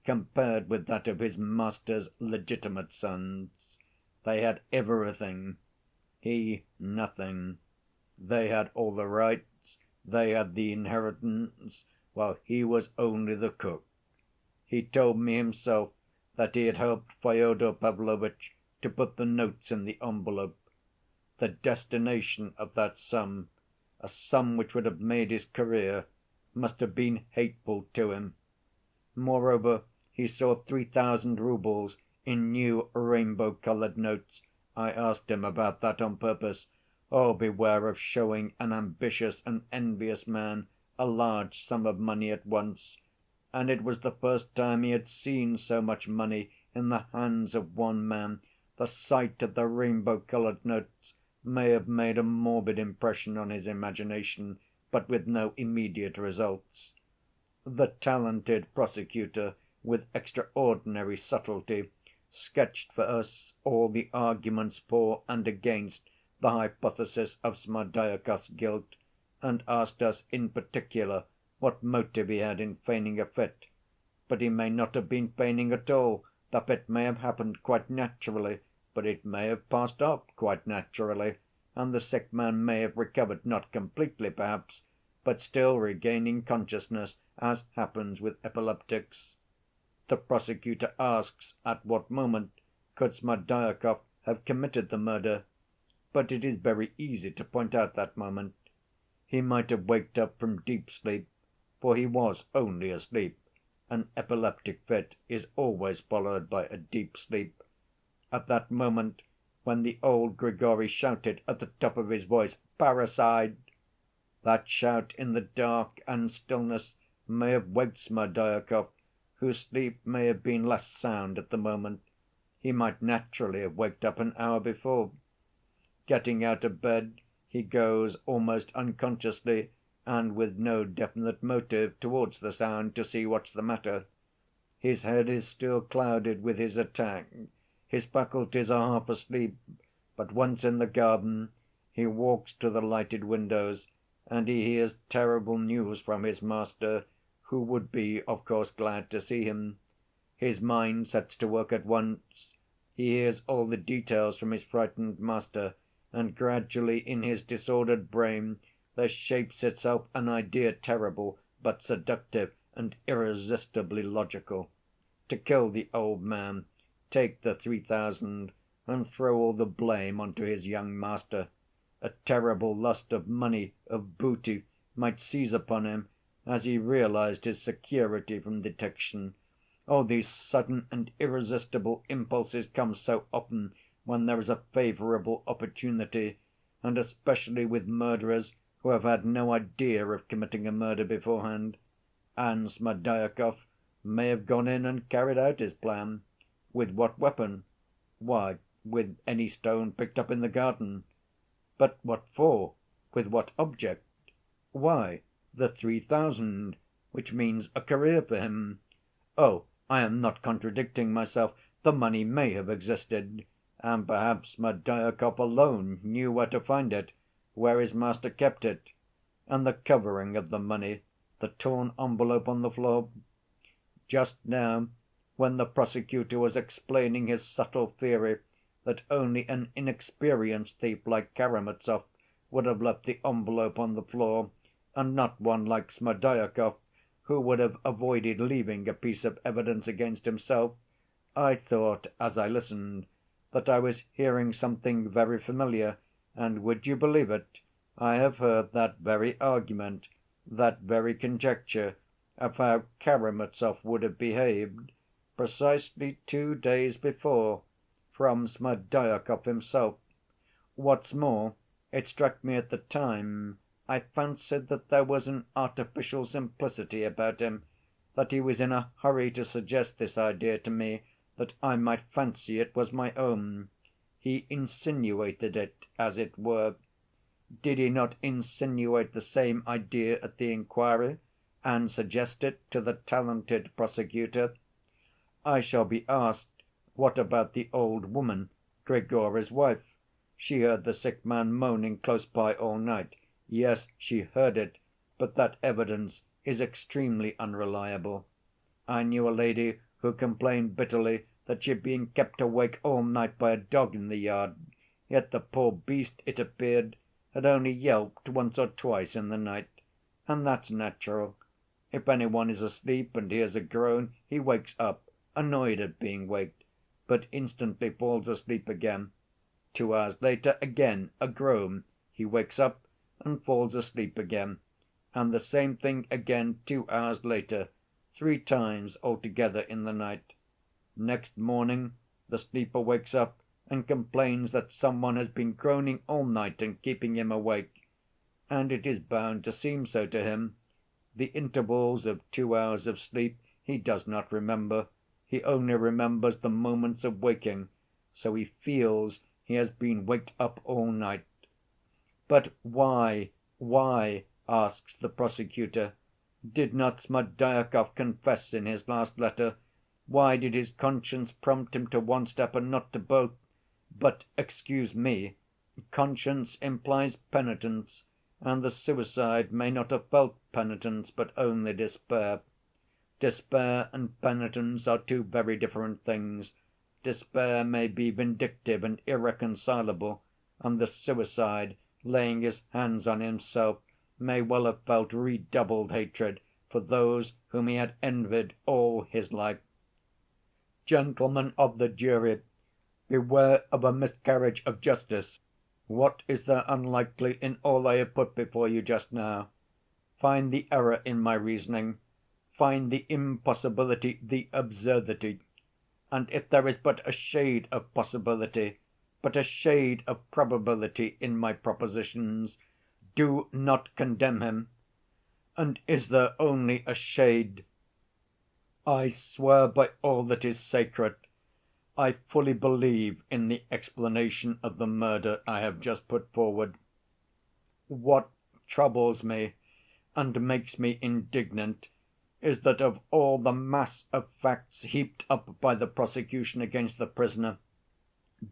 S1: compared with that of his master's legitimate sons. They had everything, he nothing. They had all the rights, they had the inheritance, while he was only the cook. He told me himself that he had helped Fyodor Pavlovitch to put the notes in the envelope. The destination of that sum, a sum which would have made his career, must have been hateful to him. Moreover, he saw 3,000 roubles in new rainbow‐colored notes. I asked him about that on purpose. Oh, beware of showing an ambitious and envious man a large sum of money at once. And it was the first time he had seen so much money in the hands of one man. The sight of the rainbow‐colored notes may have made a morbid impression on his imagination, but with no immediate results. The talented prosecutor, with extraordinary subtlety, sketched for us all the arguments for and against the hypothesis of Smerdyakov's guilt, and asked us in particular what motive he had in feigning a fit. But he may not have been feigning at all. The fit may have happened quite naturally, but it may have passed off quite naturally.
S2: and the sick man may have recovered, not completely perhaps, but still regaining consciousness, as happens with epileptics. The prosecutor asks at what moment could Smerdyakov have committed the murder, but it is very easy to point out that moment. He might have waked up from deep sleep, for he was only asleep. An epileptic fit is always followed by a deep sleep. At that moment when the old Grigory shouted at the top of his voice, "Parricide!" that shout in the dark and stillness may have waked Smerdyakov, whose sleep may have been less sound at the moment. He might naturally have waked up an hour before. Getting out of bed, he goes almost unconsciously and with no definite motive towards the sound to see what's the matter. His head is still clouded with his attack, his faculties are half asleep, but once in the garden he walks to the lighted windows, and he hears terrible news from his master, who would be, of course, glad to see him. His mind sets to work at once. He hears all the details from his frightened master, and gradually in his disordered brain there shapes itself an idea terrible, but seductive and irresistibly logical. To kill the old man, take the 3,000, and throw all the blame on to his young master. A terrible lust of money, of booty, might seize upon him as he realized his security from detection. Oh, these sudden and irresistible impulses come so often when there is a favorable opportunity, and especially with murderers who have had no idea of committing a murder beforehand. And Smerdyakov may have gone in and carried out his plan. With what weapon? Why, with any stone picked up in the garden. But what for? With what object? Why, the 3,000, which means a career for him. Oh, I am not contradicting myself. The money may have existed, and perhaps Smerdyakov alone knew where to find it, where his master kept it. And the covering of the money, the torn envelope on the floor. Just now, when the prosecutor was explaining his subtle theory that only an inexperienced thief like Karamazov would have left the envelope on the floor, and not one like Smerdyakov, who would have avoided leaving a piece of evidence against himself, I thought, as I listened, that I was hearing something very familiar, and would you believe it, I have heard that very argument, that very conjecture of how Karamazov would have behaved, precisely 2 days before, from Smerdyakov himself. What's more, it struck me at the time, I fancied that there was an artificial simplicity about him, that he was in a hurry to suggest this idea to me, that I might fancy it was my own. He insinuated it, as it were. Did he not insinuate the same idea at the inquiry, and suggest it to the talented prosecutor? I shall be asked, what about the old woman, Grigory's wife? She heard the sick man moaning close by all night. Yes, she heard it, but that evidence is extremely unreliable. I knew a lady who complained bitterly that she had been kept awake all night by a dog in the yard, yet the poor beast, it appeared, had only yelped once or twice in the night. And that's natural. If any one is asleep and hears a groan, he wakes up, annoyed at being waked, but instantly falls asleep again. 2 hours later, again a groan, he wakes up and falls asleep again, and the same thing again 2 hours later, 3 times altogether in the night. Next morning the sleeper wakes up and complains that some one has been groaning all night and keeping him awake. And it is bound to seem so to him. The intervals of 2 hours of sleep he does not remember, he only remembers the moments of waking, so he feels he has been waked up all night. But why, asks the prosecutor, did not Smerdyakov confess in his last letter? Why did his conscience prompt him to one step and not to both? But, excuse me, conscience implies penitence, and the suicide may not have felt penitence, but only despair. Despair and penitence are two very different things. Despair may be vindictive and irreconcilable, and the suicide, laying his hands on himself, may well have felt redoubled hatred for those whom he had envied all his life. Gentlemen of the jury, beware of a miscarriage of justice. What is there unlikely in all I have put before you just now? Find the error in my reasoning, find the impossibility, the absurdity, and if there is but a shade of possibility, but a shade of probability in my propositions, do not condemn him. And is there only a shade? I swear by all that is sacred, I fully believe in the explanation of the murder I have just put forward. What troubles me and makes me indignant is that of all the mass of facts heaped up by the prosecution against the prisoner,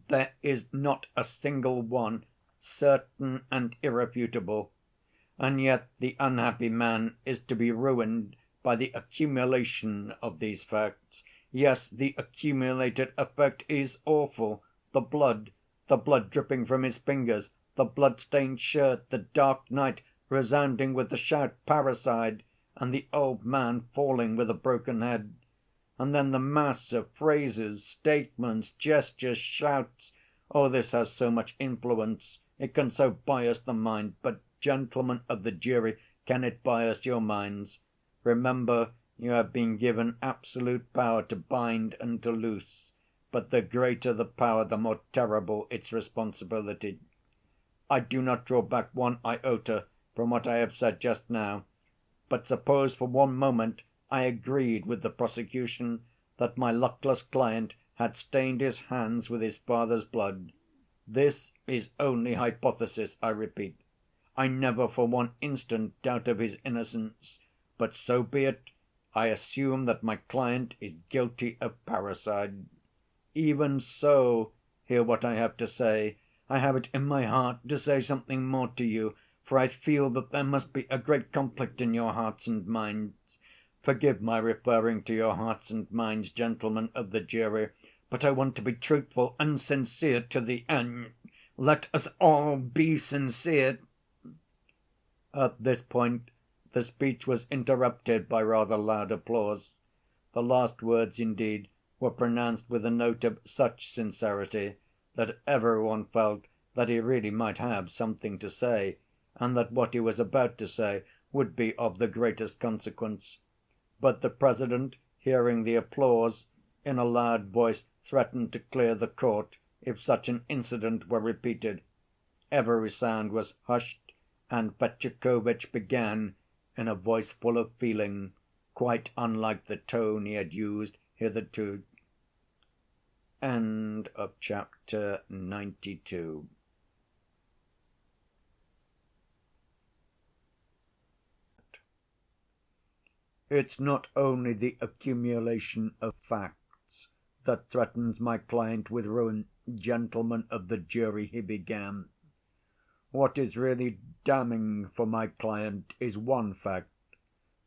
S2: there is not a single one certain and irrefutable, and yet the unhappy man is to be ruined by the accumulation of these facts. Yes, the accumulated effect is awful. The blood dripping from his fingers, the blood‐stained shirt, the dark night resounding with the shout "Parricide," and the old man falling with a broken head. And then the mass of phrases, statements, gestures, shouts. Oh, this has so much influence. It can so bias the mind. But, gentlemen of the jury, can it bias your minds? Remember, you have been given absolute power to bind and to loose, but the greater the power, the more terrible its responsibility. I do not draw back one iota from what I have said just now, but suppose for one moment I agreed with the prosecution that my luckless client had stained his hands with his father's blood. This is only hypothesis, I repeat. I never for one instant doubt of his innocence, but so be it. I assume that my client is guilty of parricide. Even so, hear what I have to say. I have it in my heart to say something more to you, for I feel that there must be a great conflict in your hearts and minds. Forgive my referring to your hearts and minds, gentlemen of the jury, but I want to be truthful and sincere to the end. Let us all be sincere. At this point the speech was interrupted by rather loud applause. The last words, indeed, were pronounced with a note of such sincerity that every one felt that he really might have something to say, and that what he was about to say would be of the greatest consequence. But the President, hearing the applause, in a loud voice threatened to clear the court if such an incident were repeated. Every sound was hushed, and Fetyukovitch began, in a voice full of feeling, quite unlike the tone he had used hitherto. End of chapter 92. It's not only the accumulation of facts that threatens my client with ruin, gentlemen of the jury, he began. What is really damning for my client is one fact,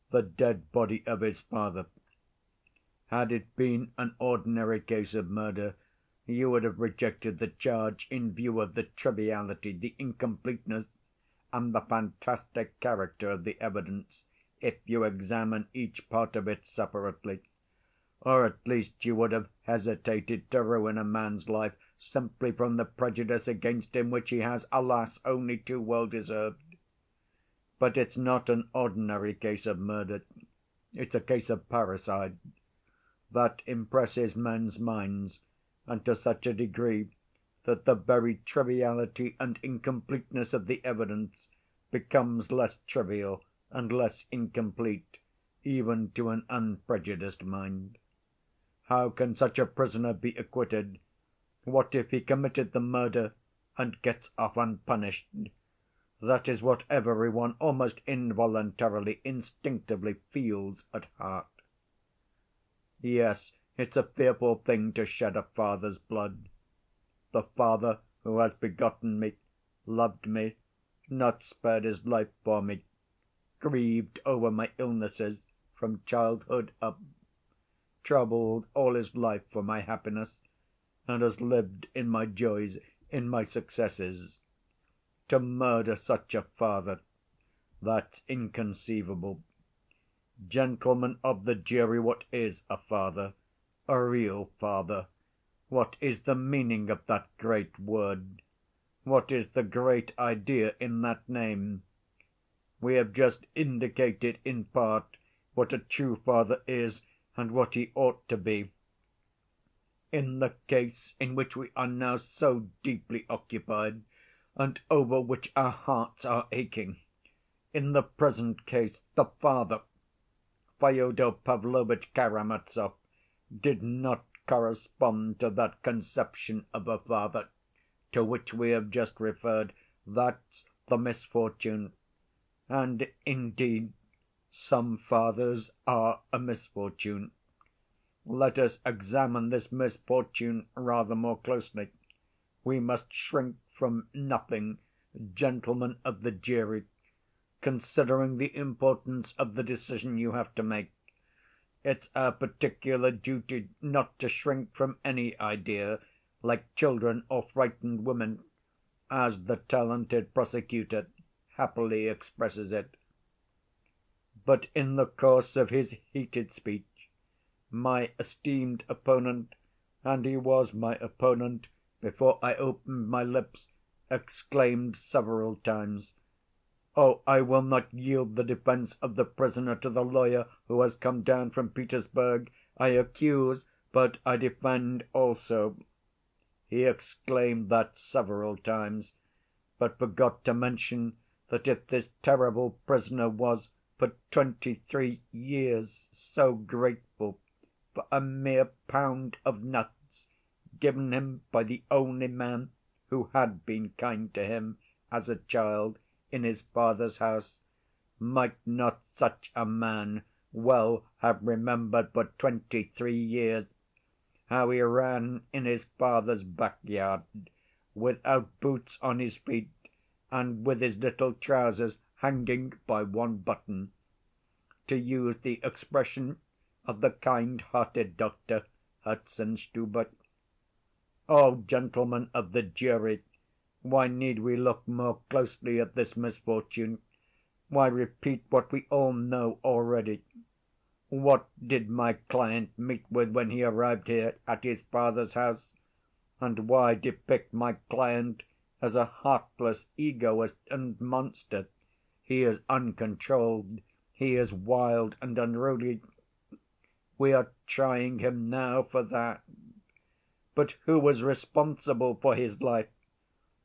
S2: the dead body of his father. Had it been an ordinary case of murder, you would have rejected the charge in view of the triviality, the incompleteness, and the fantastic character of the evidence, if you examine each part of it separately. Or at least you would have hesitated to ruin a man's life simply from the prejudice against him which he has, alas, only too well deserved. But it's not an ordinary case of murder, it's a case of parricide. That impresses men's minds, and to such a degree that the very triviality and incompleteness of the evidence becomes less trivial and less incomplete, even to an unprejudiced mind. How can such a prisoner be acquitted? What if he committed the murder and gets off unpunished? That is what every one, almost involuntarily, instinctively feels at heart. Yes, it's a fearful thing to shed a father's blood. The father who has begotten me, loved me, not spared his life for me, grieved over my illnesses from childhood up, troubled all his life for my happiness, and has lived in my joys
S1: in my successes. To murder such a father, that's inconceivable. Gentlemen of the jury, what is a father, a real father? What is the meaning of that great word? What is the great idea in that name? We have just indicated in part what a true father is and what he ought to be. In the case in which we are now so deeply occupied, and over which our hearts are aching, in the present case, the father, Fyodor Pavlovitch Karamazov, did not correspond to that conception of a father to which we have just referred. That's the misfortune. And indeed, some fathers are a misfortune. Let us examine this misfortune rather more closely. We must shrink from nothing, gentlemen of the jury, considering the importance of the decision you have to make. It's our particular duty not to shrink from any idea, like children or frightened women, as the talented prosecutor happily expresses it. But in the course of his heated speech, my esteemed opponent, and he was my opponent before I opened my lips, exclaimed several times, "Oh, I will not yield the defense of the prisoner to the lawyer who has come down from Petersburg. I accuse, but I defend also." He exclaimed that several times, but forgot to mention that if this terrible prisoner was for 23 years so grateful for a mere pound of nuts given him by the only man who had been kind to him as a child in his father's house, might not such a man well have remembered for 23 years how he ran in his father's back‐yard, without boots on his feet and with his little trousers hanging by one button, to use the expression of the kind‐hearted Doctor Herzenstube? Oh, gentlemen of the jury, why need we look more closely at this misfortune? Why repeat what we all know already? What did my client meet with when he arrived here at his father's house? And why depict my client as a heartless egoist and monster? He is uncontrolled, he is wild and unruly. We are trying him now for that. But who was responsible for his life?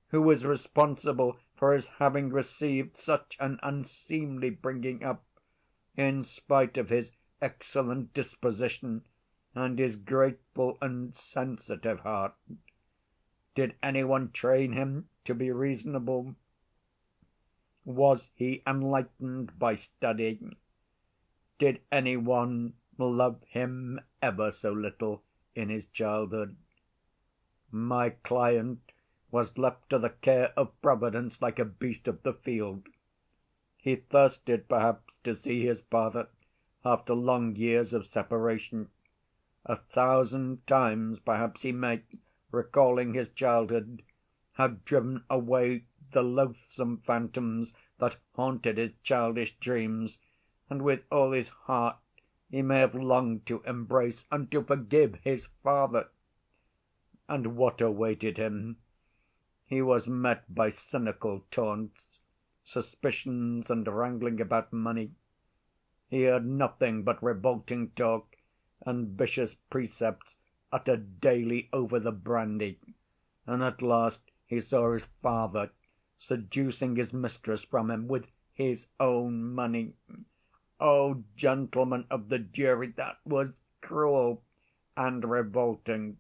S1: Who was responsible for his having received such an unseemly bringing up, in spite of his excellent disposition and his grateful and sensitive heart? Did any one train him to be reasonable? Was he enlightened by study? Did any one love him ever so little in his childhood? My client was left to the care of Providence like a beast of the field. He thirsted perhaps to see his father after long years of separation. 1,000 times perhaps he may, recalling his childhood, have driven away the loathsome phantoms that haunted his childish dreams, and with all his heart he may have longed to embrace and to forgive his father. And what awaited him? He was met by cynical taunts, suspicions, and wrangling about money. He heard nothing but revolting talk and vicious precepts uttered daily over the brandy, and at last he saw his father seducing his mistress from him with his own money. Oh, gentlemen of the jury, that was cruel and revolting.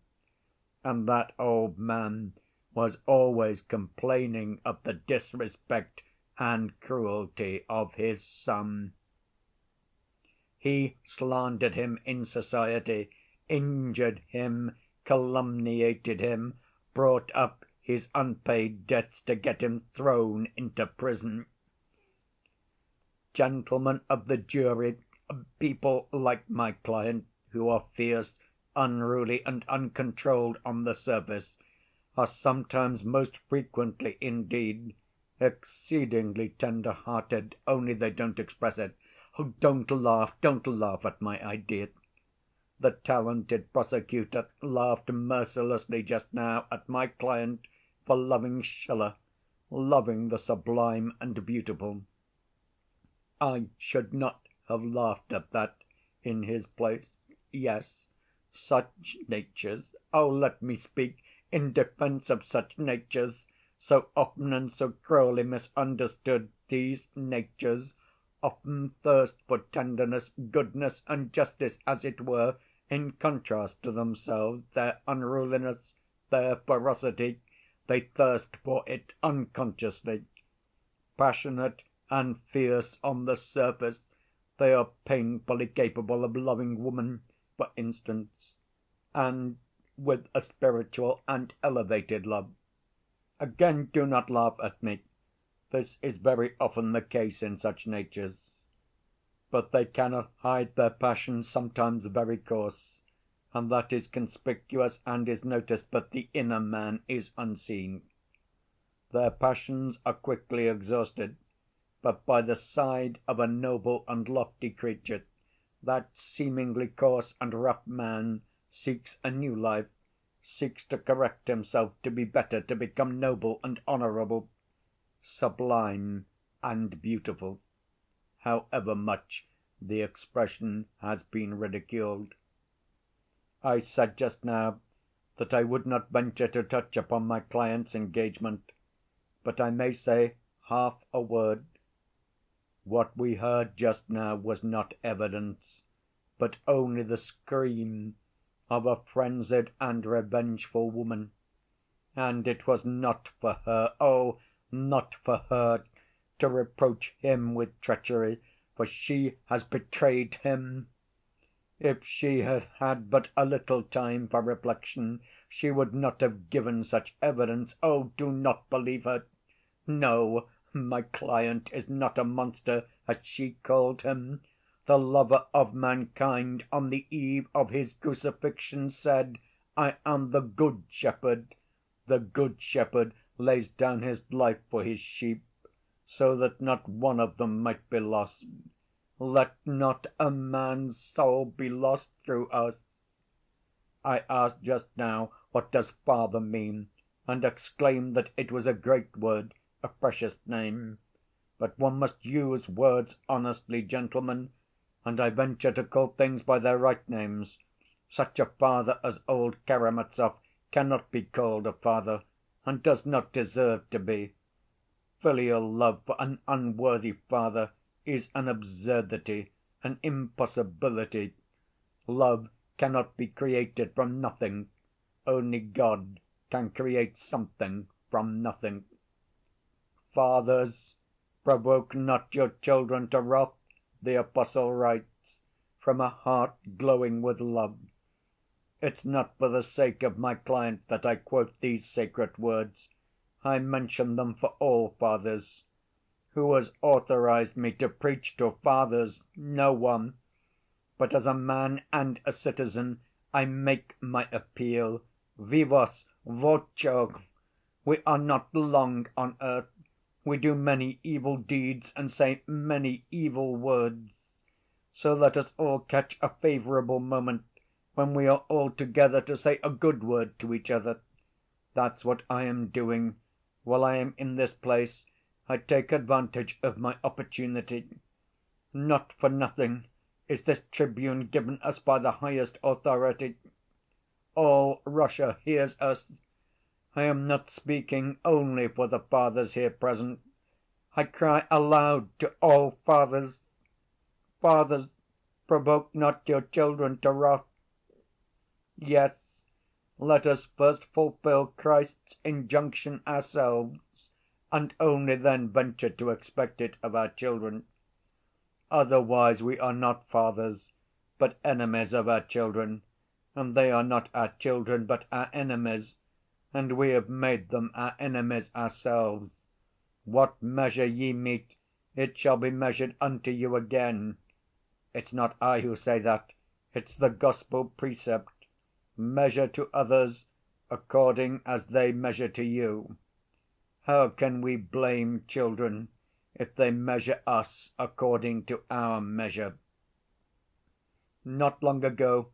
S1: And that old man was always complaining of the disrespect and cruelty of his son. He slandered him in society, injured him, calumniated him, brought up his unpaid debts to get him thrown into prison. Gentlemen of the jury, people like my client, who are fierce, unruly, and uncontrolled on the surface, are sometimes, most frequently indeed, exceedingly tender‐hearted, only they don't express it. Oh, don't laugh at my idea. The talented prosecutor laughed mercilessly just now at my client for loving Schiller, loving the sublime and beautiful. I should not have laughed at that in his place. Yes, such natures, oh, let me speak in defense of such natures, so often and so cruelly misunderstood, these natures often thirst for tenderness, goodness, and justice, as it were, in contrast to themselves, their unruliness, their ferocity. They thirst for it unconsciously. Passionate and fierce on the surface, they are painfully capable of loving woman, for instance, and with a spiritual and elevated love. Again, do not laugh at me. This is very often the case in such natures. But they cannot hide their passions, sometimes very coarse, and that is conspicuous and is noticed, but the inner man is unseen. Their passions are quickly exhausted, but by the side of a noble and lofty creature, that seemingly coarse and rough man seeks a new life, seeks to correct himself, to be better, to become noble and honorable, sublime and beautiful, however much the expression has been ridiculed. I said just now that I would not venture to touch upon my client's engagement, but I may say half a word. What we heard just now was not evidence, but only the scream of a frenzied and revengeful woman. And it was not for her, oh, not for her, to reproach him with treachery, for she has betrayed him. If she had had but a little time for reflection, she would not have given such evidence. Oh, do not believe her. No, my client is not a monster, as she called him. The lover of mankind, on the eve of his crucifixion, said, "I am the good shepherd." The good shepherd lays down his life for his sheep, so that not one of them might be lost. Let not a man's soul be lost through us. I asked just now, what does Father mean, and exclaimed that it was a great word, a precious name. But one must use words honestly, gentlemen, and I venture to call things by their right names. Such a father as old Karamazov cannot be called a father, and does not deserve to be. Filial love for an unworthy father is an absurdity, an impossibility. Love cannot be created from nothing. Only God can create something from nothing. Fathers, provoke not your children to wrath, the apostle writes, from a heart glowing with love. It's not for the sake of my client that I quote these sacred words. I mention them for all fathers. Who has authorized me to preach to fathers? No one. But as a man and a citizen, I make my appeal. Vivos voco. We are not long on earth. We do many evil deeds and say many evil words. So let us all catch a favorable moment when we are all together to say a good word to each other. That's what I am doing. While I am in this place, I take advantage of my opportunity. Not for nothing is this tribune given us by the highest authority. All Russia hears us. I am not speaking only for the fathers here present. I cry aloud to all fathers. Fathers, provoke not your children to wrath. Yes, let us first fulfill Christ's injunction ourselves, and only then venture to expect it of our children. Otherwise we are not fathers, but enemies of our children, and they are not our children, but our enemies, and we have made them our enemies ourselves. What measure ye mete, it shall be measured unto you again. It's not I who say that, it's the gospel precept. Measure to others, according as they measure to you. How can we blame children if they measure us according to our measure? Not long ago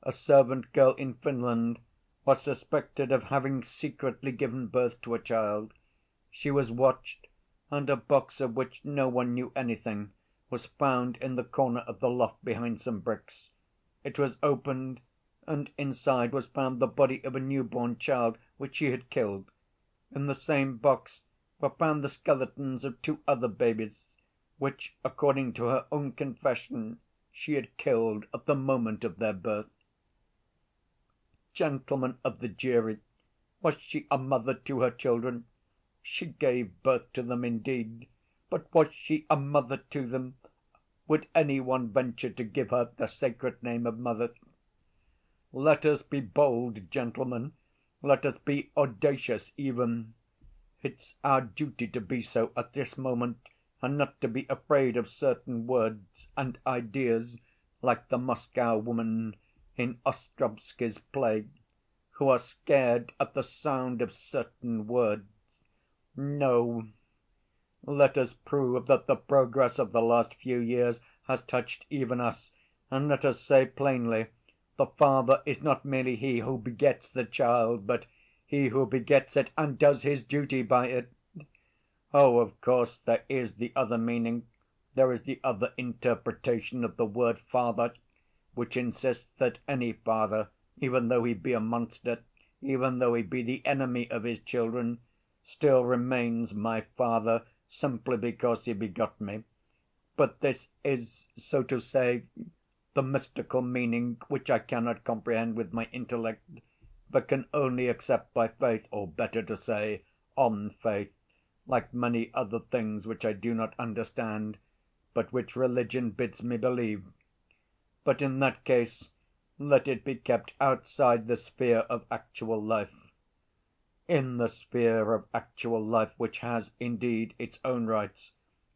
S1: a servant girl in Finland was suspected of having secretly given birth to a child. She was watched, and a box of which no one knew anything was found in the corner of the loft behind some bricks. It was opened, and inside was found the body of a new‐born child which she had killed. In the same box were found the skeletons of two other babies, which, according to her own confession, she had killed at the moment of their birth. Gentlemen of the jury, was she a mother to her children? She gave birth to them indeed, but was she a mother to them? Would any one venture to give her the sacred name of mother? Let us be bold, gentlemen, let us be audacious even. It's our duty to be so at this moment, and not to be afraid of certain words and ideas, like the Moscow woman in Ostrovsky's play, who are scared at the sound of certain words. No, let us prove that the progress of the last few years has touched even us, and let us say plainly, the father is not merely he who begets the child, but he who begets it and does his duty by it. Oh, of course, there is the other meaning, there is the other interpretation of the word father, which insists that any father, even though he be a monster, even though he be the enemy of his children, still remains my father simply because he begot me. But this is, so to say, the mystical meaning which I cannot comprehend with my intellect, but can only accept by faith, or better to say, on faith, like many other things which I do not understand, but which religion bids me believe. But in that case, let it be kept outside the sphere of actual life. In the sphere of actual life, which has, indeed, its own rights,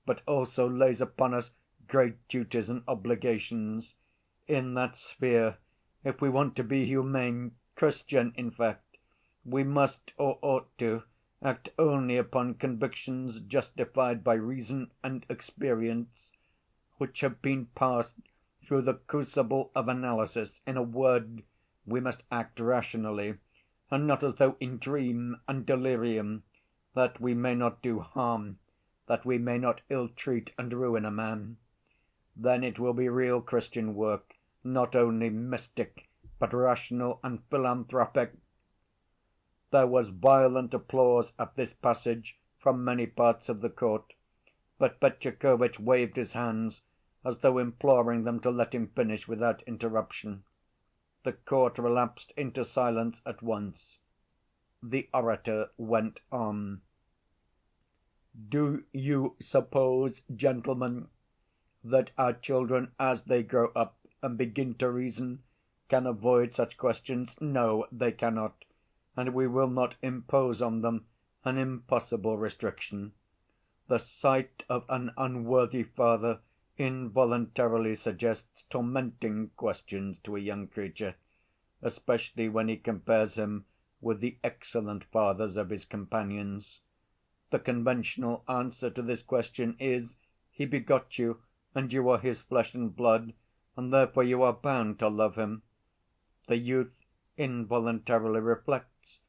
S1: but also lays upon us great duties and obligations, in that sphere, if we want to be humane, Christian, in fact, we must, or ought to, act only upon convictions justified by reason and experience, which have been passed through the crucible of analysis. In a word, we must act rationally, and not as though in dream and delirium, that we may not do harm, that we may not ill‐treat and ruin a man. Then it will be real Christian work, not only mystic, but rational and philanthropic. There was violent applause at this passage from many parts of the court, but Fetyukovitch waved his hands as though imploring them to let him finish without interruption. The court relapsed into silence at once. The orator went on. Do you suppose, gentlemen, that our children, as they grow up and begin to reason, can avoid such questions? No, they cannot, and we will not impose on them an impossible restriction. The sight of an unworthy father involuntarily suggests tormenting questions to a young creature, especially when he compares him with the excellent fathers of his companions. The conventional answer to this question is, he begot you, and you are his flesh and blood, and therefore you are bound to love him. The youth involuntarily reflects,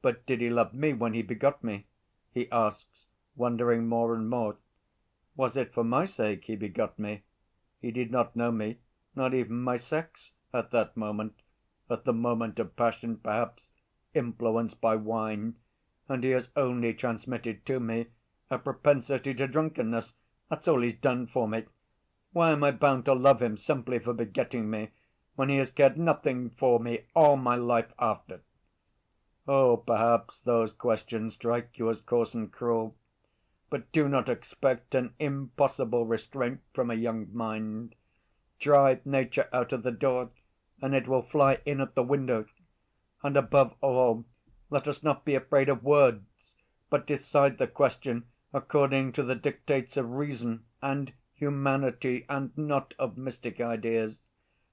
S1: but did he love me when he begot me? He asks, wondering more and more. Was it for my sake he begot me? He did not know me, not even my sex, at that moment, at the moment of passion, perhaps, influenced by wine, and he has only transmitted to me a propensity to drunkenness. That's all he's done for me. Why am I bound to love him simply for begetting me, when he has cared nothing for me all my life after? Oh, perhaps those questions strike you as coarse and cruel, but do not expect an impossible restraint from a young mind. Drive nature out of the door, and it will fly in at the window. And above all, let us not be afraid of words, but decide the question according to the dictates of reason and humanity, and not of mystic ideas.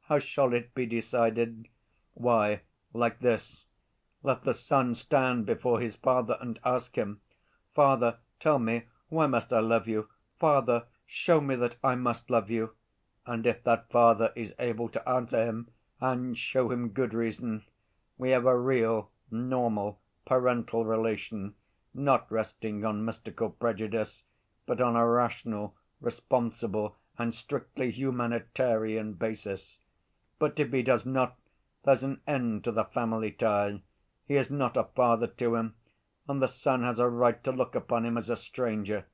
S1: How shall it be decided? Why, like this.
S2: Let the son stand before his father and ask him, 'Father, tell me, why must I love you? Father, show me that I must love you.' And if that father is able to answer him and show him good reason, we have a real, normal, parental relation, not resting on mystical prejudice, but on a rational, responsible, and strictly humanitarian basis. But if he does not, there's an end to the family tie. He is not a father to him, and the son has a right to look upon him as a stranger.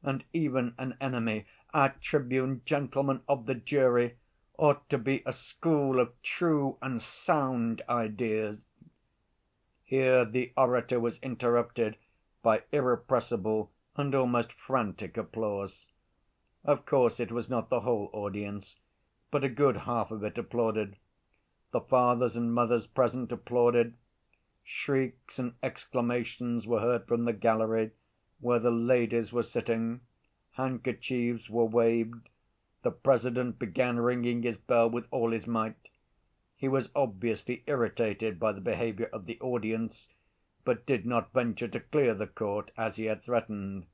S2: And even an enemy, our tribune, gentlemen of the jury, ought to be a school of true and sound ideas." Here the orator was interrupted by irrepressible and almost frantic applause. Of course it was not the whole audience, but a good half of it applauded. The fathers and mothers present applauded. Shrieks and exclamations were heard from the gallery, where the ladies were sitting. Handkerchiefs were waved. The President began ringing his bell with all his might. He was obviously irritated by the behavior of the audience, but did not venture to clear the court as he had threatened.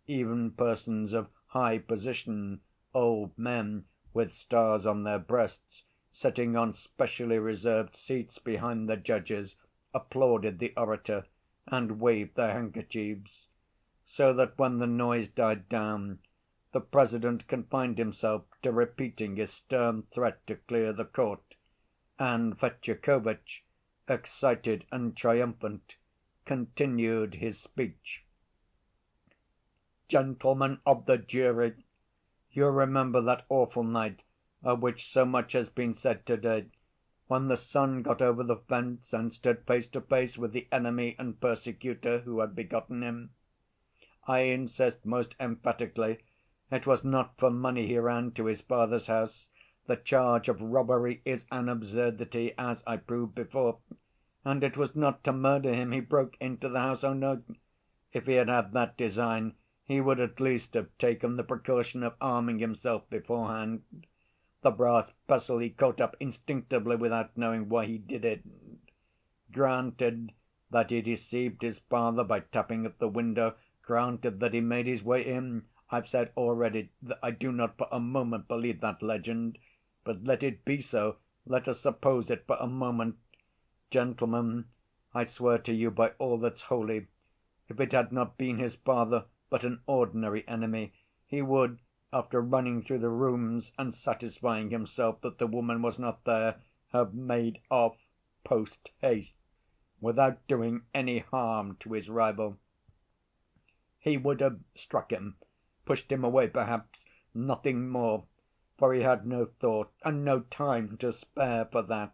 S2: Even persons of high position, old men with stars on their breasts, sitting on specially reserved seats behind the judges, applauded the orator and waved their handkerchiefs. So that when the noise died down, the President confined himself to repeating his stern threat to clear the court, and Fetyukovitch, excited and triumphant, continued his speech. "Gentlemen of the jury, you remember that awful night of which so much has been said to‐day, when the son got over the fence and stood face to face with the enemy and persecutor who had begotten him. I insist most emphatically, it was not for money he ran to his father's house. The charge of robbery is an absurdity, as I proved before. And it was not to murder him he broke into the house. Oh, no! If he had had that design, he would at least have taken the precaution of arming himself beforehand. The brass pestle he caught up instinctively without knowing why he did it. Granted that he deceived his father by tapping at the window, granted that he made his way in, I've said already that I do not for a moment believe that legend. But let it be so, let us suppose it for a moment. Gentlemen, I swear to you by all that's holy, if it had not been his father, but an ordinary enemy, he would, after running through the rooms and satisfying himself that the woman was not there, have made off post‐haste, without doing any harm to his rival. He would have struck him, pushed him away perhaps, nothing more, for he had no thought and no time to spare for that.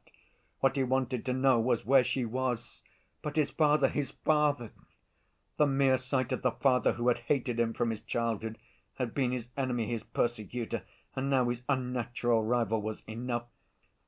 S2: What he wanted to know was where she was. But his father, his father! The mere sight of the father who had hated him from his childhood, had been his enemy, his persecutor, and now his unnatural rival, was enough.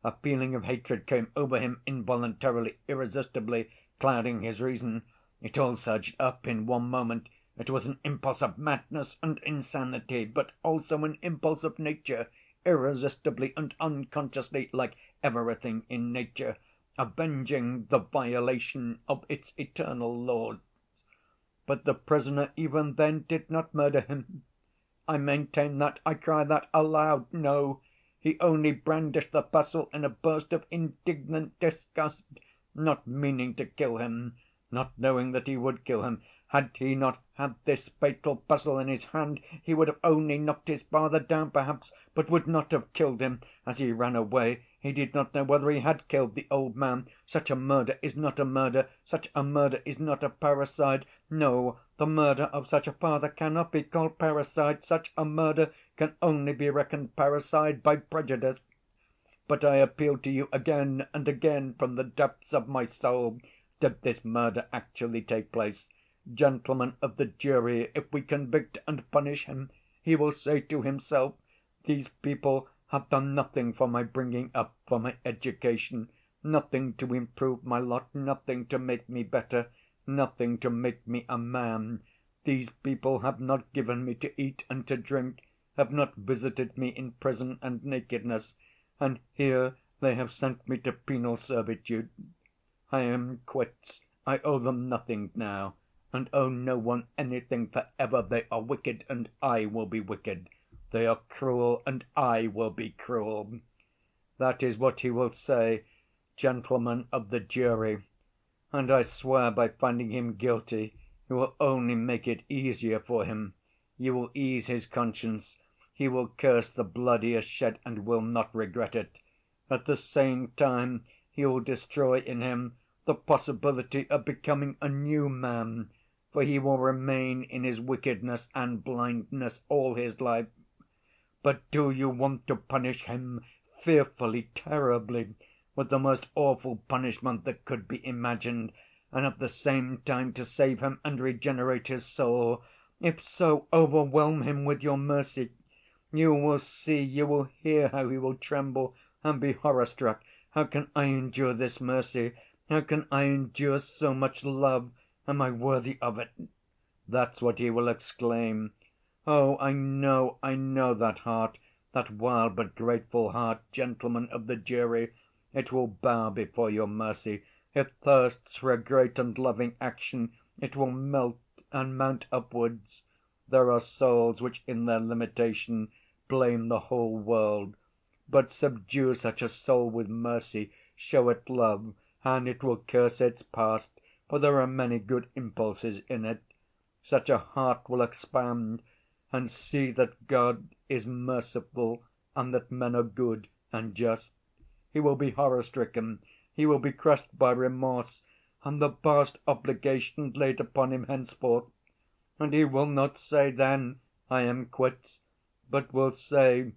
S2: A feeling of hatred came over him involuntarily, irresistibly, clouding his reason. It all surged up in one moment. It was an impulse of madness and insanity, but also an impulse of nature, irresistibly and unconsciously, like everything in nature, avenging the violation of its eternal laws. But the prisoner even then did not murder him. I maintain that, I cry that aloud. No, he only brandished the pestle in a burst of indignant disgust, not meaning to kill him, not knowing that he would kill him. Had he not had this fatal pestle in his hand, he would have only knocked his father down, perhaps, but would not have killed him. As he ran away, he did not know whether he had killed the old man. Such a murder is not a murder. Such a murder is not a parricide. No, the murder of such a father cannot be called parricide. Such a murder can only be reckoned parricide by prejudice. But I appeal to you again and again from the depths of my soul. Did this murder actually take place? Gentlemen of the jury, if we convict and punish him, he will say to himself, these people have done nothing for my bringing up, for my education, nothing to improve my lot, nothing to make me better, nothing to make me a man. These people have not given me to eat and to drink, have not visited me in prison and nakedness, and here they have sent me to penal servitude. I am quits. I owe them nothing now, and owe no one anything for ever. They are wicked, and I will be wicked. They are cruel, and I will be cruel. That is what he will say, gentlemen of the jury. And I swear by finding him guilty you will only make it easier for him. You will ease his conscience. He will curse the blood he has shed and will not regret it. At the same time he will destroy in him the possibility of becoming a new man, for he will remain in his wickedness and blindness all his life. But do you want to punish him fearfully, terribly, with the most awful punishment that could be imagined, and at the same time to save him and regenerate his soul? If so, overwhelm him with your mercy. You will see, you will hear how he will tremble and be horror-struck. How can I endure this mercy? How can I endure so much love? Am I worthy of it? That's what he will exclaim. Oh, I know that heart, that wild but grateful heart, gentlemen of the jury. It will bow before your mercy. It thirsts for a great and loving action. It will melt and mount upwards. There are souls which in their limitation blame the whole world. But subdue such a soul with mercy, show it love, and it will curse its past, for there are many good impulses in it. Such a heart will expand and see that God is merciful and that men are good and just. He will be horror-stricken, he will be crushed by remorse and the vast obligation laid upon him henceforth. And he will not say then, I am quits, but will say,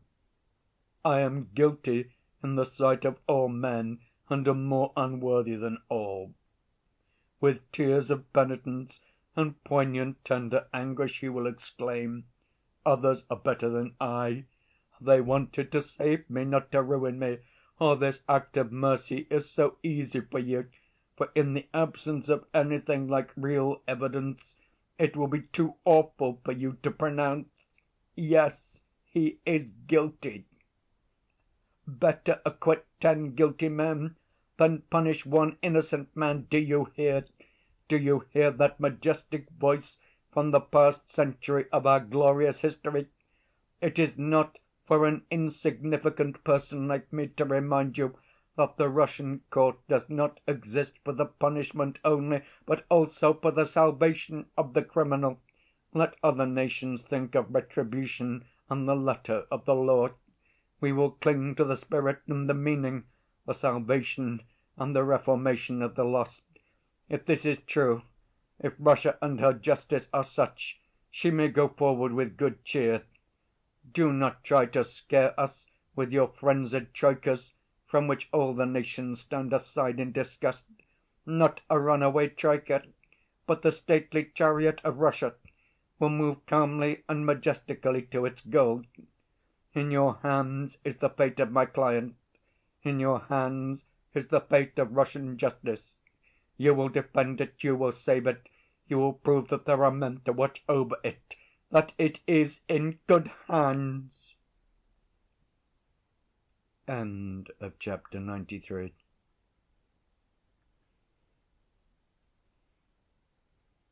S2: I am guilty in the sight of all men and am more unworthy than all. With tears of penitence and poignant tender anguish he will exclaim, others are better than I. They wanted to save me, not to ruin me. Oh, this act of mercy is so easy for you, for in the absence of anything like real evidence, it will be too awful for you to pronounce, yes, he is guilty. Better acquit 10 guilty men than punish one innocent man. Do you hear? Do you hear that majestic voice from the past century of our glorious history? It is not for an insignificant person like me to remind you that the Russian court does not exist for the punishment only, but also for the salvation of the criminal. Let other nations think of retribution and the letter of the law. We will cling to the spirit and the meaning, the salvation and the reformation of the lost. If this is true, if Russia and her justice are such, she may go forward with good cheer. Do not try to scare us with your frenzied troikas, from which all the nations stand aside in disgust. Not a runaway troika, but the stately chariot of Russia will move calmly and majestically to its goal. In your hands is the fate of my client. In your hands is the fate of Russian justice. You will defend it, you will save it, you will prove that there are men to watch over it, that it is in good hands. End of chapter 93.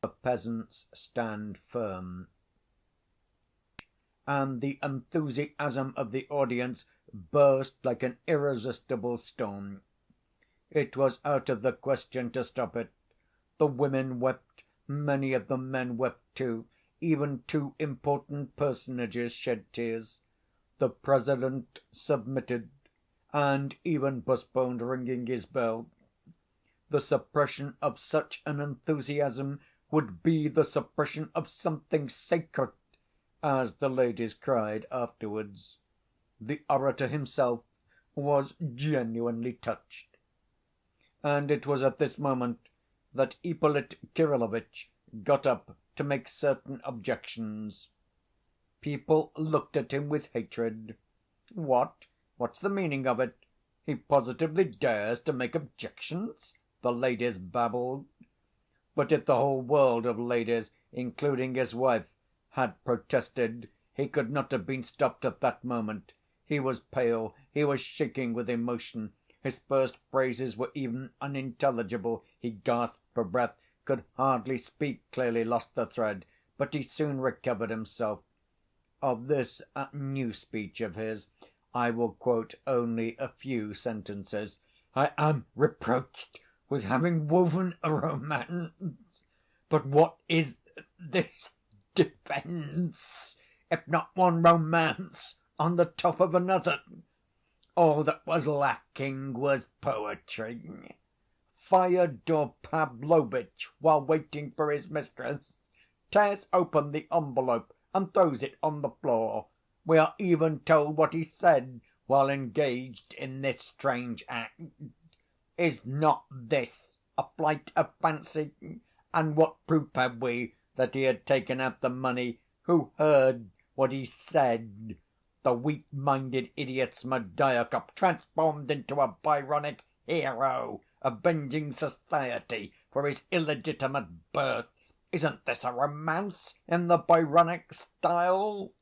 S2: The peasants stand firm, and the enthusiasm of the audience burst like an irresistible storm. It was out of the question to stop it. The women wept, many of the men wept too, even two important personages shed tears. The President submitted, and even postponed ringing his bell. The suppression of such an enthusiasm would be the suppression of something sacred, as the ladies cried afterwards. The orator himself was genuinely touched. And it was at this moment that Ippolit Kirillovitch got up to make certain objections. People looked at him with hatred. What? What's the meaning of it? He positively dares to make objections? The ladies babbled. But if the whole world of ladies, including his wife, had protested, he could not have been stopped at that moment. He was pale, he was shaking with emotion. His first phrases were even unintelligible. He gasped for breath, could hardly speak clearly, lost the thread, but he soon recovered himself. Of this new speech of his I will quote only a few sentences. "I am reproached with having woven a romance. But what is this defense, if not one romance on the top of another? All that was lacking was poetry. Fyodor Pavlovitch, while waiting for his mistress, tears open the envelope and throws it on the floor. We are even told what he said while engaged in this strange act. Is not this a flight of fancy? And what proof have we that he had taken out the money? Who heard what he said? The weak-minded idiot Smerdyakov, transformed into a Byronic hero, avenging society for his illegitimate birth. Isn't this a romance in the Byronic style?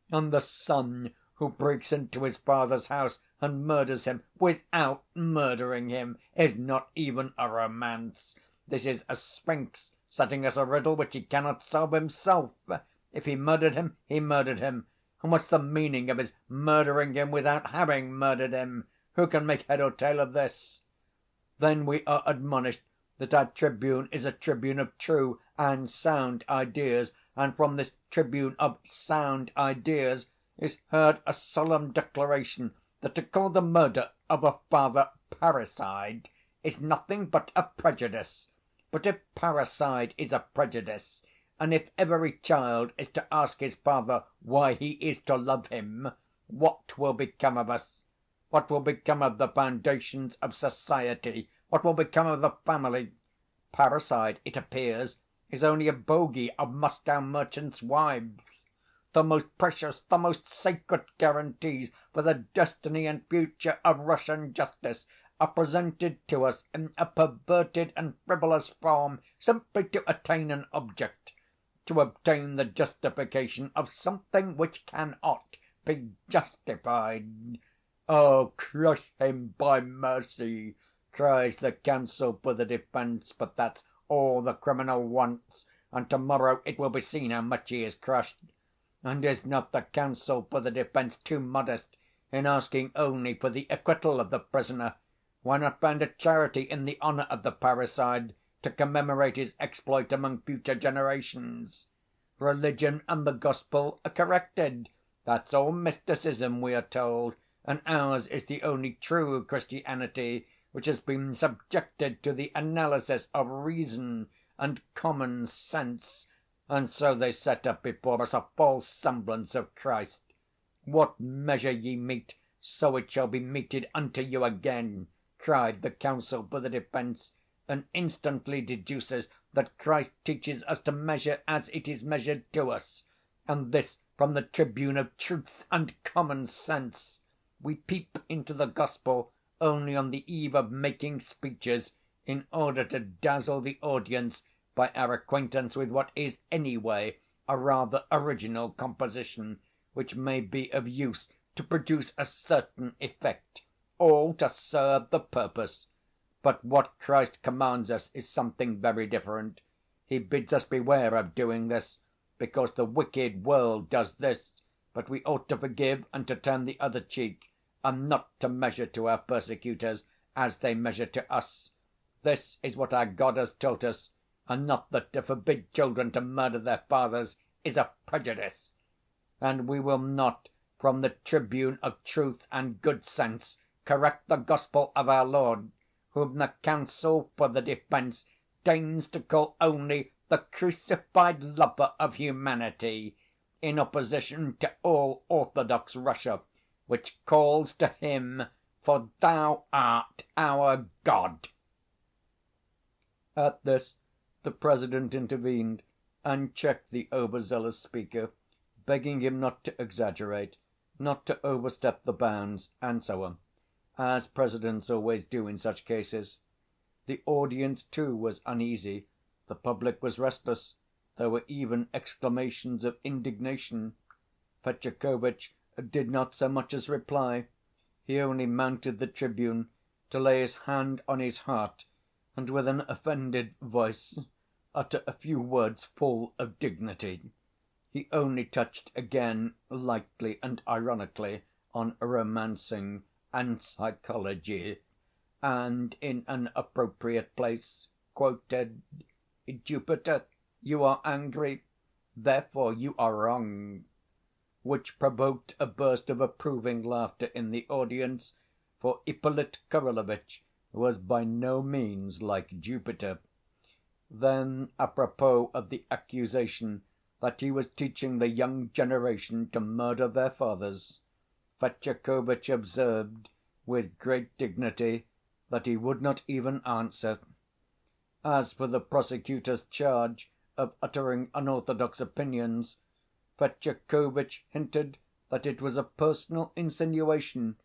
S2: And the son who breaks into his father's house and murders him without murdering him is not even a romance. This is a sphinx setting us a riddle which he cannot solve himself. If he murdered him, he murdered him. And what's the meaning of his murdering him without having murdered him? Who can make head or tail of this? Then we are admonished that our tribune is a tribune of true and sound ideas, and from this tribune of sound ideas is heard a solemn declaration that to call the murder of a father parricide is nothing but a prejudice. But if parricide is a prejudice, and if every child is to ask his father why he is to love him, what will become of us? What will become of the foundations of society? What will become of the family? Parricide, it appears, is only a bogey of Moscow merchants' wives. The most precious, the most sacred guarantees for the destiny and future of Russian justice are presented to us in a perverted and frivolous form simply to attain an object, to obtain the justification of something which cannot be justified. Oh, crush him by mercy, cries the counsel for the defense, but that's all the criminal wants, and tomorrow it will be seen how much he is crushed. And is not the counsel for the defense too modest in asking only for the acquittal of the prisoner? Why not found a charity in the honor of the parricide to commemorate his exploit among future generations? Religion and the gospel are corrected. That's all mysticism, we are told, and ours is the only true Christianity which has been subjected to the analysis of reason and common sense. And so they set up before us a false semblance of Christ. What measure ye mete, so it shall be meted unto you again, cried the counsel for the defense, and instantly deduces that Christ teaches us to measure as it is measured to us, and this from the tribune of truth and common sense. We peep into the gospel only on the eve of making speeches, in order to dazzle the audience by our acquaintance with what is anyway a rather original composition, which may be of use to produce a certain effect, all to serve the purpose. But what Christ commands us is something very different. He bids us beware of doing this, because the wicked world does this, but we ought to forgive and to turn the other cheek, and not to measure to our persecutors as they measure to us. This is what our God has taught us, and not that to forbid children to murder their fathers is a prejudice. And we will not, from the tribune of truth and good sense, correct the gospel of our Lord, whom the counsel for the defense deigns to call only the crucified lover of humanity, in opposition to all Orthodox Russia, which calls to him, for thou art our God. At this the President intervened and checked the overzealous speaker, begging him not to exaggerate, not to overstep the bounds, and so on, as presidents always do in such cases. The audience, too, was uneasy, the public was restless, there were even exclamations of indignation. Fetyukovitch did not so much as reply. He only mounted the tribune
S1: to lay his hand on his heart and with an offended voice utter a few words full of dignity. He only touched again, lightly and ironically, on romancing and psychology, and in an appropriate place quoted, "Jupiter, you are angry, therefore you are wrong," which provoked a burst of approving laughter in the audience, for Ippolit Kirillovitch was by no means like Jupiter. Then, apropos of the accusation that he was teaching the young generation to murder their fathers, Fetyukovitch observed, with great dignity, that he would not even answer. As for the prosecutor's charge of uttering unorthodox opinions, Fetyukovitch hinted that it was a personal insinuation,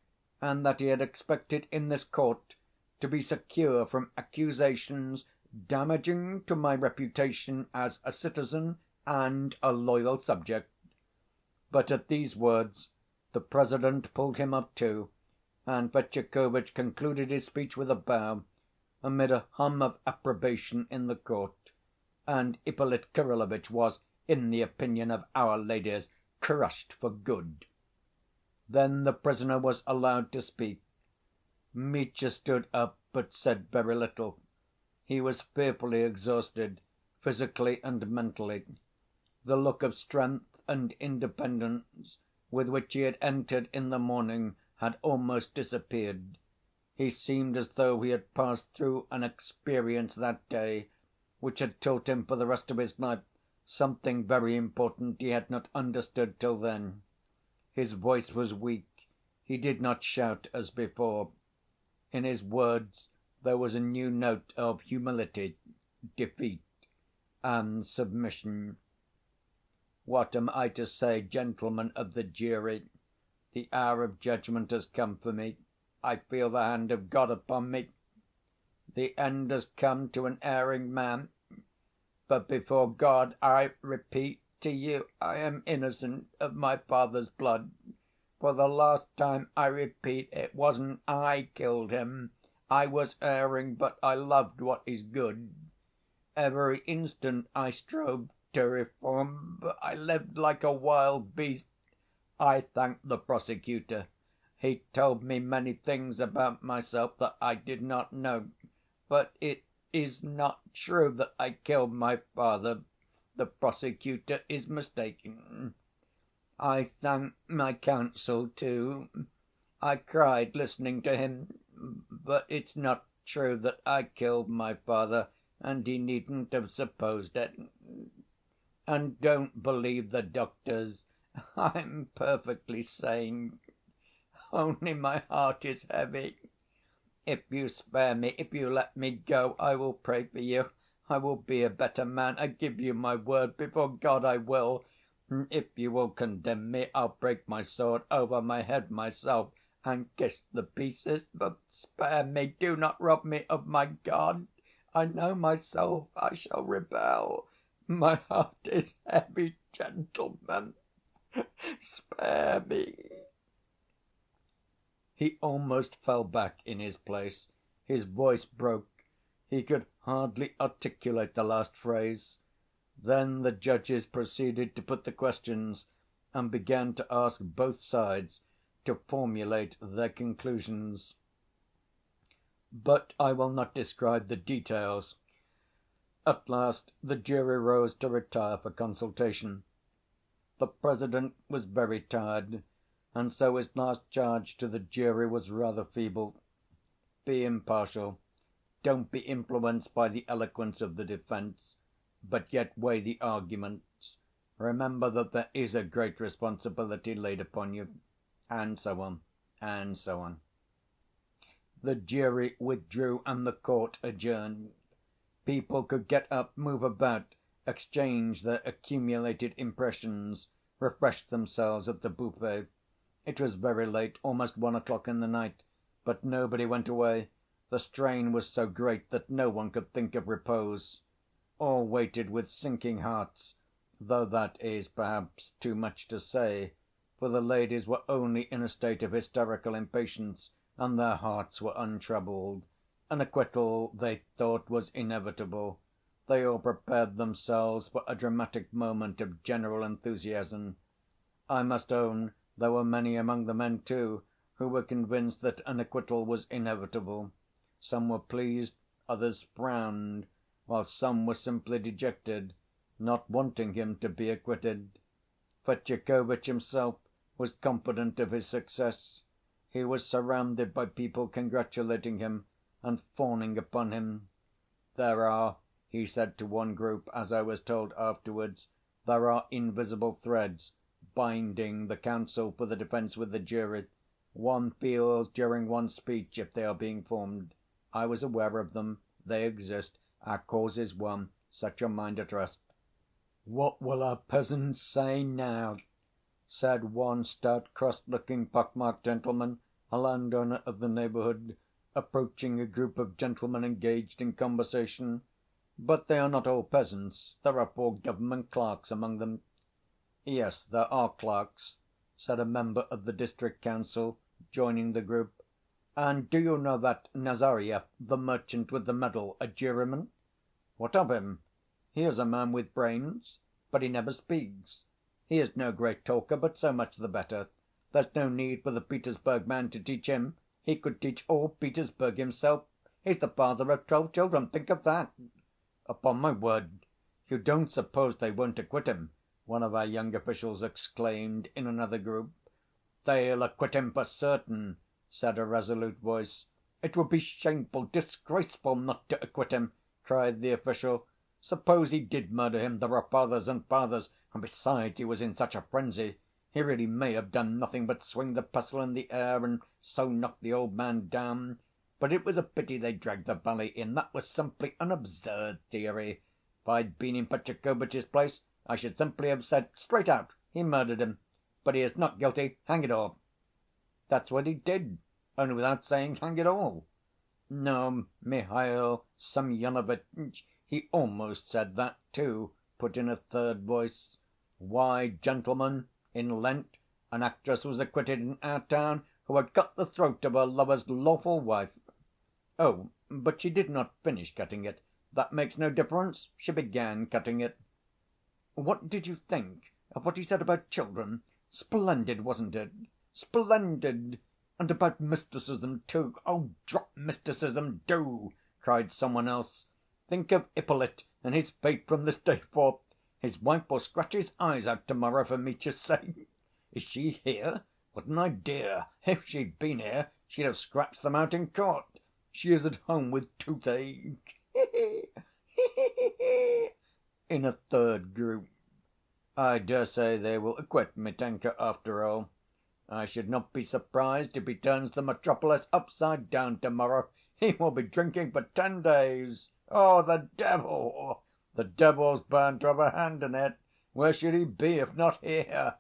S1: and that he had expected in this court to be secure from accusations damaging to my reputation as a citizen and a loyal subject. But at these words the President pulled him up too, and Fetyukovitch concluded his speech with a bow, amid a hum of approbation in the court, and Ippolit Kirillovitch was, in the opinion of our ladies, crushed for good. Then the prisoner was allowed to speak. Mitya stood up, but said very little. He was fearfully exhausted, physically and mentally. The look of strength and independence with which he had entered in the morning had almost disappeared. He seemed as though he had passed through an experience that day which had taught him for the rest of his life something very important he had not understood till then. His voice was weak. He did not shout as before. In his words there was a new note of humility, defeat, and submission. "What am I to say, gentlemen of the jury? The hour of judgment has come for me. I feel the hand of God upon me. The end has come to an erring man. But before God, I repeat to you, I am innocent of my father's blood. For the last time, I repeat, it wasn't I killed him. I was erring, but I loved what is good. Every instant I strove to reform, but I lived like a wild beast. I thank the prosecutor. He told me many things about myself that I did not know. But it is not true that I killed my father. The prosecutor is mistaken. I thank my counsel, too. I cried listening to him. But it's not true that I killed my father, and he needn't have supposed it. And don't believe the doctors. I'm perfectly sane. Only my heart is heavy. If you spare me, if you let me go, I will pray for you. I will be a better man. I give you my word. Before God I will. If you will condemn me, I'll break my sword over my head myself and kiss the pieces. But spare me. Do not rob me of my God. I know myself. I shall rebel. My heart is heavy, gentlemen. Spare me." He almost fell back in his place. His voice broke. He could hardly articulate the last phrase. Then the judges proceeded to put the questions and began to ask both sides to formulate their conclusions. But I will not describe the details. At last the jury rose to retire for consultation. The President was very tired, and so his last charge to the jury was rather feeble. Be impartial. Don't be influenced by the eloquence of the defense, but yet weigh the arguments. Remember that there is a great responsibility laid upon you, and so on, and so on. The jury withdrew and the court adjourned. People could get up, move about, exchange their accumulated impressions, refresh themselves at the buffet. It was very late, almost 1 o'clock in the night, but nobody went away. The strain was so great that no one could think of repose. All waited with sinking hearts, though that is perhaps too much to say, for the ladies were only in a state of hysterical impatience and their hearts were untroubled. An acquittal, they thought, was inevitable. They all prepared themselves for a dramatic moment of general enthusiasm. I must own there were many among the men, too, who were convinced that an acquittal was inevitable. Some were pleased, others frowned, while some were simply dejected, not wanting him to be acquitted. Fetyukovitch himself was confident of his success. He was surrounded by people congratulating him and fawning upon him. "There are," he said to one group, as I was told afterwards, "there are invisible threads binding the counsel for the defense with the jury. One feels during one's speech if they are being formed. I was aware of them. They exist. Our cause is won. Set your mind at rest." "What will our peasants say now?" said one stout, cross‐looking, pock‐marked gentleman, a landowner of the neighborhood, approaching a group of gentlemen engaged in conversation. "But they are not all peasants. There are 4 government clerks among them." "Yes, there are clerks," said a member of the district council, joining the group. "And do you know that Nazaryev, the merchant with the medal, a juryman?" "What of him?" "He is a man with brains, but he never speaks. He is no great talker, but so much the better. There's no need for the Petersburg man to teach him. He could teach all Petersburg himself. He's the father of 12 children. Think of that!" "Upon my word, you don't suppose they won't acquit him?" one of our young officials exclaimed in another group. "They'll acquit him for certain," said a resolute voice. "It would be shameful, disgraceful not to acquit him," cried the official. "Suppose he did murder him, there are fathers and fathers, and besides he was in such a frenzy. He really may have done nothing but swing the pestle in the air and so knock the old man down. But it was a pity they dragged the valet in. That was simply an absurd theory. If I'd been in Fetyukovitch's place, I should simply have said, straight out, he murdered him. But he is not guilty, hang it all." "That's what he did, only without saying hang it all." "No, Mihail Semyonovitch, he almost said that, too," put in a third voice. "Why, gentlemen, in Lent an actress was acquitted in our town who had cut the throat of her lover's lawful wife." "Oh, but she did not finish cutting it. That makes no difference. She began cutting it." "What did you think of what he said about children? Splendid, wasn't it? Splendid! And about mysticism, too. Oh, drop mysticism, do!" cried some one else. "Think of Ippolit and his fate from this day forth. His wife will scratch his eyes out to‐morrow for Mitya's sake. Is she here? What an idea! If she'd been here, she'd have scratched them out in court. She is at home with toothache. He he! He he he!" in a third group. "I dare say they will acquit Mitenka after all. I should not be surprised if he turns the metropolis upside down to‐morrow. He will be drinking for 10 days. Oh, the devil! The devil's bound to have a hand in it. Where should he be if not here?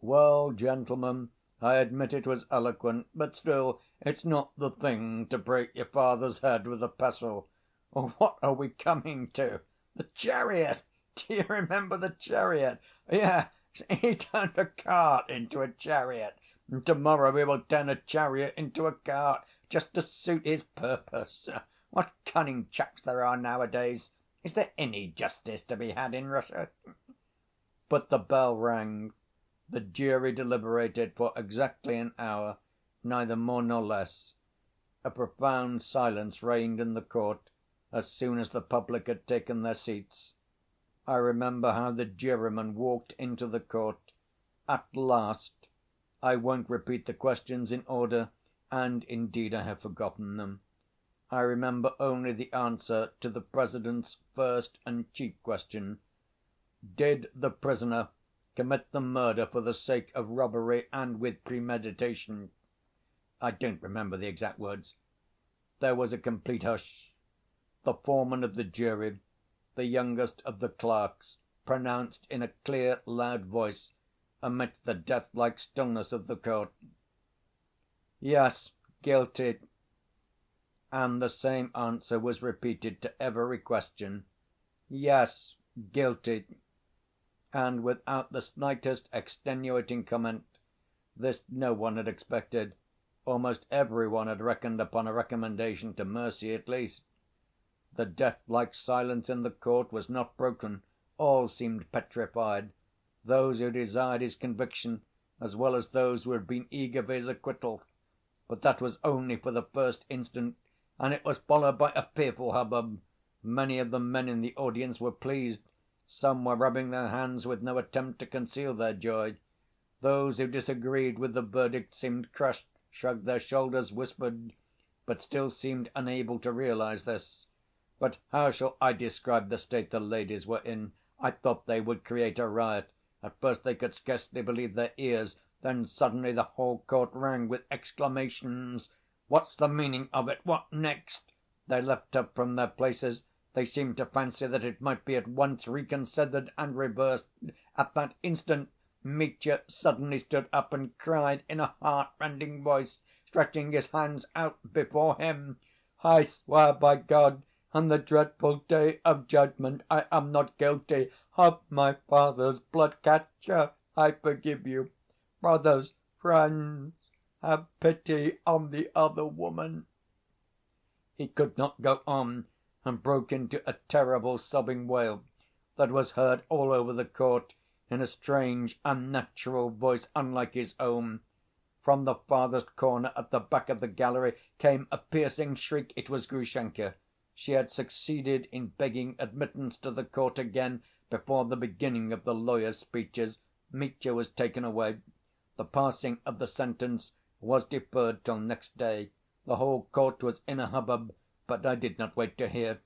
S1: Well, gentlemen, I admit it was eloquent, but still it's not the thing to break your father's head with a pestle. What are we coming to? The chariot! Do you remember the chariot? Yeah, he turned a cart into a chariot, and to‐morrow he will turn a chariot into a cart, just to suit his purpose. What cunning chaps there are nowadays! Is there any justice to be had in Russia?" But the bell rang. The jury deliberated for exactly an hour, neither more nor less. A profound silence reigned in the court as soon as the public had taken their seats. I remember how the jurymen walked into the court. At last, I won't repeat the questions in order, and indeed I have forgotten them. I remember only the answer to the President's first and chief question: "Did the prisoner commit the murder for the sake of robbery and with premeditation?" I don't remember the exact words. There was a complete hush. The foreman of the jury, the youngest of the clerks, pronounced in a clear, loud voice, amidst the death‐like stillness of the court: "Yes, guilty." And the same answer was repeated to every question: "Yes, guilty." And without the slightest extenuating comment. This no one had expected.
S2: Almost every one had reckoned upon a recommendation to mercy at least. The death‐like silence in the court was not broken. All seemed petrified, those who desired his conviction as well as those who had been eager for his acquittal. But that was only for the first instant, and it was followed by a fearful hubbub. Many of the men in the audience were pleased. Some were rubbing their hands with no attempt to conceal their joy. Those who disagreed with the verdict seemed crushed, shrugged their shoulders, whispered, but still seemed unable to realize this. But how shall I describe the state the ladies were in? I thought they would create a riot. At first they could scarcely believe their ears. Then suddenly the whole court rang with exclamations. "What's the meaning of it? What next?" They leapt up from their places. They seemed to fancy that it might be at once reconsidered and reversed. At that instant Mitya suddenly stood up and cried in a heart‐rending voice, stretching his hands out before him: "I swear by God and the dreadful day of judgment, I am not guilty of my father's blood. Katya, I forgive you. Brothers, friends, have pity on the other woman." He could not go on, and broke into a terrible sobbing wail that was heard all over the court in a strange, unnatural voice unlike his own. From the farthest corner at the back of the gallery came a piercing shriek. It was Grushenka. She had succeeded in begging admittance to the court again before the beginning of the lawyers' speeches. Mitya was taken away. The passing of the sentence was deferred till next day. The whole court was in a hubbub, but I did not wait to hear.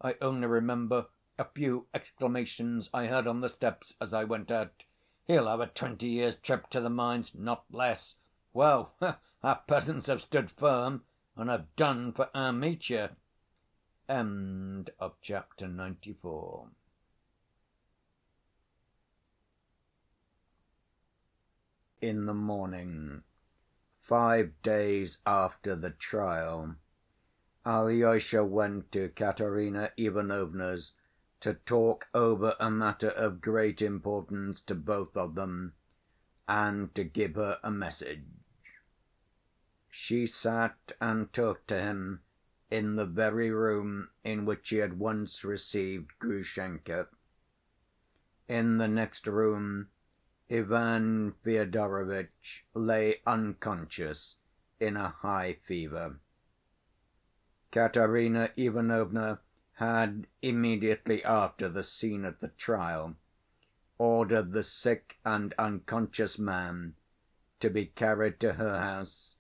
S2: I only remember a few exclamations I heard on the steps as I went out. "He'll have a 20 years' trip to the mines, not less. Well, our peasants have stood firm and have done for our Mitya." End of chapter 94. In the morning, 5 days after the trial, Alyosha went to Katerina Ivanovna's to talk over a matter of great importance to both of them, and to give her a message. She sat and talked to him in the very room in which he had once received Grushenka. In the next room, Ivan Fyodorovitch lay unconscious in a high fever. Katerina Ivanovna had, immediately after the scene at the trial, ordered the sick and unconscious man to be carried to her house,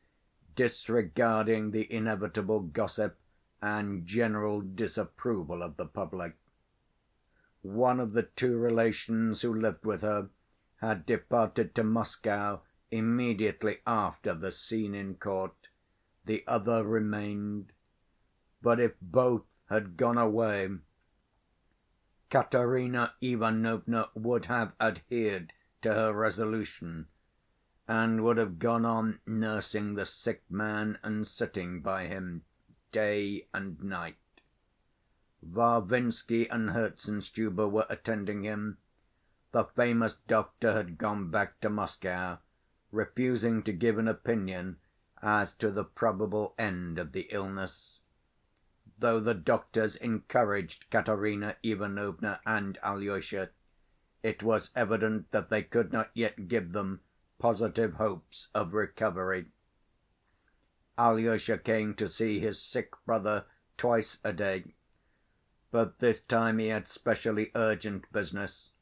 S2: disregarding the inevitable gossip and general disapproval of the public. One of the two relations who lived with her had departed to Moscow immediately after the scene in court. The other remained. But if both had gone away, Katerina Ivanovna would have adhered to her resolution, and would have gone on nursing the sick man and sitting by him day and night. Varvinsky and Herzenstube were attending him. The famous doctor had gone back to Moscow, refusing to give an opinion as to the probable end of the illness. Though the doctors encouraged Katerina Ivanovna and Alyosha, it was evident that they could not yet give them positive hopes of recovery. Alyosha came to see his sick brother twice a day, but this time he had specially urgent business,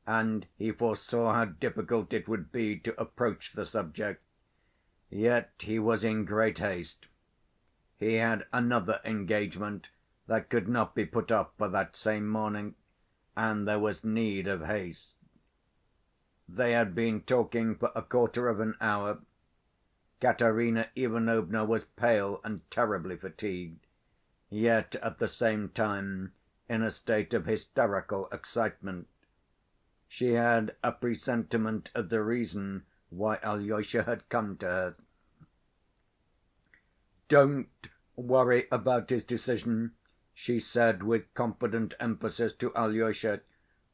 S2: and he foresaw how difficult it would be to approach the subject. Yet he was in great haste. He had another engagement that could not be put off for that same morning, and there was need of haste. They had been talking for a quarter of an hour. Katerina Ivanovna was pale and terribly fatigued, yet at the same time in a state of hysterical excitement. She had a presentiment of the reason why Alyosha had come to her. "Don't worry about his decision," she said with confident emphasis to Alyosha.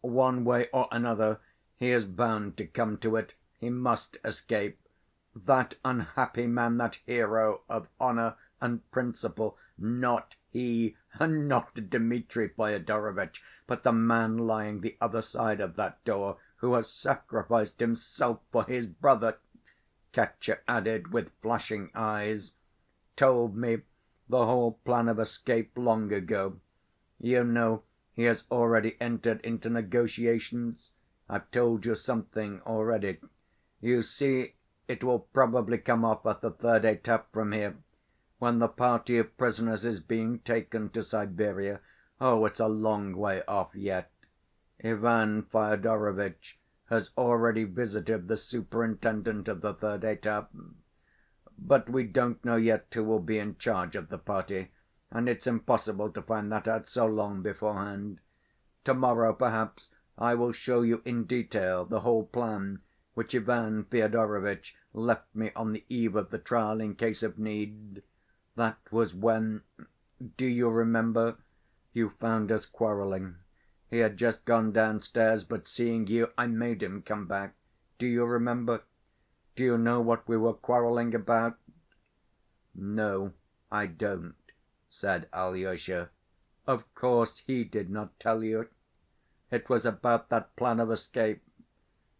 S2: "One way or another he is bound to come to it. He must escape. that unhappy man, that hero of honor and principle, not he, and not Dmitri Fyodorovitch, but the man lying the other side of that door, who has sacrificed himself for his brother," Katya added with flashing eyes, "told me the whole plan of escape long ago. You know he has already entered into negotiations. I've told you something already. You see, it will probably come off at the third étape from here, when the party of prisoners is being taken to Siberia. Oh, it's a long way off yet. Ivan Fyodorovitch has already visited the superintendent of the third étape. But we don't know yet who will be in charge of the party, and it's impossible to find that out so long beforehand. To‐morrow, perhaps, I will show you in detail the whole plan which Ivan Fyodorovitch left me on the eve of the trial in case of need. That was when, do you remember, you found us quarreling. He had just gone downstairs, but seeing you, I made him come back. Do you remember? Do you know what we were quarreling about?" "No, I don't," said Alyosha. "Of course he did not tell you. It was about that plan of escape.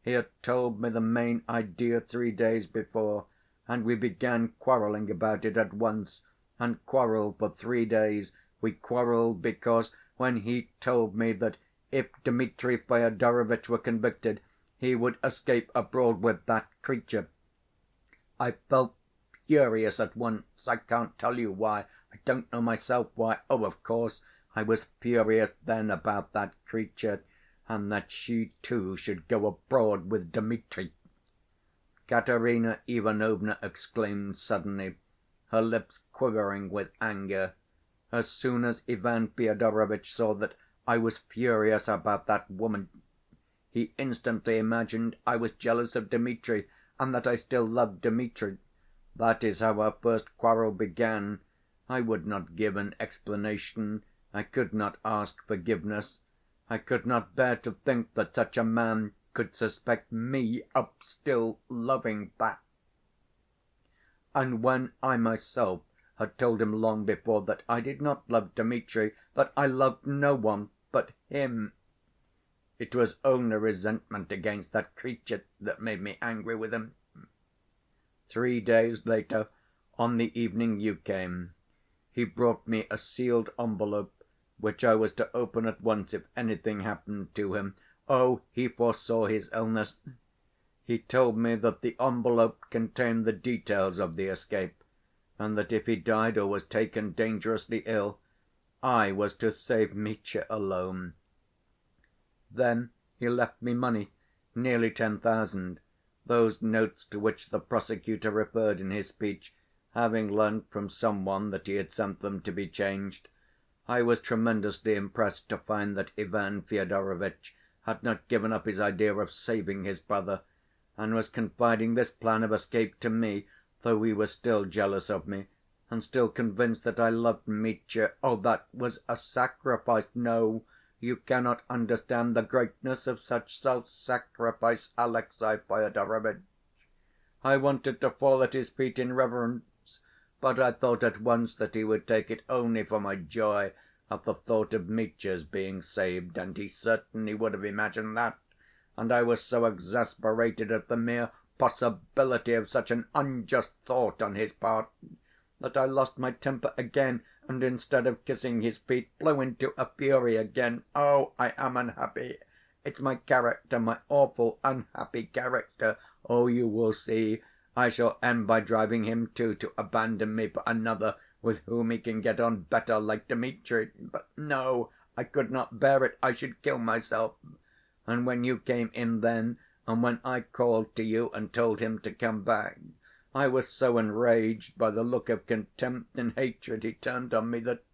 S2: He had told me the main idea 3 days before, and we began quarreling about it at once, and quarreled for 3 days. We quarreled because when he told me that if Dmitri Fyodorovitch were convicted, he would escape abroad with that creature, I felt furious at once. I can't tell you why. I don't know myself why. Oh, of course, I was furious then about that creature, and that she, too, should go abroad with Dmitri." Katerina Ivanovna exclaimed suddenly, her lips quivering with anger. "As soon as Ivan Fyodorovitch saw that I was furious about that woman, he instantly imagined I was jealous of Dmitri, and that I still loved Dmitri. That is how our first quarrel began. I would not give an explanation. I could not ask forgiveness. I could not bear to think that such a man could suspect me of still loving that. And when I myself had told him long before that I did not love Dmitri, that I loved no one but him, it was only resentment against that creature that made me angry with him. 3 days later, on the evening you came, he brought me a sealed envelope which I was to open at once if anything happened to him. Oh, he foresaw his illness. He told me that the envelope contained the details of the escape, and that if he died or was taken dangerously ill, I was to save Mitya alone. Then he left me money, nearly 10,000, those notes to which the prosecutor referred in his speech, having learnt from some one that he had sent them to be changed. I was tremendously impressed to find that Ivan Fyodorovitch had not given up his idea of saving his brother, and was confiding this plan of escape to me, though he was still jealous of me, and still convinced that I loved Mitya. Oh, that was a sacrifice! No, you cannot understand the greatness of such self‐sacrifice, Alexey Fyodorovitch. I wanted to fall at his feet in reverence, but I thought at once that he would take it only for my joy at the thought of Mitya's being saved, and he certainly would have imagined that, and I was so exasperated at the mere possibility of such an unjust thought on his part, that I lost my temper again, and instead of kissing his feet, flew into a fury again. Oh, I am unhappy. It's my character, my awful, unhappy character. Oh, you will see. I shall end by driving him, too, to abandon me for another with whom he can get on better, like Dmitri. But no, I could not bear it. I should kill myself. And when you came in then, and when I called to you and told him to come back, I was so enraged by the look of contempt and hatred he turned on me that,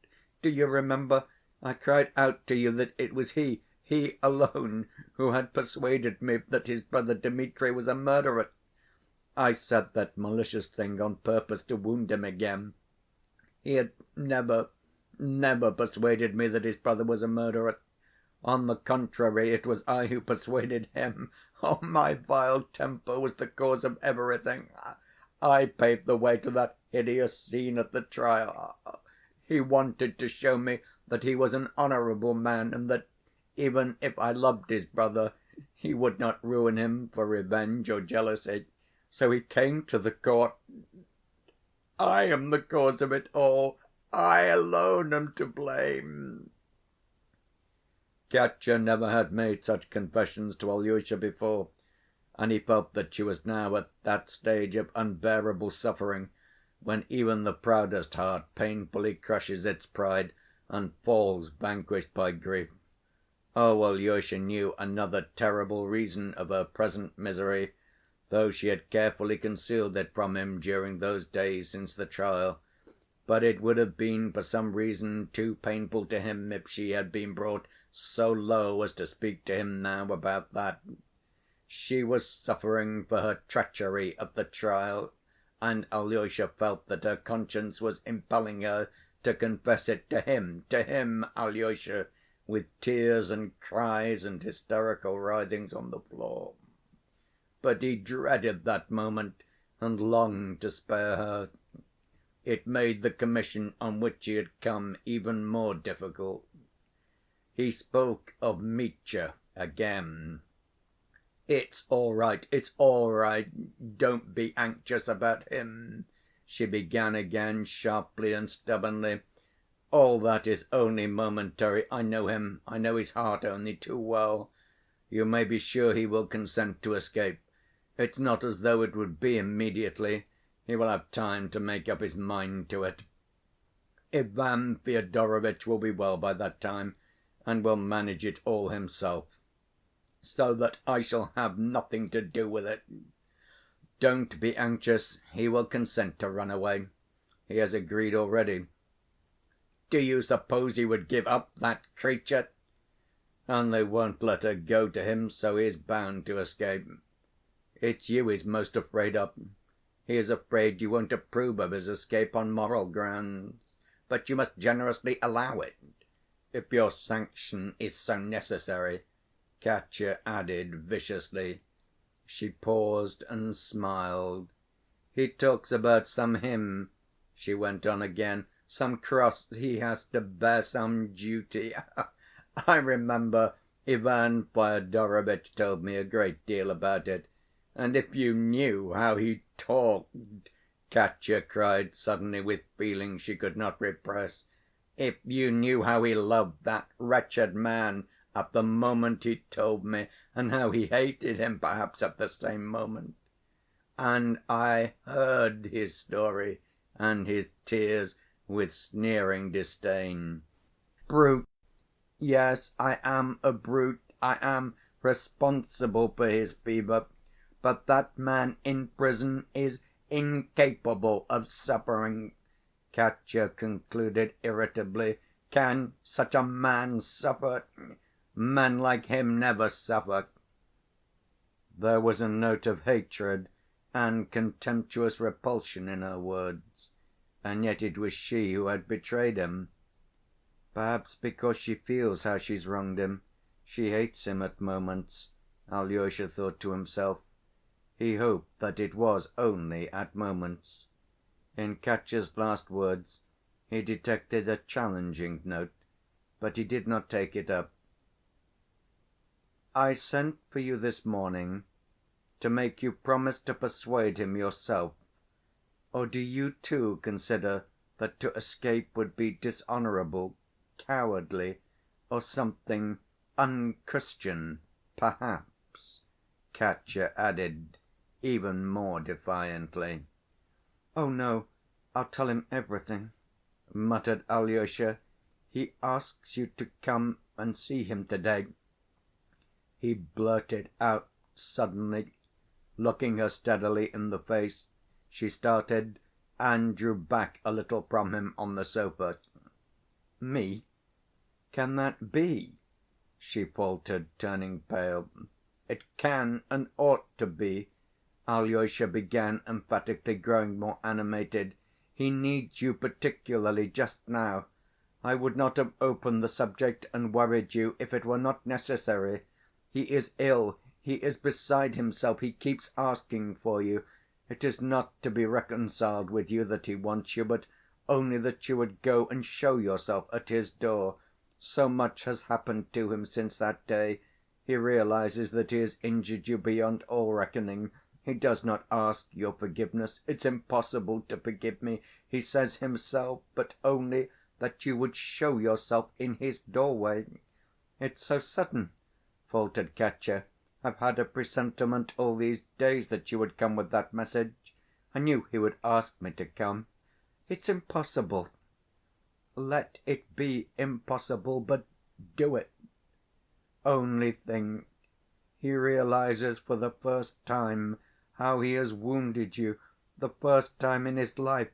S2: do you remember, I cried out to you that it was he alone, who had persuaded me that his brother Dmitri was a murderer. I said that malicious thing on purpose to wound him again. He had never persuaded me that his brother was a murderer. On the contrary, it was I who persuaded him. Oh, my vile temper was the cause of everything. I paved the way to that hideous scene at the trial. He wanted to show me that he was an honorable man, and that, even if I loved his brother, he would not ruin him for revenge or jealousy. So he came to the court. I am the cause of it all. I alone am to blame." Katya never had made such confessions to Alyosha before, and he felt that she was now at that stage of unbearable suffering when even the proudest heart painfully crushes its pride and falls vanquished by grief. Oh, Alyosha knew another terrible reason of her present misery, though she had carefully concealed it from him during those days since the trial. But it would have been for some reason too painful to him if she had been brought so low as to speak to him now about that. She was suffering for her treachery at the trial, and Alyosha felt that her conscience was impelling her to confess it to him, Alyosha, with tears and cries and hysterical writhings on the floor. But he dreaded that moment and longed to spare her. It made the commission on which he had come even more difficult. He spoke of Mitya again. "It's all right, it's all right. Don't be anxious about him," she began again, sharply and stubbornly. "All that is only momentary. I know him, I know his heart only too well. You may be sure he will consent to escape. It's not as though it would be immediately. He will have time to make up his mind to it. Ivan Fyodorovitch will be well by that time, and will manage it all himself, so that I shall have nothing to do with it. Don't be anxious, he will consent to run away. He has agreed already. Do you suppose he would give up that creature? And they won't let her go to him, so he is bound to escape. It's you he's most afraid of. He is afraid you won't approve of his escape on moral grounds. But you must generously allow it, if your sanction is so necessary," Katya added viciously. She paused and smiled. "He talks about some hymn," she went on again, "some cross he has to bear, some duty. I remember Ivan Fyodorovitch told me a great deal about it. And if you knew how he talked," Katya cried suddenly with feeling she could not repress, "if you knew how he loved that wretched man at the moment he told me, and how he hated him perhaps at the same moment. And I heard his story and his tears with sneering disdain. Brute! Yes, I am a brute. I am responsible for his fever. But that man in prison is incapable of suffering," Katya concluded irritably. "Can such a man suffer? Men like him never suffer." There was a note of hatred and contemptuous repulsion in her words, and yet it was she who had betrayed him. Perhaps because she feels how she's wronged him, she hates him at moments, Alyosha thought to himself. He hoped that it was only at moments. In Katya's last words he detected a challenging note, but he did not take it up. "I sent for you this morning to make you promise to persuade him yourself, or do you too consider that to escape would be dishonorable, cowardly, or something unchristian, perhaps?" Katya added, even more defiantly. "Oh, no, I'll tell him everything," muttered Alyosha. "He asks you to come and see him to‐day," he blurted out suddenly. Looking her steadily in the face, she started and drew back a little from him on the sofa. "Me? Can that be?" she faltered, turning pale. "It can and ought to be," Alyosha began emphatically, growing more animated. "He needs you particularly just now. I would not have opened the subject and worried you if it were not necessary. He is ill, he is beside himself, he keeps asking for you. It is not to be reconciled with you that he wants you, but only that you would go and show yourself at his door. So much has happened to him since that day. He realizes that he has injured you beyond all reckoning. He does not ask your forgiveness. It's impossible to forgive me, he says himself, but only that you would show yourself in his doorway." "It's so sudden," faltered Katya. "I've had a presentiment all these days that you would come with that message. I knew he would ask me to come. It's impossible." "Let it be impossible, but do it. Only think, he realizes for the first time how he has wounded you, the first time in his life.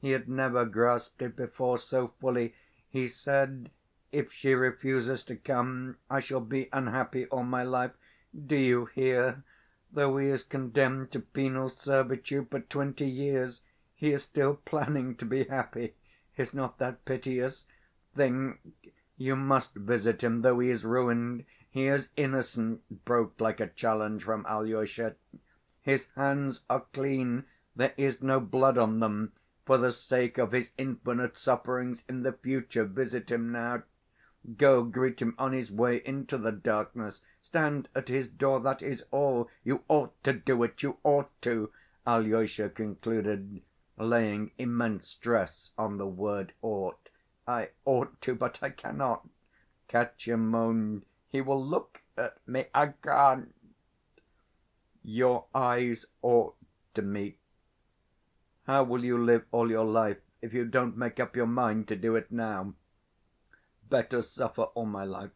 S2: He had never grasped it before so fully. He said, 'If she refuses to come, I shall be unhappy all my life.' Do you hear? Though he is condemned to penal servitude for 20 years, he is still planning to be happy. Is not that piteous? Think, you must visit him, though he is ruined. He is innocent," broke like a challenge from Alyosha. "His hands are clean, there is no blood on them. For the sake of his infinite sufferings in the future, visit him now. Go greet him on his way into the darkness. Stand at his door, that is all. You ought to do it, you ought to," Alyosha concluded, laying immense stress on the word ought. "I ought to, but I cannot," Katya moaned. "He will look at me. I can't." "Your eyes ought to meet. How will you live all your life if you don't make up your mind to do it now? Better suffer all my life.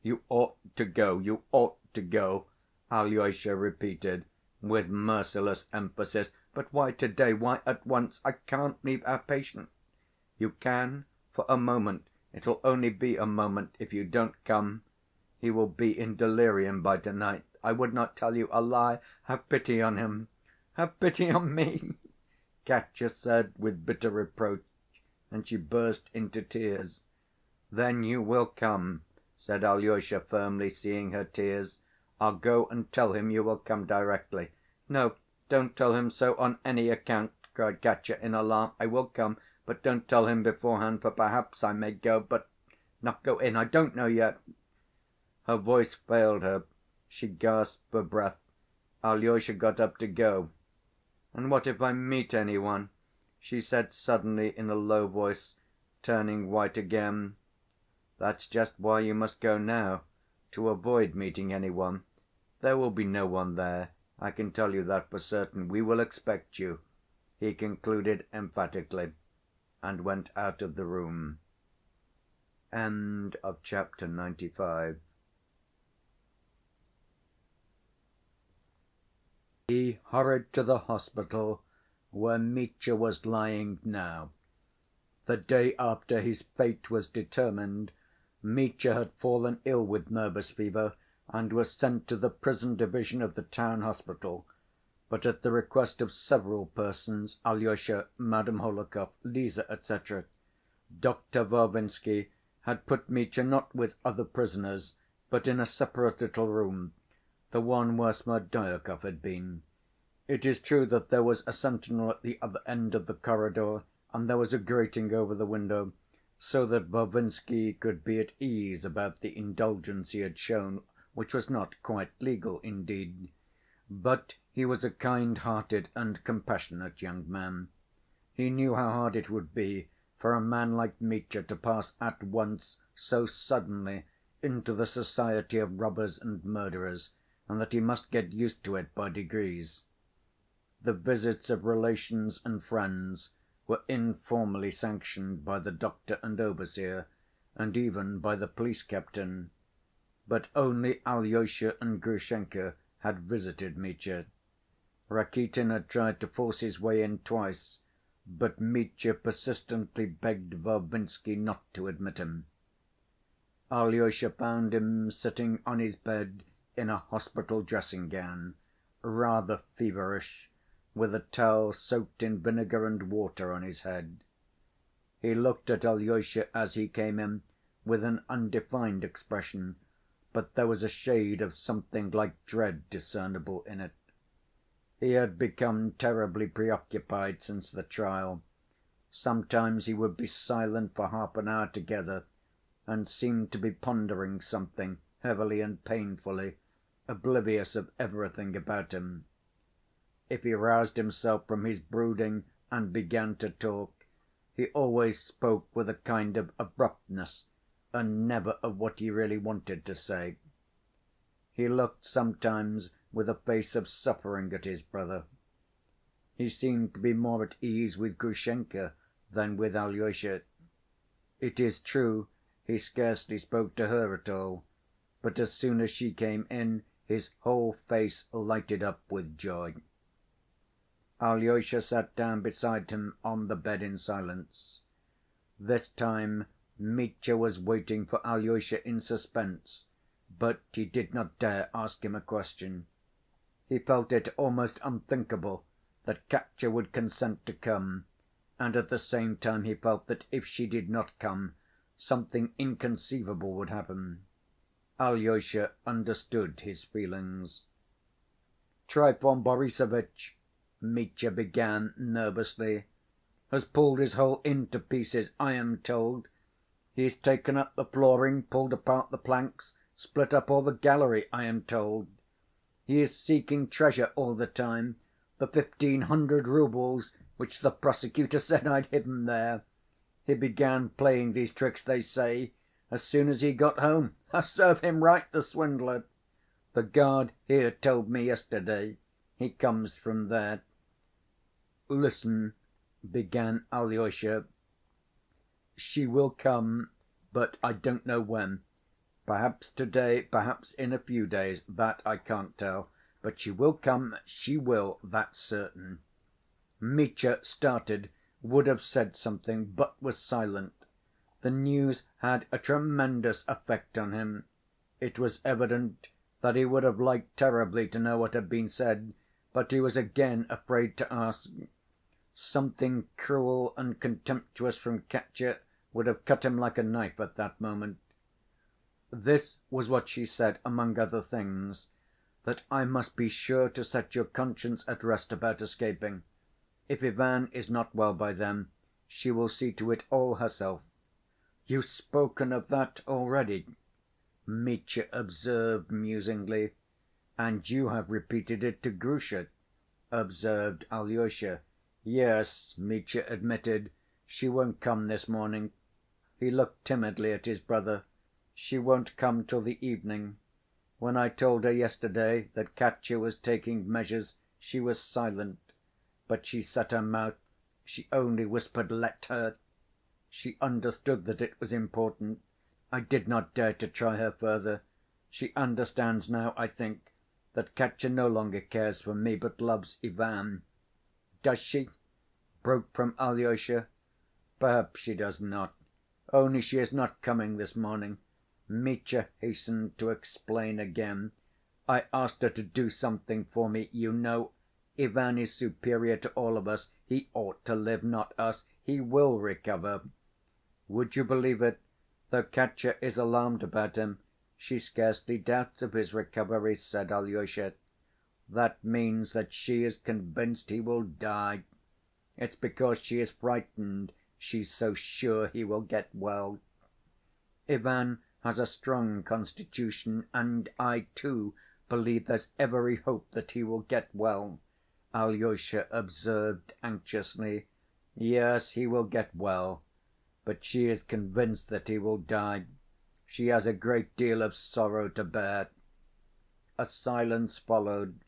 S2: You ought to go, you ought to go," Alyosha repeated with merciless emphasis. "But why to‐day? Why at once? I can't leave our patient." "You can, for a moment. It will only be a moment if you don't come. He will be in delirium by to‐night. I would not tell you a lie. Have pity on him." "Have pity on me!" Katya said with bitter reproach, and she burst into tears. "Then you will come," said Alyosha firmly, seeing her tears. "I'll go and tell him you will come directly." "No, don't tell him so on any account," cried Katya in alarm. "I will come, but don't tell him beforehand, for perhaps I may go, but not go in. I don't know yet." Her voice failed her. She gasped for breath. Alyosha got up to go. "And what if I meet any one?" she said suddenly in a low voice, turning white again. "That's just why you must go now, to avoid meeting any one. There will be no one there, I can tell you that for certain. We will expect you," he concluded emphatically, and went out of the room. End of chapter 95. He hurried to the hospital where Mitya was lying now. The day after his fate was determined, Mitya had fallen ill with nervous fever and was sent to the prison division of the town hospital, but at the request of several persons, Alyosha, Madame Hohlakov, Lise, etc., Dr. Varvinsky had put Mitya not with other prisoners, but in a separate little room, the one where Smerdyakov had been. It is true that there was a sentinel at the other end of the corridor, and there was a grating over the window, so that Varvinsky could be at ease about the indulgence he had shown, which was not quite legal indeed. But he was a kind‐hearted and compassionate young man. He knew how hard it would be for a man like Mitya to pass at once, so suddenly, into the society of robbers and murderers, and that he must get used to it by degrees. The visits of relations and friends were informally sanctioned by the doctor and overseer, and even by the police captain. But only Alyosha and Grushenka had visited Mitya. Rakitin had tried to force his way in twice, but Mitya persistently begged Varvinsky not to admit him. Alyosha found him sitting on his bed in a hospital dressing‐gown, rather feverish, with a towel soaked in vinegar and water on his head. He looked at Alyosha as he came in with an undefined expression, but there was a shade of something like dread discernible in it.
S1: He had become terribly preoccupied since the trial. Sometimes he would be silent for half an hour together and seemed to be pondering something heavily and painfully, oblivious of everything about him. If he roused himself from his brooding and began to talk, he always spoke with a kind of abruptness and never of what he really wanted to say. He looked sometimes with a face of suffering at his brother. He seemed to be more at ease with Grushenka than with Alyosha. It is true, he scarcely spoke to her at all, but as soon as she came in, his whole face lighted up with joy. Alyosha sat down beside him on the bed in silence. This time Mitya was waiting for Alyosha in suspense, but he did not dare ask him a question. He felt it almost unthinkable that Katya would consent to come, and at the same time he felt that if she did not come, something inconceivable would happen. Alyosha understood his feelings. "Trifon Borissovitch," Mitya began nervously, "has pulled his whole inn to pieces, I am told. He's taken up the flooring, pulled apart the planks, split up all the gallery, I am told. He is seeking treasure all the time, the 1,500 roubles which the prosecutor said I'd hidden there. He began playing these tricks, they say, as soon as he got home. Serve him right, the swindler! The guard here told me yesterday. He comes from there." "Listen," began Alyosha. "She will come, but I don't know when. Perhaps to‐day, perhaps in a few days, that I can't tell. But she will come, she will, that's certain." Mitya started, would have said something, but was silent. The news had a tremendous effect on him. It was evident that he would have liked terribly to know what had been said, but he was again afraid to ask. Something cruel and contemptuous from Katya would have cut him like a knife at that moment. This was what she said, among other things, that I must be sure to set your conscience at rest about escaping. If Ivan is not well by then, she will see to it all herself. "You've spoken of that already," Mitya observed musingly. "And you have repeated it to Grusha," observed Alyosha. "Yes," Mitya admitted, "she won't come this morning." He looked timidly at his brother. "She won't come till the evening. When I told her yesterday that Katya was taking measures, she was silent. But she set her mouth, she only whispered, 'Let her.' She understood that it was important. I did not dare to try her further. She understands now, I think, that Katya no longer cares for me, but loves Ivan." "Does she?" broke from Alyosha. "Perhaps she does not. Only she is not coming this morning," Mitya hastened to explain again. "I asked her to do something for me. You know, Ivan is superior to all of us. He ought to live, not us. He will recover." "Would you believe it, though Katya is alarmed about him, she scarcely doubts of his recovery," said Alyosha. "That means that she is convinced he will die. It's because she is frightened she's so sure he will get well. Ivan has a strong constitution, and I, too, believe there's every hope that he will get well," Alyosha observed anxiously. "Yes, he will get well, but she is convinced that he will die. She has a great deal of sorrow to bear." A silence followed.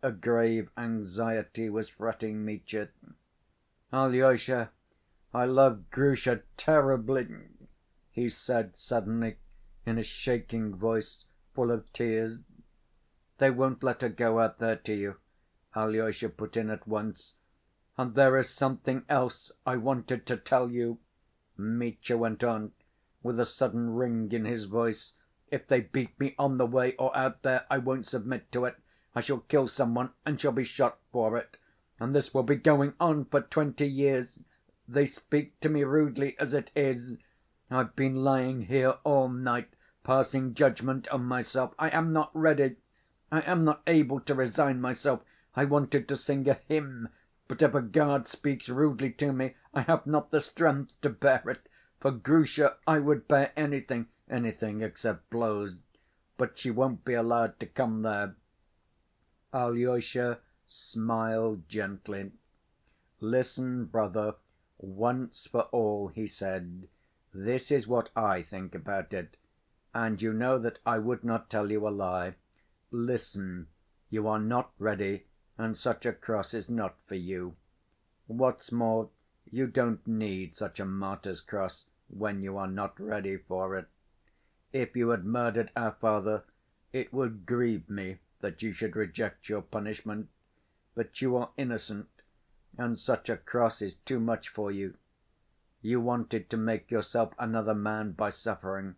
S1: A grave anxiety was fretting Mitya. "Alyosha, I love Grusha terribly," he said suddenly, in a shaking voice full of tears. "They won't let her go out there to you," Alyosha put in at once. "And there is something else I wanted to tell you," Mitya went on, with a sudden ring in his voice. "If they beat me on the way or out there, I won't submit to it. I shall kill some one and shall be shot for it. And this will be going on for 20 years. They speak to me rudely as it is. I've been lying here all night, passing judgment on myself. I am not ready. I am not able to resign myself. I wanted to sing a hymn, but if a guard speaks rudely to me, I have not the strength to bear it. For Grusha I would bear anything, anything except blows. But she won't be allowed to come there." Alyosha smiled gently. "Listen, brother, once for all," he said. "This is what I think about it, and you know that I would not tell you a lie. Listen, you are not ready, and such a cross is not for you. What's more, you don't need such a martyr's cross when you are not ready for it. If you had murdered our father, it would grieve me that you should reject your punishment, but you are innocent, and such a cross is too much for you. You wanted to make yourself another man by suffering.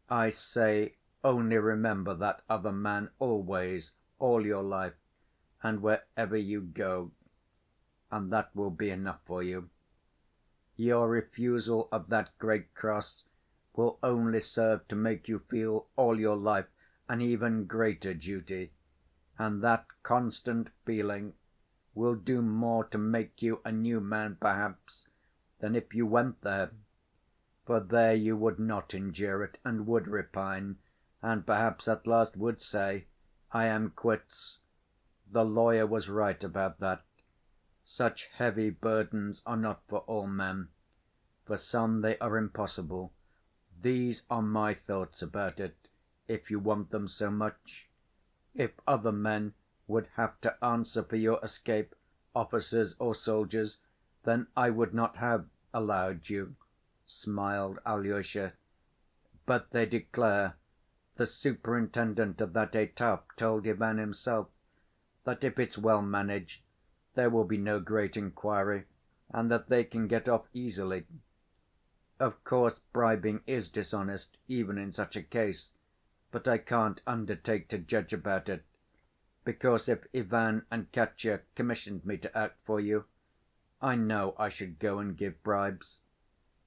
S1: I say, only remember that other man always, all your life, and wherever you go, and that will be enough for you. Your refusal of that great cross will only serve to make you feel all your life an even greater duty, and that constant feeling will do more to make you a new man, perhaps, than if you went there. For there you would not endure it, and would repine, and perhaps at last would say, 'I am quits.' The lawyer was right about that. Such heavy burdens are not for all men. For some they are impossible. These are my thoughts about it, if you want them so much. If other men would have to answer for your escape, officers or soldiers, then I would not have allowed you," smiled Alyosha. "But they declare, the superintendent of that étape told Ivan himself, that if it's well managed, there will be no great inquiry, and that they can get off easily. Of course, bribing is dishonest, even in such a case, but I can't undertake to judge about it, because if Ivan and Katya commissioned me to act for you, I know I should go and give bribes.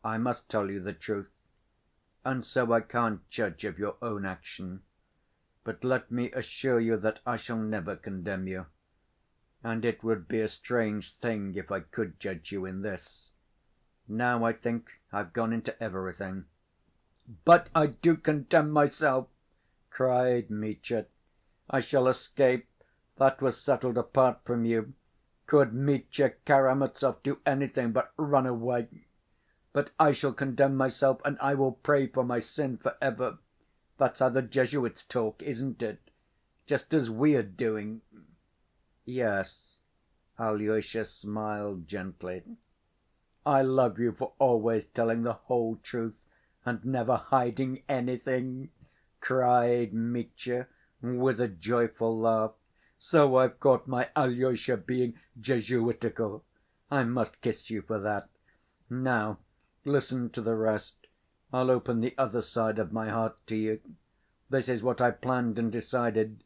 S1: I must tell you the truth, and so I can't judge of your own action. But let me assure you that I shall never condemn you, and it would be a strange thing if I could judge you in this. Now I think I've gone into everything." "But I do condemn myself!" cried Mitya. "I shall escape, that was settled apart from you. Could Mitya Karamazov do anything but run away? But I shall condemn myself, and I will pray for my sin for ever. That's how the Jesuits talk, isn't it? Just as we are doing." "Yes." Alyosha smiled gently. "I love you for always telling the whole truth and never hiding anything," cried Mitya, with a joyful laugh. "So I've caught my Alyosha being Jesuitical. I must kiss you for that. Now, listen to the rest. I'll open the other side of my heart to you. This is what I planned and decided.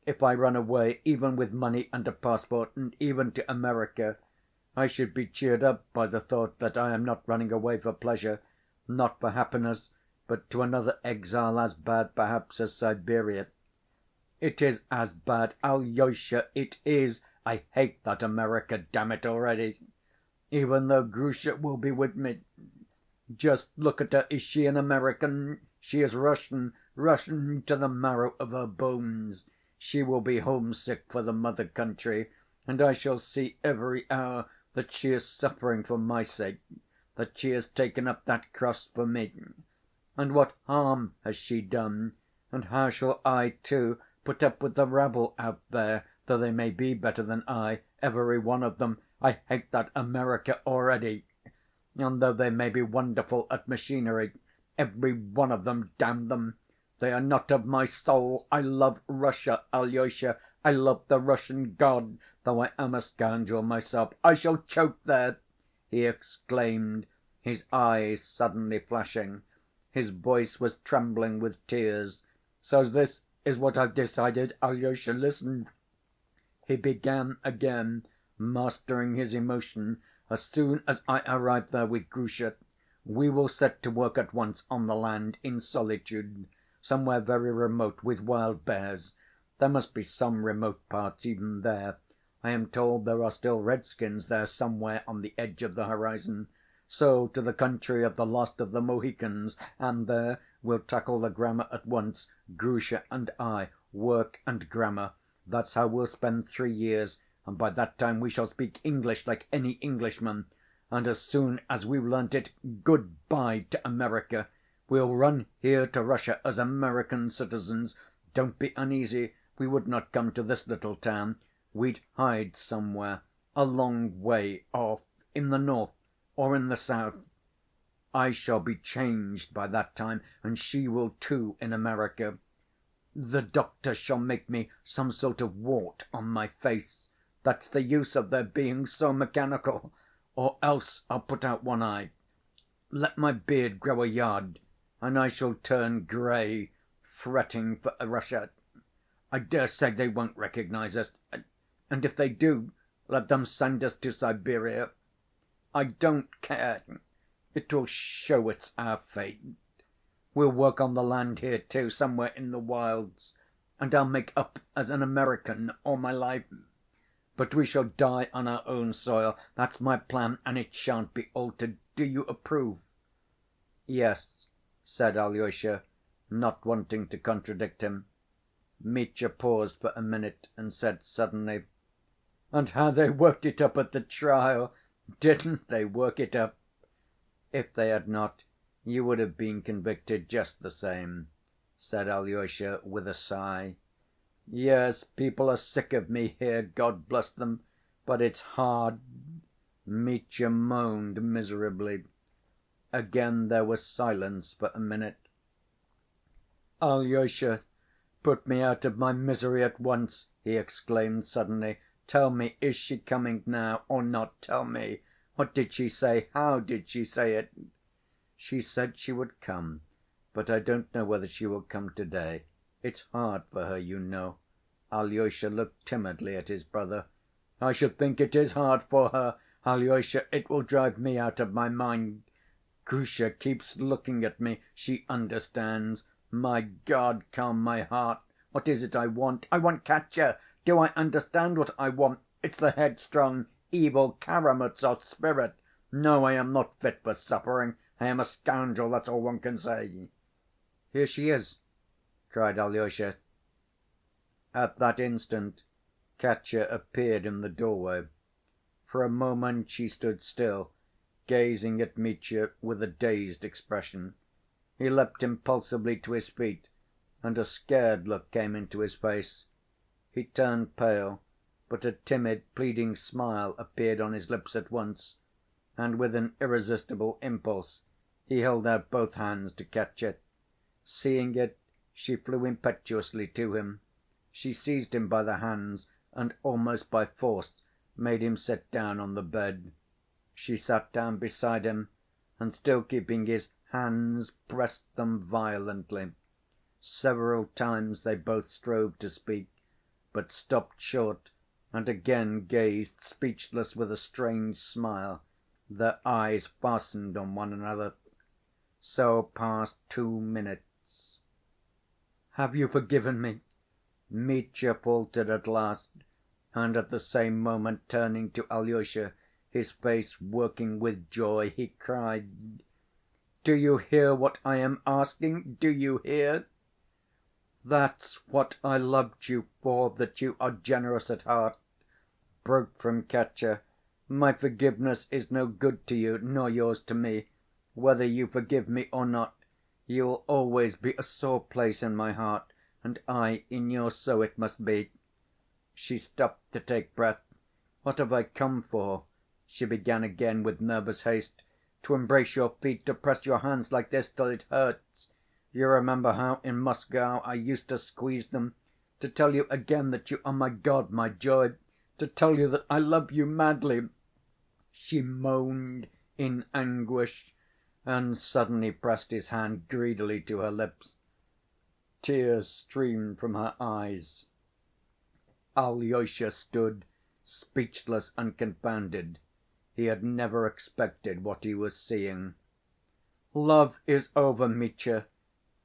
S1: If I run away, even with money and a passport, and even to America, I should be cheered up by the thought that I am not running away for pleasure, not for happiness, but to another exile as bad, perhaps, as Siberia. It is as bad, Alyosha, it is. I hate that America, damn it, already. Even though Grusha will be with me. Just look at her, is she an American? She is Russian, Russian to the marrow of her bones. She will be homesick for the mother country, and I shall see every hour that she is suffering for my sake, that she has taken up that cross for me. And what harm has she done? And how shall I, too, put up with the rabble out there, though they may be better than I, every one of them? I hate that America already. And though they may be wonderful at machinery, every one of them, damn them, they are not of my soul. I love Russia, Alyosha. I love the Russian God, though I am a scoundrel myself. I shall choke there!" he exclaimed, his eyes suddenly flashing. His voice was trembling with tears. "So this is what I've decided, Alyosha, listen," he began again, mastering his emotion. "As soon as I arrive there with Grusha, we will set to work at once on the land, in solitude, somewhere very remote, with wild bears. There must be some remote parts even there. I am told there are still redskins there somewhere on the edge of the horizon. So to the country of the last of the Mohicans, and there we'll tackle the grammar at once, Grusha and I, work and grammar. That's how we'll spend 3 years, and by that time we shall speak English like any Englishman. And as soon as we've learnt it, good‐by to America. We'll run here to Russia as American citizens. Don't be uneasy, we would not come to this little town. We'd hide somewhere, a long way off, in the north or in the south. I shall be changed by that time, and she will too in America. The doctor shall make me some sort of wart on my face. That's the use of their being so mechanical. Or else I'll put out one eye. Let my beard grow a yard, and I shall turn grey, fretting for Russia. I dare say they won't recognize us, and if they do, let them send us to Siberia. I don't care. It will show it's our fate. We'll work on the land here too, somewhere in the wilds, and I'll make up as an American all my life. But we shall die on our own soil. That's my plan, and it shan't be altered. Do you approve?" "Yes," said Alyosha, not wanting to contradict him. Mitya paused for a minute and said suddenly: "And how they worked it up at the trial! Didn't they work it up?" "If they had not, you would have been convicted just the same," said Alyosha with a sigh. "Yes, people are sick of me here, God bless them, but it's hard." Mitya moaned miserably. Again there was silence for a minute. "Alyosha, put me out of my misery at once," he exclaimed suddenly. "Tell me, is she coming now or not? Tell me. What did she say? How did she say it?" "She said she would come, but I don't know whether she will come to‐day. It's hard for her, you know." Alyosha looked timidly at his brother. "I should think it is hard for her, Alyosha. It will drive me out of my mind. Grusha keeps looking at me. She understands. My God, calm my heart. What is it I want? I want Katya. Do I understand what I want? It's the headstrong, evil Karamazov spirit. No, I am not fit for suffering. I am a scoundrel, that's all one can say." "Here she is!" cried Alyosha. At that instant Katya appeared in the doorway. For a moment she stood still, gazing at Mitya with a dazed expression. He leapt impulsively to his feet, and a scared look came into his face. He turned pale, but a timid, pleading smile appeared on his lips at once, and with an irresistible impulse he held out both hands to Katya. Seeing it, she flew impetuously to him. She seized him by the hands and almost by force made him sit down on the bed. She sat down beside him, and still keeping his hands, pressed them violently. Several times they both strove to speak, but stopped short and again gazed speechless with a strange smile, their eyes fastened on one another. So passed 2 minutes. "Have you forgiven me?" Mitya faltered at last, and at the same moment turning to Alyosha, his face working with joy, he cried: "Do you hear what I am asking? Do you hear?" "That's what I loved you for, that you are generous at heart," broke from Katya. "My forgiveness is no good to you, nor yours to me. Whether you forgive me or not, you will always be a sore place in my heart, and I in yours, so it must be." She stopped to take breath. "What have I come for?" she began again with nervous haste. "To embrace your feet, to press your hands like this till it hurts. You remember how in Moscow I used to squeeze them? To tell you again that you are my God, my joy, to tell you that I love you madly." She moaned in anguish, and suddenly pressed his hand greedily to her lips. Tears streamed from her eyes. Alyosha stood speechless and confounded. He had never expected what he was seeing. "Love is over, Mitya,"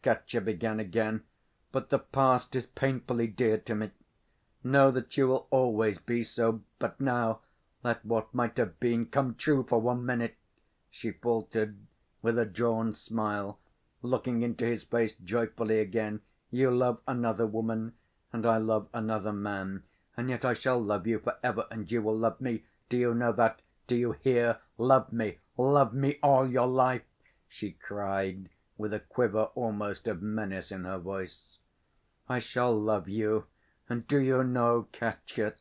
S1: Katya began again, "but the past is painfully dear to me. Know that you will always be so. But now let what might have been come true for 1 minute," she faltered, with a drawn smile, looking into his face joyfully again. "You love another woman, and I love another man, and yet I shall love you for ever, and you will love me. Do you know that? Do you hear? Love me all your life!" she cried, with a quiver almost of menace in her voice. "I shall love you, and do you know, Katya,"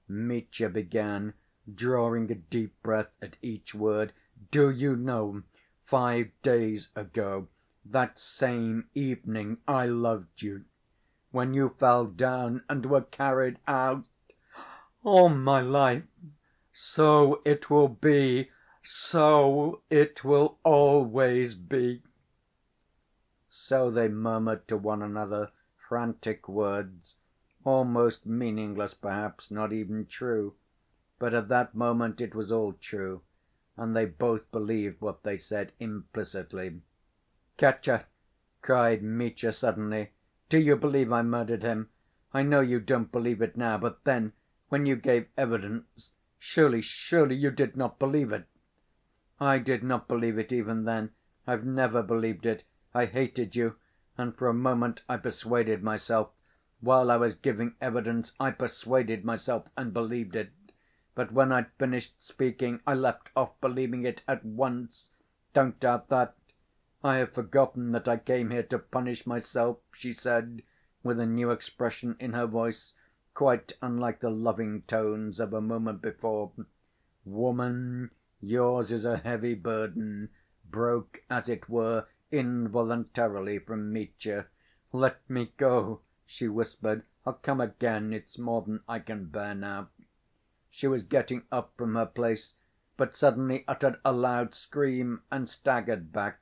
S1: Mitya began, drawing a deep breath at each word, "do you know, 5 days ago, that same evening, I loved you, when you fell down and were carried out. All my life, so it will be, so it will always be." So they murmured to one another frantic words, almost meaningless perhaps, not even true, but at that moment it was all true, and they both believed what they said implicitly. "Katya," cried Mitya suddenly, "do you believe I murdered him? I know you don't believe it now, but then, when you gave evidence, surely you did not believe it." "I did not believe it even then. I've never believed it. I hated you, and for a moment I persuaded myself. While I was giving evidence I persuaded myself and believed it. But when I'd finished speaking I left off believing it at once. Don't doubt that. I have forgotten that I came here to punish myself," she said, with a new expression in her voice, quite unlike the loving tones of a moment before. "Woman, yours is a heavy burden," broke, as it were, involuntarily from Mitya. "Let me go," she whispered. "I'll come again. It's more than I can bear now." She was getting up from her place, but suddenly uttered a loud scream and staggered back.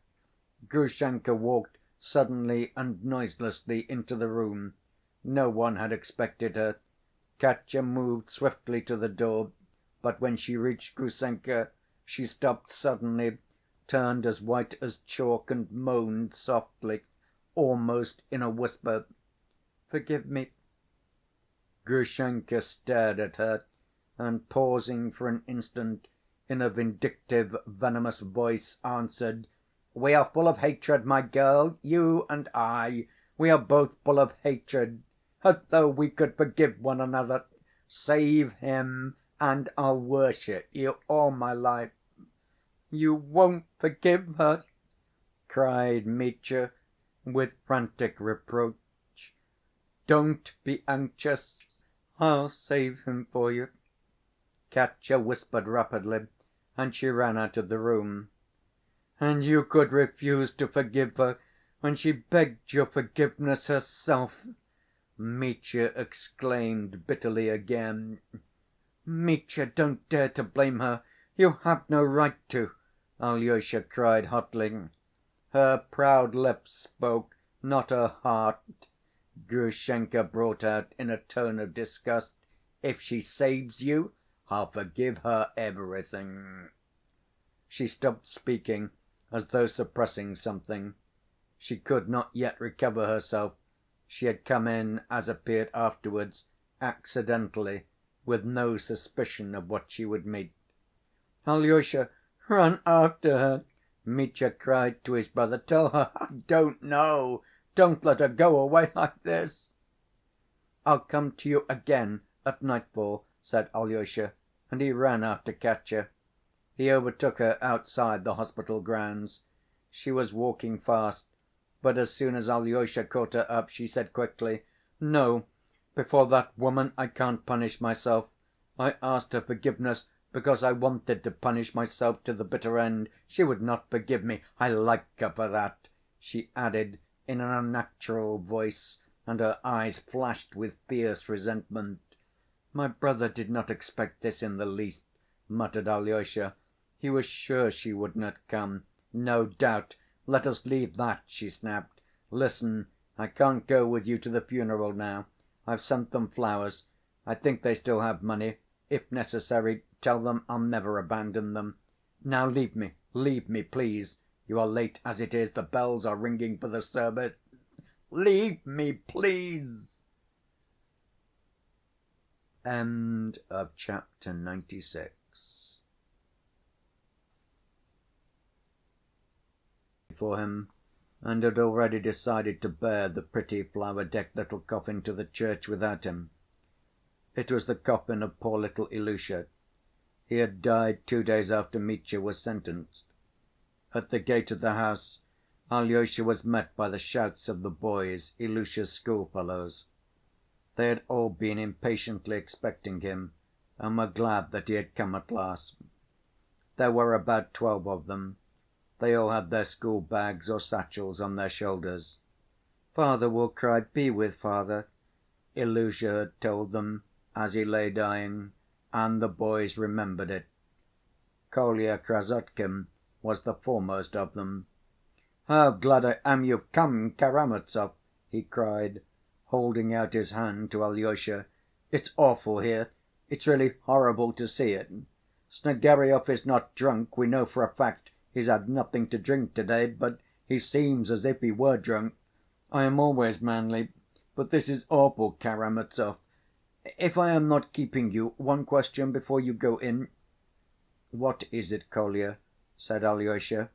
S1: Grushenka walked suddenly and noiselessly into the room. No one had expected her. Katya moved swiftly to the door, but when she reached Grushenka, she stopped suddenly, turned as white as chalk and moaned softly, almost in a whisper, "Forgive me." Grushenka stared at her, and pausing for an instant, in a vindictive, venomous voice, answered, "We are full of hatred, my girl, you and I. We are both full of hatred. As though we could forgive one another! Save him, and I'll worship you all my life." "You won't forgive her?" cried Mitya, with frantic reproach. "Don't be anxious. I'll save him for you," Katya whispered rapidly, and she ran out of the room. "And you could refuse to forgive her when she begged your forgiveness herself!" Mitya exclaimed bitterly again. "Mitya, don't dare to blame her. You have no right to!" Alyosha cried hotly. "Her proud lips spoke, not her heart," Grushenka brought out in a tone of disgust. "If she saves you, I'll forgive her everything." She stopped speaking, as though suppressing something. She could not yet recover herself. She had come in, as appeared afterwards, accidentally, with no suspicion of what she would meet. "Alyosha, run after her!" Mitya cried to his brother. "Tell her I don't know. Don't let her go away like this." "I'll come to you again at nightfall," said Alyosha, and he ran after Katya. He overtook her outside the hospital grounds. She was walking fast, but as soon as Alyosha caught her up, she said quickly: "No, before that woman I can't punish myself. I asked her forgiveness because I wanted to punish myself to the bitter end. She would not forgive me. I like her for that," she added in an unnatural voice, and her eyes flashed with fierce resentment. "My brother did not expect this in the least," muttered Alyosha. "He was sure she would not come." "No doubt. Let us leave that," she snapped. "Listen, I can't go with you to the funeral now. I've sent them flowers. I think they still have money. If necessary, tell them I'll never abandon them. Now leave me, please. You are late as it is. The bells are ringing for the service. Leave me, please." End of chapter 96. For him, and had already decided to bear the pretty flower‐decked little coffin to the church without him. It was the coffin of poor little Ilusha. He had died 2 days after Mitya was sentenced. At the gate of the house Alyosha was met by the shouts of the boys, Ilusha's schoolfellows. They had all been impatiently expecting him, and were glad that he had come at last. There were about 12 of them. They all had their school‐bags or satchels on their shoulders. "Father will cry, be with father," Ilusha had told them as he lay dying, and the boys remembered it. Kolya Krassotkin was the foremost of them. "How glad I am you've come, Karamazov!" he cried, holding out his hand to Alyosha. "It's awful here. It's really horrible to see it. Snegiryov is not drunk, we know for a fact he's had nothing to drink to‐day, but he seems as if he were drunk. I am always manly, but this is awful, Karamazov. If I am not keeping you, one question before you go in." "What is it, Kolya?" said Alyosha.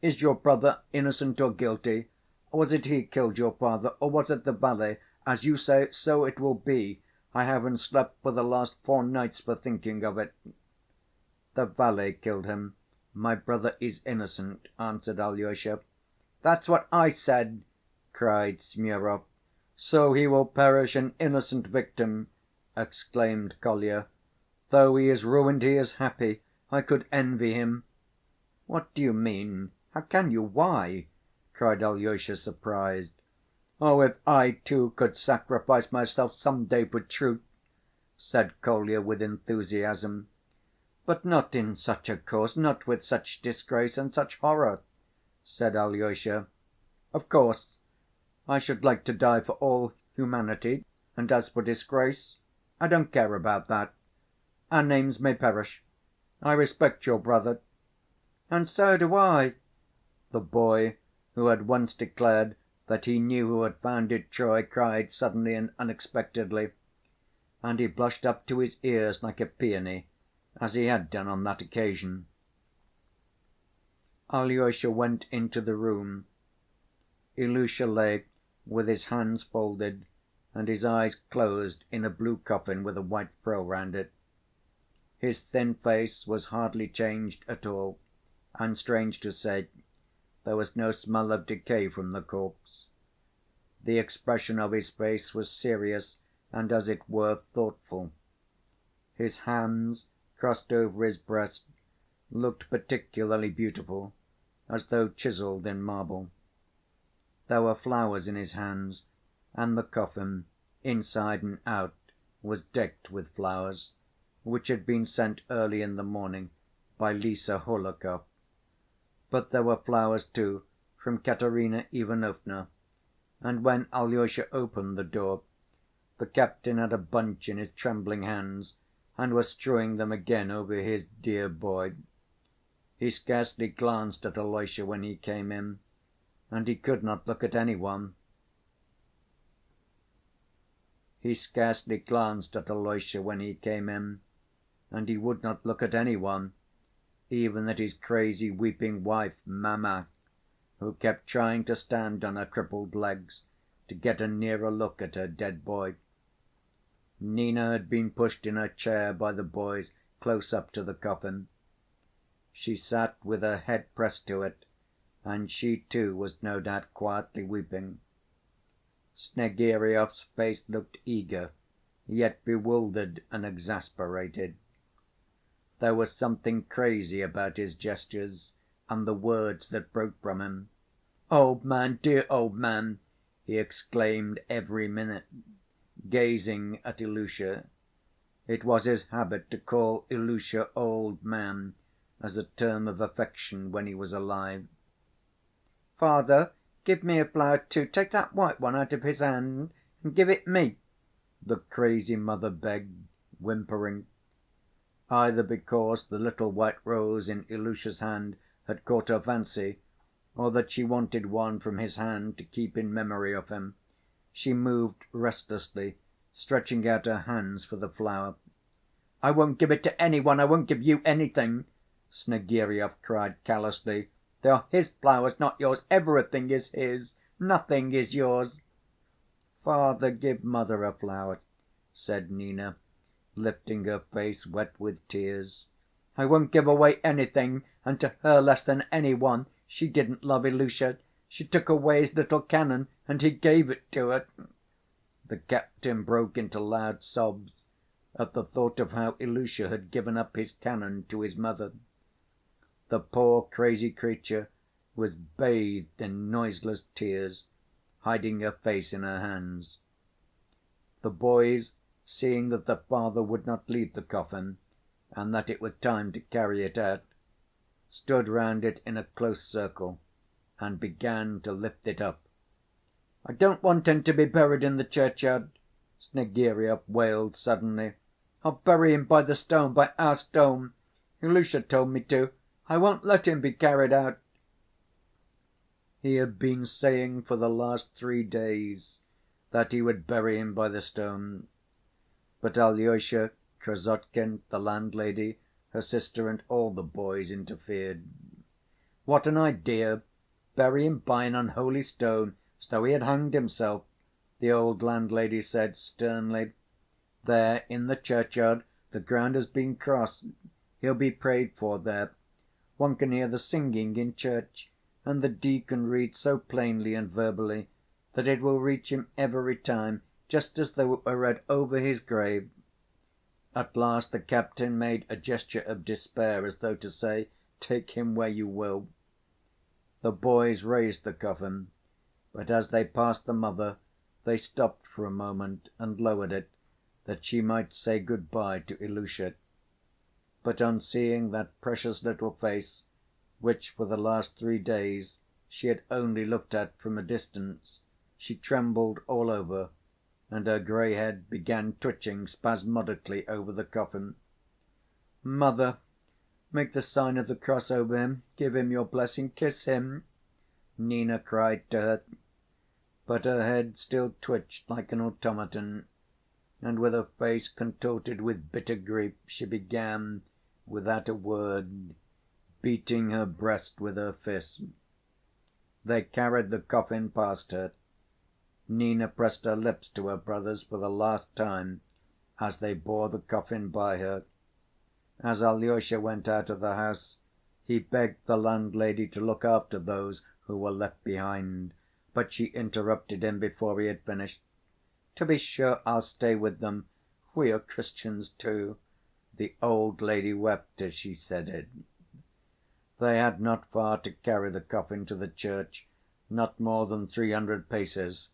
S1: "Is your brother innocent or guilty? Was it he killed your father, or was it the valet? As you say, so it will be. I haven't slept for the last 4 nights for thinking of it." "The valet killed him. My brother is innocent," answered Alyosha. "That's what I said!" cried Smurov. "So he will perish an innocent victim!" exclaimed Kolya. "Though he is ruined, he is happy. I could envy him." "What do you mean? How can you? Why?" cried Alyosha, surprised. "Oh, if I, too, could sacrifice myself some day for truth!" said Kolya with enthusiasm. "But not in such a cause, not with such disgrace and such horror," said Alyosha. "Of course, I should like to die for all humanity, and as for disgrace, I don't care about that. Our names may perish. I respect your brother." "And so do I," the boy, who had once declared that he knew who had founded Troy, cried suddenly and unexpectedly, and he blushed up to his ears like a peony, as he had done on that occasion. Alyosha went into the room. Ilusha lay with his hands folded and his eyes closed in a blue coffin with a white frill round it. His thin face was hardly changed at all, and strange to say, there was no smell of decay from the corpse. The expression of his face was serious and, as it were, thoughtful. His hands, crossed over his breast, looked particularly beautiful, as though chiseled in marble. There were flowers in his hands, and the coffin, inside and out, was decked with flowers, which had been sent early in the morning by Lise Hohlakov. But there were flowers, too, from Katerina Ivanovna, and when Alyosha opened the door, the captain had a bunch in his trembling hands and was strewing them again over his dear boy. He scarcely glanced at Alyosha when he came in, and he could not look at any one. He scarcely glanced at Alyosha when he came in, and he would not look at any one, even at his crazy weeping wife, Mama, who kept trying to stand on her crippled legs to get a nearer look at her dead boy. Nina had been pushed in her chair by the boys close up to the coffin. She sat with her head pressed to it, and she, too, was no doubt quietly weeping. Snegiryov's face looked eager, yet bewildered and exasperated. There was something crazy about his gestures and the words that broke from him. "Old man, dear old man!" he exclaimed every minute, gazing at Ilusha. It was his habit to call Ilusha "old man" as a term of affection when he was alive. "Father, give me a flower too. Take that white one out of his hand and give it me," the crazy mother begged, whimpering. Either because the little white rose in Ilusha's hand had caught her fancy, or that she wanted one from his hand to keep in memory of him, she moved restlessly, stretching out her hands for the flower. "I won't give it to any one, I won't give you anything!" Snegiryov cried callously. "They are his flowers, not yours. Everything is his. Nothing is yours." "Father, give mother a flower," said Nina, lifting her face wet with tears. "I won't give away anything, and to her less than any one. She didn't love Ilusha. She took away his little cannon, and he gave it to her." The captain broke into loud sobs at the thought of how Ilusha had given up his cannon to his mother. The poor crazy creature was bathed in noiseless tears, hiding her face in her hands. The boys, seeing that the father would not leave the coffin, and that it was time to carry it out, stood round it in a close circle and began to lift it up. "I don't want him to be buried in the churchyard," Snegiryov wailed suddenly. "I'll bury him by the stone, by our stone. Ilusha told me to. I won't let him be carried out." He had been saying for the last 3 days that he would bury him by the stone. But Alyosha, Krassotkin, the landlady, her sister, and all the boys interfered. "What an idea! Bury him by an unholy stone, as though he had hanged himself," the old landlady said sternly. "There, in the churchyard, the ground has been crossed. He'll be prayed for there. One can hear the singing in church, and the deacon reads so plainly and verbally that it will reach him every time, just as though it were read over his grave." At last the captain made a gesture of despair, as though to say, "Take him where you will." The boys raised the coffin, but as they passed the mother they stopped for a moment and lowered it, that she might say good‐by to Ilusha. But on seeing that precious little face, which for the last 3 days she had only looked at from a distance, she trembled all over, and her gray head began twitching spasmodically over the coffin. "Mother, make the sign of the cross over him, give him your blessing, kiss him," Nina cried to her. But her head still twitched like an automaton, and with a face contorted with bitter grief she began, without a word, beating her breast with her fist. They carried the coffin past her. Nina pressed her lips to her brother's for the last time as they bore the coffin by her. As Alyosha went out of the house, he begged the landlady to look after those who were left behind, but she interrupted him before he had finished. "To be sure, I'll stay with them. We are Christians too." The old lady wept as she said it. They had not far to carry the coffin to the church, not more than 300 paces.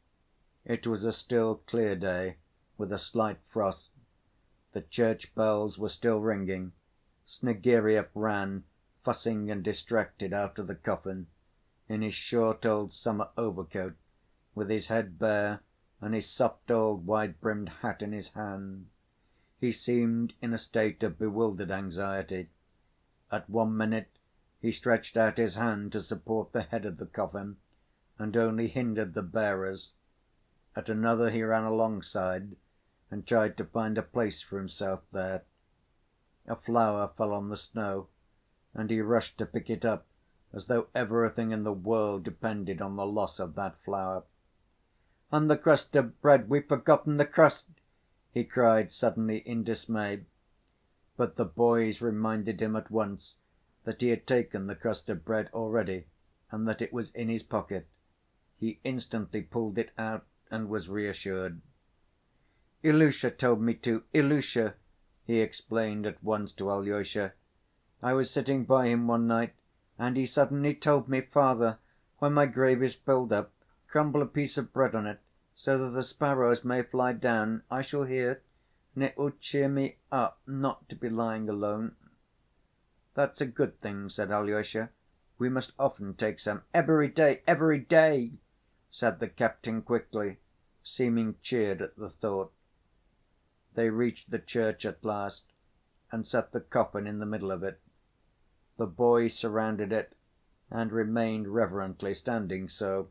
S1: It was a still, clear day, with a slight frost. The church bells were still ringing. Snegiryov ran, fussing and distracted, after the coffin, in his short old summer overcoat, with his head bare and his soft old wide‐brimmed hat in his hand. He seemed in a state of bewildered anxiety. At one minute he stretched out his hand to support the head of the coffin, and only hindered the bearers. At another he ran alongside and tried to find a place for himself there. A flower fell on the snow, and he rushed to pick it up as though everything in the world depended on the loss of that flower. "And the crust of bread, we've forgotten the crust!" he cried suddenly in dismay. But the boys reminded him at once that he had taken the crust of bread already and that it was in his pocket. He instantly pulled it out and was reassured. "Ilusha told me to, Ilusha," he explained at once to Alyosha. "I was sitting by him one night, and he suddenly told me, 'Father, when my grave is filled up, crumble a piece of bread on it, so that the sparrows may fly down. I shall hear, and it will cheer me up not to be lying alone.'" "That's a good thing," said Alyosha. "We must often take some." "Every day," said the captain quickly, seeming cheered at the thought. They reached the church at last and set the coffin in the middle of it. The boys surrounded it and remained reverently standing so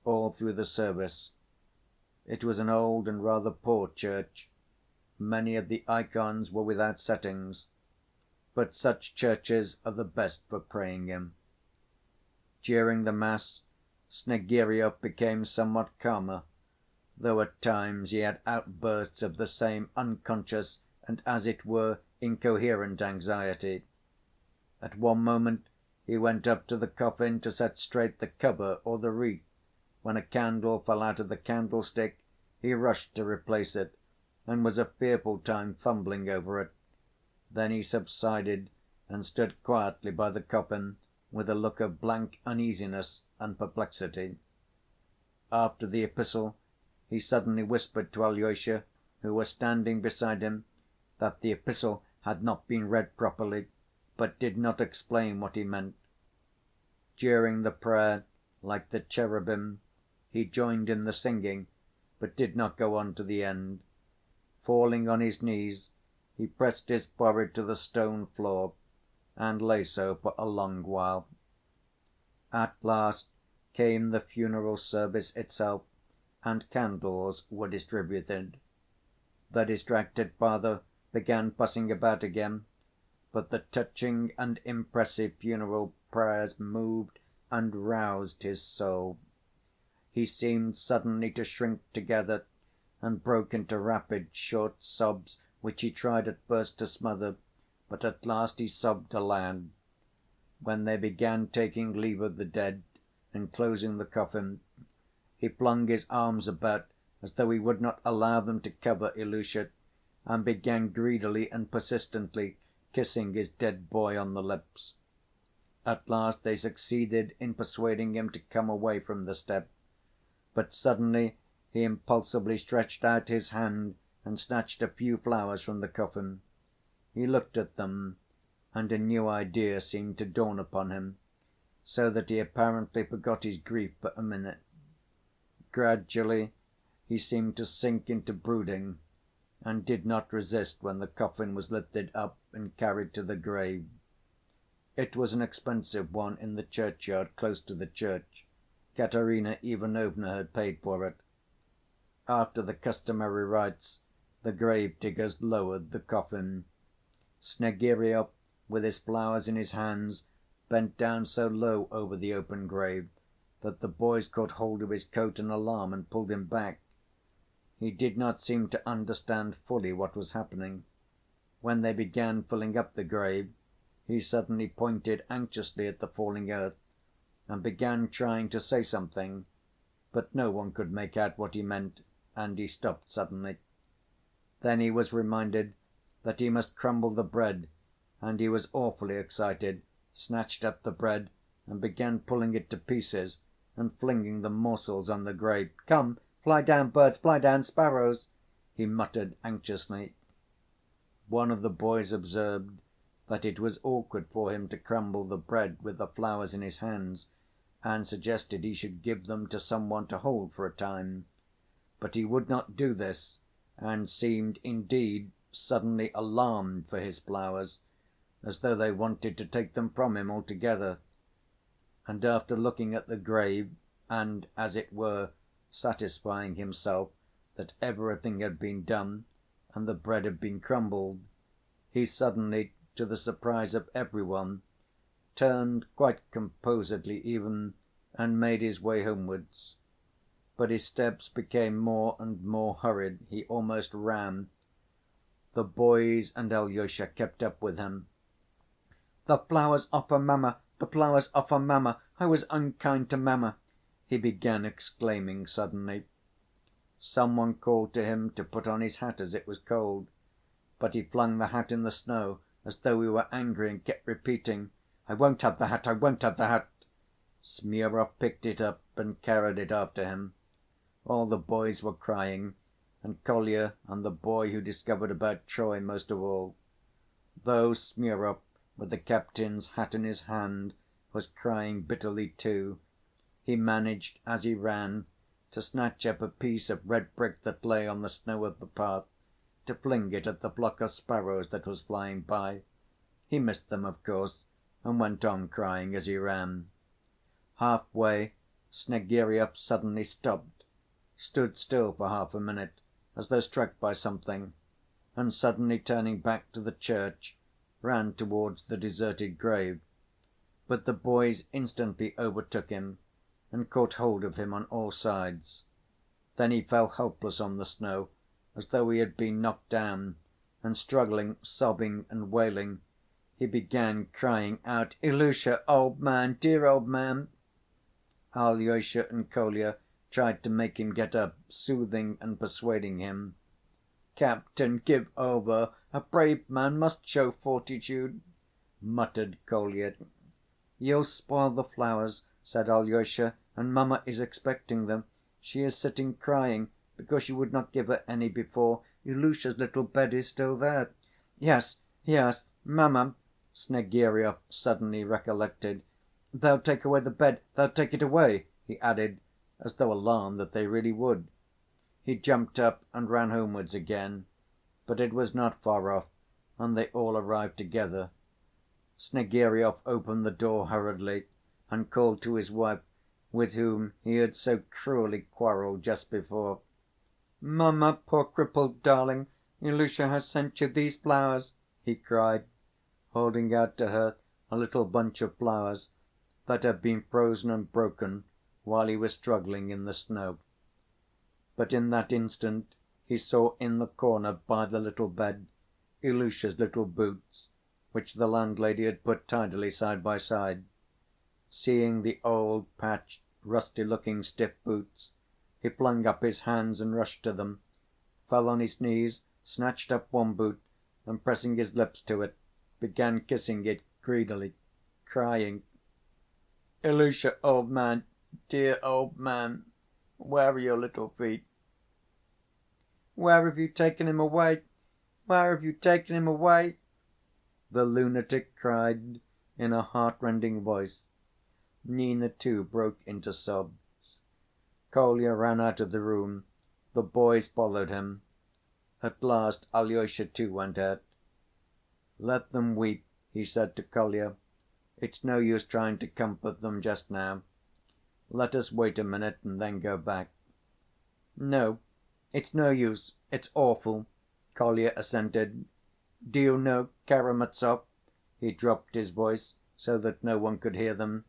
S1: all through the service. It was an old and rather poor church. Many of the ikons were without settings, but such churches are the best for praying in. During the mass Snegiryov became somewhat calmer, though at times he had outbursts of the same unconscious and, as it were, incoherent anxiety. At one moment he went up to the coffin to set straight the cover or the wreath. When a candle fell out of the candlestick he rushed to replace it, and was a fearful time fumbling over it. Then he subsided and stood quietly by the coffin with a look of blank uneasiness and perplexity. After the epistle he suddenly whispered to Alyosha, who was standing beside him, that the epistle had not been read properly, but did not explain what he meant. During the prayer, like the cherubim, he joined in the singing, but did not go on to the end. Falling on his knees, he pressed his forehead to the stone floor, and lay so for a long while. At last came the funeral service itself, and candles were distributed. The distracted father began fussing about again, but the touching and impressive funeral prayers moved and roused his soul. He seemed suddenly to shrink together, and broke into rapid, short sobs which he tried at first to smother, but at last he sobbed aloud. When they began taking leave of the dead and closing the coffin, he flung his arms about as though he would not allow them to cover Ilusha, and began greedily and persistently kissing his dead boy on the lips. At last they succeeded in persuading him to come away from the step, but suddenly he impulsively stretched out his hand and snatched a few flowers from the coffin. He looked at them, and a new idea seemed to dawn upon him, so that he apparently forgot his grief for a minute. Gradually he seemed to sink into brooding, and did not resist when the coffin was lifted up and carried to the grave. It was an expensive one in the churchyard close to the church. Katerina Ivanovna had paid for it. After the customary rites, the grave‐diggers lowered the coffin. Snegiryov, with his flowers in his hands, bent down so low over the open grave that the boys caught hold of his coat in alarm and pulled him back. He did not seem to understand fully what was happening. When they began filling up the grave, he suddenly pointed anxiously at the falling earth, and began trying to say something, but no one could make out what he meant, and he stopped suddenly. Then he was reminded that he must crumble the bread, and he was awfully excited, snatched up the bread and began pulling it to pieces and flinging the morsels on the grave. "Come, fly down, birds, fly down, sparrows," he muttered anxiously. One of the boys observed that it was awkward for him to crumble the bread with the flowers in his hands, and suggested he should give them to some one to hold for a time. But he would not do this, and seemed indeed suddenly alarmed for his flowers, as though they wanted to take them from him altogether. And after looking at the grave and, as it were, satisfying himself that everything had been done and the bread had been crumbled, he suddenly, to the surprise of every one, turned quite composedly even and made his way homewards. But his steps became more and more hurried, he almost ran. The boys and Alyosha kept up with him. "The flowers are for mamma, the flowers are for mamma. I was unkind to mamma," he began exclaiming suddenly. Some one called to him to put on his hat as it was cold, but he flung the hat in the snow as though he were angry and kept repeating, "I won't have the hat, I won't have the hat." Smurov picked it up and carried it after him. All the boys were crying, and Kolya and the boy who discovered about Troy most of all. Though Smurov, with the captain's hat in his hand, was crying bitterly too, he managed, as he ran, to snatch up a piece of red brick that lay on the snow of the path, to fling it at the flock of sparrows that was flying by. He missed them, of course, and went on crying as he ran. Half‐way Snegiryov suddenly stopped, stood still for half a minute, as though struck by something, and suddenly turning back to the church, ran towards the deserted grave. But the boys instantly overtook him and caught hold of him on all sides. Then he fell helpless on the snow, as though he had been knocked down, and struggling, sobbing and wailing, he began crying out, "Ilusha, old man, dear old man!" Alyosha and Kolya tried to make him get up, soothing and persuading him. "Captain, give over! A brave man must show fortitude," muttered Kolya. "You'll spoil the flowers," said Alyosha, "and mamma is expecting them. She is sitting crying because you would not give her any before. Ilusha's little bed is still there." "Yes, yes, mamma," Snegiryov suddenly recollected. "They'll take away the bed, they'll take it away," he added, as though alarmed that they really would. He jumped up and ran homewards again, but it was not far off, and they all arrived together. Snegiryov opened the door hurriedly and called to his wife, with whom he had so cruelly quarreled just before. "Mamma, poor crippled darling, Ilusha has sent you these flowers," he cried, holding out to her a little bunch of flowers that had been frozen and broken while he was struggling in the snow. But in that instant he saw in the corner by the little bed Ilusha's little boots, which the landlady had put tidily side by side. Seeing the old, patched, rusty‐looking stiff boots, he flung up his hands and rushed to them, fell on his knees, snatched up one boot, and pressing his lips to it, began kissing it greedily, crying, "Ilusha, old man, dear old man, where are your little feet? Where have you taken him away? Where have you taken him away?" the lunatic cried in a heart‐rending voice. Nina, too, broke into sobs. Kolya ran out of the room. The boys followed him. At last Alyosha too went out. "Let them weep," he said to Kolya. "It's no use trying to comfort them just now. Let us wait a minute and then go back." "No, it's no use, it's awful," Kolya assented. "Do you know, Karamazov," he dropped his voice so that no one could hear them,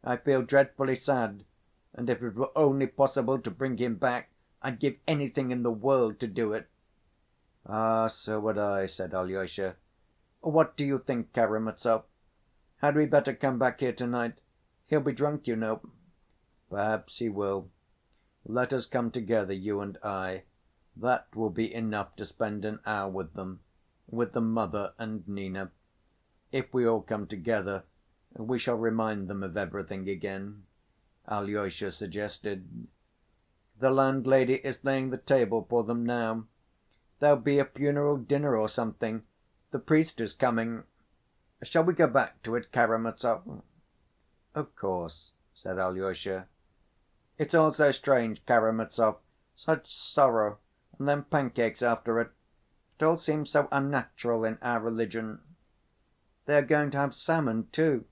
S1: "I feel dreadfully sad, and if it were only possible to bring him back, I'd give anything in the world to do it." "Ah, so would I," said Alyosha. "What do you think, Karamazov? Had we better come back here to‐night? He'll be drunk, you know." "Perhaps he will. Let us come together, you and I. That will be enough to spend an hour with the mother and Nina. If we all come together, we shall remind them of everything again," Alyosha suggested. "The landlady is laying the table for them now. There'll be a funeral dinner or something. The priest is coming. Shall we go back to it, Karamazov?" "Of course," said Alyosha. "It's all so strange, Karamazov. Such sorrow, and then pancakes after it. It all seems so unnatural in our religion." "They are going to have salmon, too,"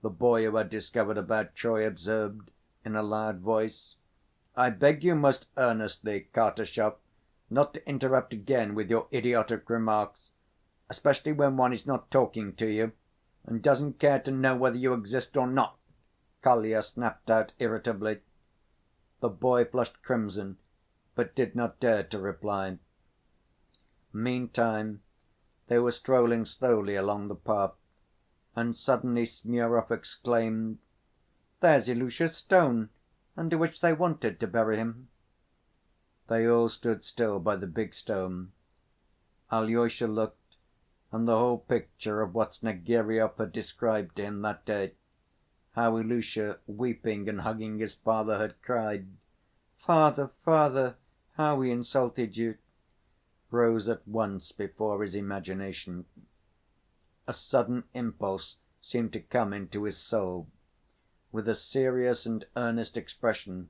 S1: the boy who had discovered about Troy observed in a loud voice. "I beg you most earnestly, Kartashov, not to interrupt again with your idiotic remarks, especially when one is not talking to you and doesn't care to know whether you exist or not," Kolya snapped out irritably. The boy flushed crimson, but did not dare to reply. Meantime they were strolling slowly along the path, and suddenly Smurov exclaimed, "There's Ilusha's stone, under which they wanted to bury him." They all stood still by the big stone. Alyosha looked, and the whole picture of what Snegiryov had described to him that day, how Ilusha, weeping and hugging his father, had cried, "Father, father, how he insulted you," rose at once before his imagination. A sudden impulse seemed to come into his soul. With a serious and earnest expression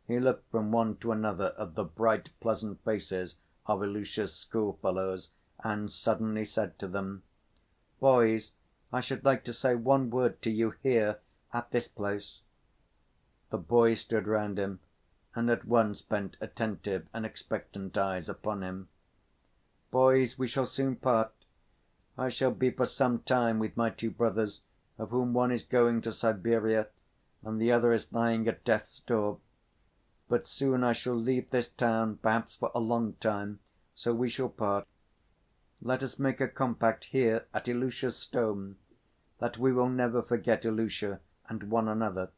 S1: he looked from one to another of the bright, pleasant faces of Ilusha's schoolfellows, and suddenly said to them, "Boys, I should like to say one word to you here, at this place." The boys stood round him,
S2: and at once bent attentive and expectant eyes upon him. "Boys, we shall soon part. I shall be for some time with my two brothers, of whom one is going to Siberia and the other is lying at death's door. But soon I shall leave this town, perhaps for a long time, so we shall part. Let us make a compact here at Ilusha's stone that we will never forget Ilusha and one another.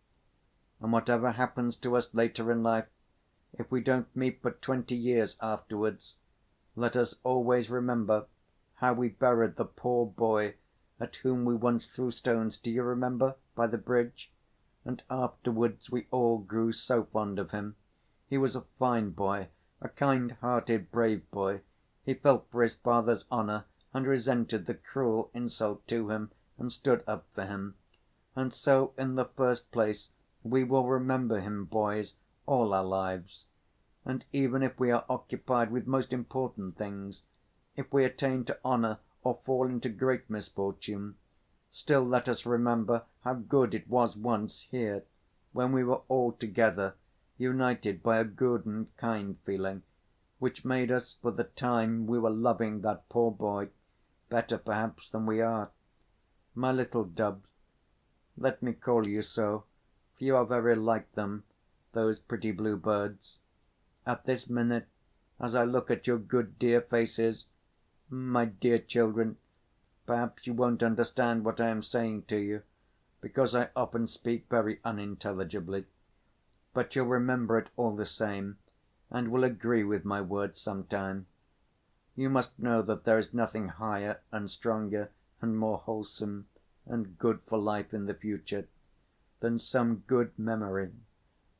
S2: And whatever happens to us later in life, if we don't meet for 20 years afterwards, let us always remember how we buried the poor boy at whom we once threw stones, do you remember, by the bridge? And afterwards we all grew so fond of him. He was a fine boy, a kind‐hearted, brave boy. He felt for his father's honor and resented the cruel insult to him and stood up for him. And so, in the first place, we will remember him, boys, all our lives. And even if we are occupied with most important things, if we attain to honor or fall into great misfortune, still let us remember how good it was once here, when we were all together, united by a good and kind feeling, which made us, for the time we were loving that poor boy, better perhaps than we are. My little doves, let me call you so, for you are very like them, those pretty bluebirds. At this minute, as I look at your good dear faces, my dear children, perhaps you won't understand what I am saying to you, because I often speak very unintelligibly. But you'll remember it all the same, and will agree with my words some time. You must know that there is nothing higher and stronger and more wholesome and good for life in the future than some good memory,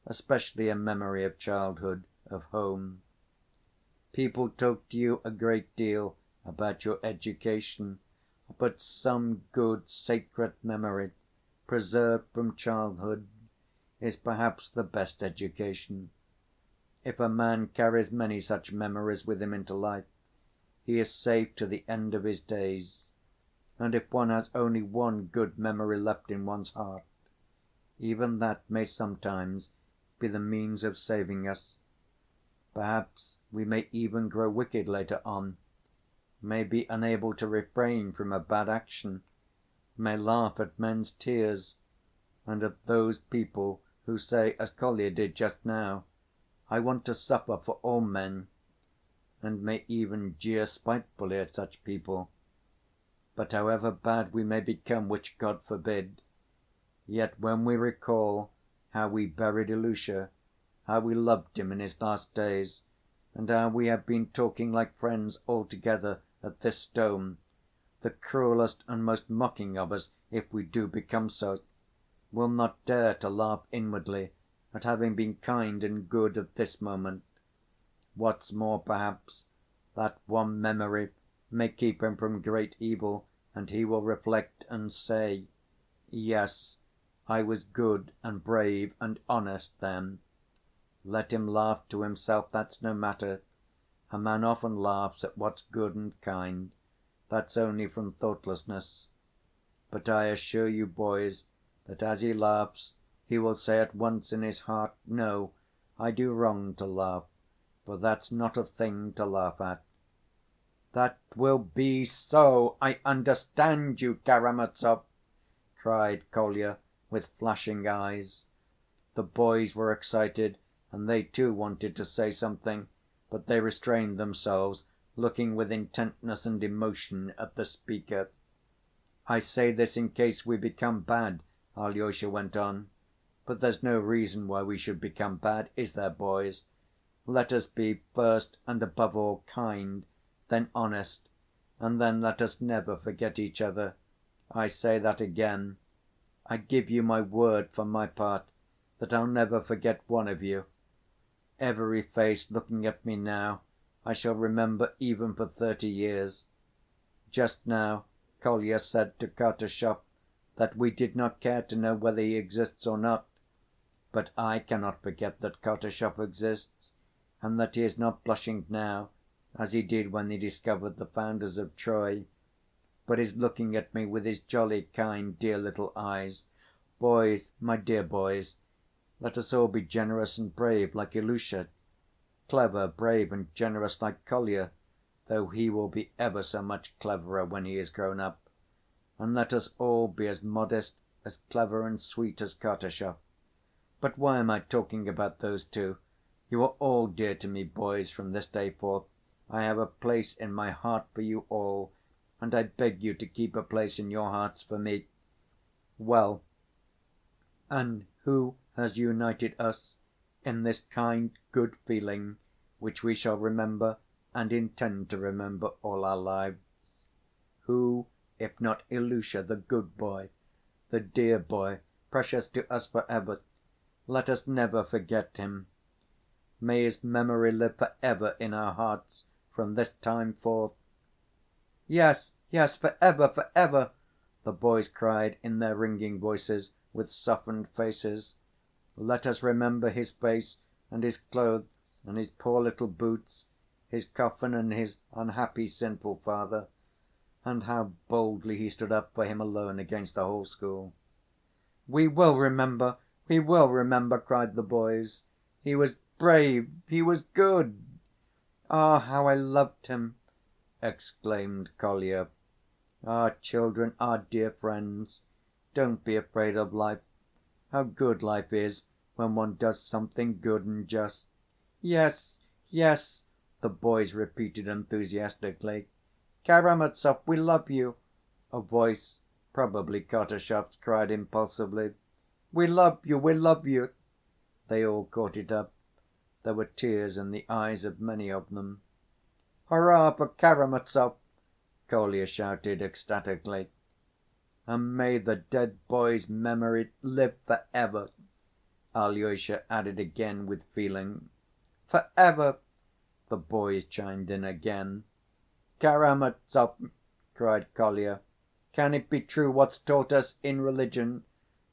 S2: especially a memory of childhood, of home. People talk to you a great deal about your education, but some good, sacred memory, preserved from childhood, is perhaps the best education. If a man carries many such memories with him into life, he is safe to the end of his days. And if one has only one good memory left in one's heart, even that may sometimes be the means of saving us. Perhaps we may even grow wicked later on, may be unable to refrain from a bad action, may laugh at men's tears and at those people who say, as Kolya did just now, "I want to suffer for all men," and may even jeer spitefully at such people. But however bad we may become, which God forbid, yet when we recall how we buried Ilusha, how we loved him in his last days, and how we have been talking like friends all together at this stone, the cruelest and most mocking of us, if we do become so, will not dare to laugh inwardly at having been kind and good at this moment. What's more, perhaps, that one memory may keep him from great evil, and he will reflect and say, "Yes, I was good and brave and honest then." Let him laugh to himself, that's no matter. A man often laughs at what's good and kind. That's only from thoughtlessness. But I assure you, boys, that as he laughs, he will say at once in his heart, "No, I do wrong to laugh, for that's not a thing to laugh at." "That will be so, I understand you, Karamazov," cried Kolya, with flashing eyes. The boys were excited, and they too wanted to say something, but they restrained themselves, looking with intentness and emotion at the speaker. "I say this in case we become bad," Alyosha went on. "But there's no reason why we should become bad, is there, boys? Let us be, first and above all, kind, then honest, and then let us never forget each other. I say that again. I give you my word, for my part, that I'll never forget one of you. Every face looking at me now I shall remember even for 30 years. Just now Kolya said to Kartashov that we did not care to know whether he exists or not. But I cannot forget that Kartashov exists, and that he is not blushing now, as he did when he discovered the founders of Troy, but is looking at me with his jolly, kind, dear little eyes. Boys, my dear boys, Let us all be generous and brave like Ilusha, clever, brave, and generous like Kolya, though he will be ever so much cleverer when he is grown up. And let us all be as modest, as clever and sweet as Kartashov. But why am I talking about those two? You are all dear to me, boys, from this day forth. I have a place in my heart for you all, and I beg you to keep a place in your hearts for me. Well, and who has united us in this kind, good feeling, which we shall remember and intend to remember all our lives? Who, if not Ilusha, the good boy, the dear boy, precious to us for ever? Let us never forget him. May his memory live for ever in our hearts from this time forth. Yes, yes, for ever, for ever, the boys cried in their ringing voices with softened faces. Let us remember his face and his clothes and his poor little boots, his coffin and his unhappy, sinful father, and how boldly he stood up for him alone against the whole school. We will remember, cried the boys. He was brave, he was good. Ah, how I loved him, exclaimed Kolya. Ah, children, our dear friends, don't be afraid of life. How good life is when one does something good and just. Yes, yes, the boys repeated enthusiastically. Karamazov, we love you, a voice, probably Kartashov's, cried impulsively. We love you, we love you. They all caught it up. There were tears in the eyes of many of them. Hurrah for Karamazov! Kolya shouted ecstatically. And may the dead boy's memory live for ever, Alyosha added again with feeling. For ever, the boys chimed in again. Karamazov, cried Kolya, can it be true what's taught us in religion,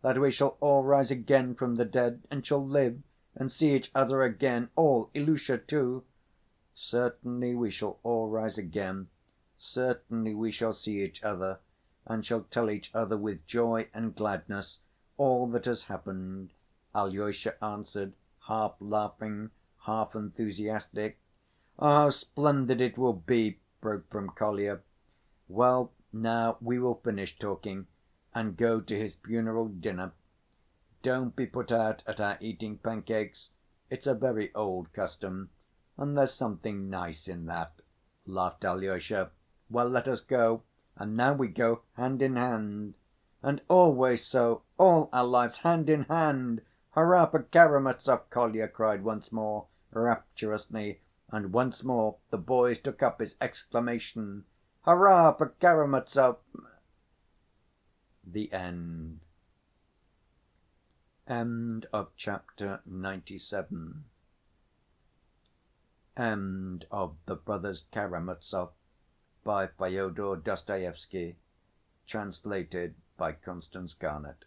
S2: that we shall all rise again from the dead, and shall live and see each other again, all, Ilusha too? Certainly we shall all rise again, certainly we shall see each other, and shall tell each other with joy and gladness all that has happened, Alyosha answered, half laughing, half enthusiastic. Oh, how splendid it will be, broke from Kolya. Well, now we will finish talking and go to his funeral dinner. Don't be put out at our eating pancakes. It's a very old custom, and there's something nice in that, laughed Alyosha. Well, let us go, and now we go hand in hand. And always so, all our lives hand in hand. Hurrah for Karamazov, Kolya cried once more, rapturously, and once more the boys took up his exclamation. Hurrah for Karamazov! The end. End of chapter 97. End of The Brothers Karamazov by Fyodor Dostoyevsky, translated by Constance Garnett.